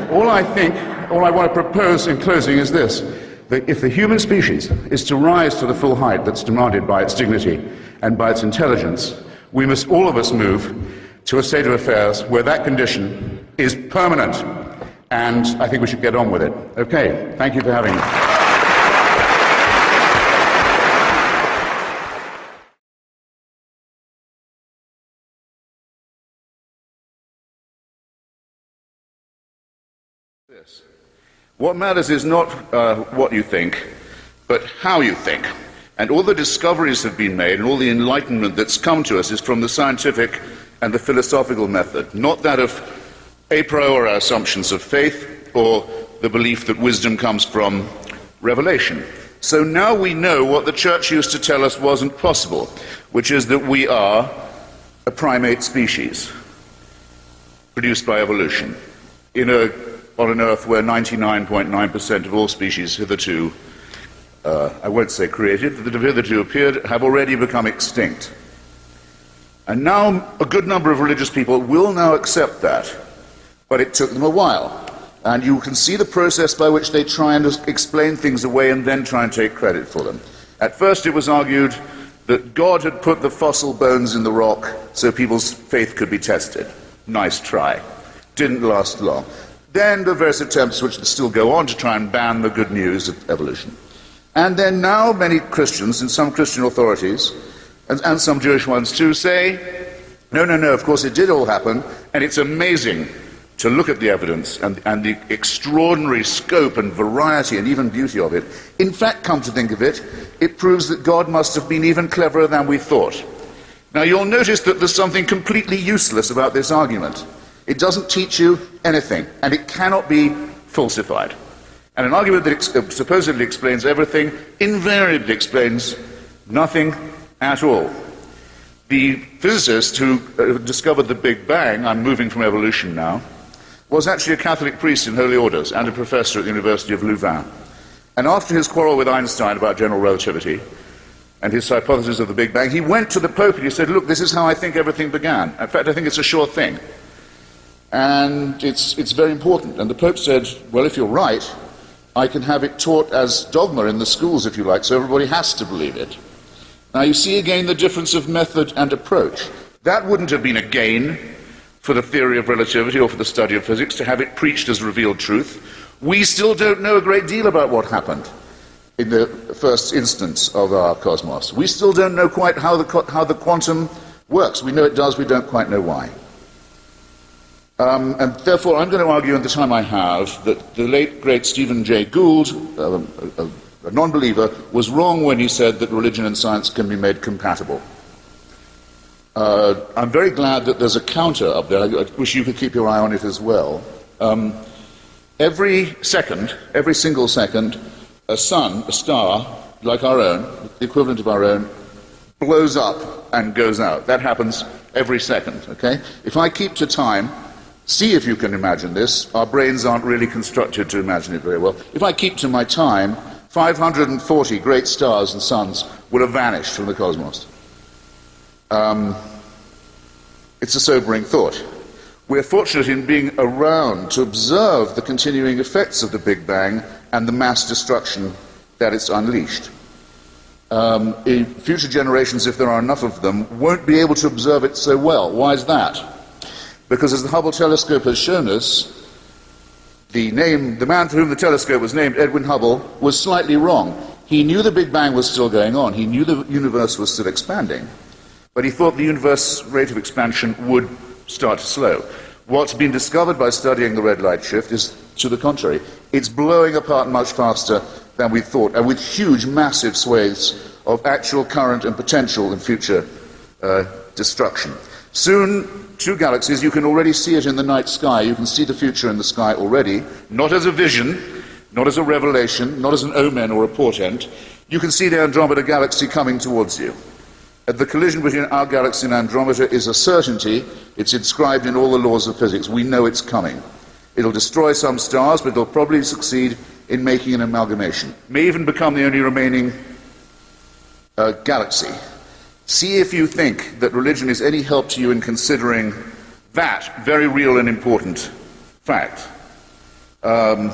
All I want to propose in closing is this: that if the human species is to rise to the full height that's demanded by its dignity and by its intelligence, we must all of us move to a state of affairs where that condition is permanent. And I think we should get on with it. Okay, thank you for having me. What matters is not what you think, but how you think. And all the discoveries have been made, and all the enlightenment that's come to us is from the scientific and the philosophical method, not that of a priori assumptions of faith or the belief that wisdom comes from revelation. So now we know what the church used to tell us wasn't possible, which is that we are a primate species produced by evolution on an earth where 99.9% of all species hitherto, I won't say created, that have hitherto appeared, have already become extinct. And now a good number of religious people will now accept that, but it took them a while. And you can see the process by which they try and explain things away and then try and take credit for them. At first it was argued that God had put the fossil bones in the rock so people's faith could be tested. Nice try. Didn't last long. Then the various attempts which still go on to try and ban the good news of evolution. And then now many Christians and some Christian authorities, and some Jewish ones too, say, no, of course it did all happen, and it's amazing to look at the evidence and the extraordinary scope and variety and even beauty of it. In fact, come to think of it, it proves that God must have been even cleverer than we thought. Now you'll notice that there's something completely useless about this argument. It doesn't teach you anything, and it cannot be falsified. And an argument that supposedly explains everything invariably explains nothing at all. The physicist who discovered the Big Bang, I'm moving from evolution now, was actually a Catholic priest in holy orders and a professor at the University of Louvain. And after his quarrel with Einstein about general relativity and his hypothesis of the Big Bang, he went to the Pope and he said, look, this is how I think everything began. In fact, I think it's a sure thing. And it's very important. And the Pope said, well, if you're right, I can have it taught as dogma in the schools, if you like, so everybody has to believe it. Now you see again the difference of method and approach. That wouldn't have been a gain for the theory of relativity or for the study of physics to have it preached as revealed truth. We still don't know a great deal about what happened in the first instance of our cosmos. We still don't know quite how the quantum works. We know it does, we don't quite know why. And therefore I'm going to argue in the time I have that the late great Stephen Jay Gould, a non-believer, was wrong when he said that religion and science can be made compatible. I'm very glad that there's a counter up there. I wish you could keep your eye on it as well. Every single second, a star, like our own, the equivalent of our own, blows up and goes out. That happens every second, okay? If I keep to time, see if you can imagine this. Our brains aren't really constructed to imagine it very well. If I keep to my time, 540 great stars and suns will have vanished from the cosmos. It's a sobering thought. We're fortunate in being around to observe the continuing effects of the Big Bang and the mass destruction that it's unleashed. In future generations, if there are enough of them, won't be able to observe it so well. Why is that? Because as the Hubble telescope has shown us, the man for whom the telescope was named, Edwin Hubble, was slightly wrong. He knew the Big Bang was still going on. He knew the universe was still expanding. But he thought the universe rate of expansion would start to slow. What's been discovered by studying the red light shift is to the contrary. It's blowing apart much faster than we thought, and with huge, massive swathes of actual current and potential and future destruction. Soon, two galaxies, you can already see it in the night sky. You can see the future in the sky already, not as a vision, not as a revelation, not as an omen or a portent. You can see the Andromeda galaxy coming towards you. The collision between our galaxy and Andromeda is a certainty. It's inscribed in all the laws of physics. We know it's coming. It'll destroy some stars, but it'll probably succeed in making an amalgamation. May even become the only remaining galaxy. See if you think that religion is any help to you in considering that very real and important fact. A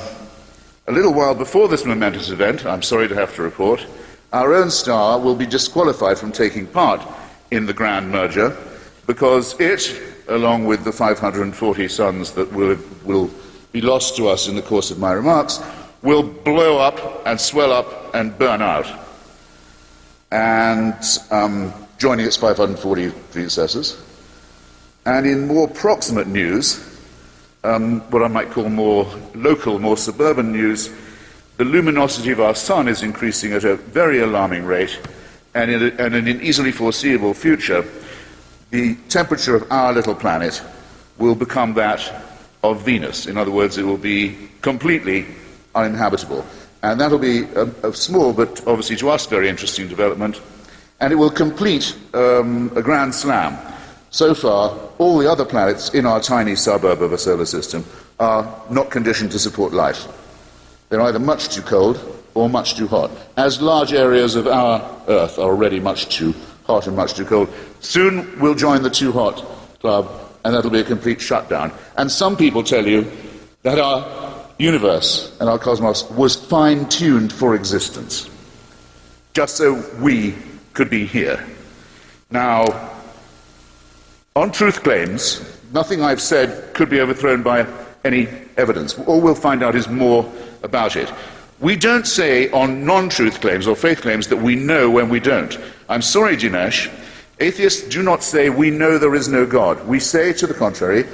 little while before this momentous event, I'm sorry to have to report, our own star will be disqualified from taking part in the grand merger because it, along with the 540 suns that will be lost to us in the course of my remarks, will blow up and swell up and burn out. And joining its 540 predecessors. And in more proximate news, what I might call more local, more suburban news, the luminosity of our sun is increasing at a very alarming rate, and in an easily foreseeable future, the temperature of our little planet will become that of Venus. In other words, it will be completely uninhabitable. And that will be a small, but obviously to us very interesting development, and it will complete a grand slam. So far, all the other planets in our tiny suburb of a solar system are not conditioned to support life. They're either much too cold or much too hot, as large areas of our Earth are already much too hot and much too cold. Soon we'll join the too hot club, and that'll be a complete shutdown. And some people tell you that our universe and our cosmos was fine-tuned for existence, just so we could be here. Now, on truth claims, nothing I've said could be overthrown by any evidence. All we'll find out is more about it. We don't say on non-truth claims or faith claims that we know when we don't. I'm sorry, Dinesh, atheists do not say we know there is no God. We say, to the contrary,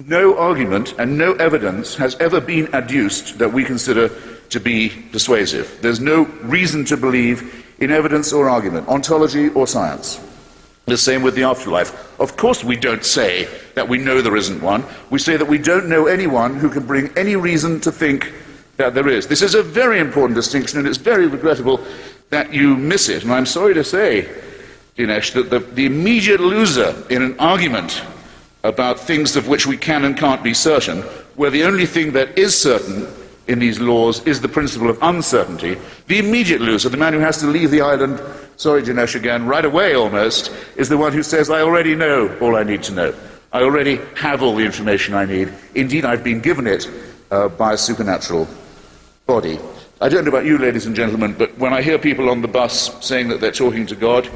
no argument and no evidence has ever been adduced that we consider to be persuasive. There's no reason to believe in evidence or argument, ontology or science. The same with the afterlife. Of course we don't say that we know there isn't one. We say that we don't know anyone who can bring any reason to think that there is. This is a very important distinction, and it's very regrettable that you miss it. And I'm sorry to say, Dinesh, that the immediate loser in an argument about things of which we can and can't be certain, where the only thing that is certain in these laws is the principle of uncertainty, the immediate loser, the man who has to leave the island, sorry Dinesh again, right away almost, is the one who says, I already know all I need to know. I already have all the information I need. Indeed, I've been given it by a supernatural body. I don't know about you, ladies and gentlemen, but when I hear people on the bus saying that they're talking to God,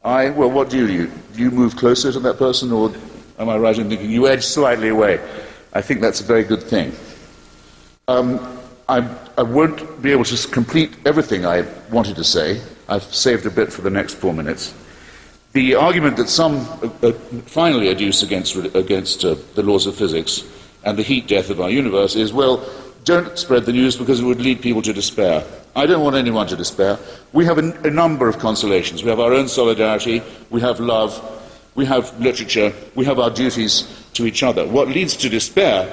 well, what do you do? Do you move closer to that person, or am I right in thinking you edge slightly away? I think that's a very good thing. I won't be able to complete everything I wanted to say. I've saved a bit for the next 4 minutes. The argument that some finally adduce against the laws of physics and the heat death of our universe is, well, don't spread the news because it would lead people to despair. I don't want anyone to despair. We have a number of consolations. We have our own solidarity, we have love, we have literature, we have our duties to each other. What leads to despair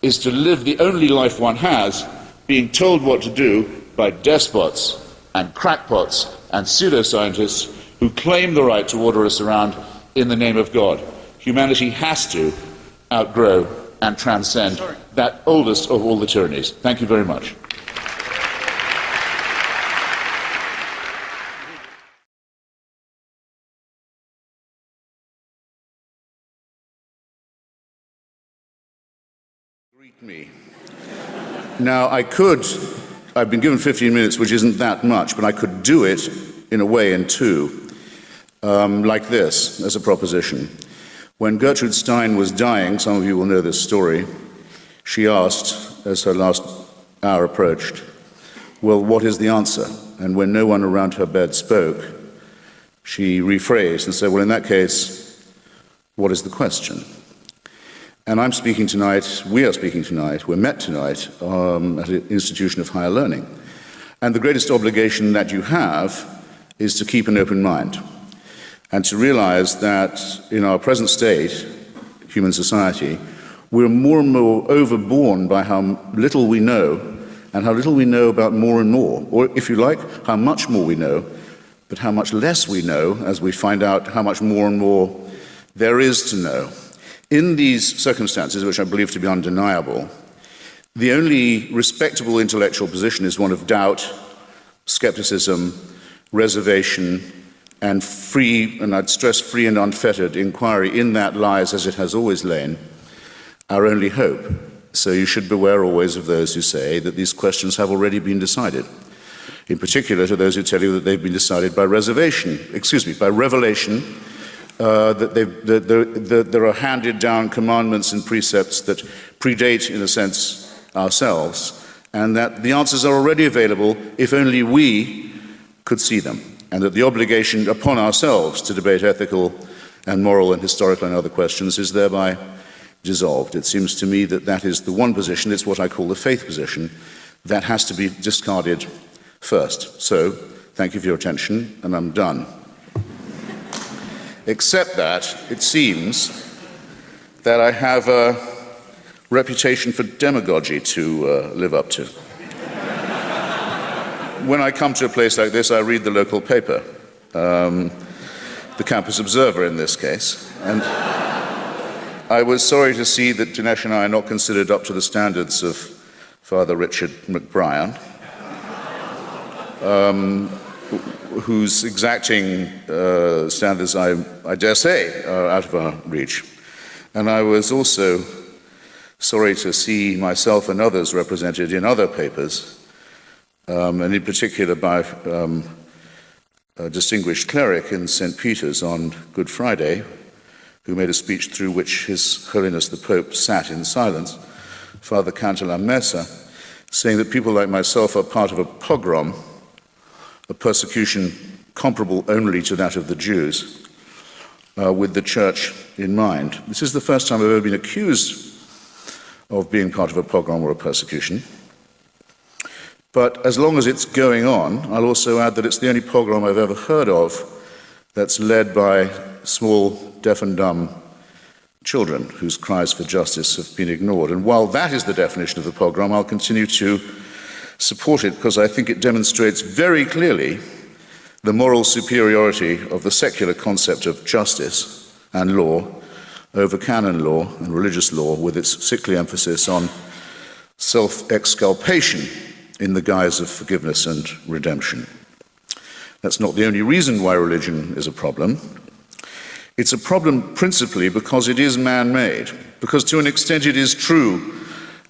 is to live the only life one has, being told what to do by despots and crackpots and pseudoscientists who claim the right to order us around in the name of God. Humanity has to outgrow and transcend that oldest of all the tyrannies. Thank you very much. Greet me. Now, I've been given 15 minutes, which isn't that much, but I could do it in a way in two, like this, as a proposition. When Gertrude Stein was dying, some of you will know this story, she asked, as her last hour approached, well, what is the answer? And when no one around her bed spoke, she rephrased and said, well, in that case, what is the question? And I'm speaking tonight, we are speaking tonight, we're met tonight at an institution of higher learning. And the greatest obligation that you have is to keep an open mind and to realize that in our present state, human society, we're more and more overborne by how little we know and how little we know about more and more, or if you like, how much more we know, but how much less we know as we find out how much more and more there is to know. In these circumstances, which I believe to be undeniable, the only respectable intellectual position is one of doubt, skepticism, reservation, and free, and I'd stress free and unfettered inquiry. In that lies, as it has always lain, our only hope. So you should beware always of those who say that these questions have already been decided. In particular, to those who tell you that they've been decided by revelation, that there are handed down commandments and precepts that predate, in a sense, ourselves, and that the answers are already available if only we could see them, and that the obligation upon ourselves to debate ethical and moral and historical and other questions is thereby dissolved. It seems to me that that is the one position, it's what I call the faith position, That has to be discarded first. So, thank you for your attention, and I'm done. Except that it seems that I have a reputation for demagogy to live up to. When I come to a place like this, I read the local paper, the Campus Observer in this case, and I was sorry to see that Dinesh and I are not considered up to the standards of Father Richard McBrien, whose exacting standards, I dare say, are out of our reach. And I was also sorry to see myself and others represented in other papers, and in particular by a distinguished cleric in St. Peter's on Good Friday, who made a speech through which His Holiness the Pope sat in silence, Father Cantala Mesa, saying that people like myself are part of a pogrom, a persecution comparable only to that of the Jews, with the church in mind. This is the first time I've ever been accused of being part of a pogrom or a persecution. But as long as it's going on, I'll also add that it's the only pogrom I've ever heard of that's led by small, deaf and dumb children whose cries for justice have been ignored. And while that is the definition of the pogrom, I'll continue to support it because I think it demonstrates very clearly the moral superiority of the secular concept of justice and law over canon law and religious law, with its sickly emphasis on self-exculpation in the guise of forgiveness and redemption. That's not the only reason why religion is a problem. It's a problem principally because it is man-made, because to an extent it is true,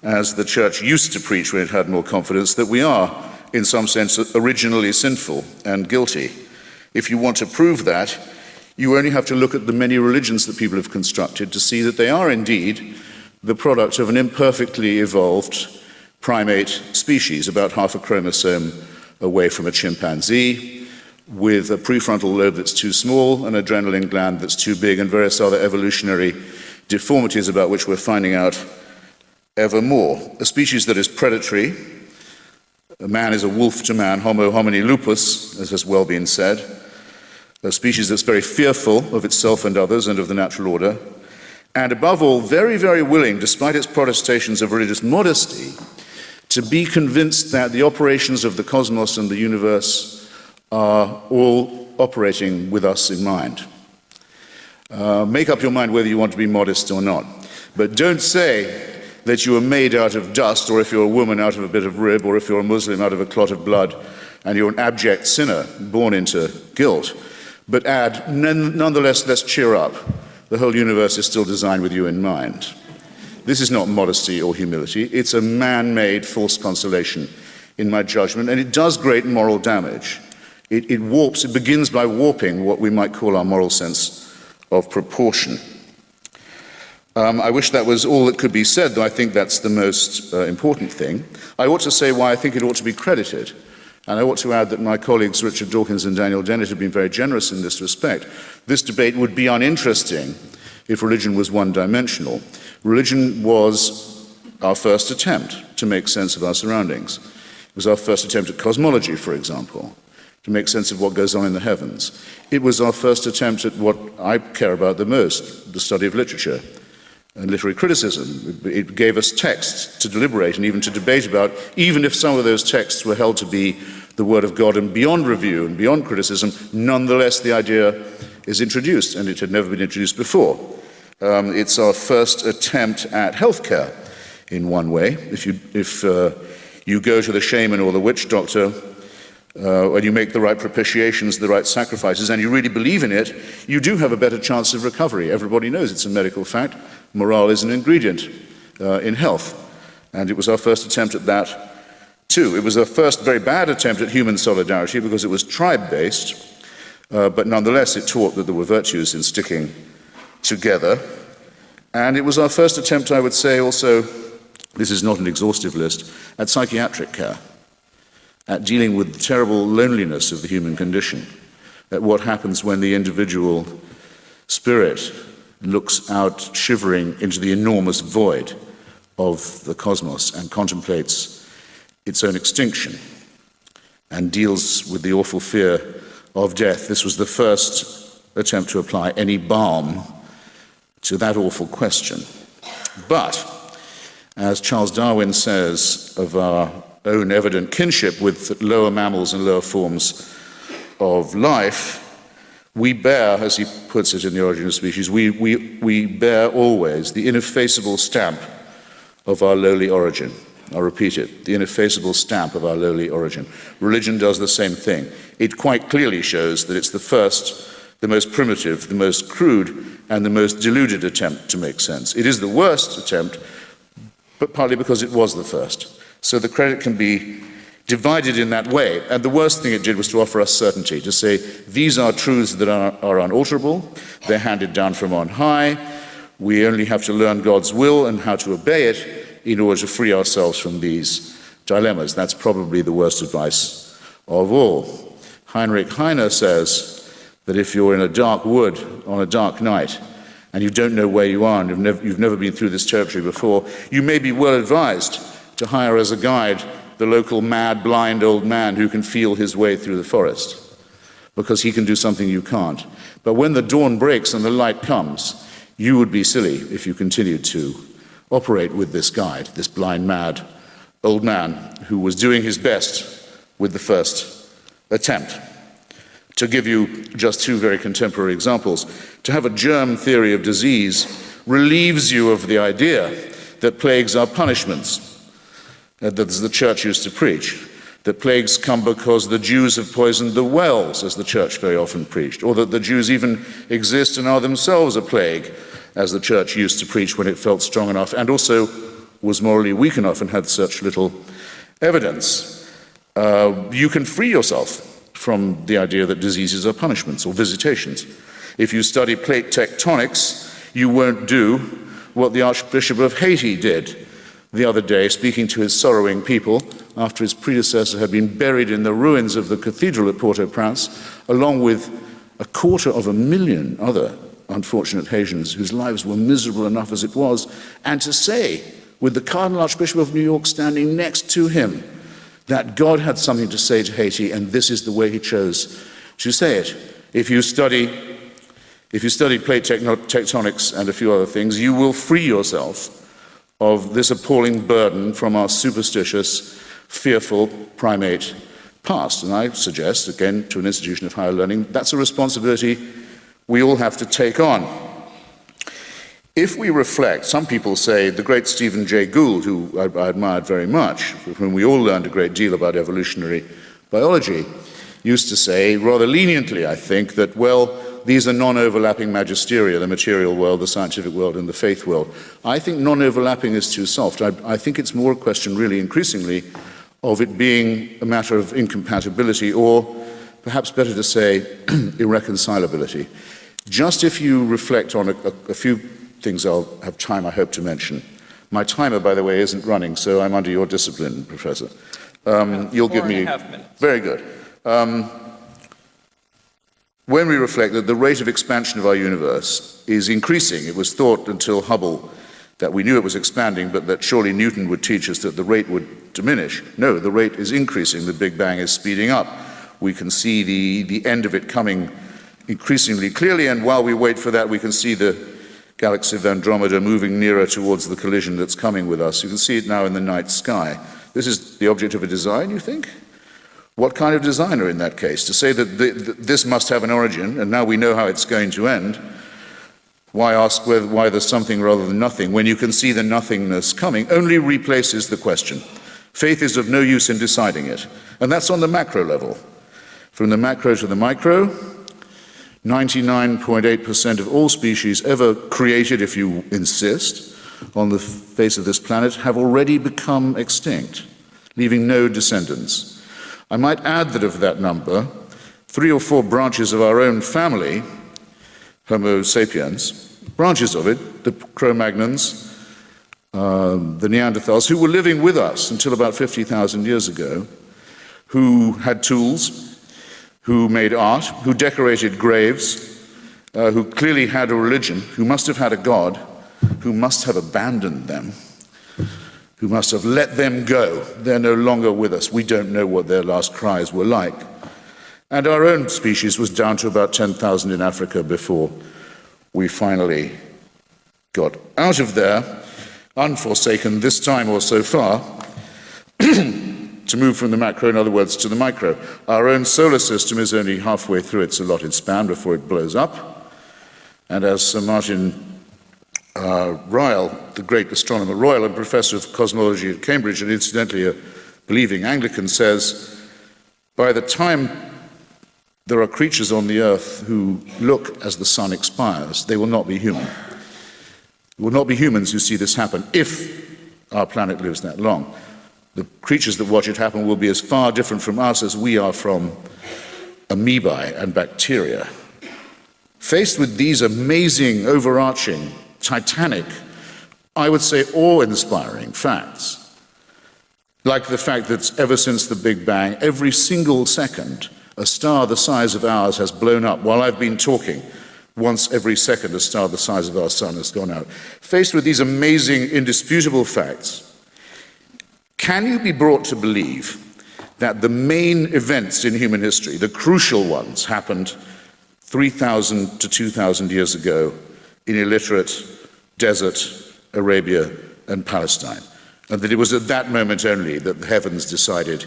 as the church used to preach when it had more confidence, that we are, in some sense, originally sinful and guilty. If you want to prove that, you only have to look at the many religions that people have constructed to see that they are indeed the product of an imperfectly evolved primate species, about half a chromosome away from a chimpanzee, with a prefrontal lobe that's too small, an adrenaline gland that's too big, and various other evolutionary deformities about which we're finding out ever more. A species that is predatory. A man is a wolf to man, homo homini lupus, as has well been said. A species that's very fearful of itself and others and of the natural order. And above all, very, very willing, despite its protestations of religious modesty, to be convinced that the operations of the cosmos and the universe are all operating with us in mind. Make up your mind whether you want to be modest or not. But don't say that you are made out of dust, or if you're a woman out of a bit of rib, or if you're a Muslim out of a clot of blood, and you're an abject sinner born into guilt. But add, nonetheless, let's cheer up. The whole universe is still designed with you in mind. This is not modesty or humility. It's a man-made false consolation, in my judgment, and it does great moral damage. It warps, it begins by warping what we might call our moral sense of proportion. I wish that was all that could be said, though I think that's the most important thing. I ought to say why I think it ought to be credited. And I ought to add that my colleagues Richard Dawkins and Daniel Dennett have been very generous in this respect. This debate would be uninteresting if religion was one-dimensional. Religion was our first attempt to make sense of our surroundings. It was our first attempt at cosmology, for example, to make sense of what goes on in the heavens. It was our first attempt at what I care about the most, the study of literature and literary criticism. It gave us texts to deliberate and even to debate about, even if some of those texts were held to be the Word of God and beyond review and beyond criticism, nonetheless the idea is introduced, and it had never been introduced before. It's our first attempt at healthcare in one way. If you go to the shaman or the witch doctor, and you make the right propitiations, the right sacrifices, and you really believe in it, you do have a better chance of recovery. Everybody knows it's a medical fact. Morale is an ingredient in health. And it was our first attempt at that, too. It was our first very bad attempt at human solidarity because it was tribe-based, but nonetheless it taught that there were virtues in sticking together. And it was our first attempt, I would say also, this is not an exhaustive list, at psychiatric care, at dealing with the terrible loneliness of the human condition, at what happens when the individual spirit looks out shivering into the enormous void of the cosmos and contemplates its own extinction and deals with the awful fear of death. This was the first attempt to apply any balm to that awful question. But, as Charles Darwin says of our own evident kinship with lower mammals and lower forms of life, we bear, as he puts it in The Origin of Species, we bear always the ineffaceable stamp of our lowly origin. I'll repeat it, the ineffaceable stamp of our lowly origin. Religion does the same thing. It quite clearly shows that it's the first, the most primitive, the most crude, and the most deluded attempt to make sense. It is the worst attempt, but partly because it was the first. So the credit can be divided in that way. And the worst thing it did was to offer us certainty, to say these are truths that are unalterable, they're handed down from on high, we only have to learn God's will and how to obey it in order to free ourselves from these dilemmas. That's probably the worst advice of all. Heinrich Heine says that if you're in a dark wood on a dark night and you don't know where you are and you've never been through this territory before, you may be well advised to hire as a guide the local mad, blind old man who can feel his way through the forest, because he can do something you can't. But when the dawn breaks and the light comes, you would be silly if you continued to operate with this guide, this blind, mad old man who was doing his best with the first attempt. To give you just two very contemporary examples, to have a germ theory of disease relieves you of the idea that plagues are punishments, that the church used to preach, that plagues come because the Jews have poisoned the wells, as the church very often preached, or that the Jews even exist and are themselves a plague, as the church used to preach when it felt strong enough and also was morally weak enough and had such little evidence. You can free yourself from the idea that diseases are punishments or visitations. If you study plate tectonics, you won't do what the Archbishop of Haiti did the other day, speaking to his sorrowing people after his predecessor had been buried in the ruins of the cathedral at Port-au-Prince, along with 250,000 other unfortunate Haitians whose lives were miserable enough as it was, and to say, with the Cardinal Archbishop of New York standing next to him, that God had something to say to Haiti, and this is the way he chose to say it. If you study plate tectonics and a few other things, you will free yourself of this appalling burden from our superstitious, fearful primate past. And I suggest, again, to an institution of higher learning, that's a responsibility we all have to take on. If we reflect, some people say the great Stephen Jay Gould, who I admired very much, from whom we all learned a great deal about evolutionary biology, used to say, rather leniently, I think, that, well, these are non-overlapping magisteria, the material world, the scientific world, and the faith world. I think non-overlapping is too soft. I think it's more a question, really, increasingly, of it being a matter of incompatibility, or perhaps better to say, irreconcilability. Just if you reflect on a few things I'll have time, I hope, to mention. My timer, by the way, isn't running, so I'm under your discipline, Professor. You'll give me... 4.5 minutes. Very good. When we reflect that the rate of expansion of our universe is increasing, it was thought until Hubble that we knew it was expanding, but that surely Newton would teach us that the rate would diminish. No, the rate is increasing, the Big Bang is speeding up. We can see the end of it coming increasingly clearly, and while we wait for that, we can see the galaxy of Andromeda moving nearer towards the collision that's coming with us. You can see it now in the night sky. This is the object of a design, you think? What kind of designer in that case? To say that this must have an origin, and now we know how it's going to end, why ask why there's something rather than nothing, when you can see the nothingness coming, only replaces the question. Faith is of no use in deciding it. And that's on the macro level. From the macro to the micro, 99.8% of all species ever created, if you insist, on the face of this planet have already become extinct, leaving no descendants. I might add that of that number, 3 or 4 branches of our own family, Homo sapiens, branches of it, the Cro-Magnons, the Neanderthals, who were living with us until about 50,000 years ago, who had tools, who made art, who decorated graves, who clearly had a religion, who must have had a God, who must have abandoned them, who must have let them go. They're no longer with us. We don't know what their last cries were like. And our own species was down to about 10,000 in Africa before we finally got out of there, unforsaken this time or so far, to move from the macro, in other words, to the micro. Our own solar system is only halfway through its allotted span before it blows up. And as Sir Martin Ryle, the great astronomer royal and professor of cosmology at Cambridge, and incidentally a believing Anglican, says, by the time there are creatures on the earth who look as the sun expires, they will not be human. It will not be humans who see this happen if our planet lives that long. The creatures that watch it happen will be as far different from us as we are from amoebae and bacteria. Faced with these amazing, overarching, titanic, I would say awe-inspiring facts, like the fact that ever since the Big Bang, every single second, a star the size of ours has blown up. While I've been talking, once every second, a star the size of our sun has gone out. Faced with these amazing, indisputable facts, can you be brought to believe that the main events in human history, the crucial ones, happened 3,000 to 2,000 years ago in illiterate desert Arabia and Palestine, and that it was at that moment only that the heavens decided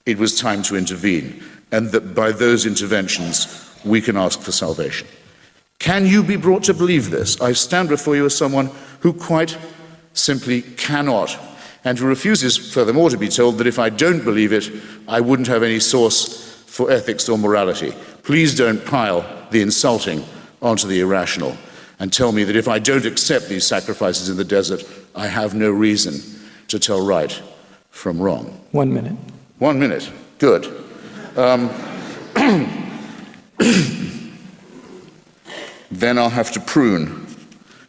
it was time to intervene, and that by those interventions we can ask for salvation? Can you be brought to believe this? I stand before you as someone who quite simply cannot, and who refuses furthermore to be told that if I don't believe it, I wouldn't have any source for ethics or morality. Please don't pile the insulting onto the irrational and tell me that if I don't accept these sacrifices in the desert, I have no reason to tell right from wrong. 1 minute. 1 minute. Good. Then I'll have to prune,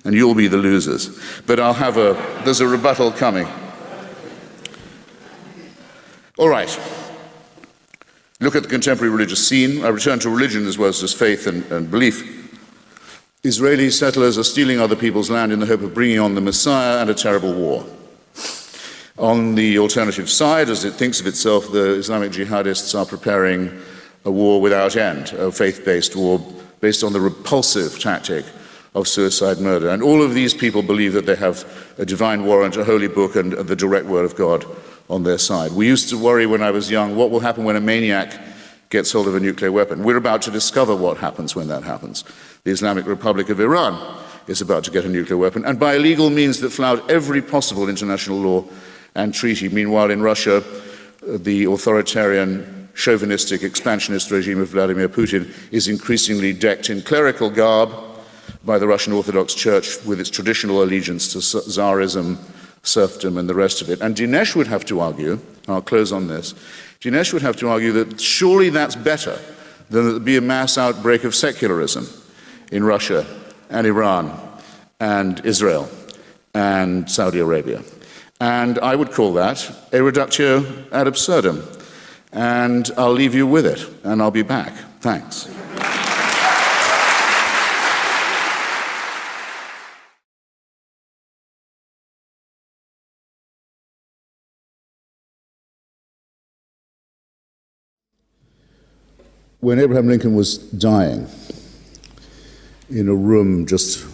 and you'll be the losers. But there's a rebuttal coming. All right. Look at the contemporary religious scene. I return to religion as well as just faith and belief. Israeli settlers are stealing other people's land in the hope of bringing on the Messiah and a terrible war. On the alternative side, as it thinks of itself, the Islamic jihadists are preparing a war without end, a faith-based war based on the repulsive tactic of suicide murder. And all of these people believe that they have a divine warrant, a holy book, and the direct word of God on their side. We used to worry when I was young, what will happen when a maniac gets hold of a nuclear weapon? We're about to discover what happens when that happens. The Islamic Republic of Iran is about to get a nuclear weapon, and by illegal means that flout every possible international law and treaty. Meanwhile, in Russia, the authoritarian, chauvinistic, expansionist regime of Vladimir Putin is increasingly decked in clerical garb by the Russian Orthodox Church with its traditional allegiance to Tsarism, serfdom, and the rest of it. And DINESH would have to argue, I'll close on this, DINESH would have to argue that surely that's better than that there be a mass outbreak of secularism in Russia and Iran and Israel and Saudi Arabia. And I would call that a reductio ad absurdum. And I'll leave you with it, and I'll be back. Thanks. When Abraham Lincoln was dying in a room just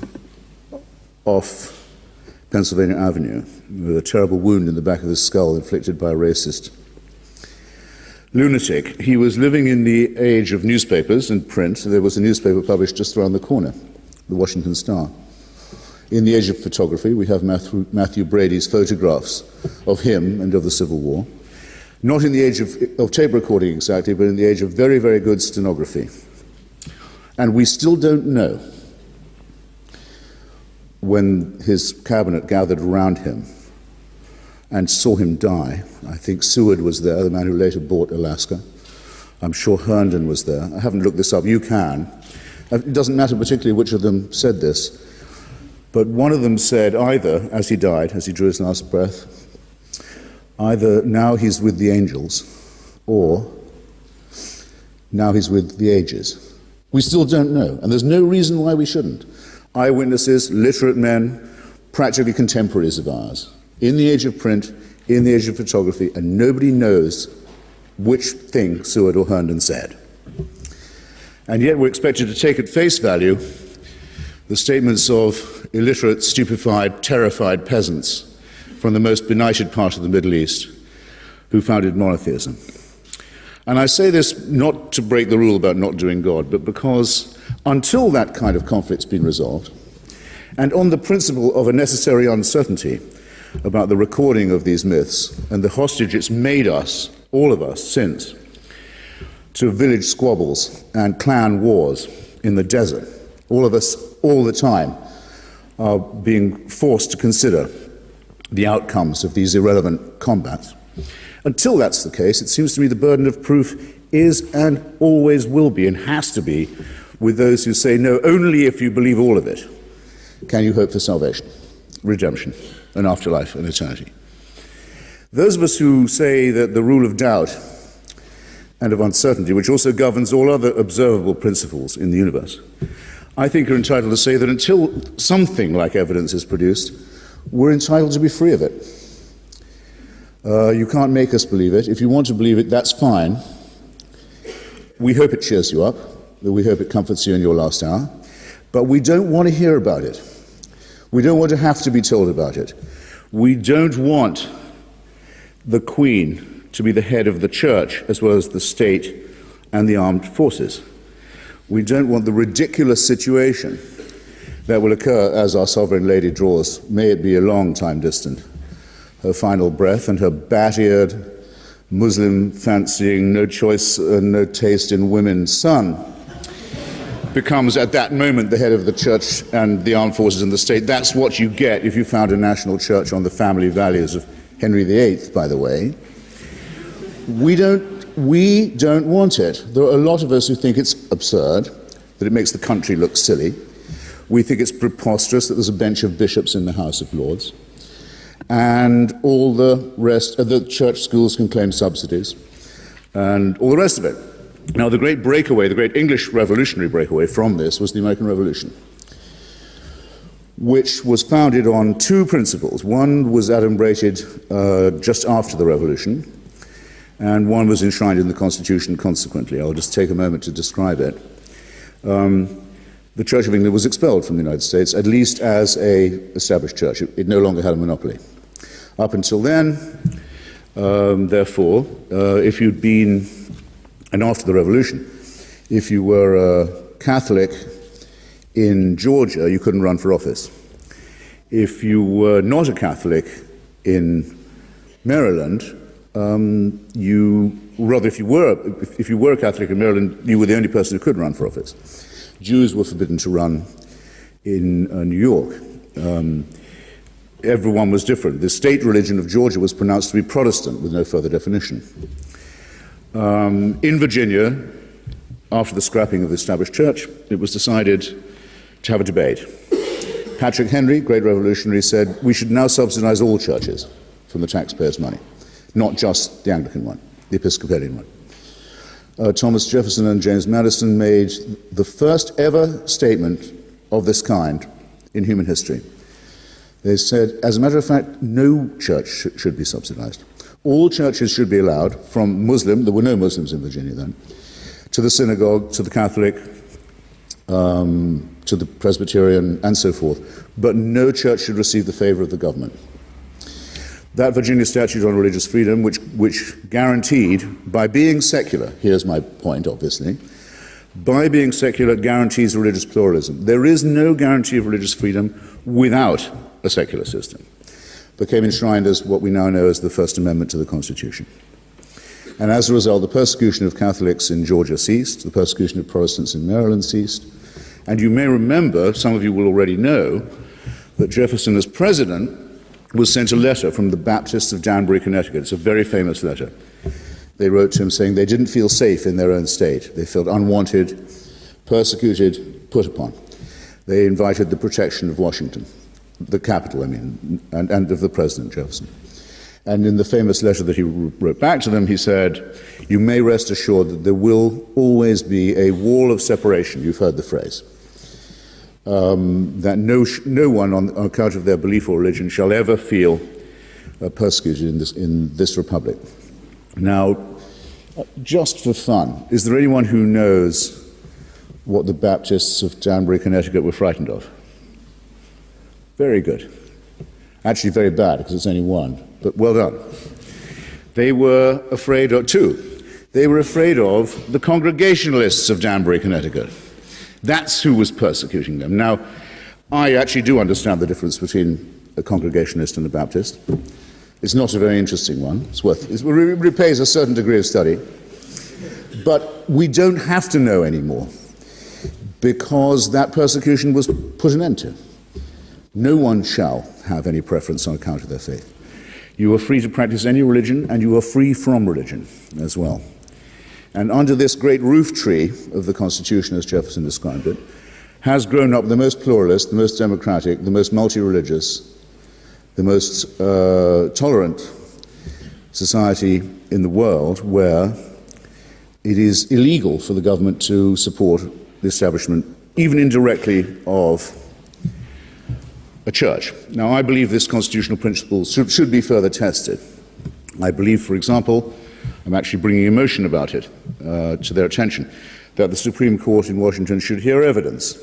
off Pennsylvania Avenue with a terrible wound in the back of his skull inflicted by a racist lunatic, he was living in the age of newspapers and print. There was a newspaper published just around the corner, the Washington Star. In the age of photography, we have Matthew Brady's photographs of him and of the Civil War. Not in the age of tape recording exactly, but in the age of very, very good stenography. And we still don't know, when his cabinet gathered around him and saw him die. I think Seward was there, the man who later bought Alaska. I'm sure Herndon was there. I haven't looked this up. You can. It doesn't matter particularly which of them said this, but one of them said either, as he died, as he drew his last breath, either now he's with the angels, or now he's with the ages. We still don't know, and there's no reason why we shouldn't. Eyewitnesses, literate men, practically contemporaries of ours, in the age of print, in the age of photography, and nobody knows which thing Seward or Herndon said. And yet we're expected to take at face value the statements of illiterate, stupefied, terrified peasants from the most benighted part of the Middle East who founded monotheism. And I say this not to break the rule about not doing God, but because until that kind of conflict's been resolved, and on the principle of a necessary uncertainty about the recording of these myths and the hostage it's made us, all of us, since, to village squabbles and clan wars in the desert, all of us, all the time, are being forced to consider the outcomes of these irrelevant combats. Until that's the case, it seems to me the burden of proof is and always will be and has to be with those who say, no, only if you believe all of it can you hope for salvation, redemption, an afterlife, and eternity. Those of us who say that the rule of doubt and of uncertainty, which also governs all other observable principles in the universe, I think are entitled to say that until something like evidence is produced, we're entitled to be free of it. You can't make us believe it. If you want to believe it, that's fine. We hope it cheers you up. We hope it comforts you in your last hour. But we don't want to hear about it. We don't want to have to be told about it. We don't want the Queen to be the head of the church as well as the state and the armed forces. We don't want the ridiculous situation that will occur as our sovereign lady draws, may it be a long time distant, her final breath, and her bat-eared, Muslim-fancying, no choice and no taste in women's son becomes at that moment the head of the church and the armed forces and the state. That's what you get if you found a national church on the family values of Henry VIII, by the way. We don't want it. There are a lot of us who think it's absurd, that it makes the country look silly. We think it's preposterous that there's a bench of bishops in the House of Lords. And all the rest of the church schools can claim subsidies, and all the rest of it. Now, the great breakaway, the great English revolutionary breakaway from this was the American Revolution, which was founded on two principles. One was adumbrated just after the Revolution, and one was enshrined in the Constitution consequently. I'll just take a moment to describe it. The Church of England was expelled from the United States, at least as an established church. It no longer had a monopoly. Up until then, therefore, if you'd been, and after the Revolution, if you were a Catholic in Georgia, you couldn't run for office. If you were not a Catholic in Maryland, if you were a Catholic in Maryland, you were the only person who could run for office. Jews were forbidden to run in New York. Everyone was different. The state religion of Georgia was pronounced to be Protestant with no further definition. In Virginia, after the scrapping of the established church, it was decided to have a debate. Patrick Henry, great revolutionary, said we should now subsidize all churches from the taxpayers' money, not just the Anglican one, the Episcopalian one. Thomas Jefferson and James Madison made the first ever statement of this kind in human history. They said, as a matter of fact, no church should be subsidized. All churches should be allowed, from Muslim, there were no Muslims in Virginia then, to the synagogue, to the Catholic, to the Presbyterian, and so forth. But no church should receive the favor of the government. That Virginia statute on religious freedom, which guaranteed, by being secular, here's my point, obviously, by being secular guarantees religious pluralism. There is no guarantee of religious freedom without a secular system. Became enshrined as what we now know as the First Amendment to the Constitution. And as a result, the persecution of Catholics in Georgia ceased, the persecution of Protestants in Maryland ceased. And you may remember, some of you will already know, that Jefferson as president was sent a letter from the Baptists of Danbury, Connecticut. It's a very famous letter. They wrote to him saying they didn't feel safe in their own state. They felt unwanted, persecuted, put upon. They invited the protection of Washington, the capital, and of the President, Jefferson. And in the famous letter that he wrote back to them, he said, you may rest assured that there will always be a wall of separation. You've heard the phrase. That no one on account of their belief or religion shall ever feel persecuted in this republic. Now, just for fun, is there anyone who knows what the Baptists of Danbury, Connecticut were frightened of? Very good. Actually very bad, because it's only one, but well done. They were afraid of two. They were afraid of the Congregationalists of Danbury, Connecticut. That's who was persecuting them. Now, I actually do understand the difference between a Congregationalist and a Baptist. It's not a very interesting one. It repays a certain degree of study. But we don't have to know anymore, because that persecution was put an end to. No one shall have any preference on account of their faith. You are free to practice any religion, and you are free from religion as well. And under this great roof tree of the Constitution, as Jefferson described it, has grown up the most pluralist, the most democratic, the most multi-religious, the most tolerant society in the world, where it is illegal for the government to support the establishment, even indirectly, of a church. Now, I believe this constitutional principle should be further tested. I believe, for example, I'm actually bringing a motion about it to their attention, that the Supreme Court in Washington should hear evidence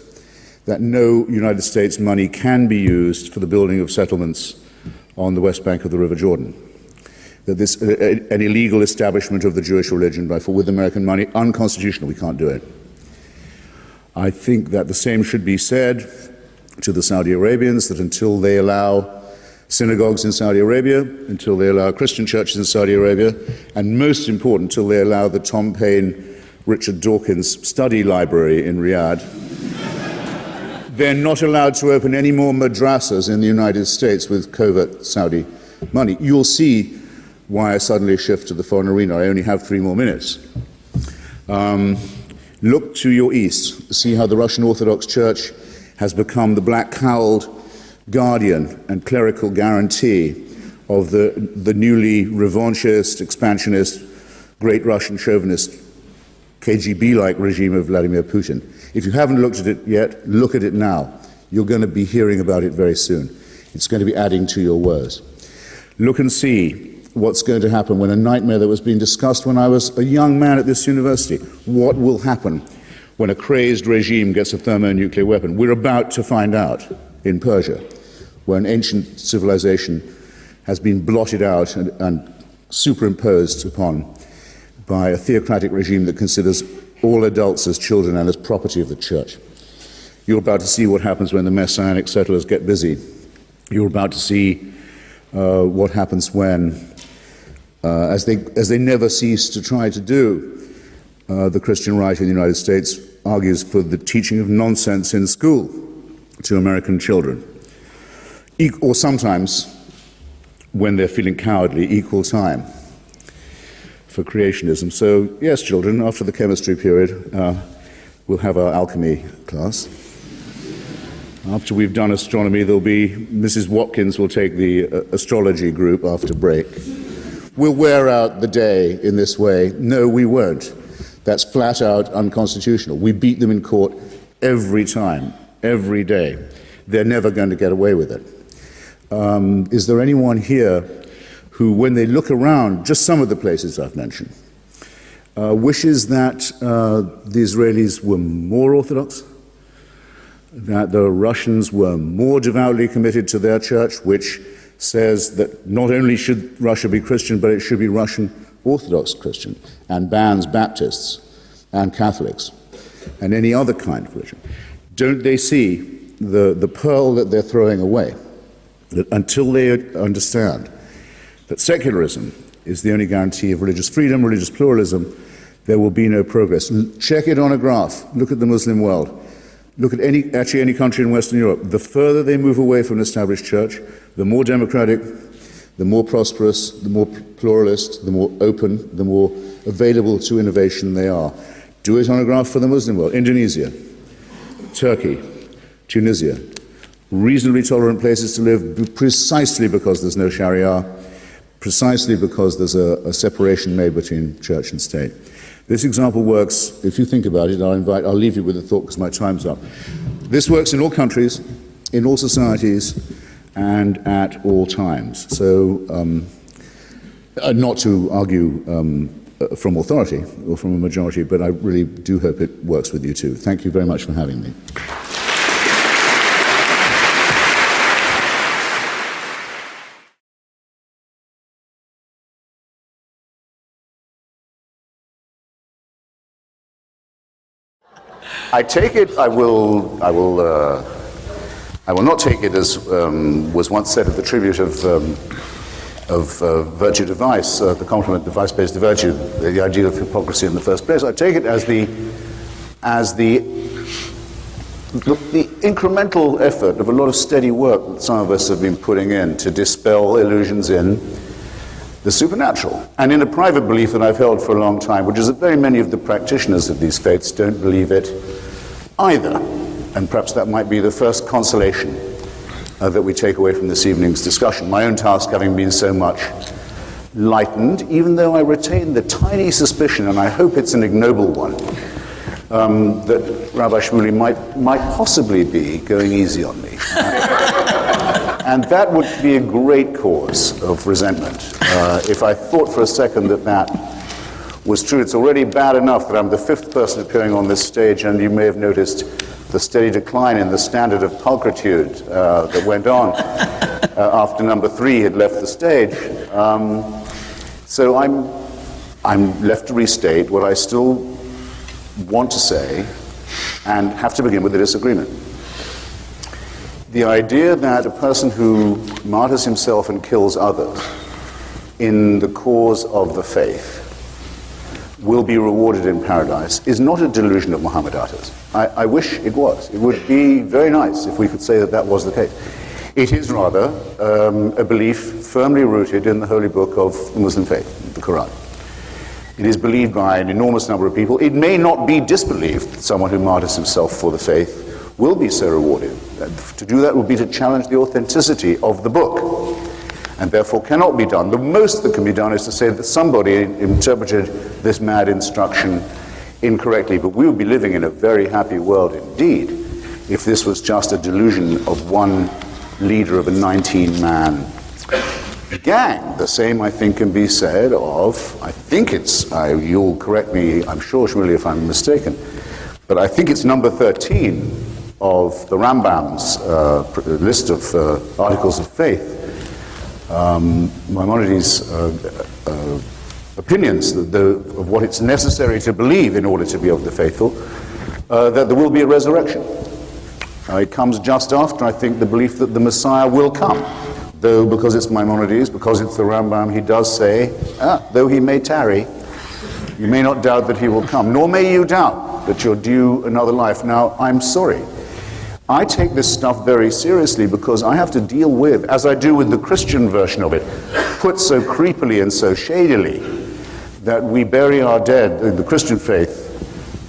that no United States money can be used for the building of settlements on the west bank of the River Jordan. That this an illegal establishment of the Jewish religion with American money, unconstitutional, we can't do it. I think that the same should be said to the Saudi Arabians, that until they allow synagogues in Saudi Arabia, until they allow Christian churches in Saudi Arabia, and most important, until they allow the Tom Paine, Richard Dawkins study library in Riyadh, they're not allowed to open any more madrasas in the United States with covert Saudi money. You'll see why I suddenly shift to the foreign arena. I only have 3 more minutes. Look to your east, see how the Russian Orthodox Church has become the black-cowled guardian and clerical guarantee of the newly revanchist, expansionist, great Russian chauvinist, KGB-like regime of Vladimir Putin. If you haven't looked at it yet, look at it now. You're going to be hearing about it very soon. It's going to be adding to your woes. Look and see what's going to happen when a nightmare that was being discussed when I was a young man at this university. What will happen when a crazed regime gets a thermonuclear weapon? We're about to find out in Persia, where an ancient civilization has been blotted out and superimposed upon by a theocratic regime that considers all adults as children and as property of the church. You're about to see what happens when the Messianic settlers get busy. You're about to see what happens when, as they never cease to try to do, the Christian right in the United States argues for the teaching of nonsense in school to American children. Or sometimes, when they're feeling cowardly, equal time for creationism. So, yes, children, after the chemistry period, we'll have our alchemy class. After we've done astronomy, there'll be Mrs. Watkins will take the astrology group after break. We'll wear out the day in this way. No, we won't. That's flat out unconstitutional. We beat them in court every time, every day. They're never going to get away with it. Is there anyone here who, when they look around, just some of the places I've mentioned, wishes that the Israelis were more Orthodox, that the Russians were more devoutly committed to their church, which says that not only should Russia be Christian, but it should be Russian Orthodox Christian, and bans Baptists and Catholics and any other kind of religion? Don't they see the pearl that they're throwing away? That until they understand that secularism is the only guarantee of religious freedom, religious pluralism, there will be no progress. Check it on a graph. Look at the Muslim world. Look at any country in Western Europe. The further they move away from an established church, the more democratic, the more prosperous, the more pluralist, the more open, the more available to innovation they are. Do it on a graph for the Muslim world. Indonesia, Turkey, Tunisia, reasonably tolerant places to live precisely because there's no Sharia, precisely because there's a separation made between church and state. This example works, if you think about it. I'll leave you with a thought because my time's up. This works in all countries, in all societies, and at all times. So, not to argue from authority or from a majority, but I really do hope it works with you too. Thank you very much for having me. I take it, I will not take it as was once said of the tribute of virtue to vice, the compliment the vice pays to virtue, the idea of hypocrisy in the first place. I take it as the incremental effort of a lot of steady work that some of us have been putting in to dispel illusions in the supernatural, and in a private belief that I've held for a long time, which is that very many of the practitioners of these faiths don't believe it either. And perhaps that might be the first consolation that we take away from this evening's discussion. My own task having been so much lightened, even though I retain the tiny suspicion, and I hope it's an ignoble one, that Rabbi SHMULEY might possibly be going easy on me. And that would be a great cause of resentment. If I thought for a second that that was true, it's already bad enough that I'm the fifth person appearing on this stage, and you may have noticed the steady decline in the standard of pulchritude that went on after number 3 had left the stage. So I'm left to restate what I still want to say and have to begin with a disagreement. The idea that a person who martyrs himself and kills others in the cause of the faith will be rewarded in paradise is not a delusion of Mohammedans. I wish it was. It would be very nice if we could say that that was the case. It is rather a belief firmly rooted in the holy book of the Muslim faith, the Quran. It is believed by an enormous number of people. It may not be disbelieved that someone who martyrs himself for the faith will be so rewarded. To do that would be to challenge the authenticity of the book, and therefore cannot be done. The most that can be done is to say that somebody interpreted this mad instruction incorrectly, but we would be living in a very happy world indeed if this was just a delusion of one leader of a 19-man gang. The same, I think, can be said of, you'll correct me, I'm sure, SHMULEY, if I'm mistaken, but I think it's number 13 of the Rambam's list of articles of faith, Maimonides' opinions of what it's necessary to believe in order to be of the faithful, that there will be a resurrection. It comes just after, I think, the belief that the Messiah will come. Though, because it's Maimonides, because it's the Rambam, he does say, though he may tarry, you may not doubt that he will come, nor may you doubt that you're due another life. Now, I'm sorry. I take this stuff very seriously because I have to deal with, as I do with the Christian version of it, put so creepily and so shadily, that we bury our dead, in the Christian faith,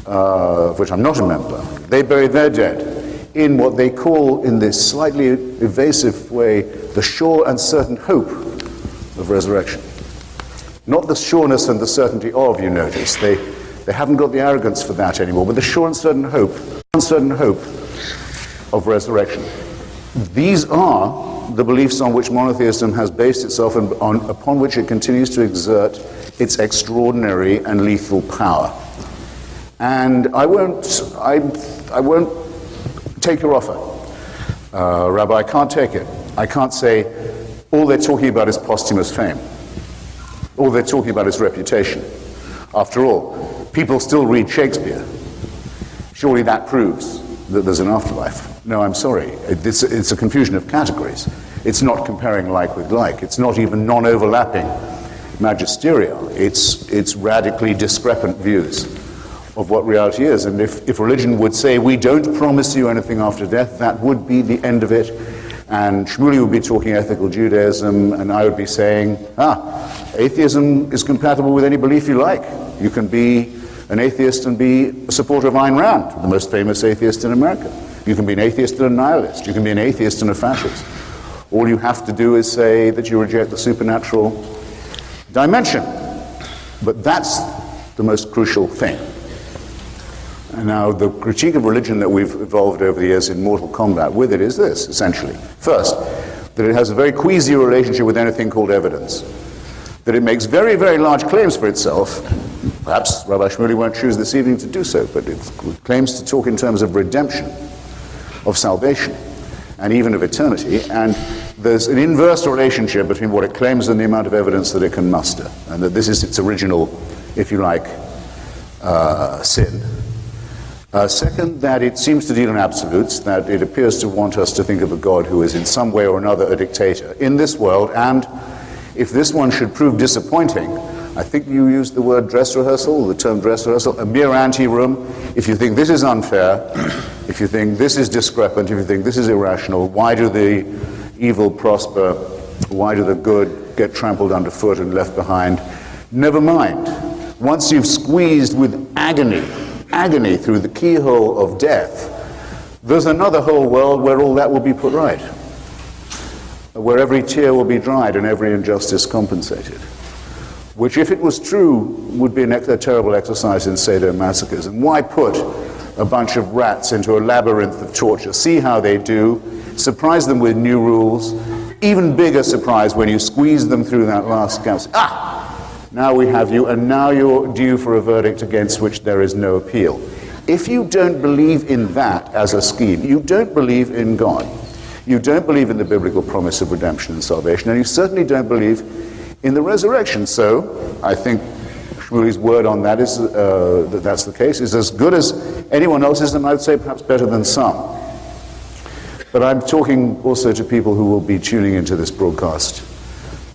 of which I'm not a member, they bury their dead in what they call, in this slightly evasive way, the sure and certain hope of resurrection. Not the sureness and the certainty of, you notice. They haven't got the arrogance for that anymore, but the sure and certain hope of resurrection. These are the beliefs on which monotheism has based itself and upon which it continues to exert its extraordinary and lethal power. And I won't take your offer. Rabbi, I can't take it. I can't say all they're talking about is posthumous fame. All they're talking about is reputation. After all, people still read Shakespeare. Surely that proves that there's an afterlife. No, I'm sorry. It's a confusion of categories. It's not comparing like with like. It's not even non-overlapping magisterial. It's radically discrepant views of what reality is. And if religion would say, we don't promise you anything after death, that would be the end of it. And SHMULEY would be talking ethical Judaism, and I would be saying, atheism is compatible with any belief you like. You can be an atheist and be a supporter of Ayn Rand, the most famous atheist in America. You can be an atheist and a nihilist. You can be an atheist and a fascist. All you have to do is say that you reject the supernatural dimension. But that's the most crucial thing. And now the critique of religion that we've evolved over the years in mortal combat with it is this, essentially. First, that it has a very queasy relationship with anything called evidence, that it makes very, very large claims for itself. Perhaps Rabbi SHMULEY won't choose this evening to do so, but it claims to talk in terms of redemption, of salvation, and even of eternity, and there's an inverse relationship between what it claims and the amount of evidence that it can muster, and that this is its original, if you like, sin. Second, that it seems to deal in absolutes, that it appears to want us to think of a God who is in some way or another a dictator in this world, and if this one should prove disappointing, I think you used the word dress rehearsal, the term dress rehearsal, a mere ante-room. If you think this is unfair, if you think this is discrepant, if you think this is irrational, why do the evil prosper? Why do the good get trampled underfoot and left behind? Never mind. Once you've squeezed with agony through the keyhole of death, there's another whole world where all that will be put right, where every tear will be dried and every injustice compensated, which, if it was true, would be a terrible exercise in sadomasochism. Why put a bunch of rats into a labyrinth of torture? See how they do, surprise them with new rules, even bigger surprise when you squeeze them through that last gap. Now we have you, and now you're due for a verdict against which there is no appeal. If you don't believe in that as a scheme, you don't believe in God, you don't believe in the biblical promise of redemption and salvation, and you certainly don't believe in the resurrection. So I think SHMULEY's word on that is that that's the case, is as good as anyone else's, and I'd say perhaps better than some. But I'm talking also to people who will be tuning into this broadcast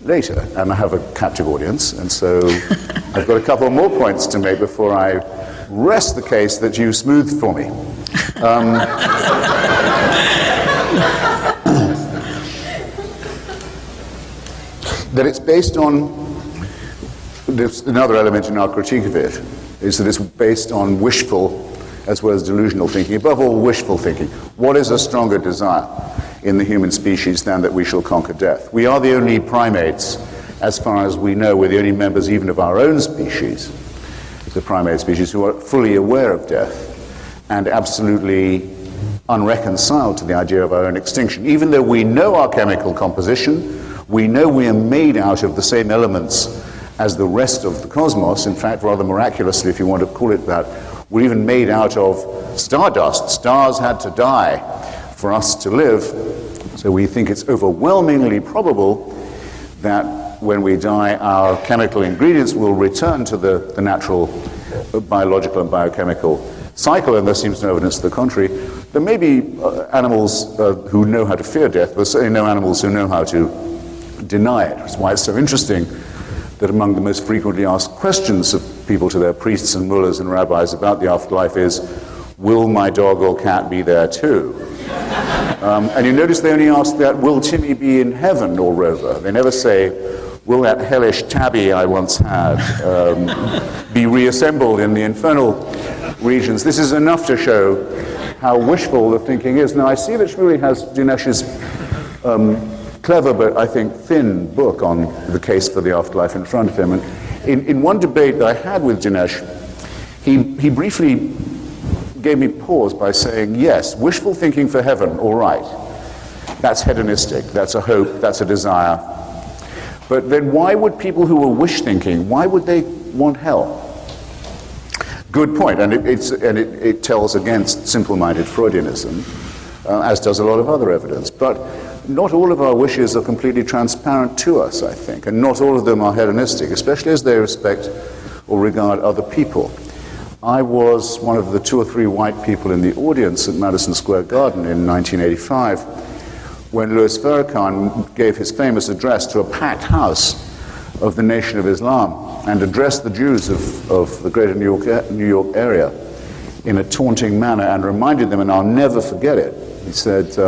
later, and I have a captive audience, and so I've got a couple more points to make before I rest the case that you smoothed for me. That it's based on, there's another element in our critique of it, is that it's based on wishful as well as delusional thinking. Above all, wishful thinking. What is a stronger desire in the human species than that we shall conquer death? We are the only primates, as far as we know, we're the only members even of our own species, the primate species, who are fully aware of death and absolutely unreconciled to the idea of our own extinction. Even though we know our chemical composition, we know we are made out of the same elements as the rest of the cosmos. In fact, rather miraculously, if you want to call it that, we're even made out of stardust. Stars had to die for us to live. So we think it's overwhelmingly probable that when we die, our chemical ingredients will return to the natural biological and biochemical cycle, and there seems no evidence to the contrary. There may be animals who know how to fear death, but certainly no animals who know how to deny it. That's why it's so interesting that among the most frequently asked questions of people to their priests and mullahs and rabbis about the afterlife is, will my dog or cat be there too? And you notice they only ask that, will Timmy be in heaven or Rover? They never say, will that hellish tabby I once had be reassembled in the infernal regions? This is enough to show how wishful the thinking is. Now I see that SHMULEY has Dinesh's clever but I think thin book on the case for the afterlife in front of him. And in one debate that I had with Dinesh, he briefly gave me pause by saying, yes, wishful thinking for heaven, all right. That's hedonistic, that's a hope, that's a desire. But then why would people who are wish thinking, why would they want hell? Good point, and it tells against simple-minded Freudianism, as does a lot of other evidence. But not all of our wishes are completely transparent to us, I think, and not all of them are hedonistic, especially as they respect or regard other people. I was one of the 2 or 3 white people in the audience at Madison Square Garden in 1985 when Louis Farrakhan gave his famous address to a packed house of the Nation of Islam and addressed the Jews of the greater New York area in a taunting manner and reminded them, and I'll never forget it, he said,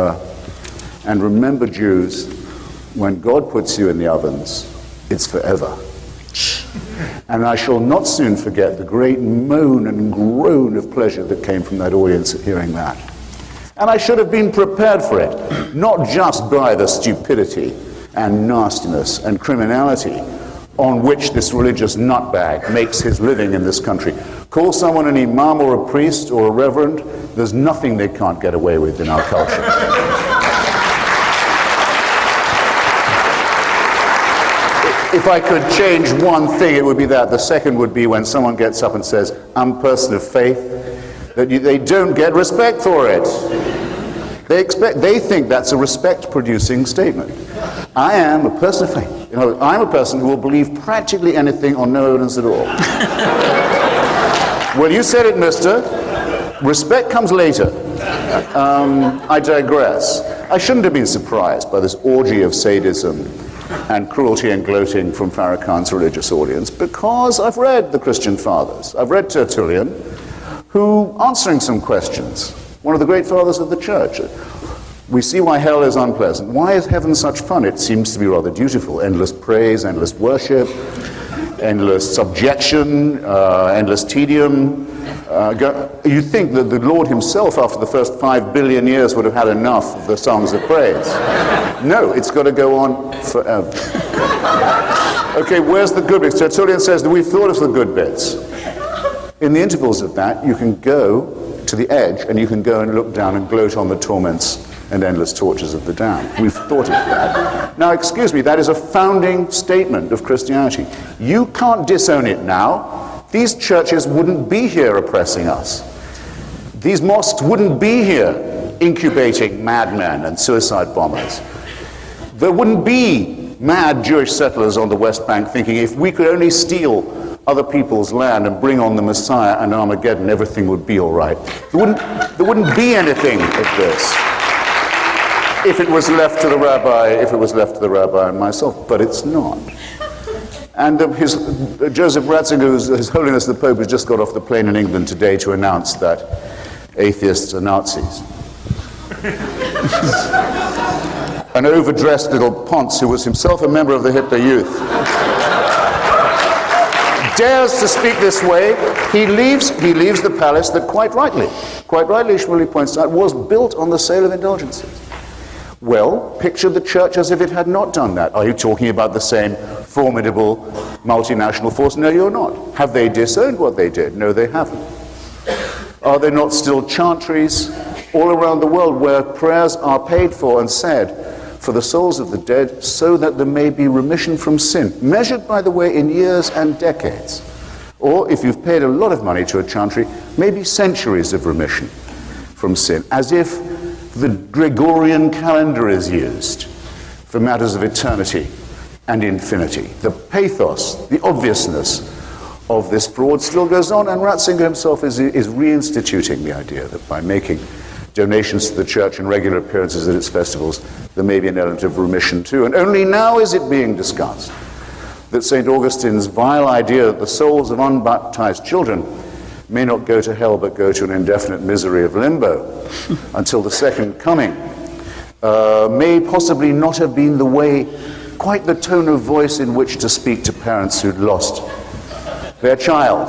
and remember, Jews, when God puts you in the ovens, it's forever. And I shall not soon forget the great moan and groan of pleasure that came from that audience at hearing that. And I should have been prepared for it, not just by the stupidity and nastiness and criminality on which this religious nutbag makes his living in this country. Call someone an imam or a priest or a reverend, there's nothing they can't get away with in our culture. If I could change one thing, it would be that. The second would be when someone gets up and says, I'm a person of faith, that they don't get respect for it. They think that's a respect-producing statement. I am a person of faith. You know, I'm a person who will believe practically anything on no evidence at all. Well, you said it, mister. Respect comes later. I digress. I shouldn't have been surprised by this orgy of sadism and cruelty and gloating from Farrakhan's religious audience, because I've read the Christian fathers. I've read Tertullian, who, answering some questions, one of the great fathers of the church, we see why hell is unpleasant. Why is heaven such fun? It seems to be rather dutiful. Endless praise, endless worship, endless subjection, endless tedium. You think that the Lord himself, after the first 5 billion years, would have had enough of the songs of praise. No, it's got to go on forever. Okay, where's the good bits? Tertullian says that we've thought of the good bits. In the intervals of that, you can go to the edge and you can go and look down and gloat on the torments and endless tortures of the damned. We've thought of that. Now, excuse me, that is a founding statement of Christianity. You can't disown it now. These churches wouldn't be here oppressing us. These mosques wouldn't be here incubating madmen and suicide bombers. There wouldn't be mad Jewish settlers on the West Bank thinking if we could only steal other people's land and bring on the Messiah and Armageddon, everything would be all right. There wouldn't be anything of this if it was left to the rabbi, and myself, but it's not. And Joseph Ratzinger, His Holiness the Pope, has just got off the plane in England today to announce that atheists are Nazis. An overdressed little ponce who was himself a member of the Hitler Youth dares to speak this way. He leaves the palace that quite rightly, Shmuley points out, was built on the sale of indulgences. Well, picture the church as if it had not done that. Are you talking about the same formidable multinational force? No, you're not. Have they disowned what they did? No, they haven't. Are there not still chantries all around the world where prayers are paid for and said for the souls of the dead so that there may be remission from sin, measured, by the way, in years and decades? Or, if you've paid a lot of money to a chantry, maybe centuries of remission from sin, as if the Gregorian calendar is used for matters of eternity and infinity. The pathos, the obviousness of this fraud still goes on, and Ratzinger himself is reinstituting the idea that by making donations to the church and regular appearances at its festivals, there may be an element of remission too. And only now is it being discussed that St. Augustine's vile idea that the souls of unbaptized children may not go to hell but go to an indefinite misery of limbo until the second coming may possibly not have been the way, quite the tone of voice in which to speak to parents who'd lost their child.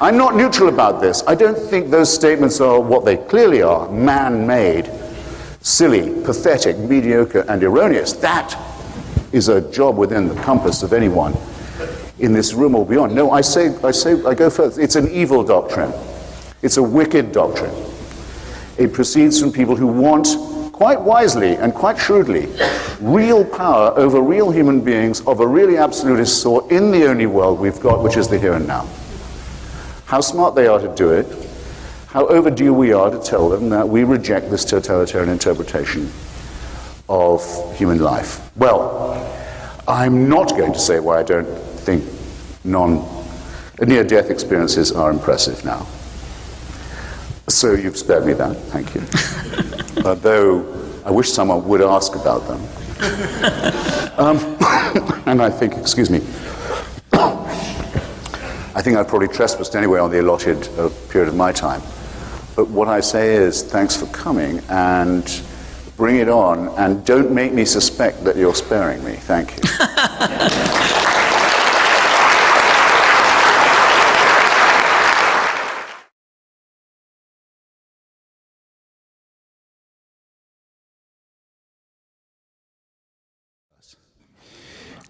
I'm not neutral about this. I don't think those statements are what they clearly are, man-made, silly, pathetic, mediocre, and erroneous. That is a job within the compass of anyone in this room or beyond. No, I go further. It's an evil doctrine. It's a wicked doctrine. It proceeds from people who want, quite wisely and quite shrewdly, real power over real human beings of a really absolutist sort in the only world we've got, which is the here and now. How smart they are to do it, how overdue we are to tell them that we reject this totalitarian interpretation of human life. Well, I'm not going to say why I don't think near-death experiences are impressive now. So you've spared me that, thank you. Though I wish someone would ask about them. And I think, excuse me, I think I've probably trespassed anyway on the allotted period of my time. But what I say is thanks for coming, and bring it on, and don't make me suspect that you're sparing me. Thank you.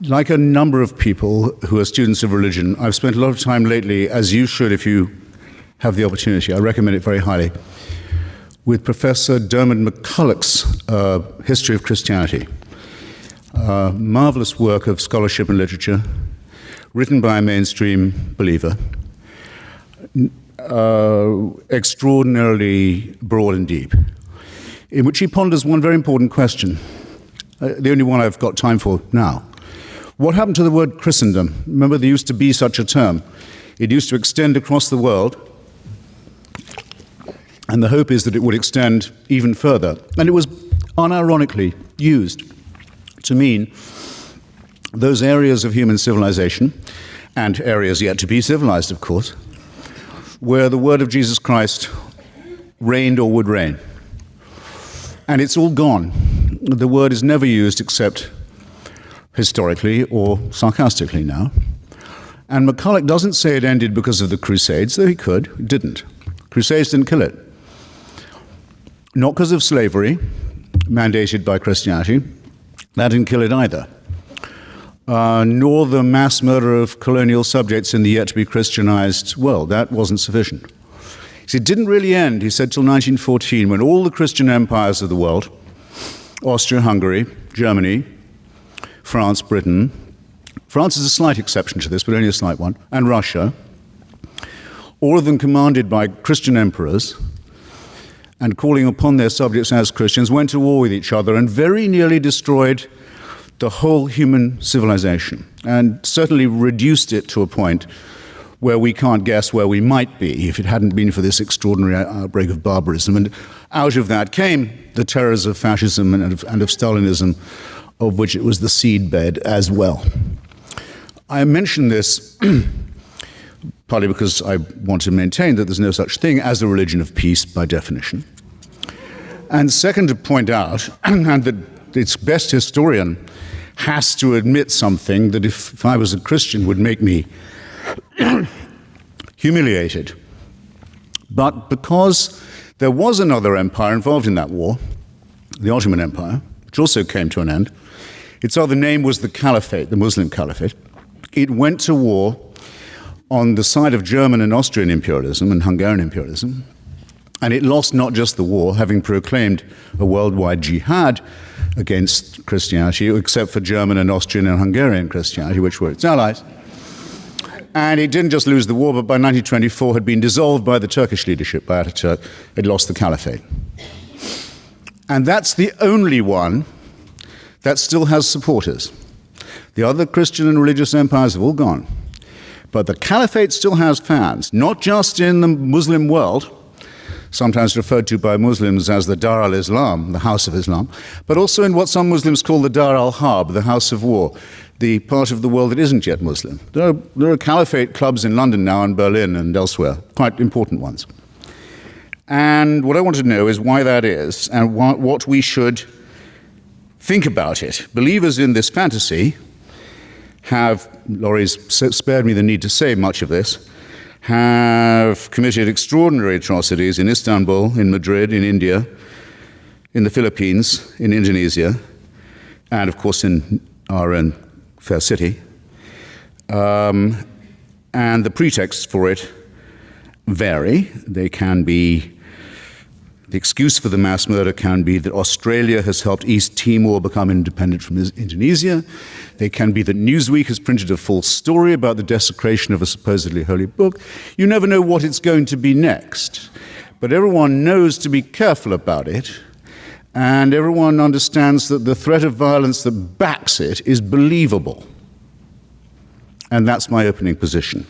Like a number of people who are students of religion, I've spent a lot of time lately, as you should if you have the opportunity, I recommend it very highly, with Professor Dermot McCulloch's History of Christianity. marvelous work of scholarship and literature, written by a mainstream believer, extraordinarily broad and deep, in which he ponders one very important question, the only one I've got time for now. What happened to the word Christendom? Remember, there used to be such a term. It used to extend across the world, and the hope is that it would extend even further. And it was unironically used to mean those areas of human civilization, and areas yet to be civilized, of course, where the word of Jesus Christ reigned or would reign. And it's all gone. The word is never used except historically or sarcastically now. And McCulloch doesn't say it ended because of the Crusades, though he could. It didn't. Crusades didn't kill it. Not because of slavery, mandated by Christianity. That didn't kill it either. Nor the mass murder of colonial subjects in the yet-to-be Christianized world. That wasn't sufficient. It didn't really end, he said, till 1914, when all the Christian empires of the world, Austria-Hungary, Germany, France, Britain, France is a slight exception to this, but only a slight one, and Russia, all of them commanded by Christian emperors, and calling upon their subjects as Christians, went to war with each other and very nearly destroyed the whole human civilization, and certainly reduced it to a point where we can't guess where we might be if it hadn't been for this extraordinary outbreak of barbarism. And out of that came the terrors of fascism and of Stalinism, of which it was the seedbed as well. I mention this partly because I want to maintain that there's no such thing as a religion of peace by definition. And second, to point out, and that its best historian has to admit something that if I was a Christian would make me humiliated. But because there was another empire involved in that war, the Ottoman Empire, which also came to an end, its other name was the Caliphate, the Muslim Caliphate. It went to war on the side of German and Austrian imperialism and Hungarian imperialism, and it lost not just the war, having proclaimed a worldwide jihad against Christianity, except for German and Austrian and Hungarian Christianity, which were its allies. And it didn't just lose the war, but by 1924 had been dissolved by the Turkish leadership, by Ataturk. It lost the Caliphate. And that's the only one that still has supporters. The other Christian and religious empires have all gone. But the Caliphate still has fans, not just in the Muslim world, sometimes referred to by Muslims as the Dar al-Islam, the House of Islam, but also in what some Muslims call the Dar al-Harb, the House of War, the part of the world that isn't yet Muslim. There are Caliphate clubs in London now and Berlin and elsewhere, quite important ones. And what I want to know is why that is and what we should think about it. Believers in this fantasy have, Laurie's spared me the need to say much of this, have committed extraordinary atrocities in Istanbul, in Madrid, in India, in the Philippines, in Indonesia, and of course in our own fair city. And the pretexts for it vary. They can be, the excuse for the mass murder can be that Australia has helped East Timor become independent from Indonesia. They can be that Newsweek has printed a false story about the desecration of a supposedly holy book. You never know what it's going to be next. But everyone knows to be careful about it, and everyone understands that the threat of violence that backs it is believable. And that's my opening position.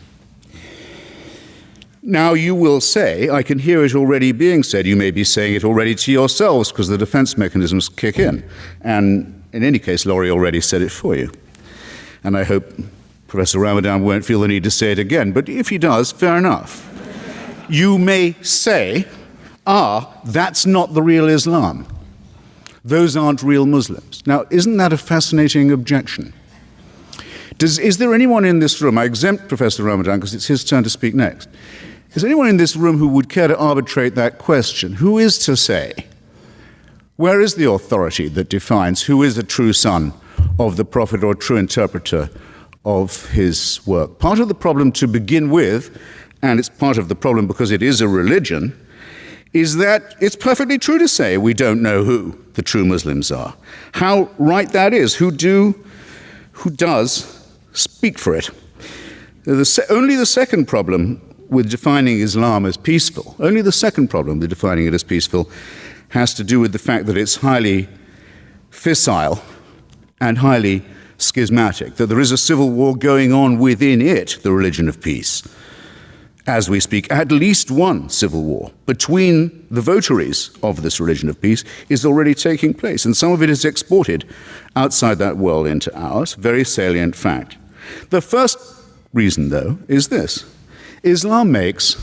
Now you will say, I can hear it already being said, you may be saying it already to yourselves because the defense mechanisms kick in. And in any case, Laurie already said it for you. And I hope Professor Ramadan won't feel the need to say it again, but if he does, fair enough. You may say, that's not the real Islam. Those aren't real Muslims. Now, isn't that a fascinating objection? Is there anyone in this room, I exempt Professor Ramadan because it's his turn to speak next. Is there anyone in this room who would care to arbitrate that question? Who is to say? Where is the authority that defines who is a true son of the prophet or true interpreter of his work? Part of the problem to begin with, and it's part of the problem because it is a religion, is that it's perfectly true to say we don't know who the true Muslims are. How right that is, who does speak for it. Only the second problem with defining Islam as peaceful, only the second problem with defining it as peaceful has to do with the fact that it's highly fissile and highly schismatic, that there is a civil war going on within it, the religion of peace. As we speak, at least one civil war between the votaries of this religion of peace is already taking place, and some of it is exported outside that world into ours, very salient fact. The first reason, though, is this. Islam makes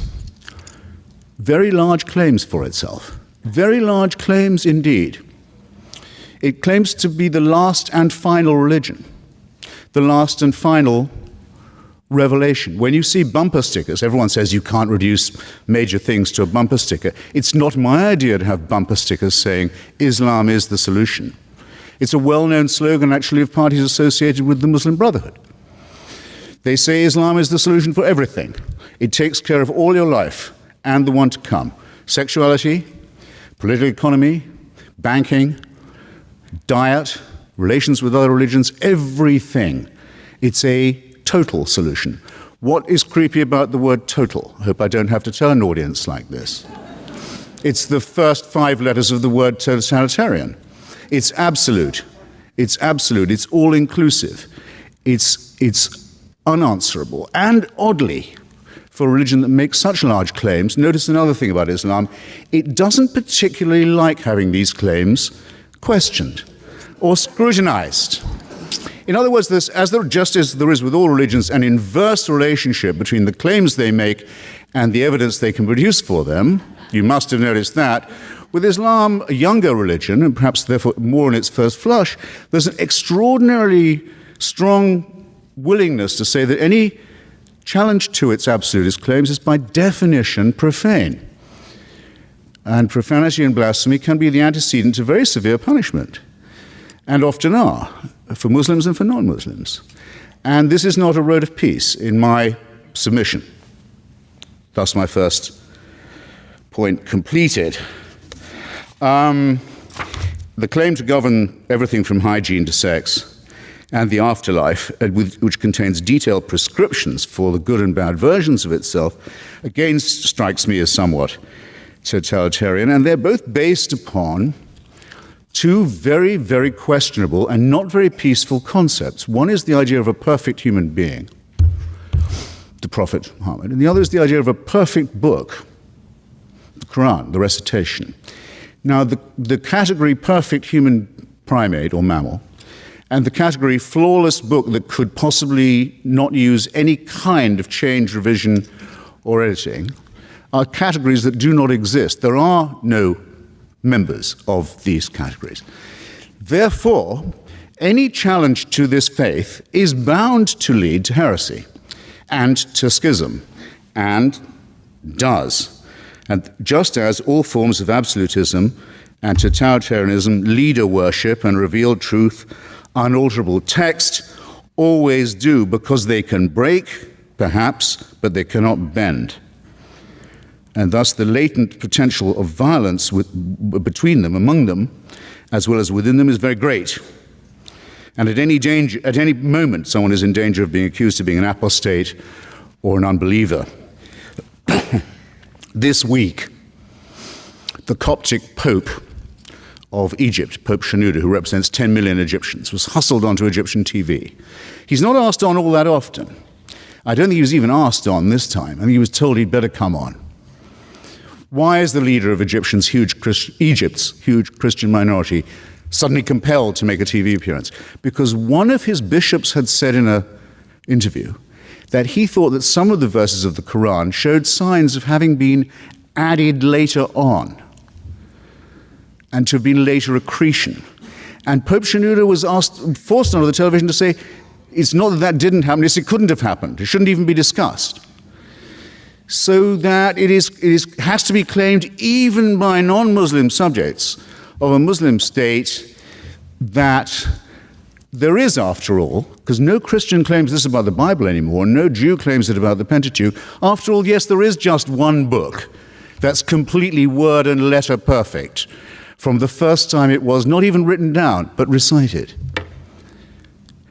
very large claims for itself, very large claims indeed. It claims to be the last and final religion, the last and final revelation. When you see bumper stickers, everyone says you can't reduce major things to a bumper sticker. It's not my idea to have bumper stickers saying Islam is the solution. It's a well-known slogan actually of parties associated with the Muslim Brotherhood. They say Islam is the solution for everything. It takes care of all your life and the one to come. Sexuality, political economy, banking, diet, relations with other religions, everything. It's a total solution. What is creepy about the word total? I hope I don't have to tell an audience like this. It's the first 5 letters of the word totalitarian. It's absolute. It's absolute. It's all-inclusive. It's unanswerable. And oddly, for a religion that makes such large claims, notice another thing about Islam, it doesn't particularly like having these claims questioned or scrutinized. In other words, just as there is with all religions an inverse relationship between the claims they make and the evidence they can produce for them, you must have noticed that, with Islam, a younger religion, and perhaps therefore more in its first flush, there's an extraordinarily strong willingness to say that any challenge to its absolutist claims is by definition profane. And profanity and blasphemy can be the antecedent to very severe punishment, and often are, for Muslims and for non-Muslims. And this is not a road of peace in my submission. Thus my first point completed. The claim to govern everything from hygiene to sex and the afterlife, which contains detailed prescriptions for the good and bad versions of itself, again strikes me as somewhat totalitarian, and they're both based upon two very, very questionable and not very peaceful concepts. One is the idea of a perfect human being, the Prophet Muhammad, and the other is the idea of a perfect book, the Quran, the recitation. Now, the category perfect human primate or mammal and the category flawless book that could possibly not use any kind of change, revision, or editing are categories that do not exist. There are no members of these categories. Therefore, any challenge to this faith is bound to lead to heresy and to schism, and does. And just as all forms of absolutism and totalitarianism, leader worship and revealed truth, unalterable text, always do, because they can break, perhaps, but they cannot bend. And thus the latent potential of violence between them, among them, as well as within them, is very great. And at any moment, someone is in danger of being accused of being an apostate or an unbeliever. This week, the Coptic Pope of Egypt, Pope Shenouda, who represents 10 million Egyptians, was hustled onto Egyptian TV. He's not asked on all that often. I don't think he was even asked on this time. I think he was told he'd better come on. Why is the leader of Egypt's huge Christian minority suddenly compelled to make a TV appearance? Because one of his bishops had said in an interview that he thought that some of the verses of the Quran showed signs of having been added later on and to have been later accretion. And Pope Shenouda was forced onto the television to say, it's not that that didn't happen, it's it couldn't have happened. It shouldn't even be discussed. So that it has to be claimed even by non-Muslim subjects of a Muslim state that there is, after all, because no Christian claims this about the Bible anymore, no Jew claims it about the Pentateuch, after all, yes, there is just one book that's completely word and letter perfect from the first time it was not even written down, but recited.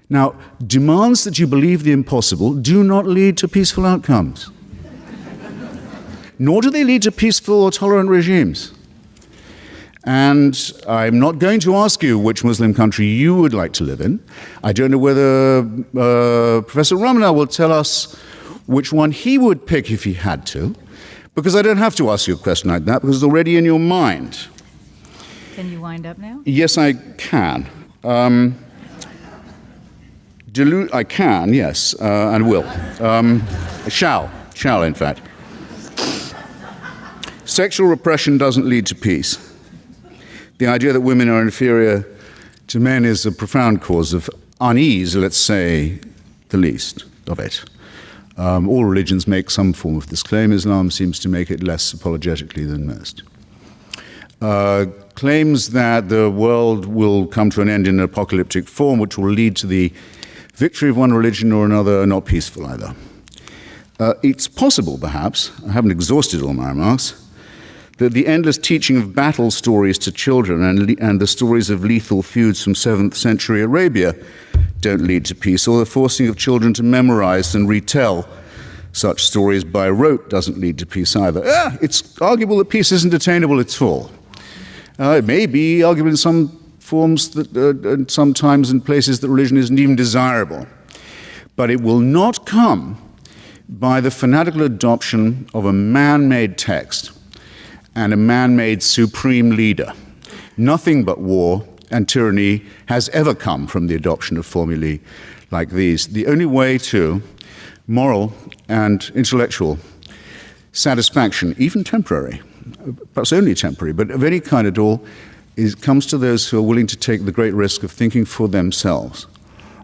Now, demands that you believe the impossible do not lead to peaceful outcomes, nor do they lead to peaceful or tolerant regimes. And I'm not going to ask you which Muslim country you would like to live in. I don't know whether Professor Ramadan will tell us which one he would pick if he had to, because I don't have to ask you a question like that, because it's already in your mind. Can you wind up now? Yes, I can. I can, yes, and will. Shall, in fact. Sexual repression doesn't lead to peace. The idea that women are inferior to men is a profound cause of unease, let's say the least of it. All religions make some form of this claim. Islam seems to make it less apologetically than most. Claims that the world will come to an end in an apocalyptic form, which will lead to the victory of one religion or another, are not peaceful either. It's possible, perhaps, I haven't exhausted all my remarks, that the endless teaching of battle stories to children and the stories of lethal feuds from 7th century Arabia don't lead to peace, or the forcing of children to memorize and retell such stories by rote doesn't lead to peace either. It's arguable that peace isn't attainable at all. It may be arguable in some forms that sometimes in places that religion isn't even desirable, but it will not come by the fanatical adoption of a man-made text and a man-made supreme leader. Nothing but war and tyranny has ever come from the adoption of formulae like these. The only way to moral and intellectual satisfaction, even temporary, perhaps only temporary, but of any kind at all, comes to those who are willing to take the great risk of thinking for themselves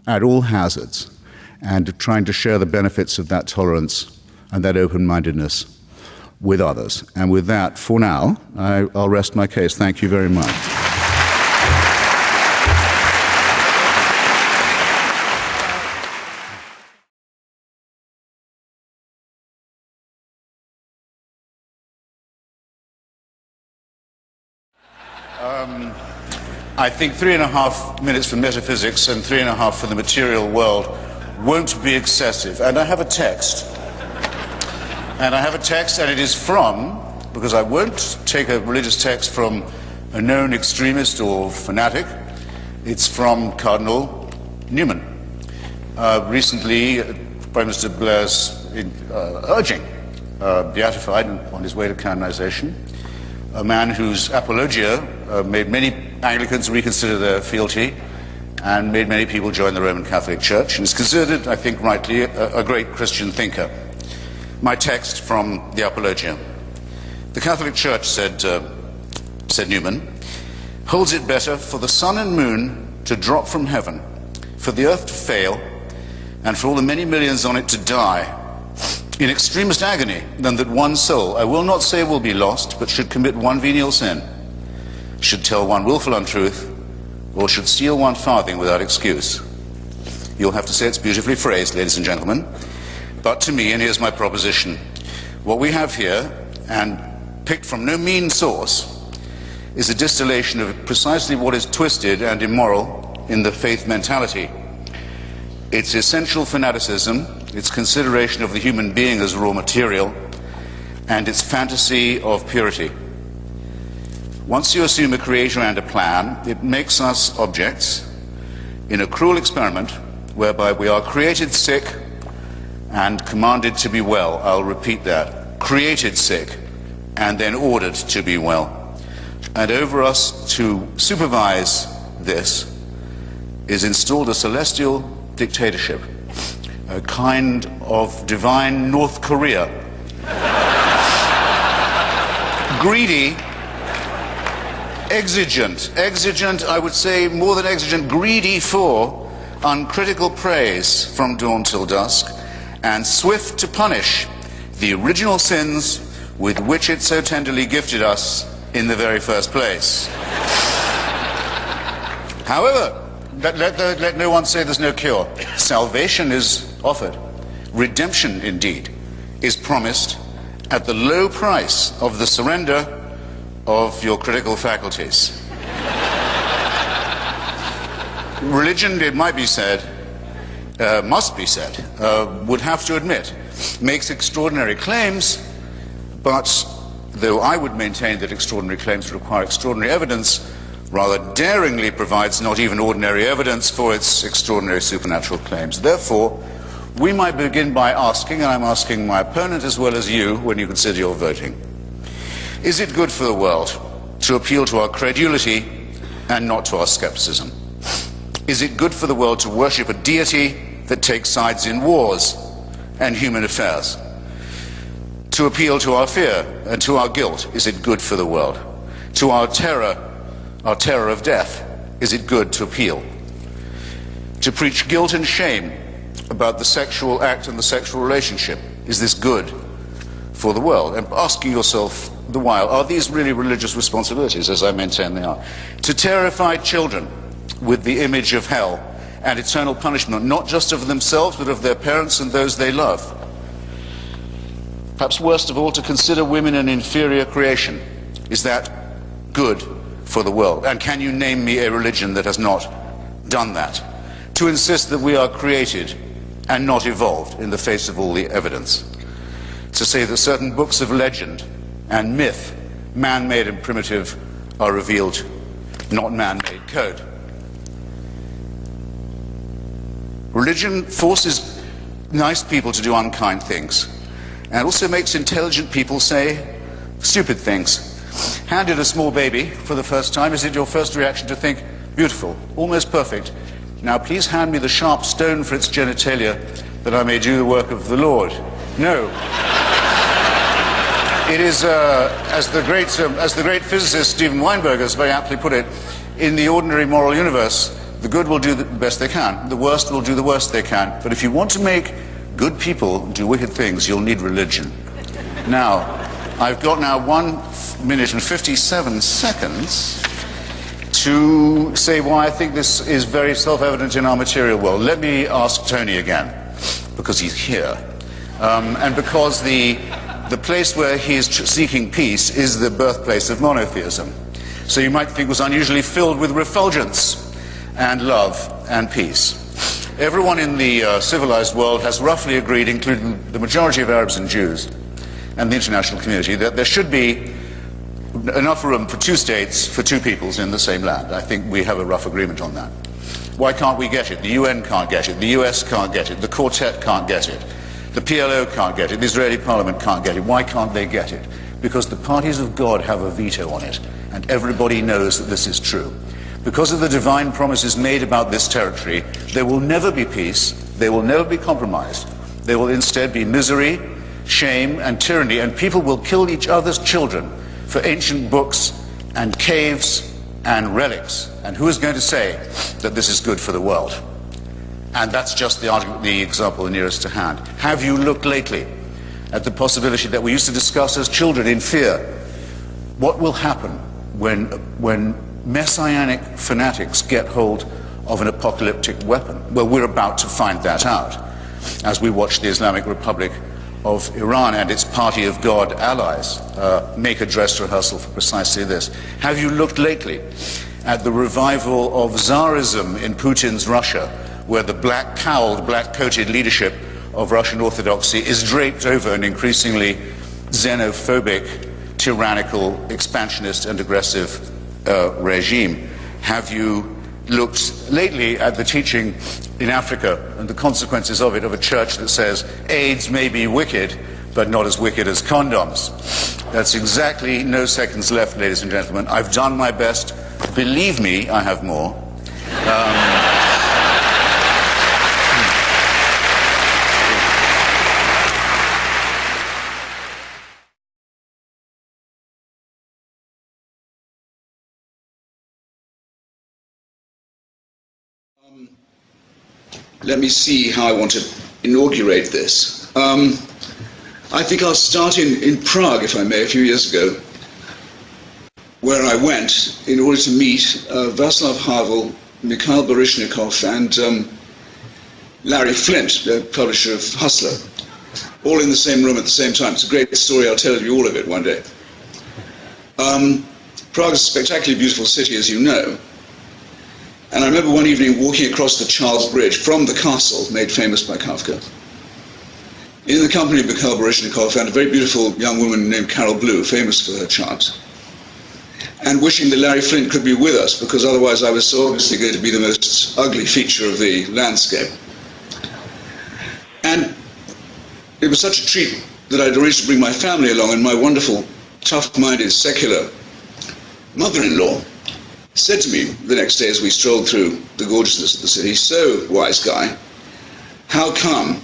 at all hazards and trying to share the benefits of that tolerance and that open-mindedness with others. And with that, for now, I'll rest my case. Thank you very much. I think 3.5 minutes for metaphysics and 3.5 for the material world won't be excessive. And I have a text. And it is from, because I won't take a religious text from a known extremist or fanatic, it's from Cardinal Newman. Recently, Prime Minister Blair's urging, beatified on his way to canonization, a man whose apologia made many Anglicans reconsider their fealty and made many people join the Roman Catholic Church, and is considered, I think rightly, a great Christian thinker. My text from the Apologia. The Catholic Church, said Newman, holds it better for the sun and moon to drop from heaven, for the earth to fail, and for all the many millions on it to die in extremest agony, than that one soul, I will not say will be lost, but should commit one venial sin, should tell one willful untruth, or should steal one farthing without excuse. You'll have to say it's beautifully phrased, ladies and gentlemen. But to me, and here's my proposition, what we have here, and picked from no mean source, is a distillation of precisely what is twisted and immoral in the faith mentality. Its essential fanaticism, its consideration of the human being as raw material, and its fantasy of purity. Once you assume a creator and a plan, it makes us objects in a cruel experiment whereby we are created sick and commanded to be well. I'll repeat that. Created sick and then ordered to be well. And over us to supervise this is installed a celestial dictatorship, a kind of divine North Korea. Greedy, exigent, I would say more than exigent, greedy for uncritical praise from dawn till dusk, and swift to punish the original sins with which it so tenderly gifted us in the very first place. However, let no one say there's no cure. Salvation is offered. Redemption, indeed, is promised at the low price of the surrender of your critical faculties. Religion, it might be said, must be said, would have to admit, makes extraordinary claims, but though I would maintain that extraordinary claims require extraordinary evidence, rather daringly provides not even ordinary evidence for its extraordinary supernatural claims. Therefore, we might begin by asking, and I'm asking my opponent as well as you when you consider your voting, is it good for the world to appeal to our credulity and not to our skepticism? Is it good for the world to worship a deity that takes sides in wars and human affairs? To appeal to our fear and to our guilt, is it good for the world? To our terror of death, is it good to appeal? To preach guilt and shame about the sexual act and the sexual relationship, is this good for the world? And asking yourself the while, are these really religious responsibilities, as I maintain they are? To terrify children with the image of hell and eternal punishment, not just of themselves, but of their parents and those they love. Perhaps worst of all, to consider women an inferior creation. Is that good for the world? And can you name me a religion that has not done that? To insist that we are created and not evolved in the face of all the evidence. To say that certain books of legend and myth, man-made and primitive, are revealed, not man-made code. Religion forces nice people to do unkind things, and also makes intelligent people say stupid things. Handed a small baby for the first time, is it your first reaction to think, beautiful, almost perfect, now please hand me the sharp stone for its genitalia that I may do the work of the Lord? No. It is, as the great physicist Steven Weinberg has very aptly put it, in the ordinary moral universe, the good will do the best they can, the worst will do the worst they can. But if you want to make good people do wicked things, you'll need religion. Now, I've got now 1 minute and 57 seconds to say why I think this is very self-evident in our material world. Let me ask Tony again, because he's here, and because the place where he is seeking peace is the birthplace of monotheism. So you might think it was unusually filled with refulgence and love and peace. Everyone in the civilized world has roughly agreed, including the majority of Arabs and Jews and the international community, that there should be enough room for two states, for two peoples in the same land. I think we have a rough agreement on that. Why can't we get it? The UN can't get it, the US can't get it, the Quartet can't get it, the PLO can't get it, the Israeli Parliament can't get it. Why can't they get it? Because the parties of God have a veto on it, and everybody knows that this is true. Because of the divine promises made about this territory, there will never be peace, there will never be compromise. There will instead be misery, shame, and tyranny, and people will kill each other's children for ancient books and caves and relics. And who is going to say that this is good for the world? And that's just the example nearest to hand. Have you looked lately at the possibility that we used to discuss as children in fear? What will happen when messianic fanatics get hold of an apocalyptic weapon? Well, we're about to find that out as we watch the Islamic Republic of Iran and its party of God allies make a dress rehearsal for precisely this. Have you looked lately at the revival of Tsarism in Putin's Russia, where the black-cowled, black-coated leadership of Russian Orthodoxy is draped over an increasingly xenophobic, tyrannical, expansionist and aggressive regime? Have you looked lately at the teaching in Africa and the consequences of it, of a church that says AIDS may be wicked, but not as wicked as condoms? That's exactly no seconds left, ladies and gentlemen. I've done my best. Believe me, I have more. Let me see how I want to inaugurate this. I think I'll start in Prague, if I may, a few years ago, where I went in order to meet Václav Havel, Mikhail Baryshnikov, and Larry Flint, the publisher of Hustler. all in the same room at the same time. It's a great story. I'll tell you all of it one day. Prague is a spectacularly beautiful city, as you know. And I remember one evening walking across the Charles Bridge from the castle, made famous by Kafka. In the company of Mikhail Baryshnikov and a very beautiful young woman named Carol Blue, famous for her chant. And wishing that Larry Flint could be with us, because otherwise I was so obviously going to be the most ugly feature of the landscape. And it was such a treat that I'd arranged to bring my family along, and my wonderful, tough-minded, secular mother-in-law said to me the next day as we strolled through the gorgeousness of the city, "So, wise guy, how come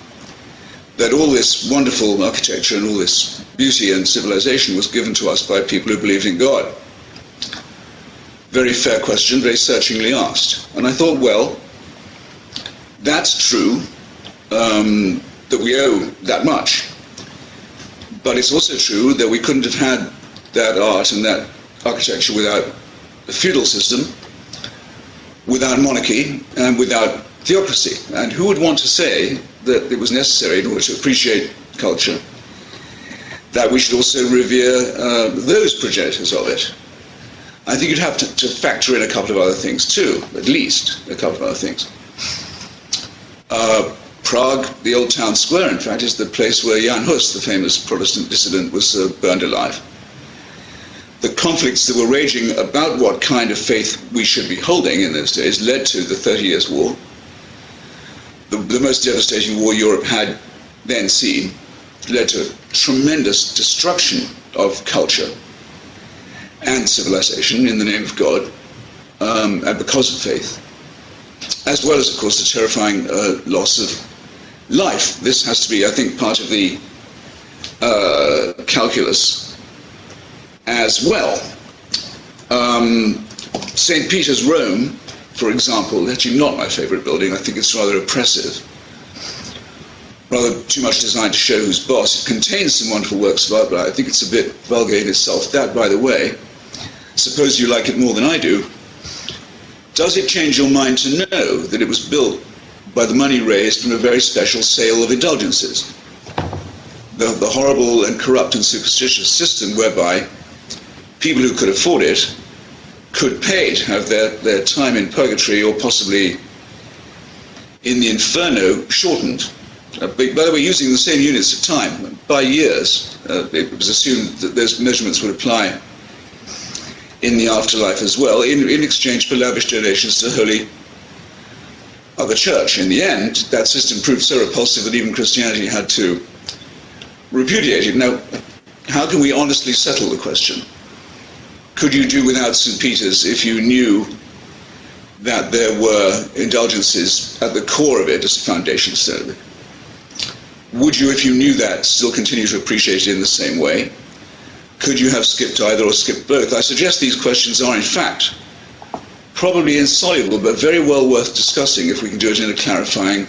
that all this wonderful architecture and all this beauty and civilization was given to us by people who believed in God?" Very fair question, very searchingly asked. And I thought, well, that's true, that we owe that much. But it's also true that we couldn't have had that art and that architecture without a feudal system, without monarchy, and without theocracy. And who would want to say that it was necessary in order to appreciate culture that we should also revere those progenitors of it? I think you'd have to factor in a couple of other things too, at least a couple of other things. Prague, the old town square, in fact, is the place where Jan Hus, the famous Protestant dissident, was burned alive. The conflicts that were raging about what kind of faith we should be holding in those days led to the 30 Years' War, the most devastating war Europe had then seen, led to tremendous destruction of culture and civilization in the name of God, and because of faith, as well as, of course, the terrifying loss of life. This has to be, I think, part of the calculus as well. St. Peter's, Rome, for example, actually not my favorite building. I think it's rather oppressive, rather too much designed to show who's boss. It contains some wonderful works of art, but I think it's a bit vulgar in itself. That, by the way, suppose you like it more than I do, does it change your mind to know that it was built by the money raised from a very special sale of indulgences? The horrible and corrupt and superstitious system whereby people who could afford it could pay to have their time in purgatory or possibly in the inferno shortened. By the way, using the same units of time, by years. It was assumed that those measurements would apply in the afterlife as well, in exchange for lavish donations to holy of the church. In the end, that system proved so repulsive that even Christianity had to repudiate it. Now, how can we honestly settle the question? Could you do without St. Peter's if you knew that there were indulgences at the core of it as a foundation stone? Would you, if you knew that, still continue to appreciate it in the same way? Could you have skipped either or skipped both? I suggest these questions are, in fact, probably insoluble, but very well worth discussing if we can do it in a clarifying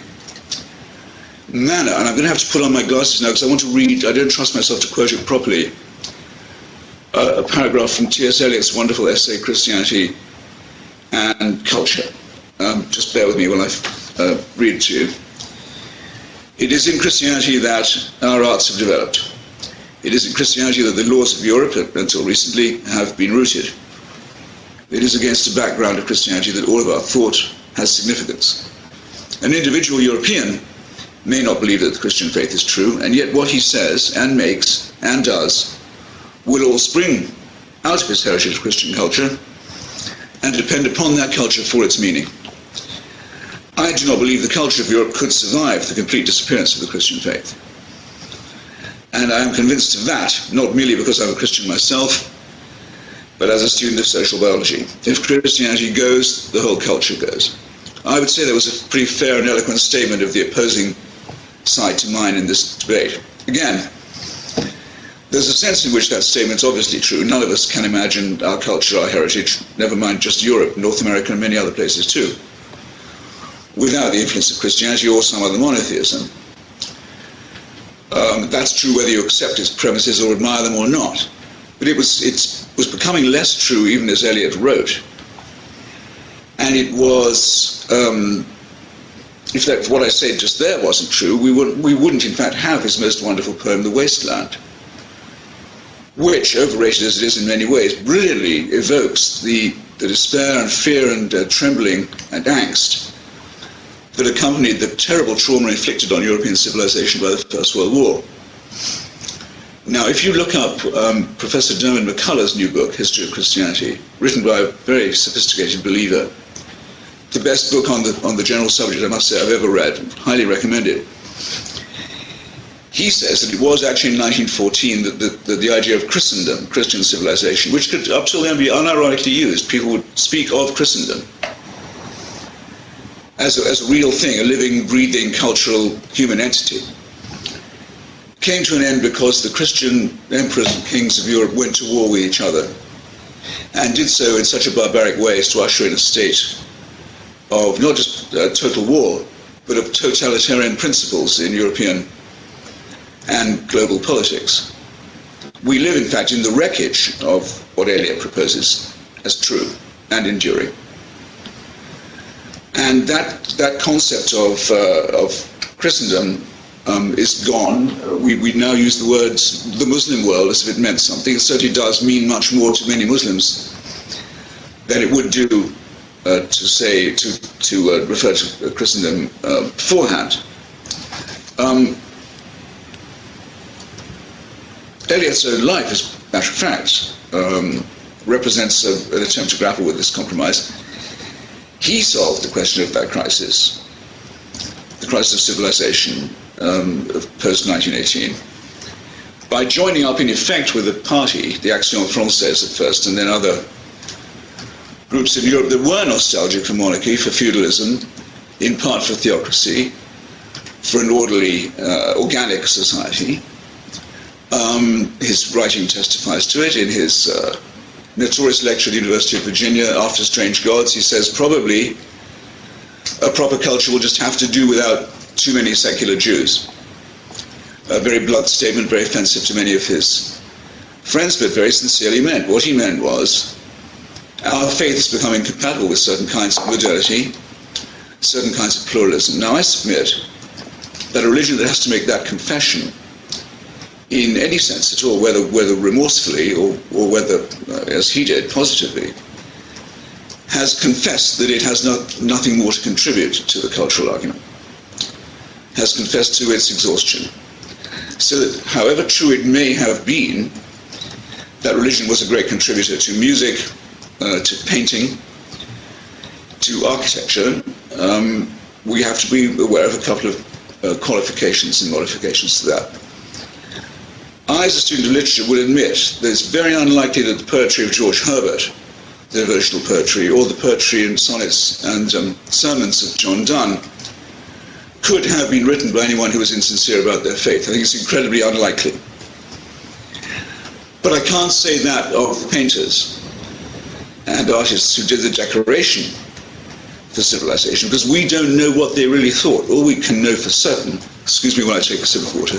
manner. And I'm going to have to put on my glasses now because I want to read, I don't trust myself to quote it properly, a paragraph from T.S. Eliot's wonderful essay, Christianity and Culture. Just bear with me while I read it to you. It is in Christianity that our arts have developed. It is in Christianity that the laws of Europe, until recently, have been rooted. It is against the background of Christianity that all of our thought has significance. An individual European may not believe that the Christian faith is true, and yet what he says and makes and does will all spring out of his heritage of Christian culture and depend upon that culture for its meaning. I do not believe the culture of Europe could survive the complete disappearance of the Christian faith. And I am convinced of that, not merely because I'm a Christian myself, but as a student of social biology. If Christianity goes, the whole culture goes. I would say that was a pretty fair and eloquent statement of the opposing side to mine in this debate. Again, there's a sense in which that statement's obviously true. None of us can imagine our culture, our heritage, never mind just Europe, North America and many other places too, without the influence of Christianity or some other monotheism. That's true whether you accept its premises or admire them or not. But it was becoming less true even as Eliot wrote. And it was if what I said just there wasn't true, we wouldn't in fact have his most wonderful poem, The Wasteland, which, overrated as it is in many ways, brilliantly evokes the despair and fear and trembling and angst that accompanied the terrible trauma inflicted on European civilization by the First World War. Now, if you look up Professor Dermot McCullough's new book, History of Christianity, written by a very sophisticated believer, the best book on the general subject, I must say, I've ever read, highly recommend it. He says that it was actually in 1914 that the idea of Christendom, Christian civilization, which could up till then be unironically used, people would speak of Christendom as a real thing, a living, breathing, cultural, human entity, came to an end because the Christian emperors and kings of Europe went to war with each other, and did so in such a barbaric way as to usher in a state of not just total war, but of totalitarian principles in European and global politics. We live, in fact, in the wreckage of what Eliot proposes as true and enduring. And that concept of Christendom is gone. We now use the words the Muslim world as if it meant something. It certainly does mean much more to many Muslims than it would do to refer to Christendom beforehand. Eliot's own life, as a matter of fact, represents an attempt to grapple with this compromise. He solved the question of that crisis, the crisis of civilization post-1918, by joining up in effect with a party, the Action Française at first, and then other groups in Europe that were nostalgic for monarchy, for feudalism, in part for theocracy, for an orderly, organic society. His writing testifies to it. In his notorious lecture at the University of Virginia, After Strange Gods, he says probably a proper culture will just have to do without too many secular Jews. A very blunt statement, very offensive to many of his friends, but very sincerely meant. What he meant was, our faith has become incompatible with certain kinds of modernity, certain kinds of pluralism. Now, I submit that a religion that has to make that confession in any sense at all, whether remorsefully or whether, as he did, positively, has confessed that it has nothing more to contribute to the cultural argument, has confessed to its exhaustion. So that, however true it may have been, that religion was a great contributor to music, to painting, to architecture, we have to be aware of a couple of qualifications and modifications to that. I, as a student of literature, would admit that it's very unlikely that the poetry of George Herbert, the devotional poetry, or the poetry and sonnets and sermons of John Donne could have been written by anyone who was insincere about their faith. I think it's incredibly unlikely. But I can't say that of the painters and artists who did the declaration for civilization, because we don't know what they really thought. All we can know for certain, excuse me while I take a sip of water,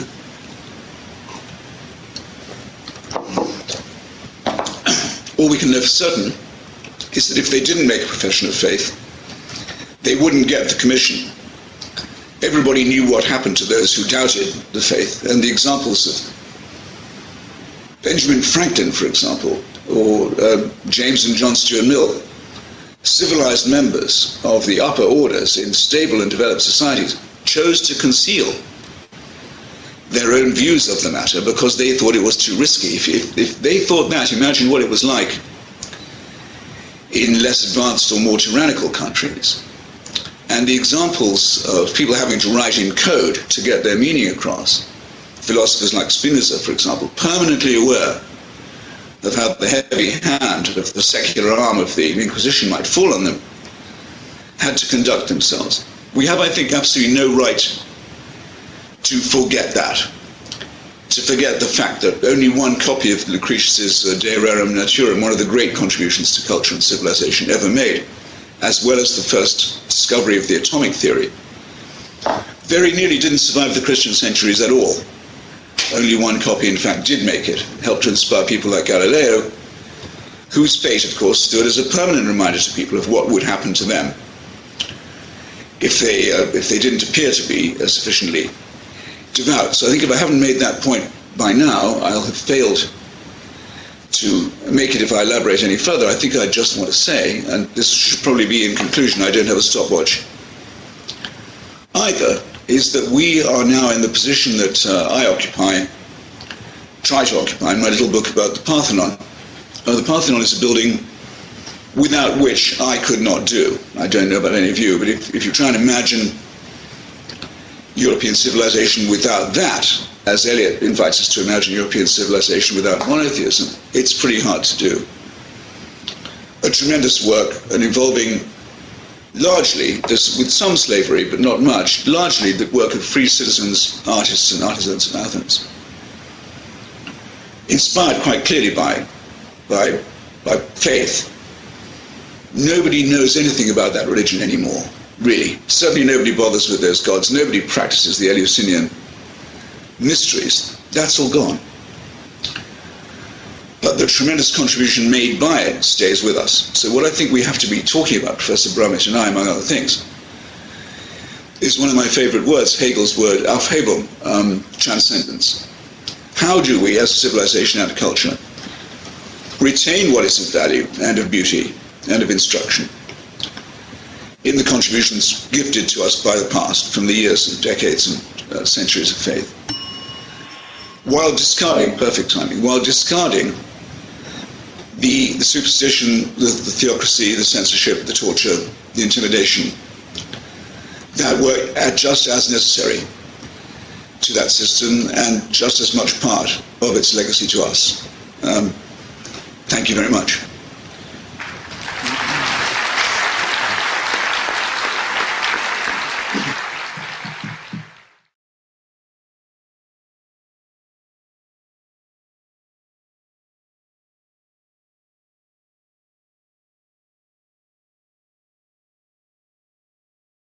all we can know for certain is that if they didn't make a profession of faith, they wouldn't get the commission. Everybody knew what happened to those who doubted the faith, and the examples of Benjamin Franklin, for example, or James and John Stuart Mill, civilized members of the upper orders in stable and developed societies, chose to conceal their own views of the matter because they thought it was too risky. If they thought that, imagine what it was like in less advanced or more tyrannical countries. And the examples of people having to write in code to get their meaning across, philosophers like Spinoza, for example, permanently aware of how the heavy hand of the secular arm of the Inquisition might fall on them, had to conduct themselves. We have, I think, absolutely no right to forget that, to forget the fact that only one copy of Lucretius's De Rerum Naturam, one of the great contributions to culture and civilization ever made, as well as the first discovery of the atomic theory, very nearly didn't survive the Christian centuries at all. Only one copy, in fact, did make it, helped to inspire people like Galileo, whose fate, of course, stood as a permanent reminder to people of what would happen to them if they didn't appear to be sufficiently devout. So I think if I haven't made that point by now, I'll have failed to make it if I elaborate any further. I think I just want to say, and this should probably be in conclusion, I don't have a stopwatch either, is that we are now in the position that I try to occupy in my little book about the Parthenon. The Parthenon is a building without which I could not do. I don't know about any of you, but if you try and imagine European civilization without that, as Eliot invites us to imagine European civilization without monotheism, it's pretty hard to do. A tremendous work, and involving largely, with some slavery, but not much, largely the work of free citizens, artists and artisans in Athens. Inspired quite clearly by faith. Nobody knows anything about that religion anymore, really. Certainly nobody bothers with those gods. Nobody practices the Eleusinian mysteries. That's all gone. But the tremendous contribution made by it stays with us. So what I think we have to be talking about, Professor Brummett and I, among other things, is one of my favorite words, Hegel's word, Aufhebung, transcendence. How do we, as a civilization and a culture, retain what is of value and of beauty and of instruction in the contributions gifted to us by the past from the years and decades and centuries of faith, while discarding, perfect timing, while discarding the superstition, the theocracy, the censorship, the torture, the intimidation that were just as necessary to that system and just as much part of its legacy to us. Thank you very much.